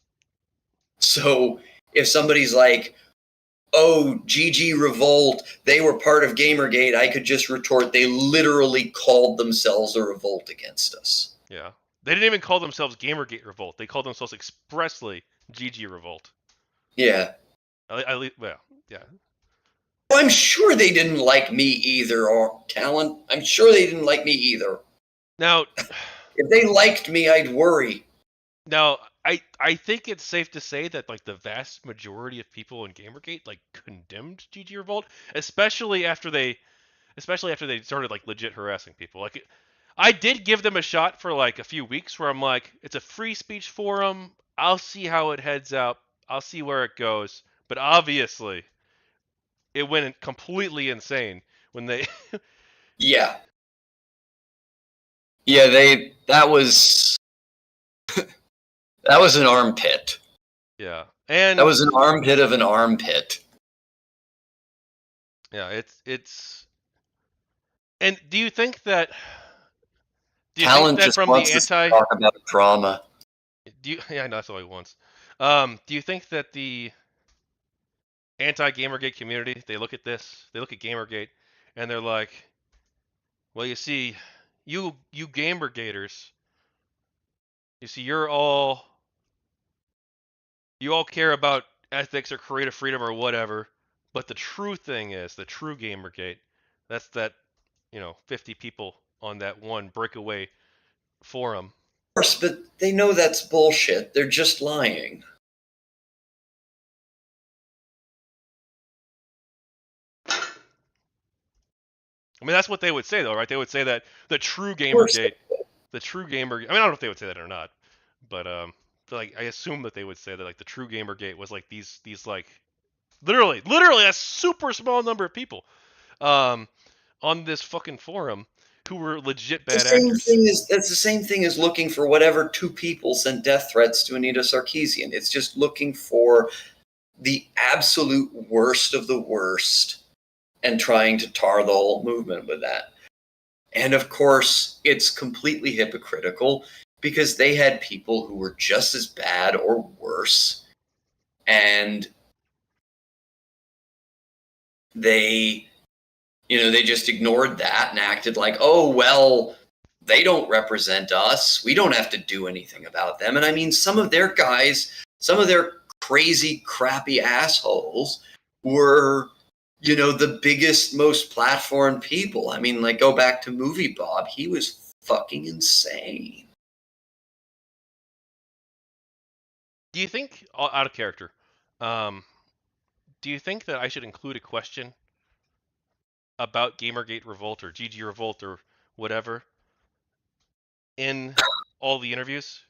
[SPEAKER 2] So if somebody's like, "Oh, GG Revolt, they were part of Gamergate," I could just retort, they literally called themselves a revolt against us.
[SPEAKER 1] yeah, they didn't even call themselves GamerGate Revolt. They called themselves expressly GG Revolt.
[SPEAKER 2] Yeah.
[SPEAKER 1] Well, yeah.
[SPEAKER 2] Well, I'm sure they didn't like me either, or Talent. I'm sure they didn't like me either.
[SPEAKER 1] Now,
[SPEAKER 2] If they liked me, I'd worry.
[SPEAKER 1] now, I think it's safe to say that like the vast majority of people in GamerGate like condemned GG Revolt, especially after they started like legit harassing people. Like, I did give them a shot for like a few weeks where I'm like, it's a free speech forum. I'll see how it heads out. I'll see where it goes. But obviously, it went completely insane when they
[SPEAKER 2] Yeah. Yeah, that was an armpit.
[SPEAKER 1] yeah.
[SPEAKER 2] That
[SPEAKER 1] And
[SPEAKER 2] was an armpit of an armpit.
[SPEAKER 1] yeah, it's and do you think that
[SPEAKER 2] Talent just
[SPEAKER 1] from the
[SPEAKER 2] wants us to
[SPEAKER 1] anti
[SPEAKER 2] talk about drama.
[SPEAKER 1] do you yeah, no, that's all he wants. Do you think that the anti-Gamergate community, they look at this, they look at Gamergate, and they're like, well, you see, you Gamergaters, you see, you all care about ethics or creative freedom or whatever, but the true thing is, the true Gamergate, that's that, 50 people on that one breakaway forum.
[SPEAKER 2] Of course, but they know that's bullshit. They're just lying.
[SPEAKER 1] I mean, that's what they would say, though, right? They would say that the true
[SPEAKER 2] Of course.
[SPEAKER 1] GamerGate, the true gamer. I mean, I don't know if they would say that or not, but like I assume that they would say that like the true GamerGate was like these like literally a super small number of people um on this fucking forum who were legit
[SPEAKER 2] It's
[SPEAKER 1] bad
[SPEAKER 2] the same
[SPEAKER 1] actors.
[SPEAKER 2] thing as that's the same thing as looking for whatever two people sent death threats to Anita Sarkeesian. It's just looking for the absolute worst of the worst and trying to tar the whole movement with that. And of course, it's completely hypocritical because they had people who were just as bad or worse, and they they just ignored that and acted like, oh well, they don't represent us, we don't have to do anything about them. And I mean, some of their guys, some of their crazy crappy assholes were the biggest, most platformed people. I mean, like, go back to Movie Bob, he was fucking insane.
[SPEAKER 1] Do you think, out of character, um, do you think that I should include a question about GamerGate Revolt or GG Revolt or whatever in all the interviews?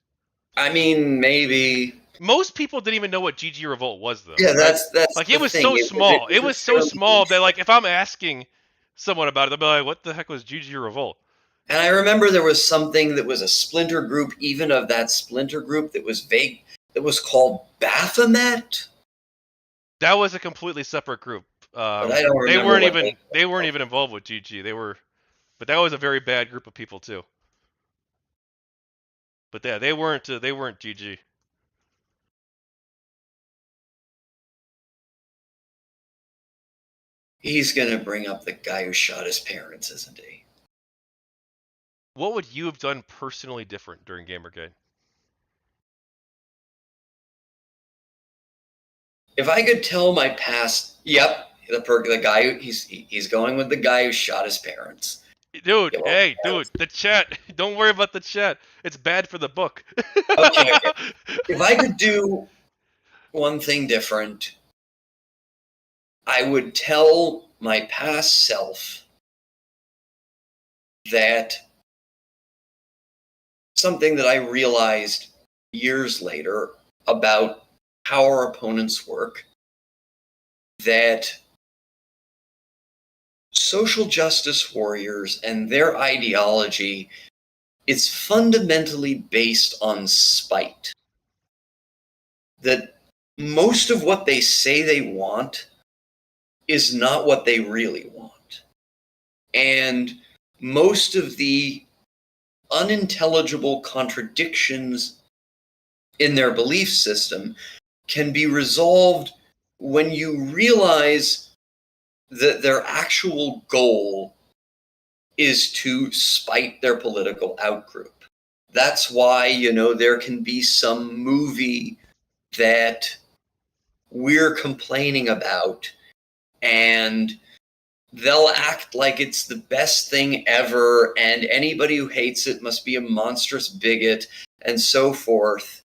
[SPEAKER 2] I mean, maybe.
[SPEAKER 1] Most people didn't even know what GG Revolt was, though,
[SPEAKER 2] Yeah,
[SPEAKER 1] right?
[SPEAKER 2] that's
[SPEAKER 1] Like
[SPEAKER 2] the
[SPEAKER 1] it was
[SPEAKER 2] thing.
[SPEAKER 1] so
[SPEAKER 2] It
[SPEAKER 1] small. It
[SPEAKER 2] was a
[SPEAKER 1] was so
[SPEAKER 2] fairly
[SPEAKER 1] small that
[SPEAKER 2] niche.
[SPEAKER 1] like if I'm asking someone about it, they'll be like, "What the heck was GG Revolt?"
[SPEAKER 2] And I remember there was something that was a splinter group, even of that splinter group, that was vague, that was called Baphomet.
[SPEAKER 1] That was a completely separate group.
[SPEAKER 2] But I don't
[SPEAKER 1] They
[SPEAKER 2] remember
[SPEAKER 1] weren't
[SPEAKER 2] what they.
[SPEAKER 1] even they weren't even involved with GG. They were, but that was a very bad group of people too. But yeah, they weren't GG.
[SPEAKER 2] He's gonna bring up the guy who shot his parents, isn't he?
[SPEAKER 1] What would you have done personally different during Gamergate?
[SPEAKER 2] If I could tell my past, yep, the guy he's going with the guy who shot his parents.
[SPEAKER 1] Dude,
[SPEAKER 2] Yeah, well,
[SPEAKER 1] hey, dude, the chat. Don't worry about the chat. It's bad for the book.
[SPEAKER 2] okay. If I could do one thing different, I would tell my past self that something that I realized years later about how our opponents work, that social justice warriors and their ideology is fundamentally based on spite. That most of what they say they want is not what they really want. And most of the unintelligible contradictions in their belief system can be resolved when you realize that their actual goal is to spite their political outgroup. That's why, there can be some movie that we're complaining about and they'll act like it's the best thing ever and anybody who hates it must be a monstrous bigot and so forth.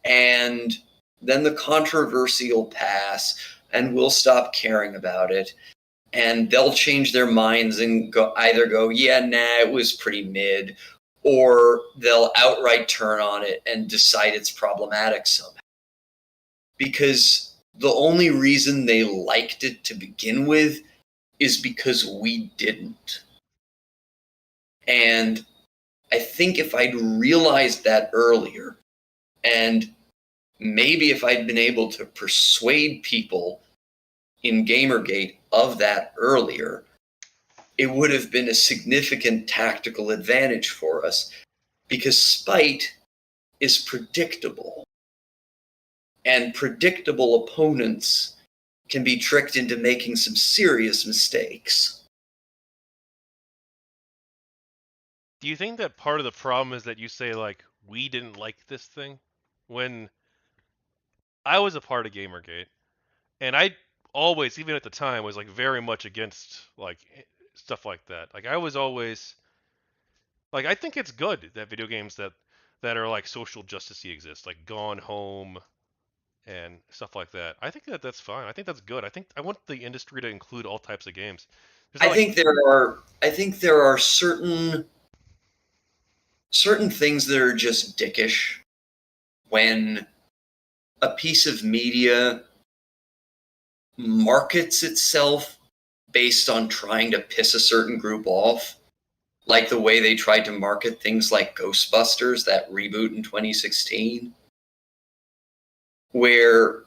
[SPEAKER 2] And then the controversy will pass and we'll stop caring about it. And they'll change their minds and either go, yeah, nah, it was pretty mid, or they'll outright turn on it and decide it's problematic somehow. Because the only reason they liked it to begin with is because we didn't. And I think if I'd realized that earlier, and maybe if I'd been able to persuade people in Gamergate of that earlier, it would have been a significant tactical advantage for us, because spite is predictable. And predictable opponents can be tricked into making some serious mistakes.
[SPEAKER 1] Do you think that part of the problem is that you say like we didn't like this thing when I was a part of Gamergate and I always, even at the time, was like very much against like stuff like that. Like I was always like I think it's good that video games that are like social justicey exist, like Gone Home, and stuff like that. I think that that's fine. I think that's good. I want the industry to include all types of games. There's not like
[SPEAKER 2] I think there are certain things that are just dickish when a piece of media markets itself based on trying to piss a certain group off, like the way they tried to market things like Ghostbusters, that reboot in 2016, where,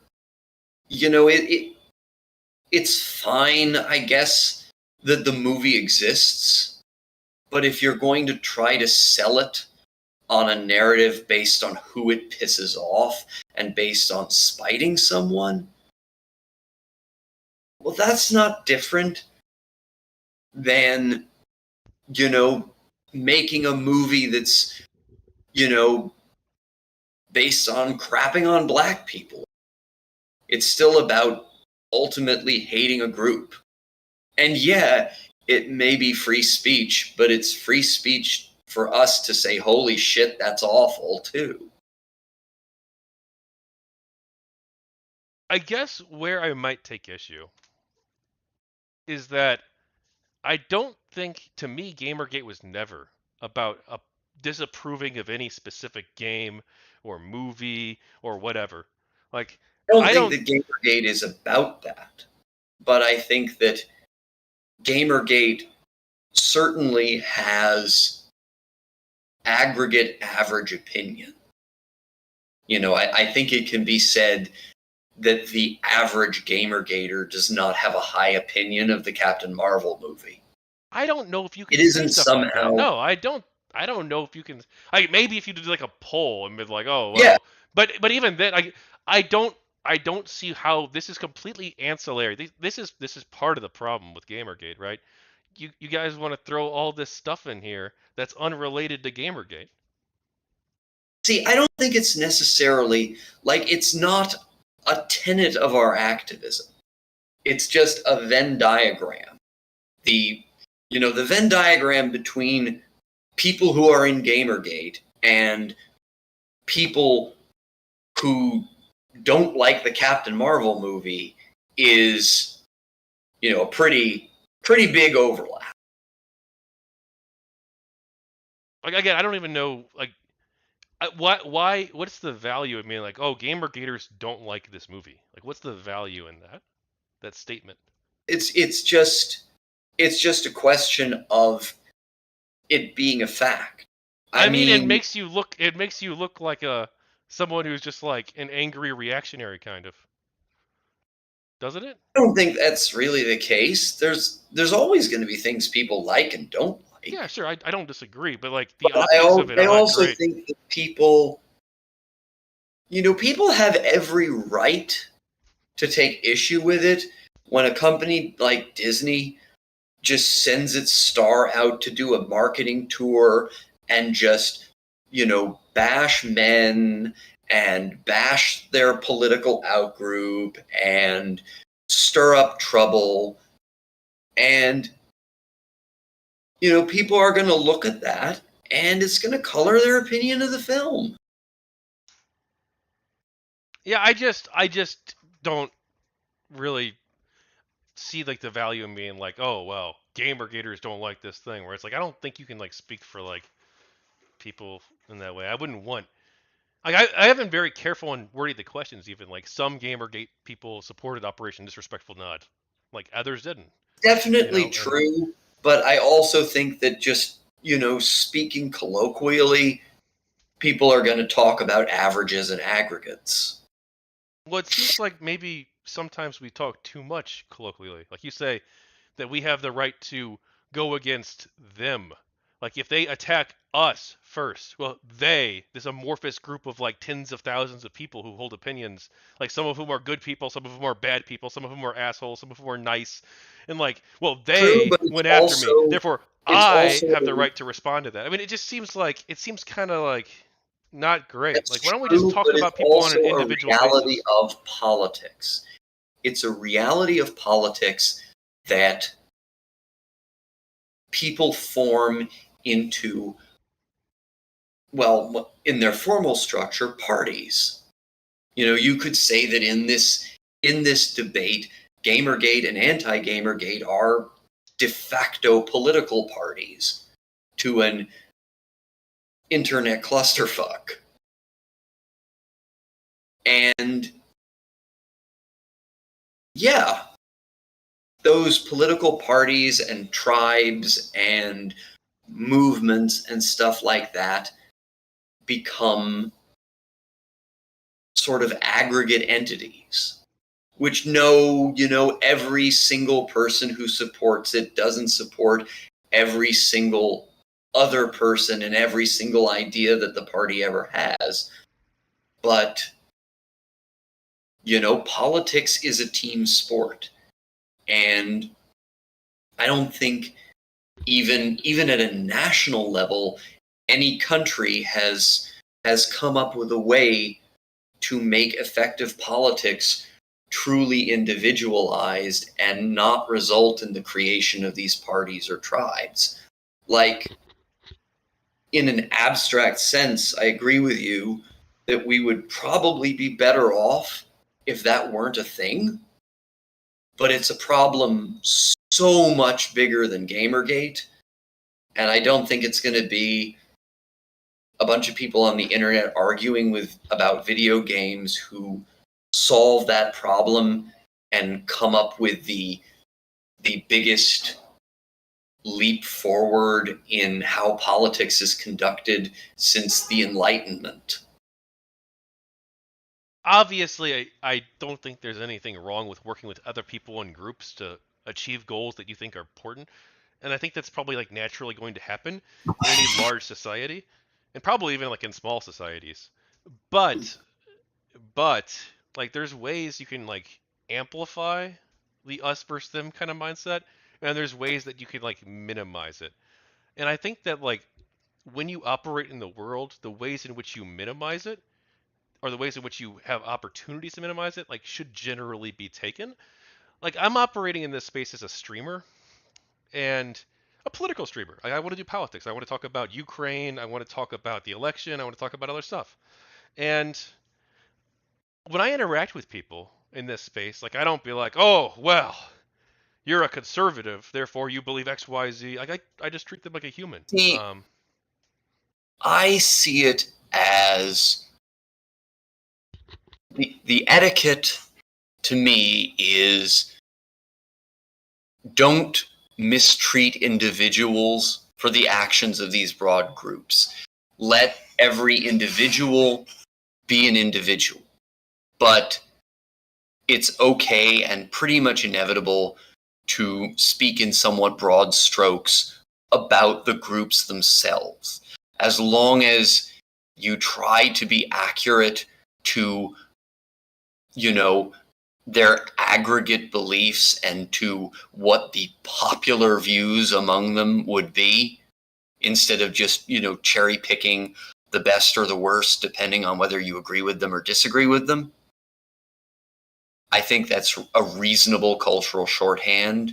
[SPEAKER 2] it's fine, I guess, that the movie exists, but if you're going to try to sell it on a narrative based on who it pisses off and based on spiting someone, well, that's not different than, making a movie that's, based on crapping on black people. It's still about ultimately hating a group. And yeah, it may be free speech, but it's free speech for us to say, holy shit, that's awful, too.
[SPEAKER 1] I guess where I might take issue is that I don't think, to me, Gamergate was never about disapproving of any specific game or movie or whatever. Like,
[SPEAKER 2] I don't
[SPEAKER 1] I
[SPEAKER 2] think
[SPEAKER 1] don't.
[SPEAKER 2] that Gamergate is about that, but I think that Gamergate certainly has aggregate average opinion. I think it can be said that the average Gamergater does not have a high opinion of the Captain Marvel movie.
[SPEAKER 1] I don't know if you
[SPEAKER 2] It
[SPEAKER 1] can say
[SPEAKER 2] isn't
[SPEAKER 1] stuff like that.
[SPEAKER 2] somehow.
[SPEAKER 1] No, I don't. I don't know if you can. Like maybe if you did like a poll and be like, oh
[SPEAKER 2] Yeah.
[SPEAKER 1] well, but even then, I don't see how this is completely ancillary. This is part of the problem with Gamergate, right? You guys want to throw all this stuff in here that's unrelated to Gamergate.
[SPEAKER 2] See, I don't think it's necessarily like it's not a tenet of our activism. It's just a Venn diagram. The the Venn diagram between people who are in Gamergate and people who don't like the Captain Marvel movie is, a pretty big overlap.
[SPEAKER 1] Like again, I don't even know like what's the value of being like, oh, Gamergaters don't like this movie? Like, what's the value in that statement?
[SPEAKER 2] It's just a question of it being a fact. I
[SPEAKER 1] I mean, it
[SPEAKER 2] mean,
[SPEAKER 1] makes you look. It makes you look like a someone who's just like an angry reactionary kind of, doesn't it?
[SPEAKER 2] I don't think that's really the case. There's always going to be things people like and don't
[SPEAKER 1] Yeah,
[SPEAKER 2] like.
[SPEAKER 1] sure. I don't disagree, but like the
[SPEAKER 2] But
[SPEAKER 1] optics of it
[SPEAKER 2] I
[SPEAKER 1] are not
[SPEAKER 2] also
[SPEAKER 1] great.
[SPEAKER 2] think that people have every right to take issue with it when a company like Disney just sends its star out to do a marketing tour and just, bash men and bash their political outgroup and stir up trouble. And, people are going to look at that and it's going to color their opinion of the film.
[SPEAKER 1] Yeah, I just don't really see like the value in being like, oh well, Gamergaters don't like this thing. Where it's like, I don't think you can like speak for like people in that way. I wouldn't want. Like I have been very careful in wording the questions. Even like some GamerGate people supported Operation Disrespectful Nod, like others didn't.
[SPEAKER 2] Definitely
[SPEAKER 1] And
[SPEAKER 2] true, but I also think that just, speaking colloquially, people are going to talk about averages and aggregates.
[SPEAKER 1] well, it seems like maybe sometimes we talk too much colloquially. Like you say that we have the right to go against them. Like if they attack us first, well, this amorphous group of like tens of thousands of people who hold opinions, like some of whom are good people, some of whom are bad people, some of whom are assholes, some of whom are nice, and like, well,
[SPEAKER 2] True,
[SPEAKER 1] they
[SPEAKER 2] but it's
[SPEAKER 1] went after me,
[SPEAKER 2] also
[SPEAKER 1] therefore
[SPEAKER 2] it's
[SPEAKER 1] I
[SPEAKER 2] also
[SPEAKER 1] have the right to respond to that. I mean, it seems kind of like not great.
[SPEAKER 2] that's
[SPEAKER 1] Like, why don't we just
[SPEAKER 2] true,
[SPEAKER 1] talk
[SPEAKER 2] but it's
[SPEAKER 1] about people on
[SPEAKER 2] also
[SPEAKER 1] an
[SPEAKER 2] a
[SPEAKER 1] individual
[SPEAKER 2] reality
[SPEAKER 1] basis?
[SPEAKER 2] of politics. It's a reality of politics that people form into, well, in their formal structure, parties. You could say that in this debate, GamerGate and anti-GamerGate are de facto political parties to an internet clusterfuck. And yeah, those political parties and tribes and movements and stuff like that become sort of aggregate entities, which know, every single person who supports it doesn't support every single other person and every single idea that the party ever has. But, politics is a team sport. And I don't think even at a national level, any country has come up with a way to make effective politics truly individualized and not result in the creation of these parties or tribes. Like, in an abstract sense, I agree with you that we would probably be better off if that weren't a thing. But it's a problem so much bigger than GamerGate. And I don't think it's going to be a bunch of people on the internet arguing about video games who solve that problem and come up with the biggest leap forward in how politics is conducted since the Enlightenment.
[SPEAKER 1] Obviously, I don't think there's anything wrong with working with other people in groups to achieve goals that you think are important. And I think that's probably like naturally going to happen in any large society, and probably even like in small societies. But like there's ways you can like amplify the us versus them kind of mindset, and there's ways that you can like minimize it. And I think that like when you operate in the world, the ways in which you minimize it or the ways in which you have opportunities to minimize it like should generally be taken. Like I'm operating in this space as a streamer and a political streamer. I want to do politics. I want to talk about Ukraine. I want to talk about the election. I want to talk about other stuff. And when I interact with people in this space, like I don't be like, oh well, you're a conservative, therefore you believe X, Y, Z. Like I just treat them like a human.
[SPEAKER 2] See, I see it as the etiquette to me is don't mistreat individuals for the actions of these broad groups. Let every individual be an individual. But it's okay and pretty much inevitable to speak in somewhat broad strokes about the groups themselves, as long as you try to be accurate to, their aggregate beliefs and to what the popular views among them would be, instead of just, cherry picking the best or the worst, depending on whether you agree with them or disagree with them. I think that's a reasonable cultural shorthand,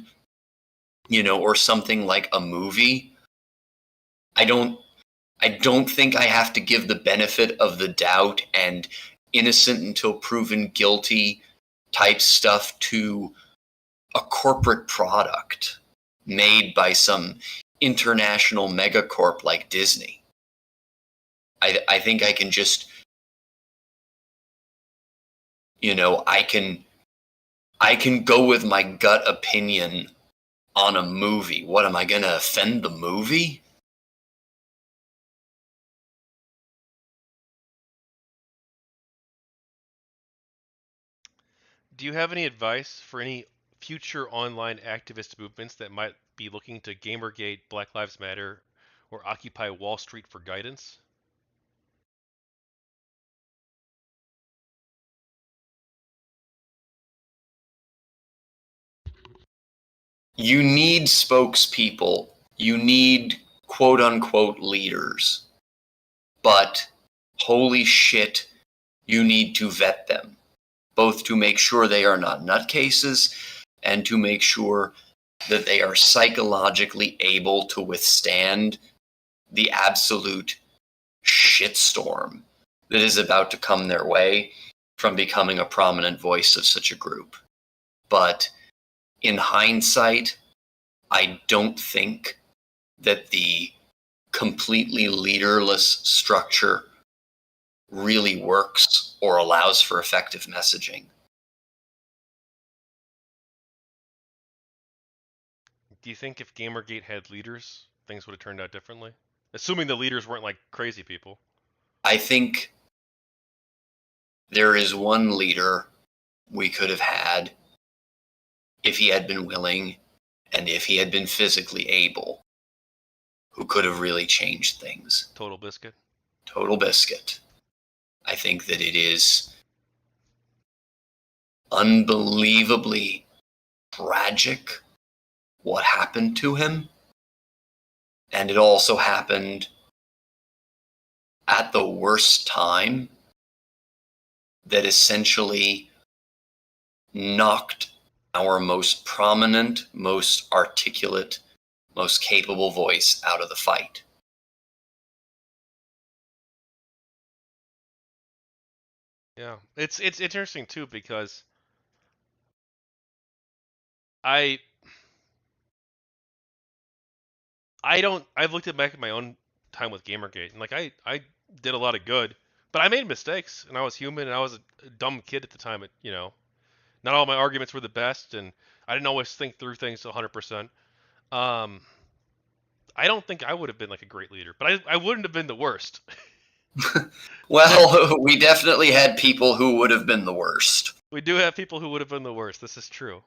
[SPEAKER 2] or something like a movie. I don't think I have to give the benefit of the doubt and innocent until proven guilty type stuff to a corporate product made by some international megacorp like Disney. I think I can just, I can go with my gut opinion on a movie. What, am I going to offend the movie?
[SPEAKER 1] Do you have any advice for any future online activist movements that might be looking to Gamergate, Black Lives Matter, or Occupy Wall Street for guidance?
[SPEAKER 2] You need spokespeople. You need quote unquote leaders. But holy shit, you need to vet them, both to make sure they are not nutcases and to make sure that they are psychologically able to withstand the absolute shitstorm that is about to come their way from becoming a prominent voice of such a group. But in hindsight, I don't think that the completely leaderless structure really works or allows for effective messaging.
[SPEAKER 1] Do you think if GamerGate had leaders, things would have turned out differently? Assuming the leaders weren't like crazy people.
[SPEAKER 2] I think there is one leader we could have had if he had been willing and if he had been physically able, who could have really changed things.
[SPEAKER 1] Total Biscuit.
[SPEAKER 2] Total Biscuit. I think that it is unbelievably tragic what happened to him. And it also happened at the worst time that essentially knocked our most prominent, most articulate, most capable voice out of the fight.
[SPEAKER 1] Yeah, it's interesting too because I've looked back at my own time with GamerGate and like I did a lot of good, but I made mistakes and I was human and I was a dumb kid at the time. Not all my arguments were the best and I didn't always think through things 100%. I don't think I would have been like a great leader, but I wouldn't have been the worst.
[SPEAKER 2] Well, we definitely had people who would have been the worst.
[SPEAKER 1] We do have people who would have been the worst. This is true.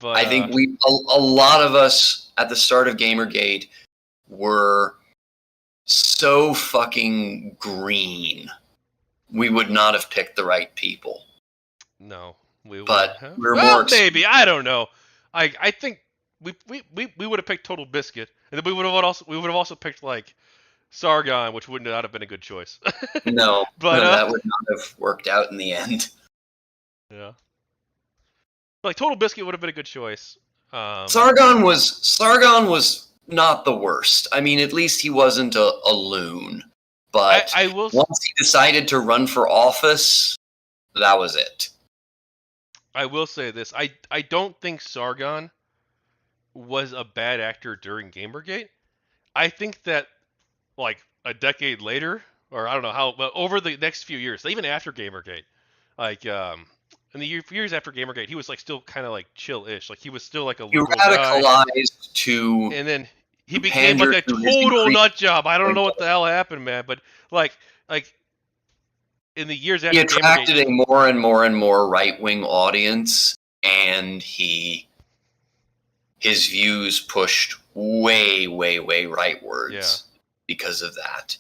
[SPEAKER 1] But
[SPEAKER 2] I think a lot of us at the start of GamerGate were so fucking green. We would not have picked the right people.
[SPEAKER 1] No, we
[SPEAKER 2] but
[SPEAKER 1] would have.
[SPEAKER 2] we're
[SPEAKER 1] Well,
[SPEAKER 2] more
[SPEAKER 1] maybe I don't know. I think we would have picked Total Biscuit, and then we would have also picked like Sargon, which would not have been a good choice.
[SPEAKER 2] No,
[SPEAKER 1] but
[SPEAKER 2] that would not have worked out in the end.
[SPEAKER 1] Yeah, like Total Biscuit would have been a good choice.
[SPEAKER 2] Sargon was not the worst. I mean, at least he wasn't a loon. But
[SPEAKER 1] I will.
[SPEAKER 2] Once he decided to run for office, that was it.
[SPEAKER 1] I will say this: I don't think Sargon was a bad actor during GamerGate. I think that like a decade later, or I don't know how, but over the next few years, even after GamerGate, like in the years after GamerGate, he was like still kind of like chill-ish. Like he was still like a liberal
[SPEAKER 2] radicalized
[SPEAKER 1] guy.
[SPEAKER 2] to,
[SPEAKER 1] and then he became like a total nut job. I don't know what the hell happened, man, but like in the years after
[SPEAKER 2] he attracted
[SPEAKER 1] GamerGate,
[SPEAKER 2] a more and more and more right-wing audience, and his views pushed way, way, way rightwards because of that.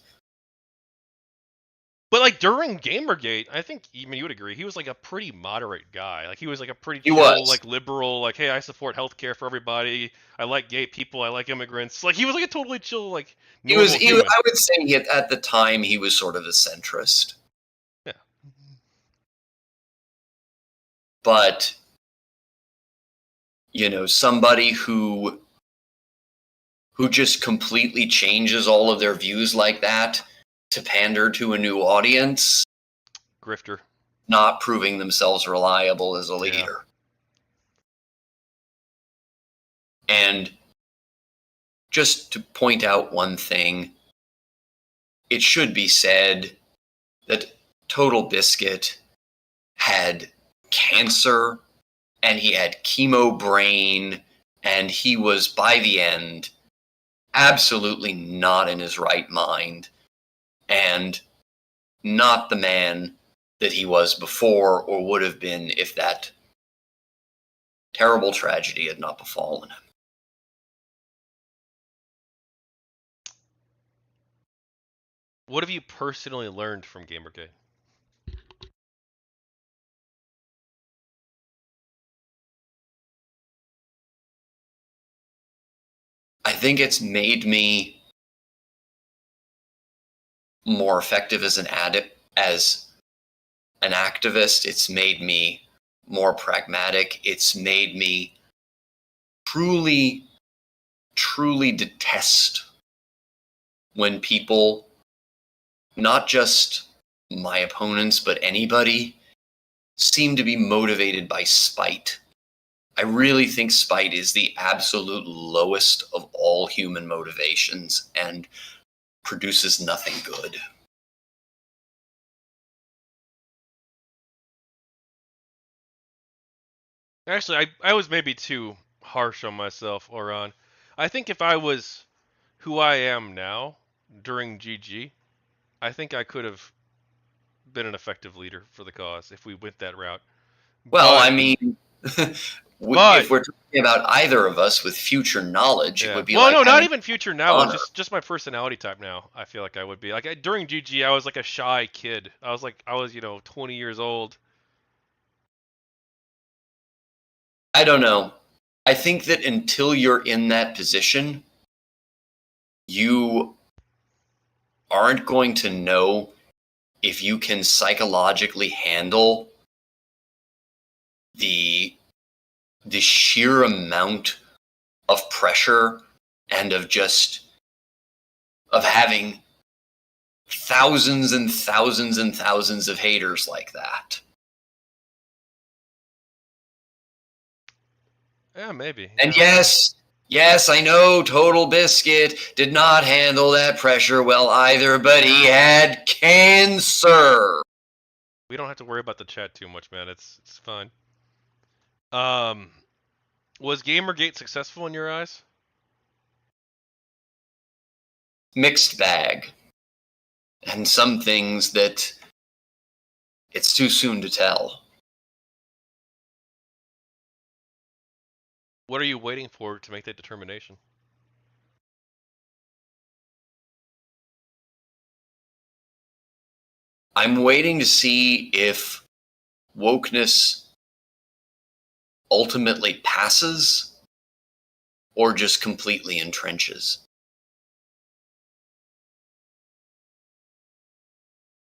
[SPEAKER 1] But like during GamerGate, I think even you would agree, he was like a pretty moderate guy. Like he was like a pretty chill, like liberal, like hey, I support healthcare for everybody. I like gay people. I like immigrants. Like he was like a totally chill, like normal human.
[SPEAKER 2] I would say at the time he was sort of a centrist.
[SPEAKER 1] Yeah.
[SPEAKER 2] But somebody who just completely changes all of their views like that to pander to a new audience.
[SPEAKER 1] Grifter.
[SPEAKER 2] Not proving themselves reliable as a leader. Yeah. And just to point out one thing, it should be said that Total Biscuit had cancer and he had chemo brain and he was, by the end, absolutely not in his right mind and not the man that he was before or would have been if that terrible tragedy had not befallen him.
[SPEAKER 1] What have you personally learned from GamerGate?
[SPEAKER 2] I think it's made me more effective as an activist. It's made me more pragmatic. It's made me truly, truly detest when people not just my opponents, but anybody, seem to be motivated by spite. I really think spite is the absolute lowest of all human motivations and produces nothing good.
[SPEAKER 1] Actually, I was maybe too harsh on myself, Auron. I think if I was who I am now during GG, I think I could have been an effective leader for the cause if we went that route.
[SPEAKER 2] Well,
[SPEAKER 1] But
[SPEAKER 2] I mean,
[SPEAKER 1] but
[SPEAKER 2] if we're talking about either of us with future knowledge, it
[SPEAKER 1] yeah.
[SPEAKER 2] would be
[SPEAKER 1] Well,
[SPEAKER 2] like
[SPEAKER 1] no, not
[SPEAKER 2] having
[SPEAKER 1] even future knowledge.
[SPEAKER 2] honor.
[SPEAKER 1] Just my personality type now. I feel like I would be like during GG. I was like a shy kid. I was 20 years old.
[SPEAKER 2] I don't know. I think that until you're in that position, you aren't going to know if you can psychologically handle the sheer amount of pressure and of having thousands and thousands and thousands of haters like that.
[SPEAKER 1] Yeah, maybe.
[SPEAKER 2] And
[SPEAKER 1] Yeah.
[SPEAKER 2] yes, I know Total Biscuit did not handle that pressure well either, but he had cancer.
[SPEAKER 1] We don't have to worry about the chat too much, man. It's fine. Was GamerGate successful in your eyes?
[SPEAKER 2] Mixed bag. And some things that it's too soon to tell.
[SPEAKER 1] What are you waiting for to make that determination?
[SPEAKER 2] I'm waiting to see if wokeness ultimately passes or just completely entrenches.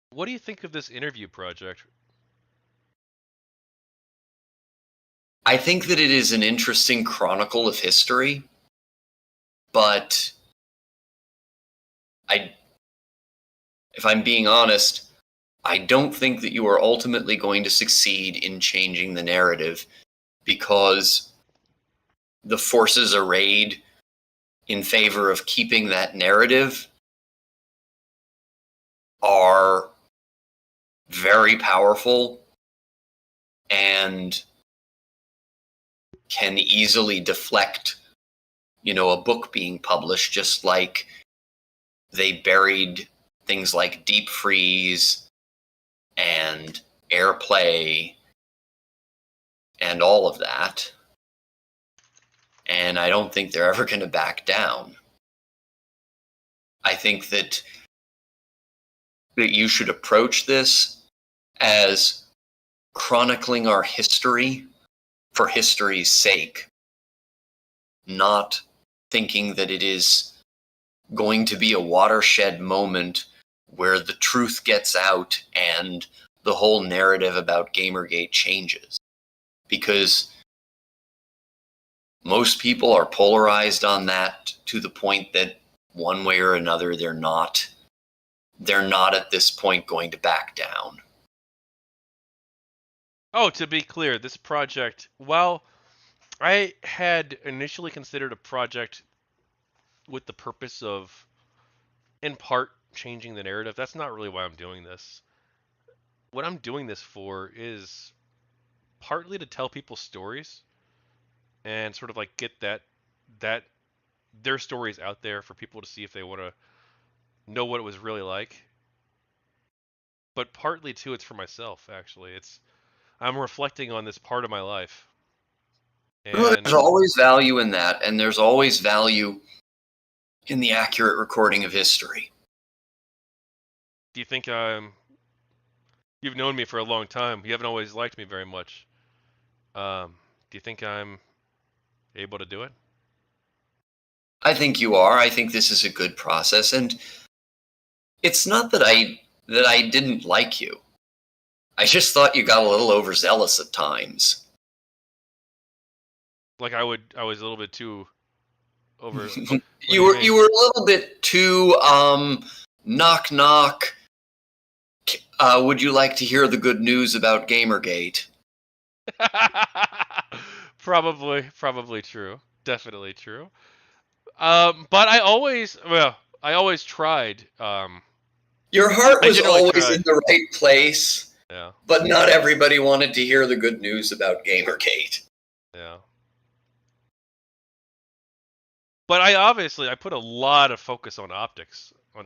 [SPEAKER 1] What do you think of this interview project?
[SPEAKER 2] I think that it is an interesting chronicle of history, but if I'm being honest, I don't think that you are ultimately going to succeed in changing the narrative because the forces arrayed in favor of keeping that narrative are very powerful and can easily deflect, a book being published, just like they buried things like deep freeze and airplay and all of that. And I don't think they're ever going to back down. I think that you should approach this as chronicling our history for history's sake, not thinking that it is going to be a watershed moment where the truth gets out and the whole narrative about GamerGate changes. Because most people are polarized on that to the point that one way or another they're not at this point going to back down.
[SPEAKER 1] Oh, to be clear, this project, while I had initially considered a project with the purpose of, in part, changing the narrative, that's not really why I'm doing this. What I'm doing this for is partly to tell people stories and sort of like get that their stories out there for people to see if they want to know what it was really like. But partly too, it's for myself. Actually, I'm reflecting on this part of my life. And
[SPEAKER 2] There's always value in that, and there's always value in the accurate recording of history.
[SPEAKER 1] do you think you've known me for a long time. You haven't always liked me very much. Do you think I'm able to do it?
[SPEAKER 2] I think you are. I think this is a good process, and it's not that I didn't like you. I just thought you got a little overzealous at times.
[SPEAKER 1] Like I was a little bit too over.
[SPEAKER 2] You were a little bit too knock knock. Would you like to hear the good news about GamerGate?
[SPEAKER 1] Probably true. Definitely true. But I always tried.
[SPEAKER 2] Your heart
[SPEAKER 1] I
[SPEAKER 2] was
[SPEAKER 1] generally
[SPEAKER 2] always in
[SPEAKER 1] tried.
[SPEAKER 2] the right place,
[SPEAKER 1] Yeah,
[SPEAKER 2] but not everybody wanted to hear the good news about GamerGate.
[SPEAKER 1] yeah. But I put a lot of focus on optics, on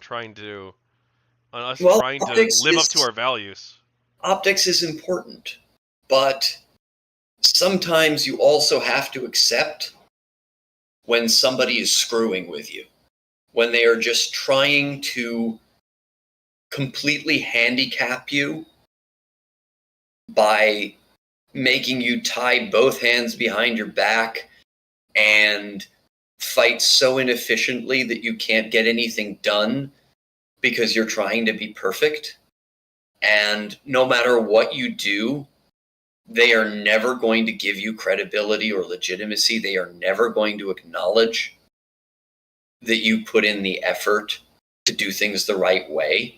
[SPEAKER 1] us
[SPEAKER 2] Well,
[SPEAKER 1] trying to live up to our values.
[SPEAKER 2] optics is important, but sometimes you also have to accept when somebody is screwing with you, when they are just trying to completely handicap you by making you tie both hands behind your back and fight so inefficiently that you can't get anything done because you're trying to be perfect. And no matter what you do, they are never going to give you credibility or legitimacy. They are never going to acknowledge that you put in the effort to do things the right way.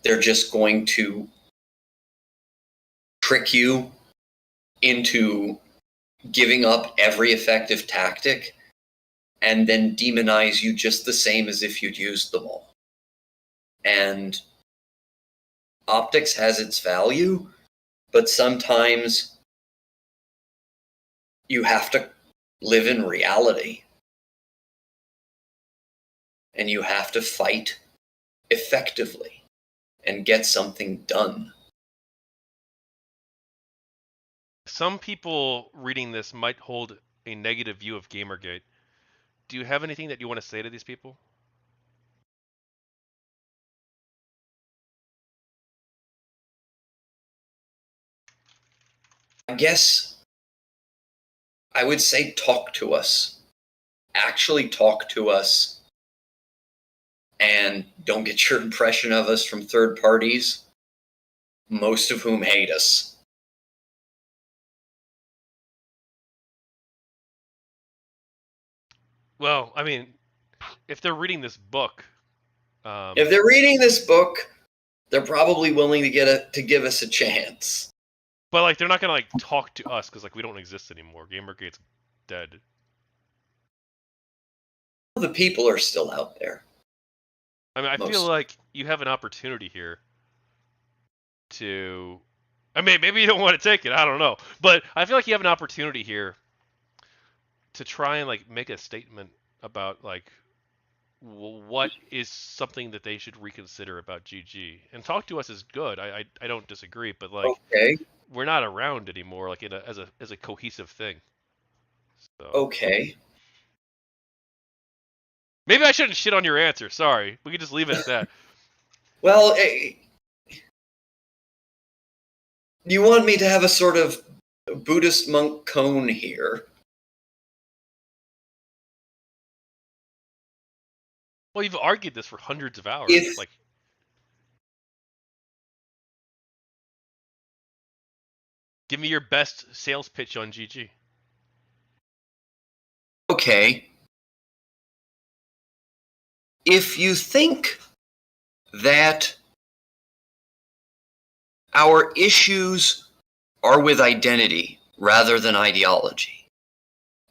[SPEAKER 2] They're just going to trick you into giving up every effective tactic and then demonize you just the same as if you'd used them all. And optics has its value, but sometimes you have to live in reality. And you have to fight effectively and get something done.
[SPEAKER 1] Some people reading this might hold a negative view of Gamergate. Do you have anything that you want to say to these people?
[SPEAKER 2] I guess I would say talk to us. Actually talk to us, and don't get your impression of us from third parties, most of whom hate us.
[SPEAKER 1] Well, I mean, if they're reading this book,
[SPEAKER 2] If they're reading this book, they're probably willing to give us a chance.
[SPEAKER 1] but like they're not gonna like talk to us because like we don't exist anymore. Gamergate's dead.
[SPEAKER 2] The people are still out there.
[SPEAKER 1] I mean, I feel like you have an opportunity here to. I mean, maybe you don't want to take it. I don't know, but I feel like you have an opportunity here to try and like make a statement about like what is something that they should reconsider about GG. And talk to us is good. I don't disagree, but like
[SPEAKER 2] Okay.
[SPEAKER 1] we're not around anymore, like as a cohesive thing. So
[SPEAKER 2] Okay.
[SPEAKER 1] maybe I shouldn't shit on your answer. Sorry, we could just leave it at that.
[SPEAKER 2] Well, you want me to have a sort of Buddhist monk cone here?
[SPEAKER 1] Well, you've argued this for hundreds of hours. Like, give me your best sales pitch on GG.
[SPEAKER 2] Okay. If you think that our issues are with identity rather than ideology,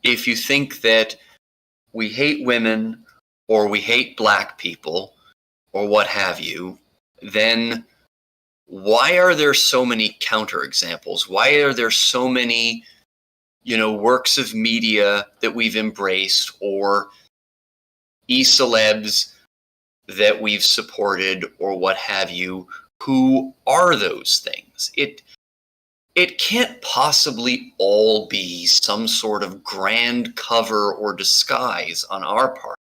[SPEAKER 2] if you think that we hate women or we hate black people or what have you, then why are there so many counterexamples? Why are there so many, works of media that we've embraced or e-celebs that we've supported or what have you? Who are those things? It can't possibly all be some sort of grand cover or disguise on our part.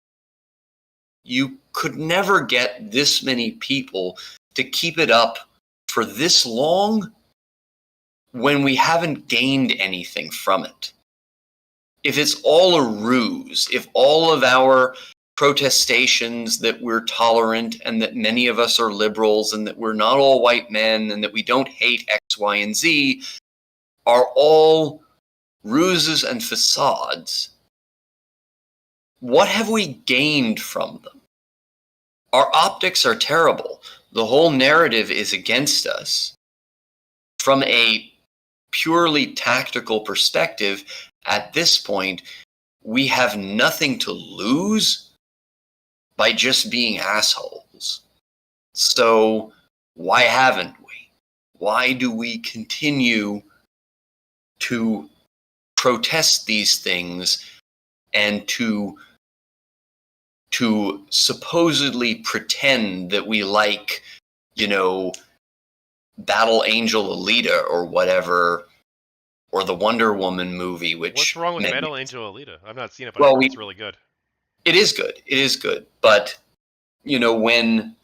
[SPEAKER 2] You could never get this many people to keep it up for this long when we haven't gained anything from it. If it's all a ruse, if all of our protestations that we're tolerant and that many of us are liberals and that we're not all white men and that we don't hate X, Y, and Z are all ruses and facades, what have we gained from them? Our optics are terrible, the whole narrative is against us. From a purely tactical perspective, at this point, we have nothing to lose by just being assholes. So why haven't we? Why do we continue to protest these things and to supposedly pretend that we like, Battle Angel Alita or whatever, or the Wonder Woman movie, which...
[SPEAKER 1] What's wrong with Battle Angel Alita? I've not seen it, but
[SPEAKER 2] well,
[SPEAKER 1] it's really good.
[SPEAKER 2] It is good. It is good. But, when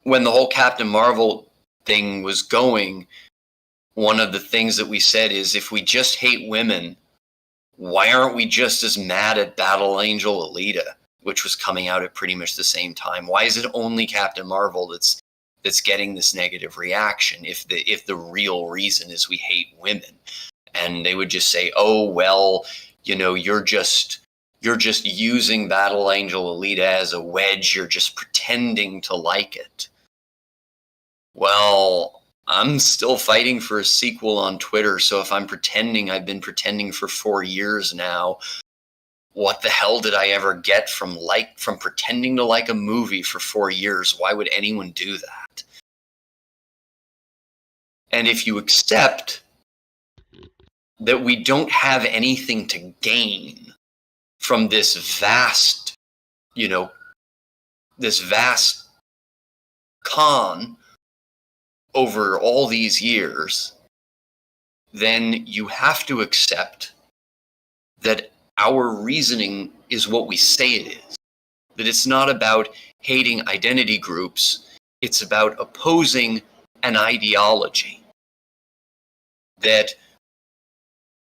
[SPEAKER 2] the whole Captain Marvel thing was going, one of the things that we said is, if we just hate women, why aren't we just as mad at Battle Angel Alita, which was coming out at pretty much the same time? Why is it only Captain Marvel that's getting this negative reaction if the real reason is we hate women? And they would just say, oh, well, you're just using Battle Angel Alita as a wedge. You're just pretending to like it. Well, I'm still fighting for a sequel on Twitter, so if I'm pretending, I've been pretending for 4 years now. What the hell did I ever get from pretending to like a movie for 4 years? Why would anyone do that? And if you accept that we don't have anything to gain from this vast con over all these years, then you have to accept that our reasoning is what we say it is. That it's not about hating identity groups, it's about opposing an ideology. That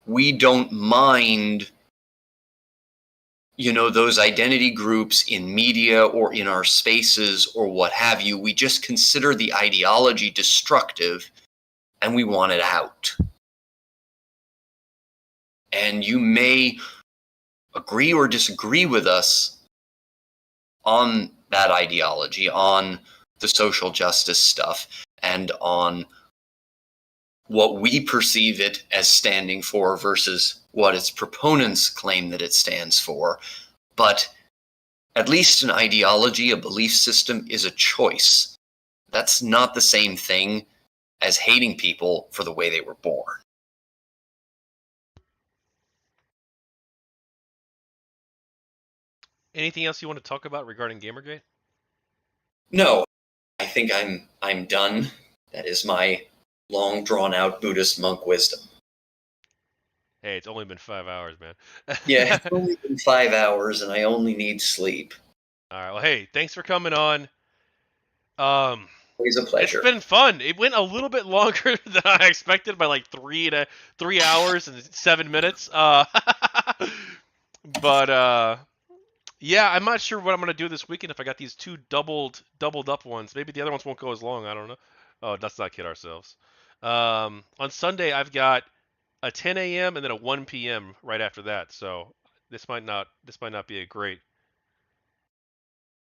[SPEAKER 2] we don't mind those identity groups in media or in our spaces or what have you. We just consider the ideology destructive and we want it out. And you may agree or disagree with us on that ideology, on the social justice stuff, and on what we perceive it as standing for versus what its proponents claim that it stands for. But at least an ideology, a belief system, is a choice. That's not the same thing as hating people for the way they were born.
[SPEAKER 1] Anything else you want to talk about regarding GamerGate?
[SPEAKER 2] No, I think I'm done. That is my long drawn out Buddhist monk wisdom.
[SPEAKER 1] Hey, it's only been 5 hours, man.
[SPEAKER 2] Yeah, it's only been 5 hours and I only need sleep.
[SPEAKER 1] Alright, well, hey, thanks for coming on.
[SPEAKER 2] Always a pleasure.
[SPEAKER 1] It's been fun. It went a little bit longer than I expected by like 3 hours and 7 minutes. But yeah, I'm not sure what I'm gonna do this weekend if I got these two doubled up ones. Maybe the other ones won't go as long. I don't know. Oh, let's not kid ourselves. On Sunday I've got a 10 a.m. and then a 1 p.m. right after that. So this might not be a great.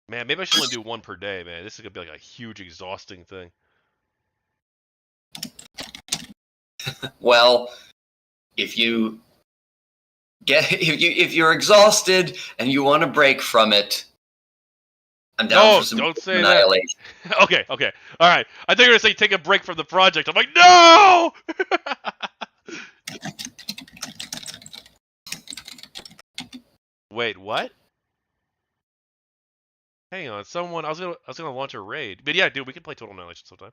[SPEAKER 1] Man, maybe I should only do one per day, man. This is gonna be like a huge, exhausting thing.
[SPEAKER 2] Well, if you're exhausted and you want to break from it, I'm down for some
[SPEAKER 1] don't say
[SPEAKER 2] annihilation.
[SPEAKER 1] that. Okay, all right. I think you're gonna say take a break from the project. I'm like, no. Wait, what? Hang on, someone. I was gonna launch a raid, but yeah, dude, we can play Total Annihilation sometime.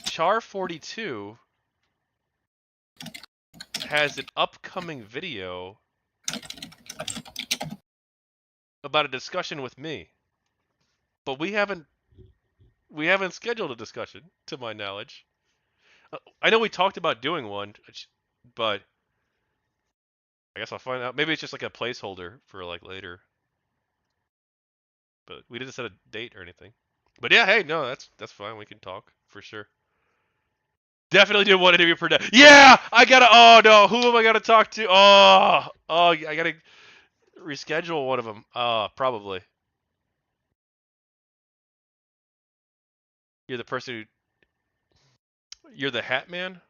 [SPEAKER 1] Char 42 has an upcoming video about a discussion with me, but we haven't scheduled a discussion, to my knowledge. I know we talked about doing one, but I guess I'll find out. Maybe it's just like a placeholder for like later. But we didn't set a date or anything. But yeah, hey, no, that's fine. We can talk for sure. Definitely do one interview per day. Yeah, I gotta. Oh no, who am I gonna talk to? Oh, I gotta reschedule one of them. Probably. You're the person you're the Hat Man?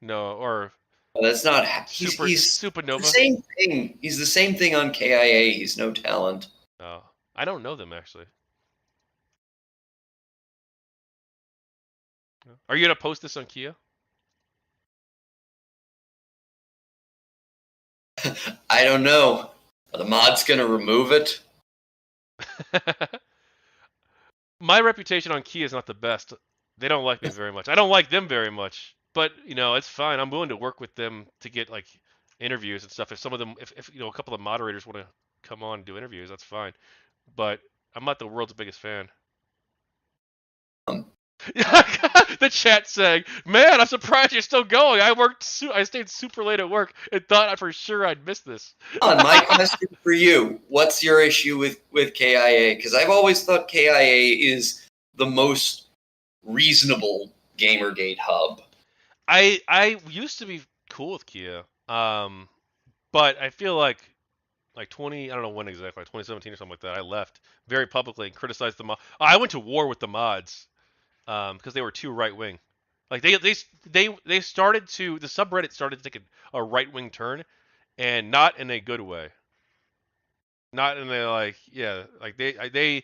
[SPEAKER 1] No, or
[SPEAKER 2] Well, that's not. He's the
[SPEAKER 1] Supernova?
[SPEAKER 2] same thing. He's the same thing on KIA. He's no talent.
[SPEAKER 1] Oh, I don't know them actually. Are you gonna post this on Kia?
[SPEAKER 2] I don't know. Are the mods gonna remove it?
[SPEAKER 1] My reputation on Kia is not the best. They don't like me very much. I don't like them very much. But it's fine. I'm willing to work with them to get like interviews and stuff. If some of them, if a couple of moderators want to come on and do interviews, that's fine. But I'm not the world's biggest fan.
[SPEAKER 2] Um,
[SPEAKER 1] The chat saying, "Man, I'm surprised you're still going. I stayed super late at work and thought for sure I'd miss this."
[SPEAKER 2] On my question for you, what's your issue with KIA? Because I've always thought KIA is the most reasonable GamerGate hub.
[SPEAKER 1] I used to be cool with Kia, but I feel like 20, I don't know when exactly, like 2017 or something like that. I left very publicly and criticized the mod. I went to war with the mods because they were too right wing. Like they started to the subreddit started to take a right wing turn, and not in a good way. Not in a like they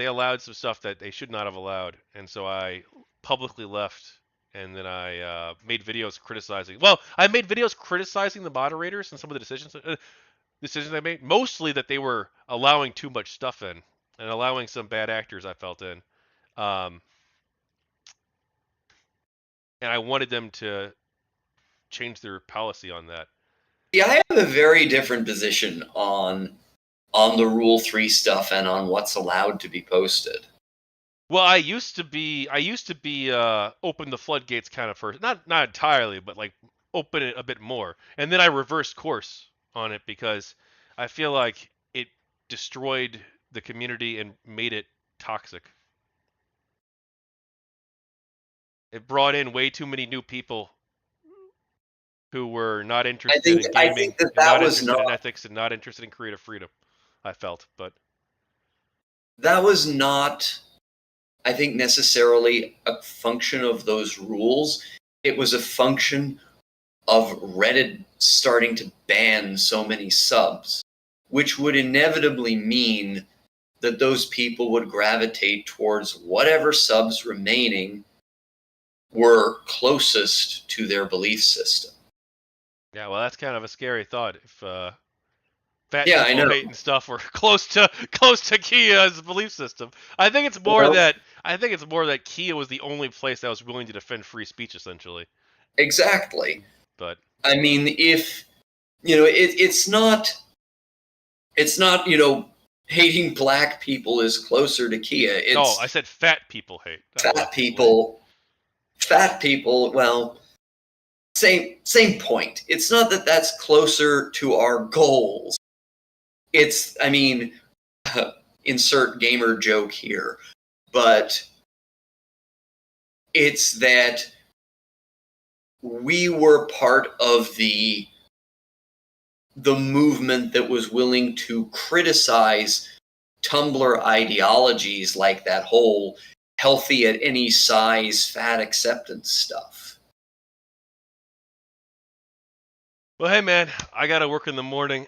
[SPEAKER 1] allowed some stuff that they should not have allowed, and so I publicly left. And then I made videos criticizing. Well, I made videos criticizing the moderators and some of the decisions they made. Mostly that they were allowing too much stuff in and allowing some bad actors. I felt in, um, and I wanted them to change their policy on that.
[SPEAKER 2] Yeah, I have a very different position on the Rule 3 stuff and on what's allowed to be posted.
[SPEAKER 1] Well, I used to be open the floodgates kind of first, not entirely, but like open it a bit more, and then I reversed course on it because I feel like it destroyed the community and made it toxic. It brought in way too many new people who were not interested in
[SPEAKER 2] I
[SPEAKER 1] gaming
[SPEAKER 2] think that
[SPEAKER 1] and
[SPEAKER 2] that
[SPEAKER 1] not
[SPEAKER 2] was
[SPEAKER 1] interested
[SPEAKER 2] not
[SPEAKER 1] in ethics and not interested in creative freedom. I felt, but
[SPEAKER 2] that was not I think necessarily a function of those rules. It was a function of Reddit starting to ban so many subs, which would inevitably mean that those people would gravitate towards whatever subs remaining were closest to their belief system.
[SPEAKER 1] yeah, well, that's kind of a scary thought. If fat
[SPEAKER 2] Yeah, I
[SPEAKER 1] people
[SPEAKER 2] know.
[SPEAKER 1] hating stuff were close to Kia's belief system, I think it's more
[SPEAKER 2] Well,
[SPEAKER 1] that Kia was the only place that was willing to defend free speech, essentially.
[SPEAKER 2] exactly.
[SPEAKER 1] But
[SPEAKER 2] I mean, if it's not hating black people is closer to Kia.
[SPEAKER 1] no,
[SPEAKER 2] It's
[SPEAKER 1] I said fat people hate.
[SPEAKER 2] fat people. Fat people. Well, same point. It's not that that's closer to our goals. It's, I mean, insert gamer joke here, but it's that we were part of the movement that was willing to criticize Tumblr ideologies like that whole healthy at any size fat acceptance stuff.
[SPEAKER 1] Well, hey man, I gotta work in the morning.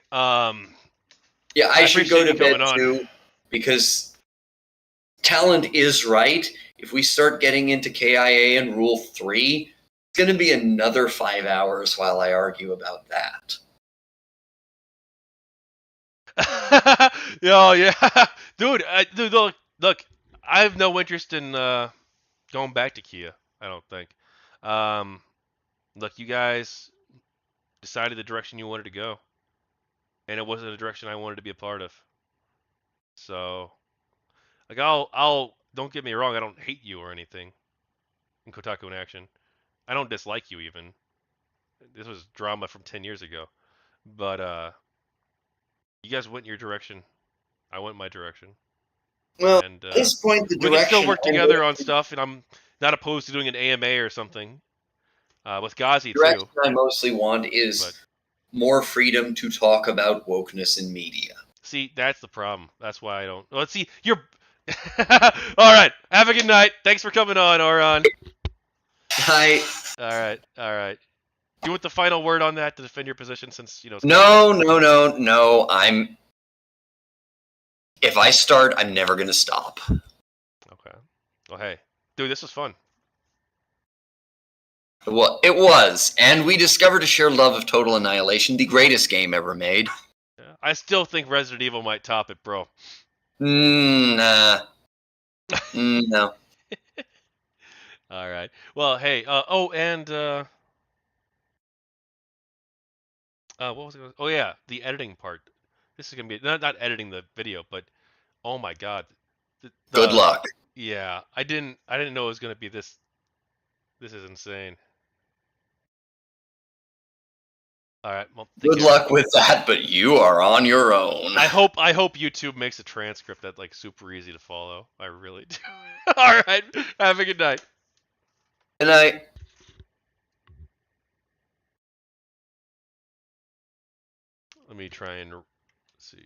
[SPEAKER 2] Yeah, I should go
[SPEAKER 1] appreciate
[SPEAKER 2] to
[SPEAKER 1] you
[SPEAKER 2] bed
[SPEAKER 1] coming on.
[SPEAKER 2] too, because talent is right. If we start getting into KIA and Rule 3, it's going to be another 5 hours while I argue about that.
[SPEAKER 1] Yo, yeah, dude, look, I have no interest in going back to Kia. I don't think. Um, look, you guys decided the direction you wanted to go, and it wasn't a direction I wanted to be a part of. So, like, I'll don't get me wrong, I don't hate you or anything in KotakuInAction. I don't dislike you even. This was drama from 10 years ago, but you guys went your direction. I went my direction.
[SPEAKER 2] Well,
[SPEAKER 1] And
[SPEAKER 2] at this point, the
[SPEAKER 1] we can still
[SPEAKER 2] direction
[SPEAKER 1] work
[SPEAKER 2] I'm
[SPEAKER 1] together on stuff, and I'm not opposed to doing an AMA or something with Ghazi
[SPEAKER 2] direction
[SPEAKER 1] too.
[SPEAKER 2] I mostly want is
[SPEAKER 1] But
[SPEAKER 2] more freedom to talk about wokeness in media.
[SPEAKER 1] see, that's the problem. That's why I don't. Let's see. All right. Have a good night. Thanks for coming on, Auron.
[SPEAKER 2] I
[SPEAKER 1] All right. You want the final word on that to defend your position, since it's kind
[SPEAKER 2] no,
[SPEAKER 1] of
[SPEAKER 2] no, no, no. If I start, I'm never gonna stop.
[SPEAKER 1] okay. Well, hey, dude, this was fun.
[SPEAKER 2] Well, it was, and we discovered a shared love of Total Annihilation, the greatest game ever made.
[SPEAKER 1] Yeah. I still think Resident Evil might top it, bro.
[SPEAKER 2] Nah, no.
[SPEAKER 1] All right. Well, hey. Oh, and what was it? Oh yeah, the editing part. This is gonna be not editing the video, but oh my god,
[SPEAKER 2] Good luck.
[SPEAKER 1] yeah. I didn't know it was gonna be this. This is insane. All right. Well, take
[SPEAKER 2] Good
[SPEAKER 1] care.
[SPEAKER 2] luck with that, but you are on your own.
[SPEAKER 1] I hope YouTube makes a transcript that's like super easy to follow. I really do. All right. Have a good night.
[SPEAKER 2] And
[SPEAKER 1] Let me try and see.